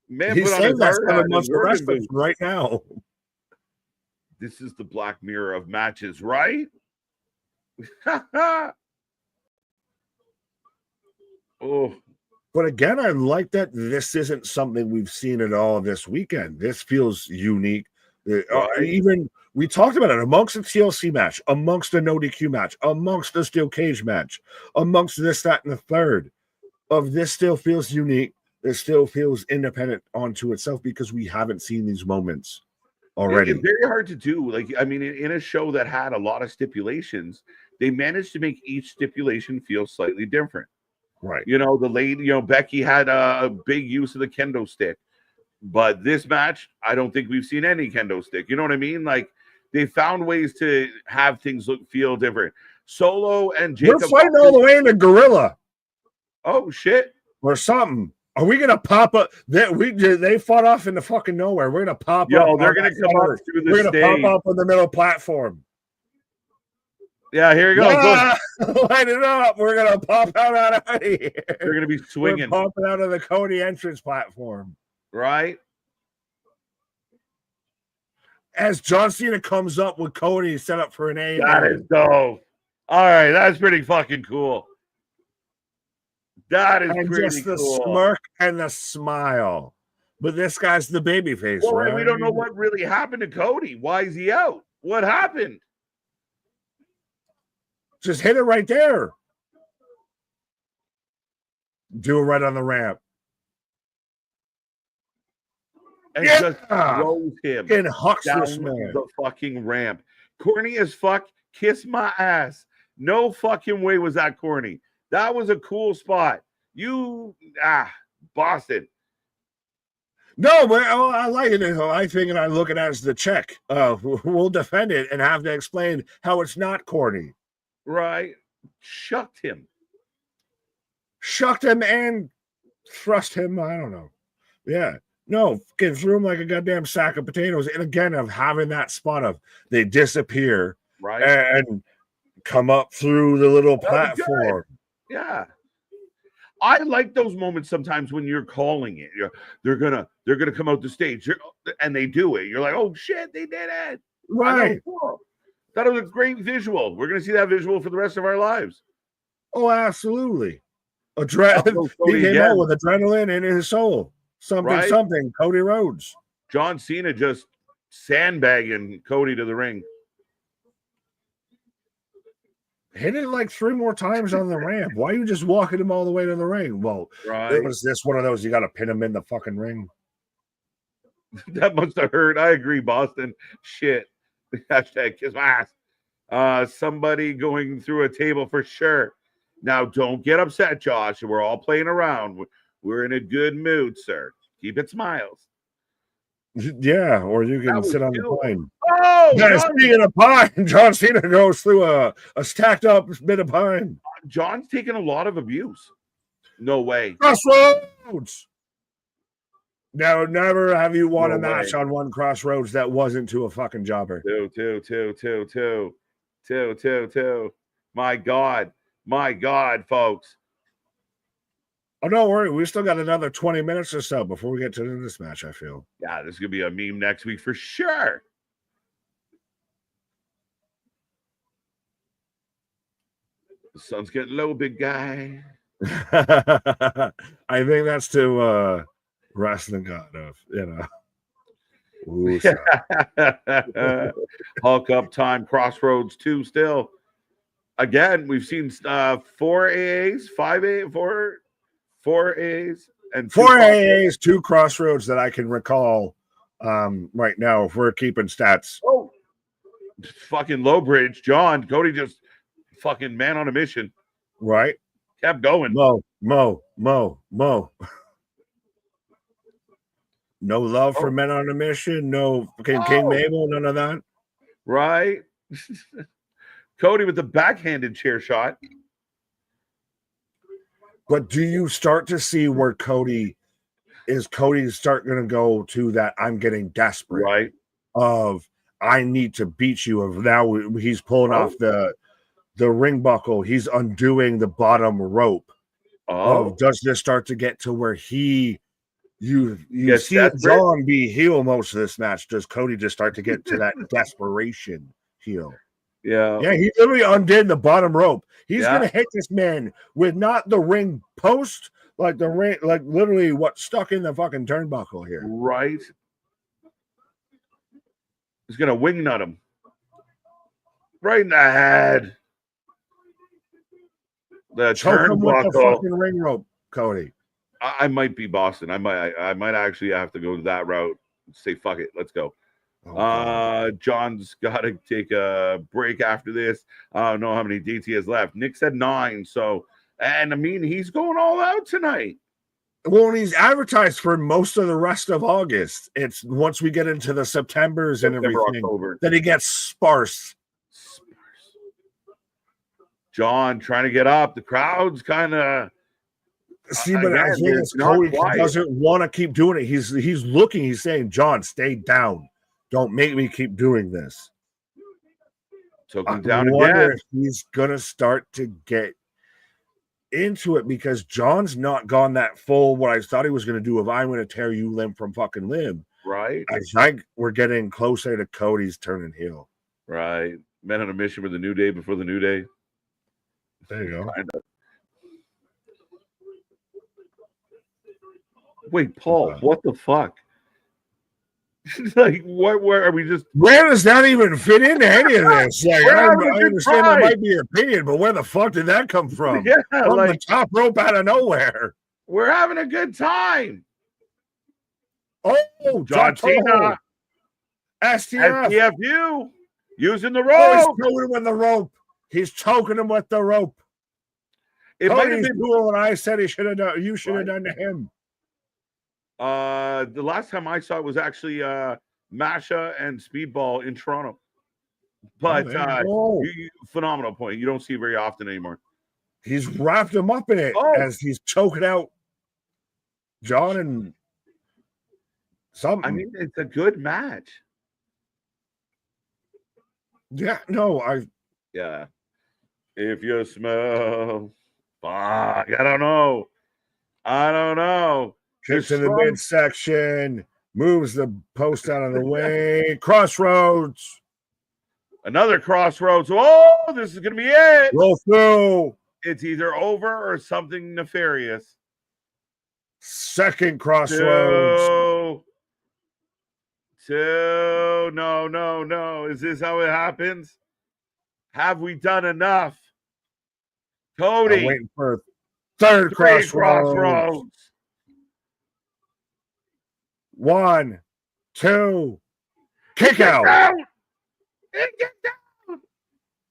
Man,
he's saying that's 7 months of wrestling right now.
This is the Black Mirror of matches, right? Oh.
But again, I like that this isn't something we've seen at all this weekend. This feels unique. Even we talked about it amongst the TLC match, amongst the no DQ match, amongst the steel cage match, amongst this, that, and the third. Of this still feels unique. It still feels independent onto itself because we haven't seen these moments already.
It's very hard to do. Like, I mean, in a show that had a lot of stipulations, they managed to make each stipulation feel slightly different.
Right.
You know, the lady, Becky had a big use of the kendo stick. But this match, I don't think we've seen any kendo stick. You know what I mean? Like, they found ways to have things feel different. Solo and Jacob.
We're fighting all the way in the gorilla.
Oh, shit.
Or something. Are we going to pop up? They fought off into fucking nowhere. We're going to pop up.
Yo, they're going to come up through the stage.
We're going to pop up on the middle platform.
Yeah, here you go.
Yeah, light it up. We're going to pop out of here.
They're going to be swinging.
We're popping out of the Cody entrance platform.
Right?
As John Cena comes up with Cody set up for an A.
That is dope. All right, that's pretty fucking cool. That is pretty
just the
cool.
Smirk and the smile. But this guy's the babyface,
well,
right?
We don't know what really happened to Cody. Why is he out? What happened?
Just hit it right there. Do it right on the ramp.
And just throws him
and hucks
down
this man.
The fucking ramp. Corny as fuck. Kiss my ass. No fucking way was that corny. That was a cool spot. Boston.
No, but I like it. I think, and I look at it as the check. We'll defend it and have to explain how it's not corny.
Right. Shucked him
and thrust him. I don't know. Yeah. No, threw him like a goddamn sack of potatoes. And again, of having that spot of they disappear
right
and come up through the little platform.
Yeah. I like those moments sometimes when you're calling it. They're gonna come out the stage and they do it. You're like, oh shit, they did it.
Right.
That was a great visual. We're gonna see that visual for the rest of our lives.
Oh, absolutely. He came out with adrenaline in his soul. Something. Cody Rhodes.
John Cena just sandbagging Cody to the ring.
Hit it like 3 more times on the ramp. Why are you just walking him all the way to the ring? Well,
Right.
it was this one of those, you got to pin him in the fucking ring.
That must have hurt. I agree, Boston. Shit. Hashtag kiss my ass. Somebody going through a table for sure. Now, don't get upset, Josh. We're all playing around. We're in a good mood, sir. Keep it smiles.
Yeah, or you can sit on the pine.
Oh,
yeah, speaking of pine, John Cena goes through a stacked up bit of pine.
John's taken a lot of abuse. No way.
Crossroads. Now, never have you won a match on one Crossroads that wasn't to a fucking jobber.
Two. My God, folks.
Oh, don't worry. We still got another 20 minutes or so before we get to this match, I feel.
Yeah, this is going to be a meme next week for sure. The sun's getting low, big guy.
I think that's to wrestling god of, Ooh,
Hulk up time, Crossroads 2 still. Again, we've seen 4 AAs, 5 A, 4 A's, and
4 AAs, 2 Crossroads that I can recall right now if we're keeping stats.
Oh, fucking low bridge. John, Cody just fucking man on a mission.
Right.
Kept going.
Mo. No love for men on a mission. No King Mabel. None of that.
Right. Cody with the backhanded chair shot.
But do you start to see where Cody start going to go to that I'm getting desperate,
right?
Of I need to beat you. Of now he's pulling off the ring buckle. He's undoing the bottom rope. Does this start to get to where you see John be heel most of this match? Does Cody just start to get to that desperation heel?
Yeah,
he literally undid the bottom rope. He's gonna hit this man with not the ring post, like the ring, like literally what's stuck in the fucking turnbuckle here.
Right. He's gonna wing nut him right in the head. The turnbuckle
with the fucking ring rope, Cody.
I might be Boston. I might actually have to go that route. Say fuck it, let's go. John's got to take a break after this. I don't know how many dates he has left. Nick said 9. So, and I mean, he's going all out tonight.
Well, he's advertised for most of the rest of August. It's once we get into the September, and everything, October, that he gets sparse.
John trying to get up. The crowd's kind of.
See, but I think Cody doesn't want to keep doing it. He's looking. He's saying, "John, stay down. Don't make me keep doing this."
Took him down again.
If he's gonna start to get into it because John's not gone that full. What I thought he was going to do of I'm going to tear you limb from fucking limb.
Right.
I think we're getting closer to Cody's turning heel.
Right. Men on a mission with the New Day before the New Day.
There you go.
Kinda. Wait, Paul, what the fuck? Like, where are we just?
Where does that even fit into any of this? Like, I understand that might be your opinion, but where the fuck did that come from?
Yeah,
from the top rope out of nowhere.
We're having a good time.
Oh,
John Cena. STFU using the rope.
Oh, he's choking him with the rope. He's choking him with the rope. It might have been doing what I said he should have done. You should have done to him.
The last time I saw it was actually Masha and Speedball in Toronto. But phenomenal point. You don't see it very often anymore.
He's wrapped him up in it as he's choking out John and something.
I mean, it's a good match.
Yeah, no,
yeah. If you smell, fuck, I don't know.
Kicks in the midsection, moves the post out of the way. Crossroads.
Another Crossroads. Oh, this is going to be it.
Roll through.
It's either over or something nefarious.
Second Crossroads.
Two. No. Is this how it happens? Have we done enough? Cody.
I'm waiting for a third crossroads. 1, 2, kick out.
It gets out.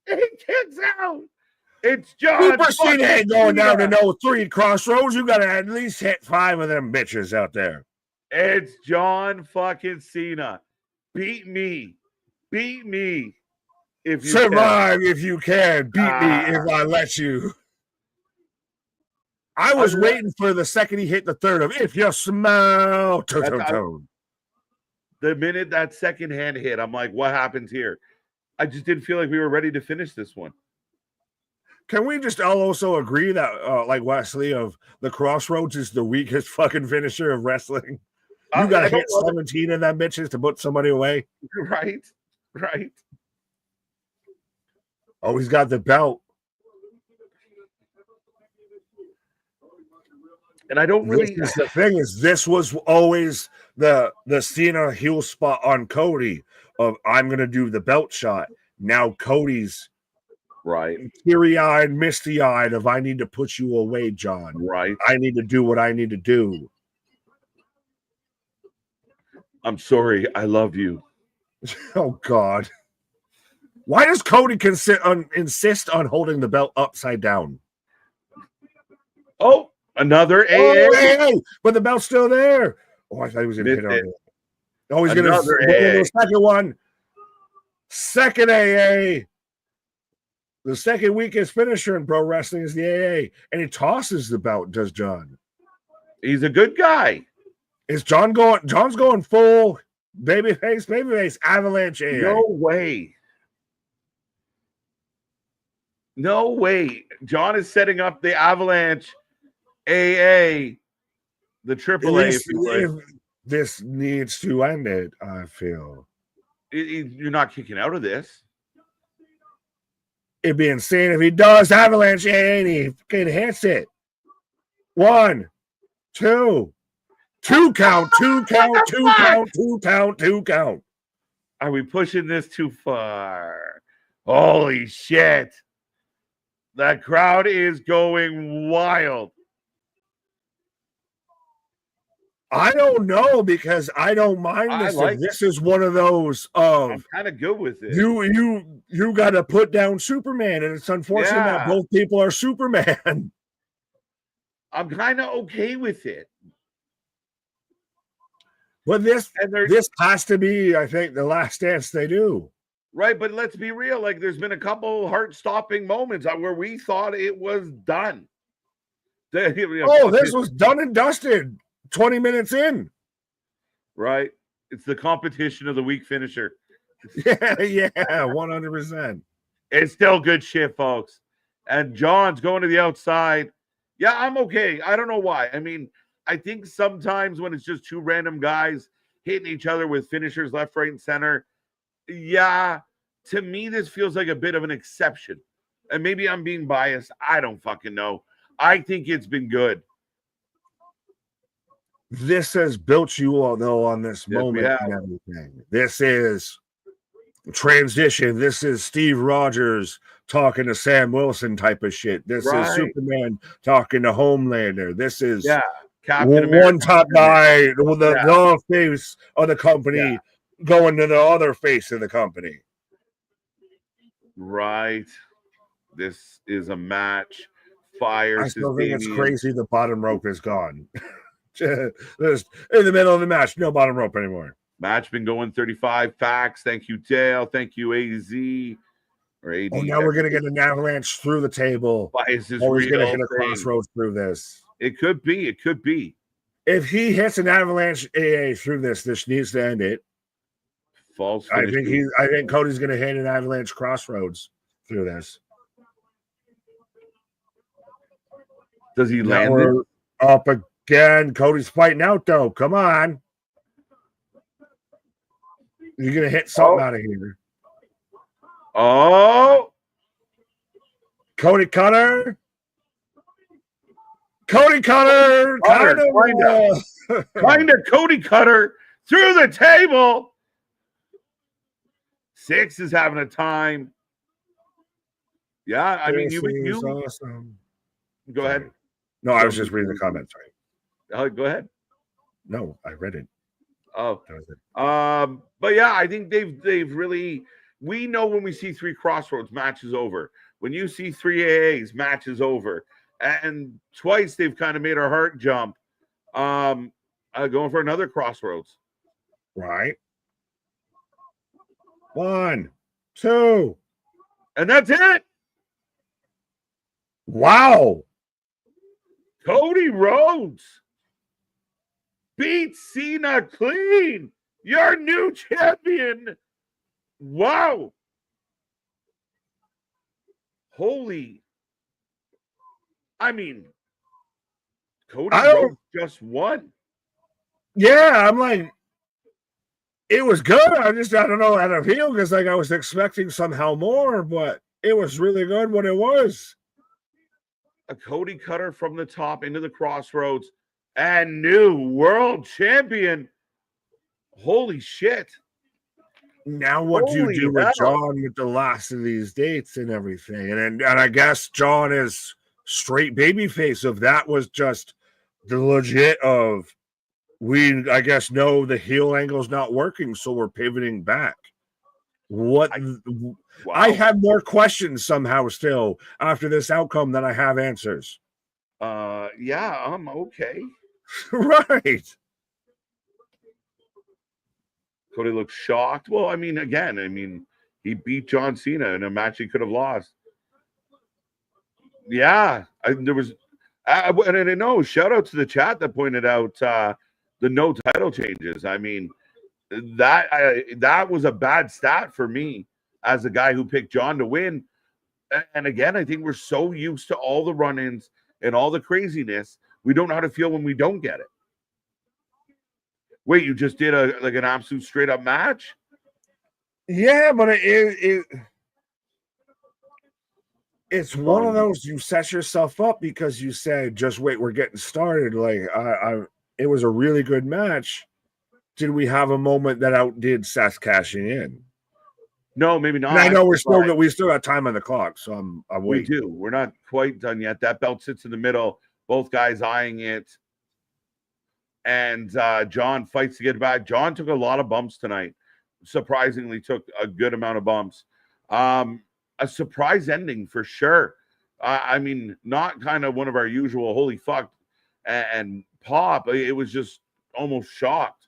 It kicks out. It's John.
Super Cena ain't going down to no 3 crossroads. You got to at least hit 5 of them bitches out there.
It's John fucking Cena. Beat me. Beat me. If you
survive if you can. Beat me if I let you. I was waiting for the second he hit the third of if you smell. The
minute that second hand hit, I'm like, what happens here? I just didn't feel like we were ready to finish this one.
Can we just all also agree that, like Wesley, of the crossroads is the weakest fucking finisher of wrestling? You got to hit 17 of them bitches to put somebody away.
Right. Right.
Oh, he's got the belt.
And I don't really.
The thing is, this was always the Cena heel spot on Cody of I'm going to do the belt shot. Now Cody's
right,
teary-eyed, misty-eyed of I need to put you away, John.
Right.
I need to do what I need to do.
I'm sorry. I love you.
Oh, God. Why does Cody insist on holding the belt upside down?
Oh, another AA.
Oh, but the belt's still there. Oh, I thought he was going to hit on it. Oh, he's going to the second one. Second AA. The second weakest finisher in pro wrestling is the AA. And he tosses the belt, does John.
He's a good guy.
Is John going? John's going full babyface, avalanche AA.
No way. No way. John is setting up the avalanche AA, the AAA.
If this needs to end it, I feel.
You're not kicking out of this.
It'd be insane if he does avalanche AA and he fucking hits it. 1, 2. 2 count, 2 count, 2 count, 2 count, 2 count.
Are we pushing this too far? Holy shit. The crowd is going wild.
I don't know because I don't mind this. This is one of those
I'm kind of good with it.
You got to put down Superman, and it's unfortunate that both people are Superman.
I'm kind of okay with it.
But this has to be, I think, the last dance they do.
Right, but let's be real. Like, there's been a couple heart-stopping moments where we thought it was done.
This was done and dusted 20 minutes in.
Right. It's the competition of the week finisher.
Yeah, 100%.
It's still good shit, folks. And John's going to the outside. Yeah, I'm okay. I don't know why. I mean, I think sometimes when it's just two random guys hitting each other with finishers left, right, and center, yeah, to me, this feels like a bit of an exception. And maybe I'm being biased. I don't fucking know. I think it's been good.
This has built you all know on this moment and everything. This is transition. This is Steve Rogers talking to Sam Wilson type of shit. This is Superman talking to Homelander. This is
Captain
one top guy, the face of the company going to the other face of the company. Right.
This is a match. Fire.
I still think it's crazy the bottom rope is gone. Just in the middle of the match, no bottom rope anymore.
Match been going 35 facts. Thank you, Dale. Thank you, AZ. Or AD.
Oh, now we're going to get an avalanche through the table.
Is this
or he's going to hit a crossroads through this.
It could be. It could be.
If he hits an avalanche AA through this needs to end it.
False.
I think Cody's going to hit an avalanche crossroads through this.
Does he land it?
Up again. Cody's fighting out, though. Come on. You're going to hit something out of here.
Oh.
Cody Cutter. Cody Cutter.
Kind of Cody Cutter through the table. Six is having a time. Yeah, I mean,
This is awesome.
Go
Sorry.
ahead.
No, I was just reading the comments. Sorry.
Go ahead.
No, I read it.
Oh,
that was it.
But yeah, I think they've really. We know when we see 3 Crossroads, match is over. When you see 3 AAs, match is over. And twice they've kind of made our heart jump. Going for another Crossroads.
Right. 1, 2.
And that's it.
Wow.
Cody Rhodes beat Cena clean. Your new champion. Wow. Holy. I mean, Cody Rhodes just won.
Yeah, I'm like, it was good. I don't know how to feel because like I was expecting somehow more, but it was really good what it was.
A Cody cutter from the top into the Crossroads and new world champion. Holy shit.
Now what do you do with John with the last of these dates and everything? And I guess John is straight babyface. If that was just the legit of we, I guess, know the heel angle's not working, so we're pivoting back. What? I have more questions somehow still after this outcome than I have answers.
Yeah, okay.
Right.
Cody looks shocked. Well, I mean, again, he beat John Cena in a match he could have lost. Yeah, there was, and I know. Shout out to the chat that pointed out the no title changes. I mean, that was a bad stat for me as a guy who picked John to win. And again, I think we're so used to all the run-ins and all the craziness, we don't know how to feel when we don't get it. Wait, you just did an absolute straight up match?
Yeah, but it's one of those you set yourself up because you said, just wait, we're getting started. Like it was a really good match. Did we have a moment that outdid Seth cashing in?
No, maybe not.
And I know we still got time on the clock, so I'm waiting.
We do. We're not quite done yet. That belt sits in the middle, both guys eyeing it. And John fights to get back. John took a lot of bumps tonight. Surprisingly, took a good amount of bumps. A surprise ending for sure. I mean, not kind of one of our usual holy fuck and pop. It was just almost shocked.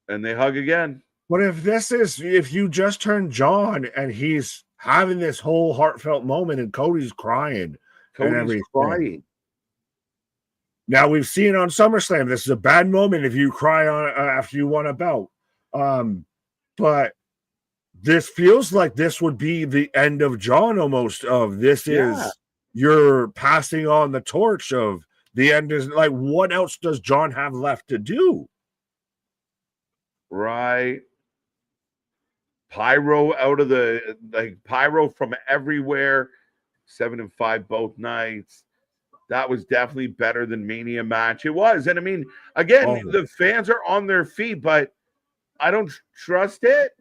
And they hug again.
But if you just turn John and he's having this whole heartfelt moment and Cody's crying.
Cody's crying.
Now we've seen on SummerSlam, this is a bad moment if you cry on after you won a belt. But this feels like this would be the end of John almost. Is you're passing on the torch of the end. Is like, what else does John have left to do?
Right. Pyro out of pyro from everywhere. 7 and 5 both nights. That was definitely better than Mania match. It was. And I mean, again, the fans are on their feet, but I don't trust it.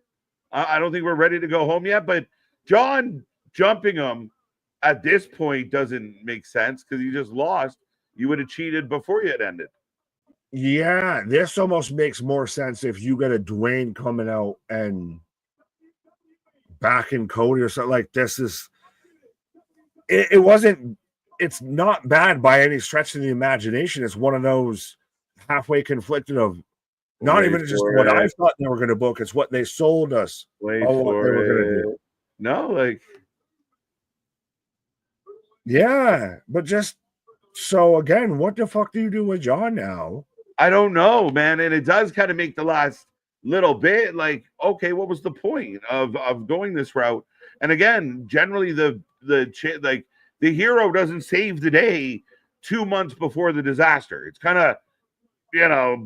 I don't think we're ready to go home yet. But John jumping him at this point doesn't make sense because you just lost. You would have cheated before you had ended.
Yeah, this almost makes more sense if you got a Dwayne coming out and backing Cody or something like this. It's not bad by any stretch of the imagination. It's one of those halfway conflicted of not even just what I thought they were going to book. It's what they sold us.
What they were going to do. No,
yeah, but just so again, what the fuck do you do with John now?
I don't know, man. And it does kind of make the last little bit okay, what was the point of going this route? And again, generally the hero doesn't save the day 2 months before the disaster. It's kind of,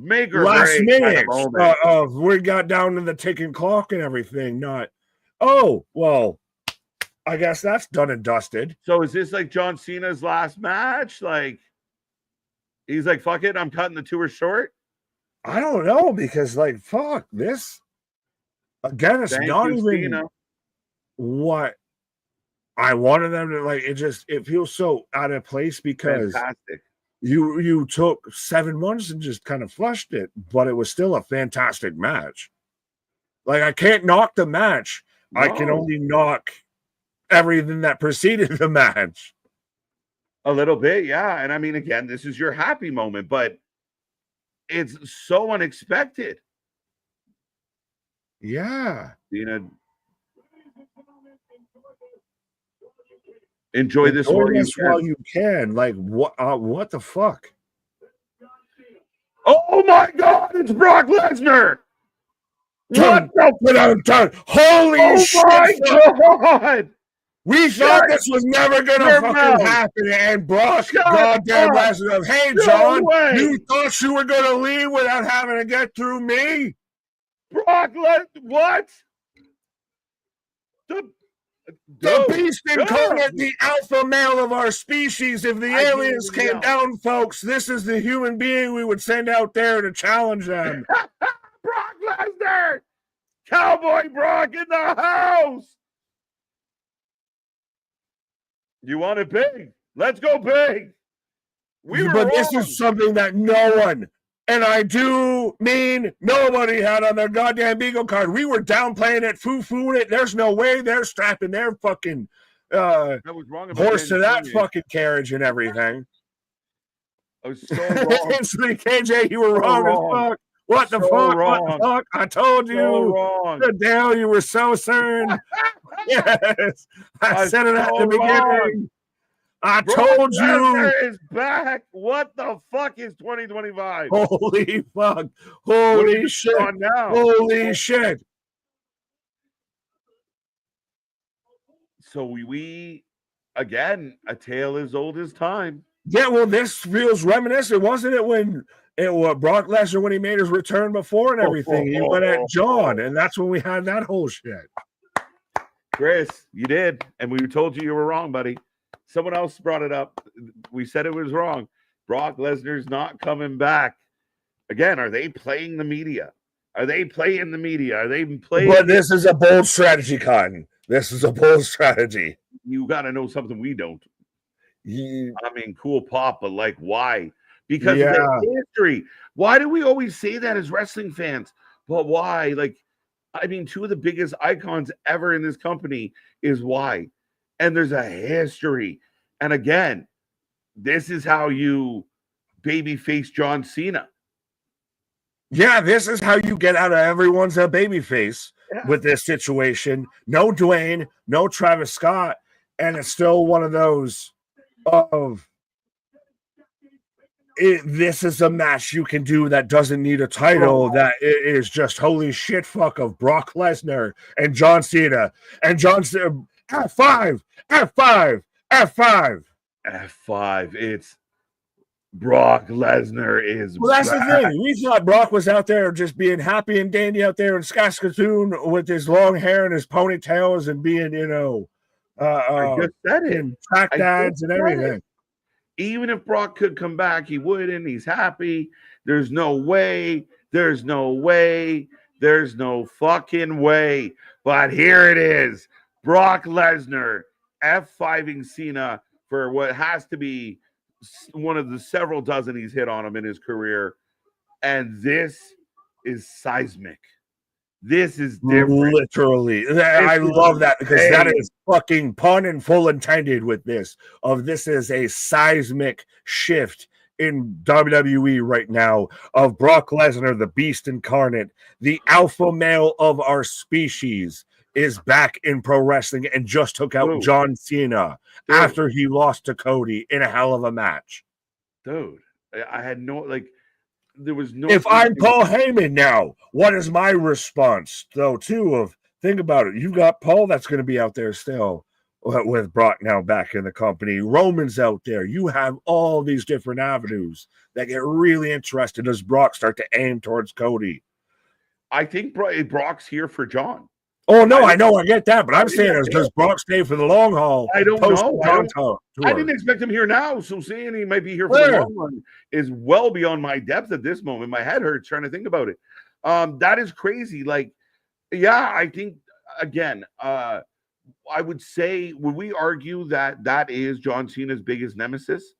make or
last
break
minute
kind
of we got down to the ticking clock and everything. Not, oh, well, I guess that's done and dusted.
So is this like John Cena's last match? He's like, fuck it, I'm cutting the tour short?
I don't know, because fuck this. Again, it's not even Cena. what I wanted them to like. It feels so out of place because
Fantastic.
you took 7 months and just kind of flushed it, but it was still a fantastic match. Like, I can't knock the match. I can
No.
only knock everything that preceded the match.
A little bit, yeah. And I mean, again, this is your happy moment, but it's so unexpected.
Yeah.
Enjoy this while
you can. Like, what the fuck?
Oh my God, it's Brock Lesnar!
What the? Holy shit!
My God!
We thought this was never gonna fucking happen, and Brock goddamn Lesnar. Hey, John, you thought you were gonna leave without having to get through me?
Brock Lesnar, what?
The beast incarnate, the alpha male of our species. If the aliens came down, folks, this is the human being we would send out there to challenge them.
Brock Lesnar! Cowboy Brock in the house! You want it big? Let's go big.
This is something that no one, and I do mean nobody, had on their goddamn bingo card. We were downplaying it, foo-fooing it. There's no way they're strapping their fucking horse to that fucking carriage and everything.
I was so wrong.
Instantly, KJ, you were wrong as fuck. What the fuck?
Wrong.
What the fuck? I told you. The hell, you were so certain. Yes, I said it at the beginning. I told you.
Is back. What the fuck is 2025?
Holy fuck! Holy shit! Holy shit!
So we again, a tale as old as time.
Yeah, well, this feels reminiscent, wasn't it? When Brock Lesnar, when he made his return before and everything, he went at John, and that's when we had that whole shit.
Chris, you did, and we told you were wrong, buddy. Someone else brought it up. We said it was wrong. Brock Lesnar's not coming back. Again, are they playing the media? Are they playing the media? Are they playing?
But this is a bold strategy, Cotton. This is a bold strategy.
You got to know something we don't. I mean, cool pop, but like, why? Because of the history. Why do we always say that as wrestling fans? But why? Like, I mean, two of the biggest icons ever in this company is why. And there's a history. And again, this is how you babyface John Cena.
Yeah, this is how you get out of everyone's a babyface with this situation. No Dwayne, no Travis Scott, and it's still one of those of this is a match you can do that doesn't need a title, that it is just holy shit fuck of Brock Lesnar and John Cena. And John Cena, F5, F5, F5.
F5. It's Brock Lesnar is
well, that's back. The thing. We thought Brock was out there just being happy and dandy out there in Saskatoon with his long hair and his ponytails and being,
I just said it.
Track dads and everything.
Even if Brock could come back, he wouldn't. He's happy. There's no way. There's no way. There's no fucking way. But here it is. Brock Lesnar F5ing Cena for what has to be one of the several dozen he's hit on him in his career. And this is seismic. This is different.
Literally. I love that because that is fucking pun and full intended with this. This is a seismic shift in WWE right now of Brock Lesnar, the beast incarnate, the alpha male of our species, is back in pro wrestling and just took out John Cena after he lost to Cody in a hell of a match.
Dude, I had no, there was no.
If I'm Paul Heyman now, what is my response, though, too, think about it. You've got Paul that's going to be out there still with Brock now back in the company. Roman's out there. You have all these different avenues that get really interested as Brock start to aim towards Cody.
I think Brock's here for John.
Oh, no, I know, I get that, but I'm saying does Brock stay for the long haul?
I don't know. I didn't expect him here now, so saying he might be here for the long run is well beyond my depth at this moment. My head hurts trying to think about it. That is crazy. I think, again, I would say, would we argue that that is John Cena's biggest nemesis?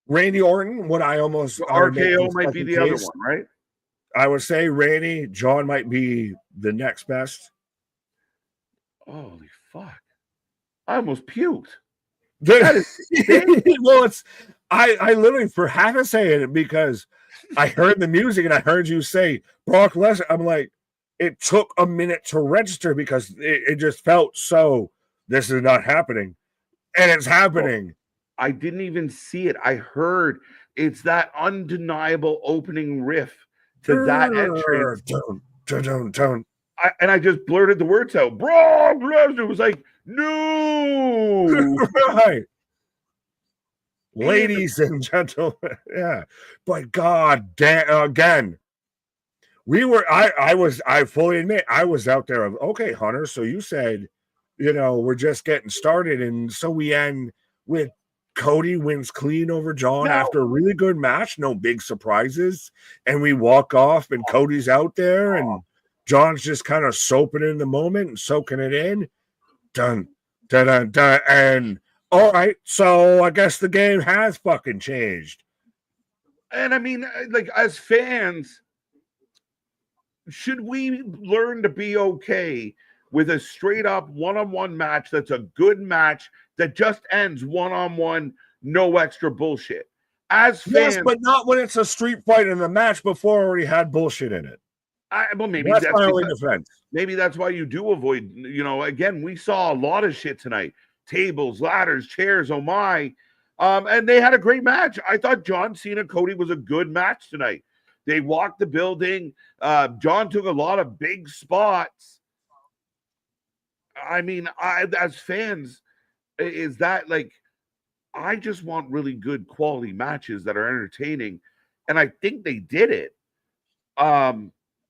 Randy Orton, what I almost
RKO might be the other one, right?
I would say Randy, John might be the next best.
Holy fuck. I almost puked.
That is well, it's I literally for half a second because I heard the music and I heard you say Brock Lesnar. I'm like, it took a minute to register because it just felt so this is not happening. And it's happening.
I didn't even see it. I heard it's that undeniable opening riff to that entrance. And I just blurted the words out. Brock Lesnar was like, no.
Right. Ladies and gentlemen. Yeah. But God damn, again, I fully admit I was out there of, okay, Hunter, so you said, we're just getting started. And so we end with Cody wins clean over John after a really good match. No big surprises. And we walk off and Cody's out there and John's just kind of soaping in the moment and soaking it in. Dun, dun, dun, dun. And all right, so I guess the game has fucking changed.
And I mean, like, as fans, should we learn to be okay with a straight up one-on-one match that's a good match that just ends one-on-one, no extra bullshit? As fans,
yes, but not when it's a street fight and the match before already had bullshit in it.
Well, maybe
that's my only defense.
Maybe that's why you do avoid, again, we saw a lot of shit tonight. Tables, ladders, chairs, oh my. And they had a great match. I thought John Cena, Cody was a good match tonight. They walked the building. John took a lot of big spots. I mean, as fans, is that like, I just want really good quality matches that are entertaining. And I think they did it.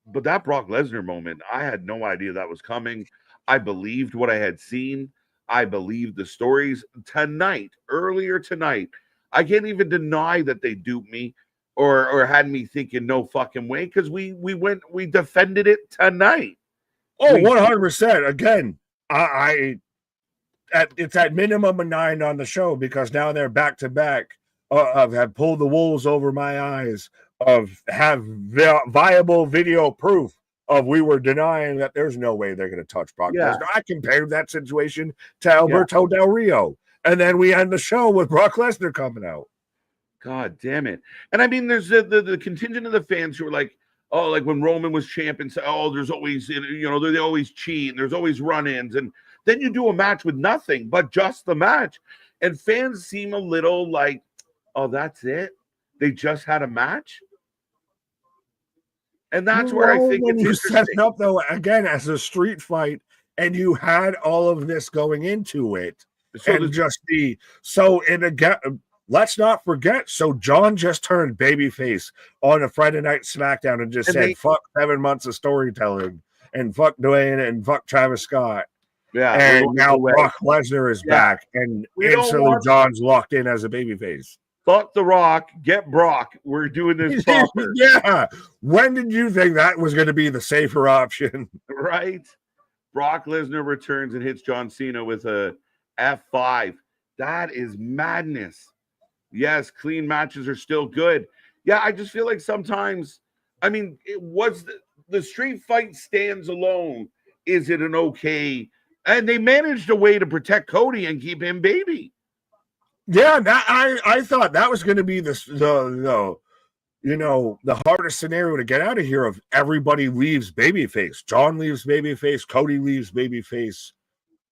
But that Brock Lesnar moment, I had no idea that was coming. I believed what I had seen. I believed the stories earlier tonight. I can't even deny that they duped me or had me thinking no fucking way, because we defended it tonight.
Oh, 100%. Again, it's at minimum a 9 on the show because now they're back to back have pulled the wolves over my eyes have viable video proof of we were denying that there's no way they're going to touch Brock Lesnar. I compared that situation to Alberto Del Rio. And then we end the show with Brock Lesnar coming out.
God damn it. And I mean, there's the contingent of the fans who are like, oh, like when Roman was champ and say, oh, there's always, they always cheat and there's always run-ins. And then you do a match with nothing but just the match. And fans seem a little like, oh, that's it? They just had a match? And that's where I think
when you set it up, though, again, as a street fight, and you had all of this going into it. Let's not forget. So John just turned babyface on a Friday Night SmackDown and said, fuck 7 months of storytelling and fuck Dwayne and fuck Travis Scott.
Yeah.
And now Brock Lesnar is back and instantly John's locked in as a babyface.
Fuck The Rock, get Brock. We're doing this proper.
Yeah. When did you think that was going to be the safer option?
Right? Brock Lesnar returns and hits John Cena with a F5. That is madness. Yes, clean matches are still good. Yeah, I just feel like sometimes, I mean, it was the street fight stands alone. Is it an okay? And they managed a way to protect Cody and keep him baby.
Yeah, I thought that was going to be the hardest scenario to get out of here. Of everybody leaves babyface, John leaves babyface, Cody leaves babyface,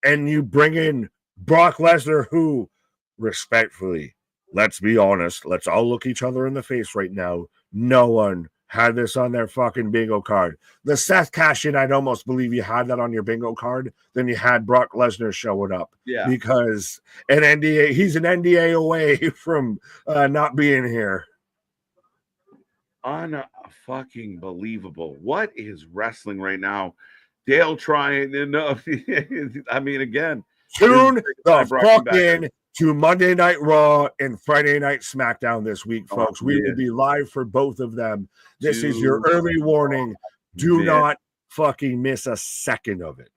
and you bring in Brock Lesnar, who, respectfully, let's be honest, let's all look each other in the face right now. No one had this on their fucking bingo card. The Seth cash-in, I'd almost believe you had that on your bingo card. Then you had Brock Lesnar showing up.
Yeah.
Because he's an NDA away from not being here.
Fucking believable. What is wrestling right now? Dale trying enough. I mean, again.
Tune the fuck in to Monday Night Raw and Friday Night SmackDown this week, folks. We will be live for both of them. This is your early warning. Do not fucking miss a second of it.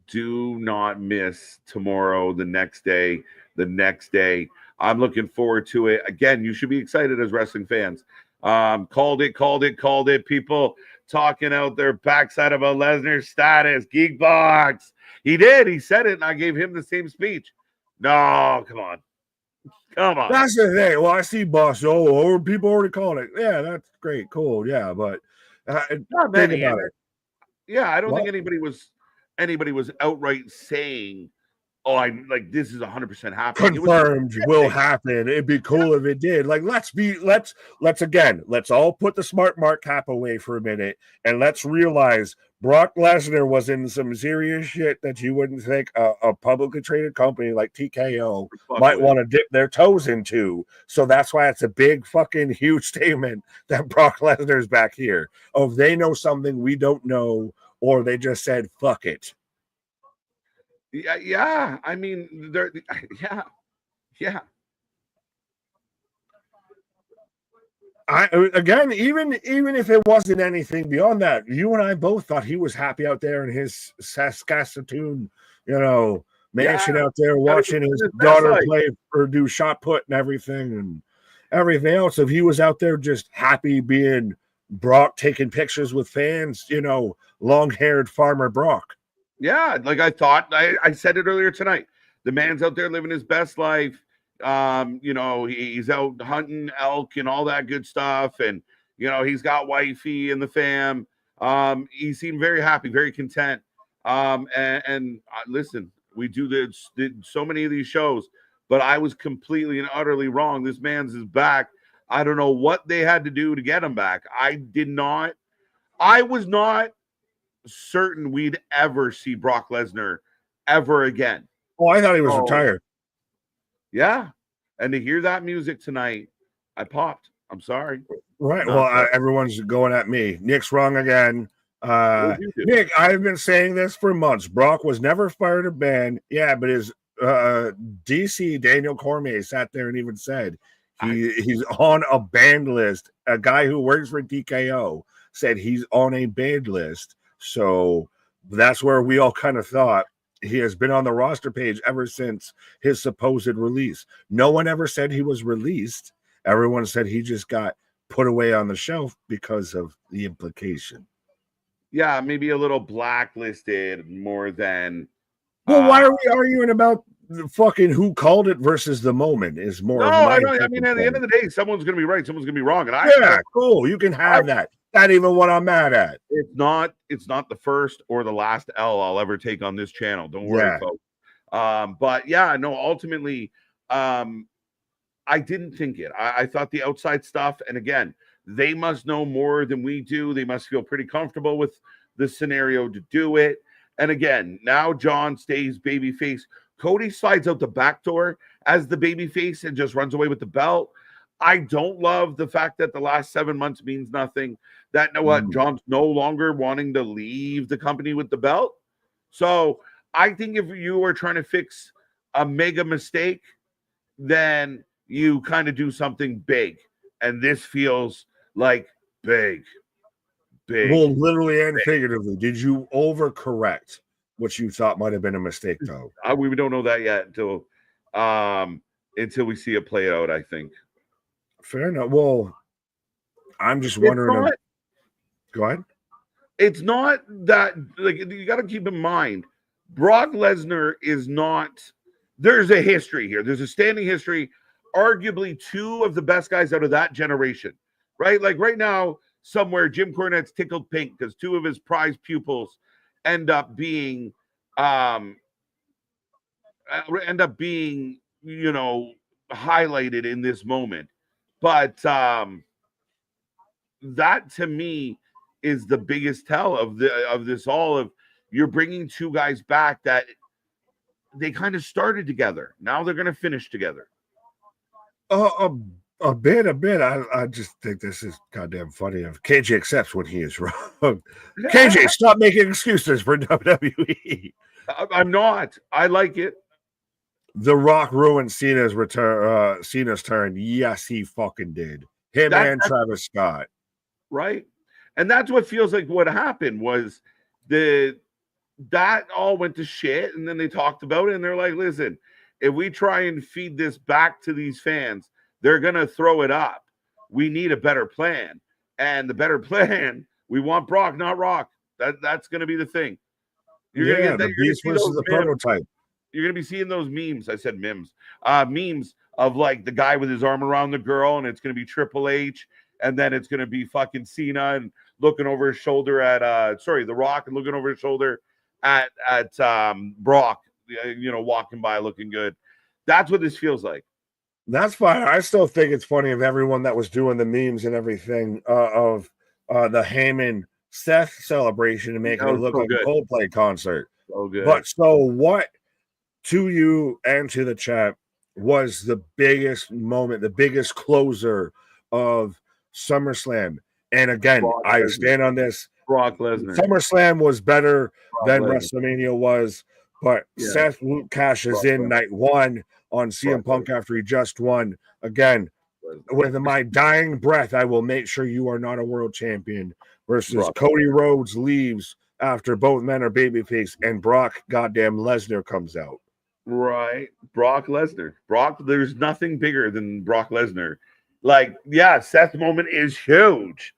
do not miss tomorrow, the next day, the next day. I'm looking forward to it. Again, you should be excited as wrestling fans. Called it. People talking out their backside about Lesnar's status. Geekbox. He did. He said it, and I gave him the same speech. No, come on. Come on.
That's the thing. Well, I see boss. Oh, people already called it. Yeah, that's great. Cool. Yeah, but
Not
think
many.
about it.
Yeah, I don't
What?
think anybody was outright saying, "Oh, I'm like this is 100% happening."
Confirmed will happen. It'd be cool if it did. Like, let's all put the smart mark cap away for a minute, and let's realize Brock Lesnar was in some serious shit that you wouldn't think a publicly traded company like TKO might want to dip their toes into. So that's why it's a big fucking huge statement that Brock Lesnar's back here. Oh, if they know something we don't know, or they just said fuck it.
Yeah. I mean, yeah.
Again, even if it wasn't anything beyond that, you and I both thought he was happy out there in his Saskatoon, mansion out there watching his daughter play or do shot put and everything else. If he was out there just happy being Brock, taking pictures with fans, long-haired farmer Brock.
Yeah, like I thought, I said it earlier tonight. The man's out there living his best life. He's out hunting elk and all that good stuff, and he's got wifey and the fam. He seemed very happy, very content. Listen, we did so many of these shows, but I was completely and utterly wrong. This man's is back. I don't know what they had to do to get him back. I was not certain we'd ever see Brock Lesnar ever again.
Oh, I thought he was retired.
Yeah. And to hear that music tonight, I popped. I'm sorry.
Right. Well, everyone's going at me. Nick's wrong again. Nick, I've been saying this for months. Brock was never fired or banned. Yeah, but his DC Daniel Cormier sat there and even said he's on a banned list. A guy who works for DKO said he's on a banned list. So that's where we all kind of thought he has been on the roster page ever since his supposed release. No one ever said he was released. Everyone said he just got put away on the shelf because of the implication.
Yeah, maybe a little blacklisted more than.
Well, why are we arguing about the fucking who called it versus the moment? Is more.
No, I don't. I mean, at the end of the day, someone's going to be right, someone's going to be wrong, and
cool. You can have that. Not even what I'm mad at.
It's not the first or the last L I'll ever take on this channel. Don't worry, folks. But yeah, no, ultimately, I didn't think it. I thought the outside stuff, and again, they must know more than we do. They must feel pretty comfortable with the scenario to do it. And again, now John stays babyface. Cody slides out the back door as the babyface and just runs away with the belt. I don't love the fact that the last 7 months means nothing. That John's no longer wanting to leave the company with the belt. So I think if you are trying to fix a mega mistake, then you kind of do something big. And this feels like big.
Well, literally and figuratively. Did you overcorrect what you thought might have been a mistake, though?
We don't know that yet until we see it play out, I think.
Fair enough. Well, I'm just wondering. Go ahead.
It's not that, like, you got to keep in mind, Brock Lesnar is not. There's a history here. There's a standing history. Arguably, two of the best guys out of that generation, right? Like right now, somewhere Jim Cornette's tickled pink because two of his prized pupils end up being, highlighted in this moment. But that to me is the biggest tell of this all. Of you're bringing two guys back that they kind of started together. Now they're going to finish together.
A bit. I just think this is goddamn funny. If KJ accepts when he is wrong. KJ, stop making excuses for WWE.
I'm not. I like it.
The Rock ruined Cena's return. Cena's turn. Yes, he fucking did. Him and Travis Scott.
Right. And that's what feels like what happened was the that all went to shit. And then they talked about it and they're like, listen, if we try and feed this back to these fans, they're going to throw it up. We need a better plan. And the better plan, we want Brock, not Rock. That's going to be the thing.
You're going to get that. The beast versus the prototype.
You're going to be seeing those memes. I said memes. Memes of like the guy with his arm around the girl, and it's going to be Triple H, and then it's going to be fucking Cena and looking over his shoulder at The Rock, and looking over his shoulder at Brock, walking by looking good. That's what this feels like.
That's fine. I still think it's funny of everyone that was doing the memes and everything of the Heyman Seth celebration and making it look like a Coldplay concert.
So good.
But so what, to you and to the chat, was the biggest moment, the biggest closer of SummerSlam? And again, I stand on this.
Brock Lesnar.
SummerSlam was better than WrestleMania was, but Seth cashes in night one on CM Punk after he just won. Again, with my dying breath, I will make sure you are not a world champion, versus Cody Rhodes leaves after both men are babyface and Brock goddamn Lesnar comes out.
Right. Brock Lesnar. There's nothing bigger than Brock Lesnar. Like, yeah, Seth's moment is huge,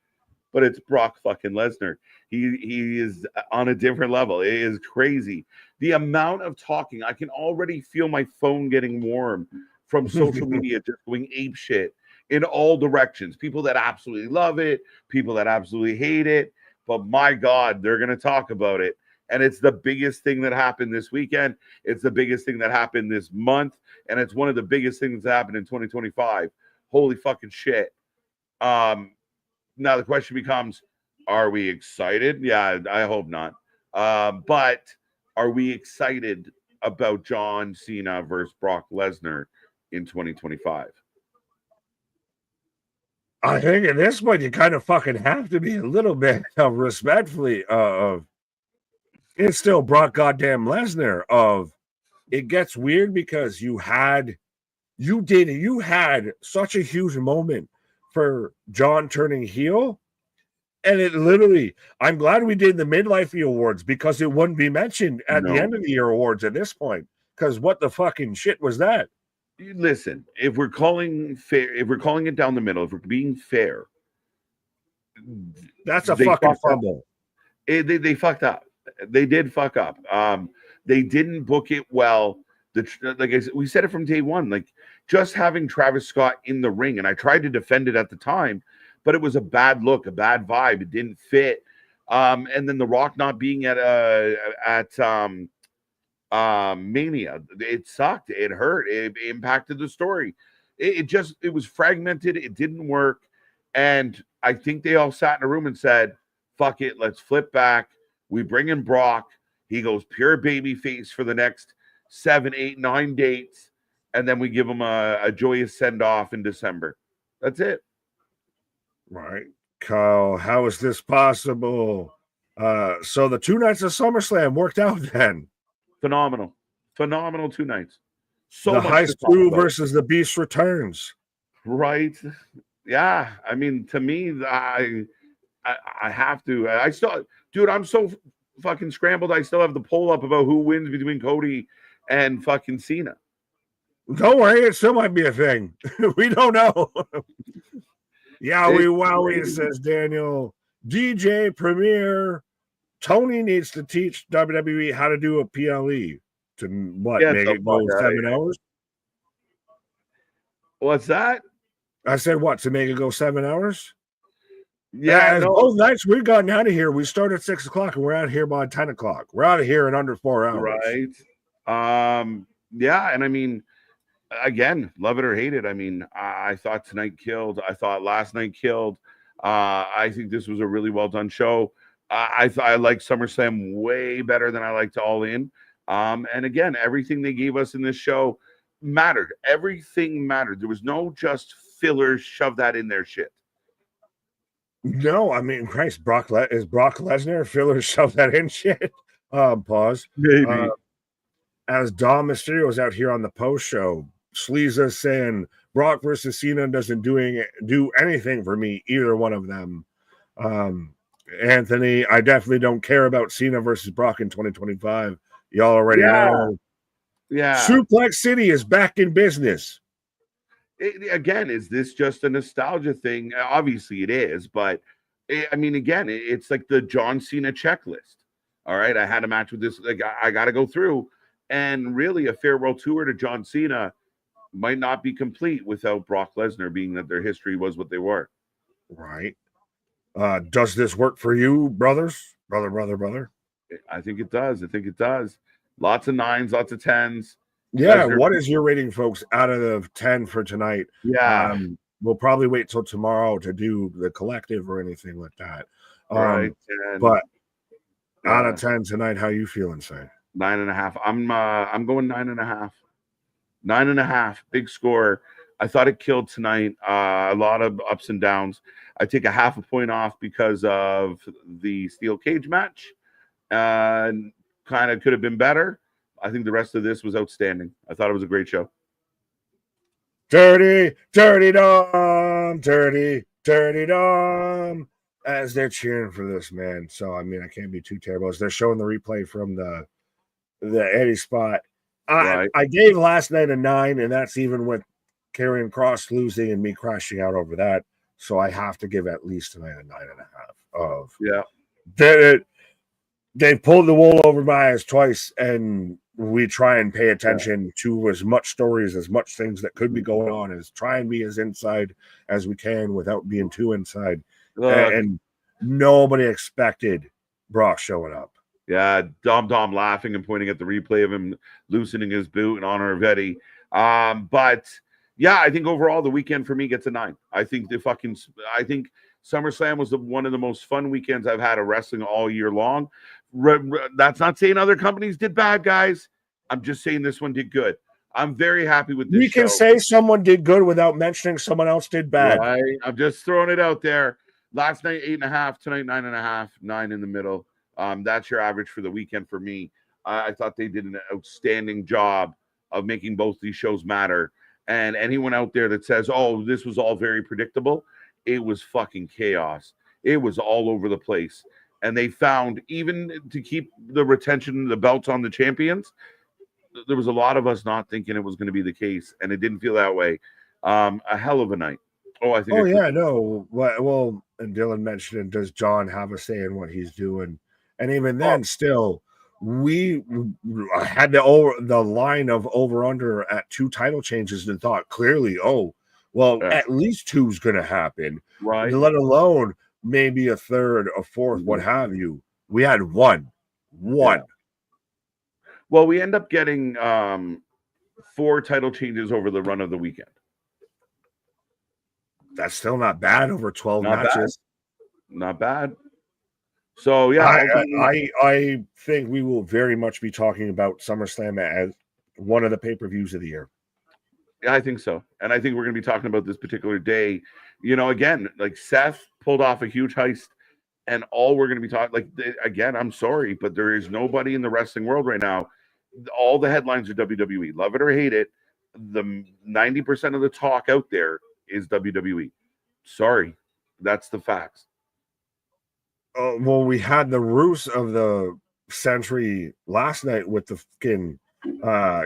but it's Brock fucking Lesnar. He is on a different level. It is crazy. The amount of talking, I can already feel my phone getting warm from social media, just going ape shit in all directions. People that absolutely love it, people that absolutely hate it. But my God, they're going to talk about it. And it's the biggest thing that happened this weekend. It's the biggest thing that happened this month. And it's one of the biggest things that happened in 2025. Holy fucking shit. Now the question becomes, are we excited? Yeah, I hope not. But are we excited about John Cena versus Brock Lesnar in 2025?
I think at this point you kind of fucking have to be a little bit respectfully of it's still Brock goddamn Lesnar. Of it gets weird because you had such a huge moment for John turning heel. And it literally, I'm glad we did the midlife awards because it wouldn't be mentioned at the end of the year awards at this point. Because what the fucking shit was that?
Listen, if we're calling it down the middle, if we're being fair,
that's a fucking fumble.
They fucked up. They did fuck up. They didn't book it well. Like I said, we said it from day one. Like just having Travis Scott in the ring, and I tried to defend it at the time, but it was a bad look, a bad vibe. It didn't fit. And then The Rock not being at Mania, it sucked. It hurt. It impacted the story. It was fragmented. It didn't work. And I think they all sat in a room and said, fuck it, let's flip back. We bring in Brock. He goes pure baby face for the next 7, 8, 9 dates. And then we give him a joyous send-off in December. That's it.
Right. Kyle, how is this possible? So the 2 nights of SummerSlam worked out then.
Phenomenal 2 nights. So
the High School versus the Beast returns.
Right. Yeah. I mean, to me, I have to. I still, dude, I'm so fucking scrambled. I still have the poll up about who wins between Cody and fucking Cena.
Don't worry, it still might be a thing. We don't know. Wowie, says Daniel. DJ Premier. Tony needs to teach WWE how to do a PLE to make it go 7 hours.
What's that?
I said what, to make it go 7 hours?
Yeah,
both nights we've gotten out of here. We start at 6 o'clock and we're out of here by 10 o'clock. We're out of here in under 4 hours.
Right. Yeah, and I mean, again, love it or hate it. I mean, I thought tonight killed. I thought last night killed. I think this was a really well done show. I like SummerSlam way better than I liked All In. And again, everything they gave us in this show mattered. Everything mattered. There was no just fillers, shove that in there shit.
No, I mean, Christ, is Brock Lesnar fillers, shove that in shit? Pause.
Maybe.
As Dom Mysterio is out here on the post show, Sleaza saying Brock versus Cena doesn't do anything for me, either one of them. Anthony, I definitely don't care about Cena versus Brock in 2025. Y'all already know.
Yeah.
Suplex City is back in business.
Again, is this just a nostalgia thing? Obviously it is, but I mean, again, it's like the John Cena checklist. All right, I had a match with this, like I got to go through, and really a farewell tour to John Cena might not be complete without Brock Lesnar, being that their history was what they were.
Right. Does this work for you, brothers? Brother?
I think it does. I think it does. Lots of 9s, lots of 10s.
Yeah,
Lesnar,
what is your rating, folks, out of 10 for tonight?
yeah,
We'll probably wait till tomorrow to do the collective or anything like that.
right.
But out of 10 tonight, how you feeling, say?
9.5. I'm going 9.5. 9.5. Big score. I thought it killed tonight. A lot of ups and downs. I take a half a point off because of the steel cage match. Kind of could have been better. I think the rest of this was outstanding. I thought it was a great show.
Dirty Dom, as they're cheering for this, man. So I mean, I can't be too terrible. As they're showing the replay from the Eddie spot.
Right.
I gave last night a 9, and that's even with Karrion Kross losing and me crashing out over that. So I have to give at least tonight a 9.5. Of they pulled the wool over my eyes twice, and we try and pay attention to as much stories, as much things that could be going on, as try and be as inside as we can without being too inside. And nobody expected Brock showing up.
Yeah, Dom laughing and pointing at the replay of him loosening his boot in honor of Eddie. But yeah, I think overall the weekend for me gets a 9. I think SummerSlam was one of the most fun weekends I've had of wrestling all year long. That's not saying other companies did bad, guys. I'm just saying this one did good. I'm very happy with this.
We can say someone did good without mentioning someone else did bad.
Right? I'm just throwing it out there. Last night 8.5, tonight 9.5, 9 in the middle. That's your average for the weekend for me. I thought they did an outstanding job of making both these shows matter. And anyone out there that says, oh, this was all very predictable, it was fucking chaos. It was all over the place. And they found, even to keep the retention, the belts on the champions, there was a lot of us not thinking it was going to be the case. And it didn't feel that way. A hell of a night.
Oh, no. Well, and Dylan mentioned, does John have a say in what he's doing? And even then, still, we had the line of over-under at 2 title changes and thought clearly, at least 2's going to happen.
Right.
Let alone maybe a third, a fourth, what have you. We had one. Yeah.
Well, we end up getting 4 title changes over the run of the weekend.
That's still not bad over 12 matches.
Not bad. So yeah,
I think we will very much be talking about SummerSlam as one of the pay-per-views of the year.
Yeah, I think so. And I think we're going to be talking about this particular day. You know, again, like Seth pulled off a huge heist, and all we're going to be talking, like, again, I'm sorry, but there is nobody in the wrestling world right now. All the headlines are WWE. Love it or hate it, the 90% of the talk out there is WWE. Sorry, that's the facts.
Well, we had the ruse of the century last night with the fucking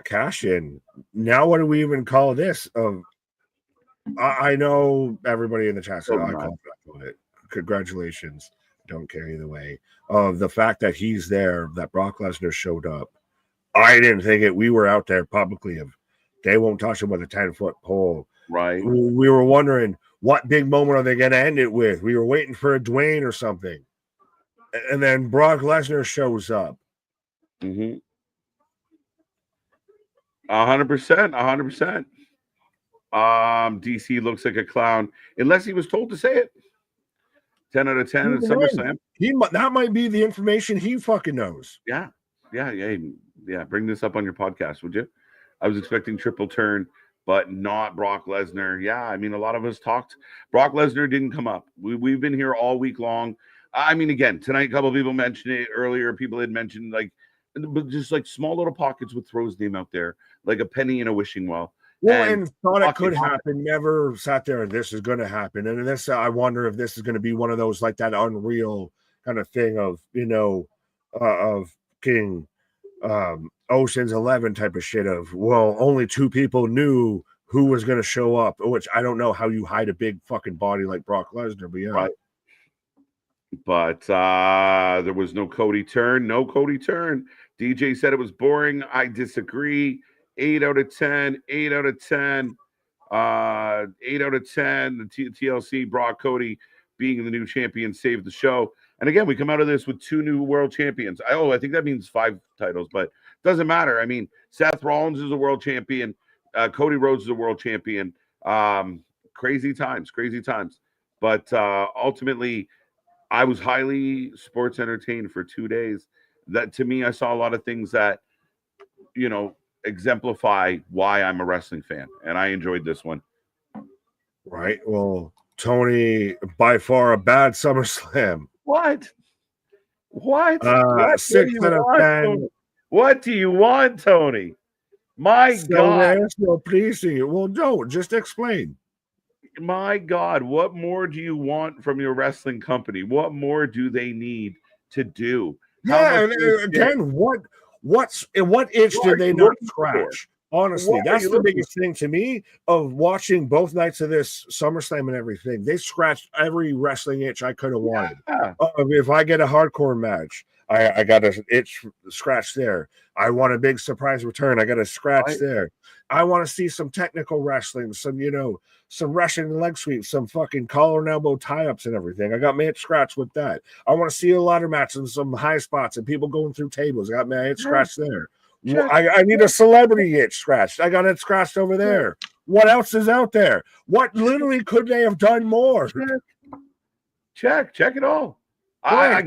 cash in. Now, what do we even call this? I know everybody in the chat said, I call it. Congratulations. Don't care either way. Of the fact that he's there, that Brock Lesnar showed up. I didn't think it. We were out there publicly of they won't touch him with a 10-foot pole.
Right.
We were wondering what big moment are they going to end it with? We were waiting for a Dwayne or something. And then Brock Lesnar shows up.
100%. 100%. DC looks like a clown, unless he was told to say it. 10 out of 10 at SummerSlam.
That might be the information he fucking knows.
Yeah. Bring this up on your podcast, would you? I was expecting triple turn, but not Brock Lesnar. Yeah, I mean, a lot of us talked. Brock Lesnar didn't come up. We've been here all week long. I mean, again, tonight, a couple of people mentioned it earlier. People had mentioned, but just like small little pockets with Thro's name out there, like a penny in a wishing well.
Well, and thought it could happen. Never sat there. This is going to happen. And this, I wonder if this is going to be one of those like that unreal kind of thing of, of King Ocean's 11 type of shit of, well, only 2 people knew who was going to show up, which I don't know how you hide a big fucking body like Brock Lesnar, but yeah.
Right. But there was no Cody turn. No Cody turn. DJ said it was boring. I disagree. 8 out of 10. 8 out of 10. 8 out of 10. The TLC, Brock Cody being the new champion saved the show. And again, we come out of this with 2 new world champions. I think that means 5 titles, but it doesn't matter. I mean, Seth Rollins is a world champion. Cody Rhodes is a world champion. Crazy times. But ultimately, I was highly sports entertained for 2 days. That, to me, I saw a lot of things that, exemplify why I'm a wrestling fan, and I enjoyed this one.
Right. Well, Tony, by far a bad SummerSlam.
What? What?
6 out of 10.
What do you want, Tony? My God.
No, please. Well, no, just explain.
My God, what more do you want from your wrestling company? What more do they need to do?
Yeah, and again, what itch did they not scratch? Honestly, that's the biggest thing to me of watching both nights of this SummerSlam and everything. They scratched every wrestling itch I could have wanted. Yeah. If I get a hardcore match, I got an itch scratch there. I want a big surprise return. I got a scratch there. I want to see some technical wrestling, some Russian leg sweeps, some fucking collar and elbow tie-ups and everything. I got my itch scratched with that. I want to see a ladder match and some high spots and people going through tables. I got my itch scratched there. I need a celebrity itch scratched. I got it scratched over there. What else is out there? What literally could they have done more?
Check it all. I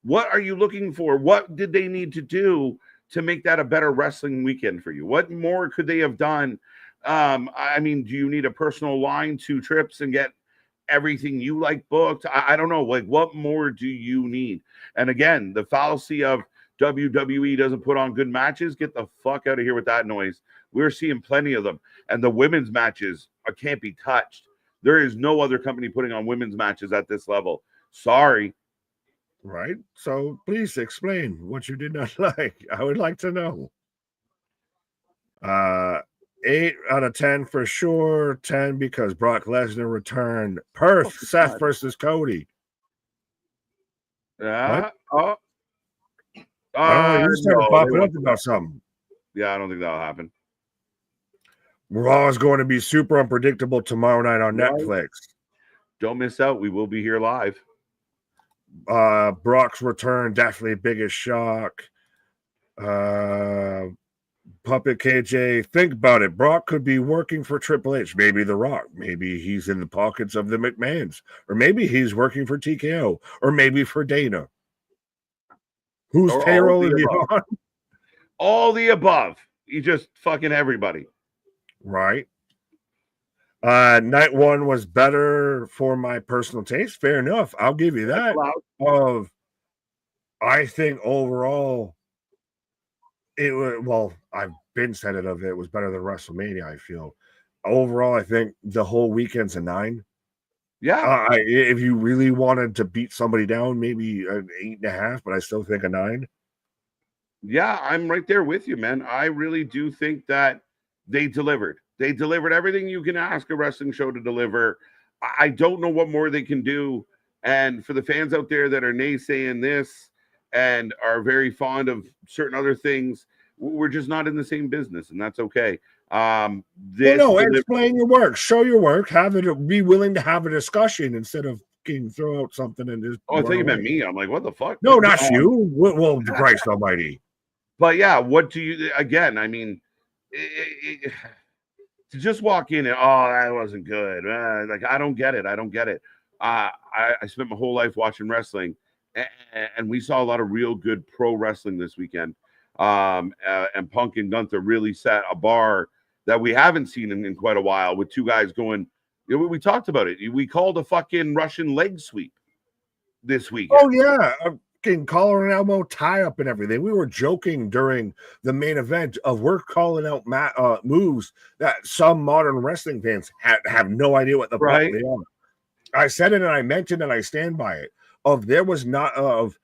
what are you looking for? What did they need to do to make that a better wrestling weekend for you? What more could they have done? I mean, do you need a personal line, 2 trips, and get everything you like booked? I don't know. Like, what more do you need? And again, the fallacy of WWE doesn't put on good matches. Get the fuck out of here with that noise. We're seeing plenty of them. And the women's matches can't be touched. There is no other company putting on women's matches at this level. Sorry.
Right. So please explain what you did not like. I would like to know. 8 out of 10 for sure. 10 because Brock Lesnar returned. Perth, Seth versus Cody.
Yeah.
You started popping up about something.
Yeah, I don't think that'll happen.
Raw is going to be super unpredictable tomorrow night on Netflix.
Don't miss out. We will be here live.
Brock's return, definitely biggest shock. Puppet KJ, think about it. Brock could be working for Triple H, maybe The Rock, maybe he's in the pockets of the McMahons, or maybe he's working for TKO, or maybe for Dana. Whose payroll is he on?
All the above. You just fucking everybody.
Right. Night 1 was better for my personal taste. Fair enough. I'll give you that. I think overall it was, well, I've been said it of it was better than WrestleMania, I feel. Overall, I think the whole weekend's a 9.
Yeah.
If you really wanted to beat somebody down, maybe an 8.5, but I still think a 9.
Yeah, I'm right there with you, man. I really do think that they delivered. They delivered everything you can ask a wrestling show to deliver. I don't know what more they can do. And for the fans out there that are naysaying this and are very fond of certain other things, we're just not in the same business, and that's okay.
Explain your work, show your work, be willing to have a discussion instead of throw out something and just.
Oh, I thought you meant me. I'm like, what the fuck?
No, not you. Well, Christ Almighty.
But yeah, what do you? Again, I mean, to just walk in and that wasn't good. I don't get it. I spent my whole life watching wrestling, and we saw a lot of real good pro wrestling this weekend. And Punk and Gunther really set a bar that we haven't seen in quite a while, with 2 guys going. We talked about it. We called a fucking Russian leg sweep this weekend.
Oh yeah. Collar and elbow tie up and everything. We were joking during the main event of we're calling out moves that some modern wrestling fans have no idea what the fuck they are. I said it and I mentioned and I stand by it. of there was not of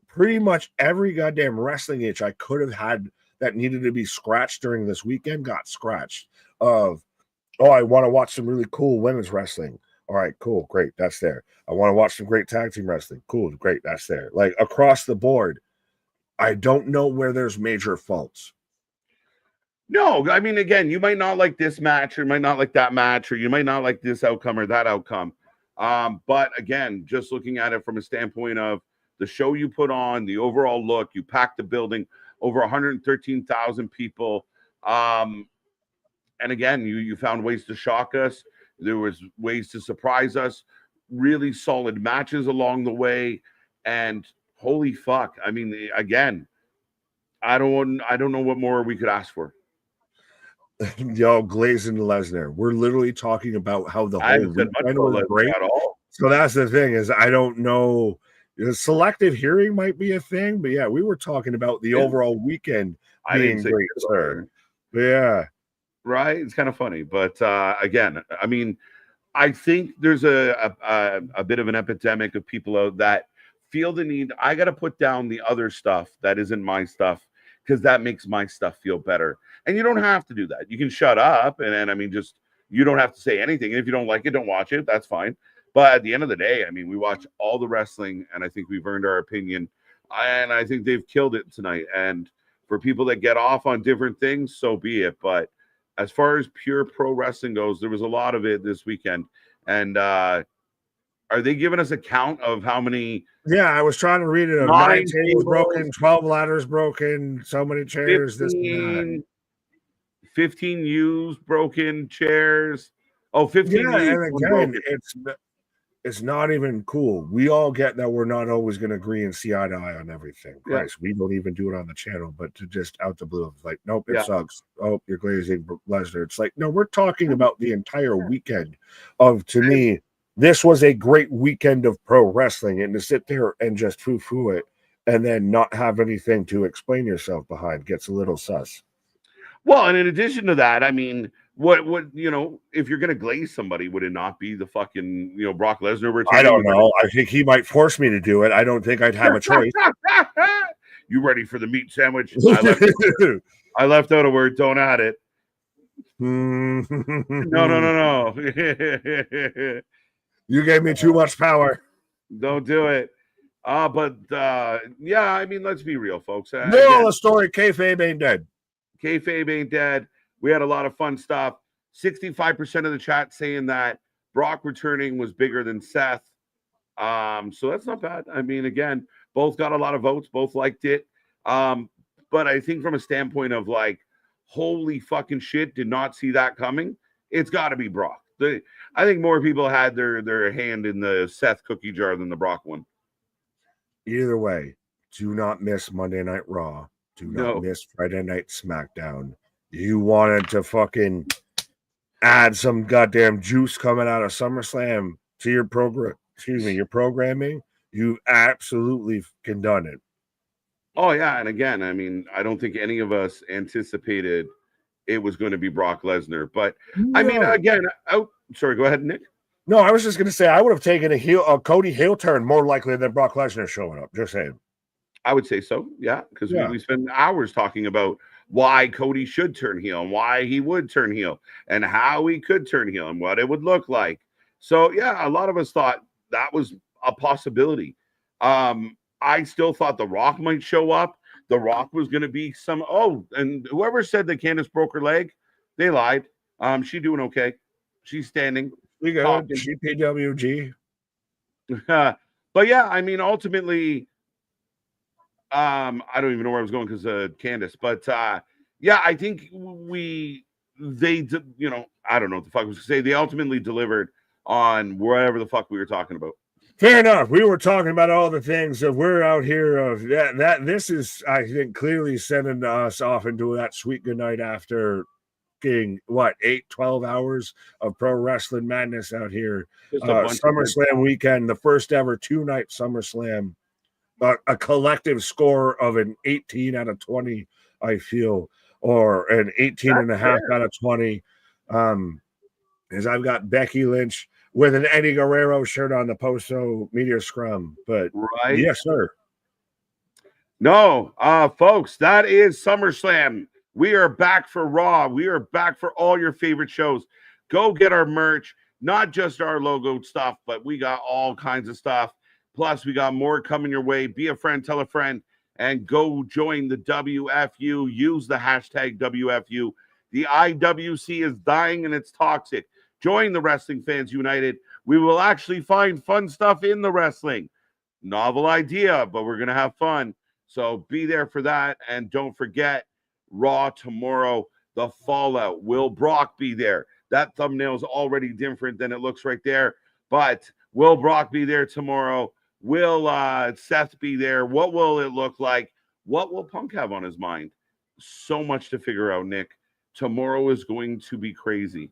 pretty much every goddamn wrestling itch I could have had that needed to be scratched during this weekend got scratched. Of, oh, I want to watch some really cool women's wrestling. All right, cool, great, that's there. I want to watch some great tag team wrestling. Cool, great, that's there. Like across the board, I don't know where there's major faults.
No, I mean, again, you might not like this match, or you might not like that match, or you might not like this outcome or that outcome. But again, just looking at it from a standpoint of the show you put on, the overall look, you packed the building, over 113,000 people. And again, you found ways to shock us. There was ways to surprise us. Really solid matches along the way. And holy fuck. I mean, again, I don't know what more we could ask for.
Yo, Glaze and Lesnar. We're literally talking about how the whole weekend was great.
At all.
So that's the thing, is I don't know. Selective hearing might be a thing, but yeah, we were talking about the overall weekend being great, sir. Yeah.
Right. It's kind of funny. But again, I mean, I think there's a bit of an epidemic of people out that feel the need. I got to put down the other stuff that isn't my stuff because that makes my stuff feel better. And you don't have to do that. You can shut up. And I mean, just, you don't have to say anything. And if you don't like it, don't watch it. That's fine. But at the end of the day, I mean, we watch all the wrestling, and I think we've earned our opinion. And I think they've killed it tonight. And for people that get off on different things, so be it. But as far as pure pro wrestling goes, there was a lot of it this weekend. And are they giving us a count of how many?
Yeah, I was trying to read it. 9 tables broken, 12 ladders broken, so many chairs.
15 U's broken, chairs. Oh, 15
yeah, and again, it's not even cool. We all get that we're not always going to agree and see eye to eye on everything. Christ, we don't even do it on the channel, but to just out the blue, like, nope, it sucks. Oh, you're glazing Lesnar. It's like, no, we're talking about the entire weekend of, to me, this was a great weekend of pro wrestling, and to sit there and just foo-foo it and then not have anything to explain yourself behind gets a little sus.
Well, and in addition to that, I mean, what if you're gonna glaze somebody, would it not be the fucking Brock Lesnar returning?
I don't know. I think he might force me to do it. I don't think I'd have a choice.
You ready for the meat sandwich? I left out a word. Don't add it. No.
You gave me too much power.
Don't do it. But yeah, I mean, let's be real, folks.
Moral of the story: kayfabe ain't dead.
Kayfabe ain't dead. We had a lot of fun stuff. 65% of the chat saying that Brock returning was bigger than Seth. So that's not bad. I mean, again, both got a lot of votes. Both liked it. But I think from a standpoint of like, holy fucking shit, did not see that coming. It's got to be Brock. I think more people had their hand in the Seth cookie jar than the Brock one.
Either way, do not miss Monday Night Raw. Do not miss Friday Night SmackDown. You wanted to fucking add some goddamn juice coming out of SummerSlam to your program. Excuse me, your programming. You absolutely can done it.
Oh yeah, and again, I mean, I don't think any of us anticipated it was going to be Brock Lesnar, but no. I mean, again, sorry, go ahead, Nick.
No, I was just going to say I would have taken a Cody heel turn more likely than Brock Lesnar showing up. Just saying.
I would say so, yeah, because we spend hours talking about why Cody should turn heel and why he would turn heel and how he could turn heel and what it would look like. So yeah, a lot of us thought that was a possibility. I still thought The Rock might show up. The Rock was going to be and whoever said that Candice broke her leg, they lied. She's doing okay. She's standing.
We go. She PWG.
But yeah, I mean, ultimately, I don't even know where I was going because Candice. But yeah, I think I don't know what the fuck I was going to say. They ultimately delivered on whatever the fuck we were talking about.
Fair enough. We were talking about all the things that we're out here of that. This is, I think, clearly sending us off into that sweet good night after getting 12 hours of pro wrestling madness out here. SummerSlam weekend, the first ever 2-night SummerSlam, a collective score of an 18 out of 20, I feel, or an 18 and a half out of 20. As I've got Becky Lynch with an Eddie Guerrero shirt on the post-show media scrum. But
right?
yes, sir.
No, folks, that is SummerSlam. We are back for Raw. We are back for all your favorite shows. Go get our merch, not just our logo stuff, but we got all kinds of stuff. Plus, we got more coming your way. Be a friend, tell a friend, and go join the WFU. Use the hashtag WFU. The IWC is dying and it's toxic. Join the Wrestling Fans United. We will actually find fun stuff in the wrestling. Novel idea, but we're going to have fun. So be there for that. And don't forget, Raw tomorrow, the Fallout. Will Brock be there? That thumbnail is already different than it looks right there. But will Brock be there tomorrow? Will Seth be there? What will it look like? What will Punk have on his mind? So much to figure out, Nick. Tomorrow is going to be crazy.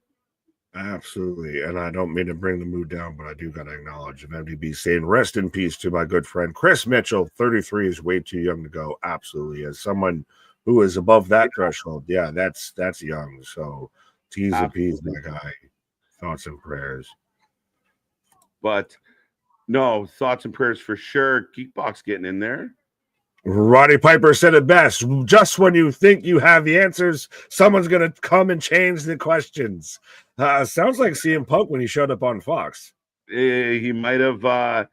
Absolutely. And I don't mean to bring the mood down, but I do got to acknowledge an MDB saying rest in peace to my good friend Chris Mitchell. 33 is way too young to go. Absolutely. As someone who is above that threshold, yeah, that's young. So T's and P's, my guy. Thoughts and prayers.
But no, thoughts and prayers for sure. Geekbox getting in there.
Roddy Piper said it best. Just when you think you have the answers, someone's going to come and change the questions. Sounds like CM Punk when he showed up on Fox.
He might have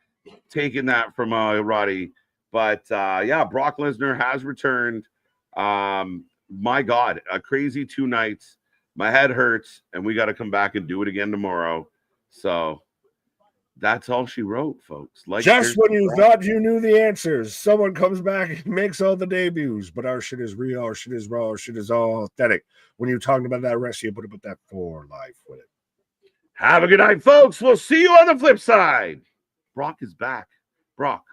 taken that from Roddy. But yeah, Brock Lesnar has returned. My God, a crazy 2 nights. My head hurts, and we got to come back and do it again tomorrow. So that's all she wrote, folks. Like,
just when you thought you knew the answers, someone comes back and makes all the debuts. But our shit is real, our shit is raw, our shit is all authentic. When you're talking about that rest, you put that for life with it.
Have a good night, folks. We'll see you on the flip side. Brock is back. Brock.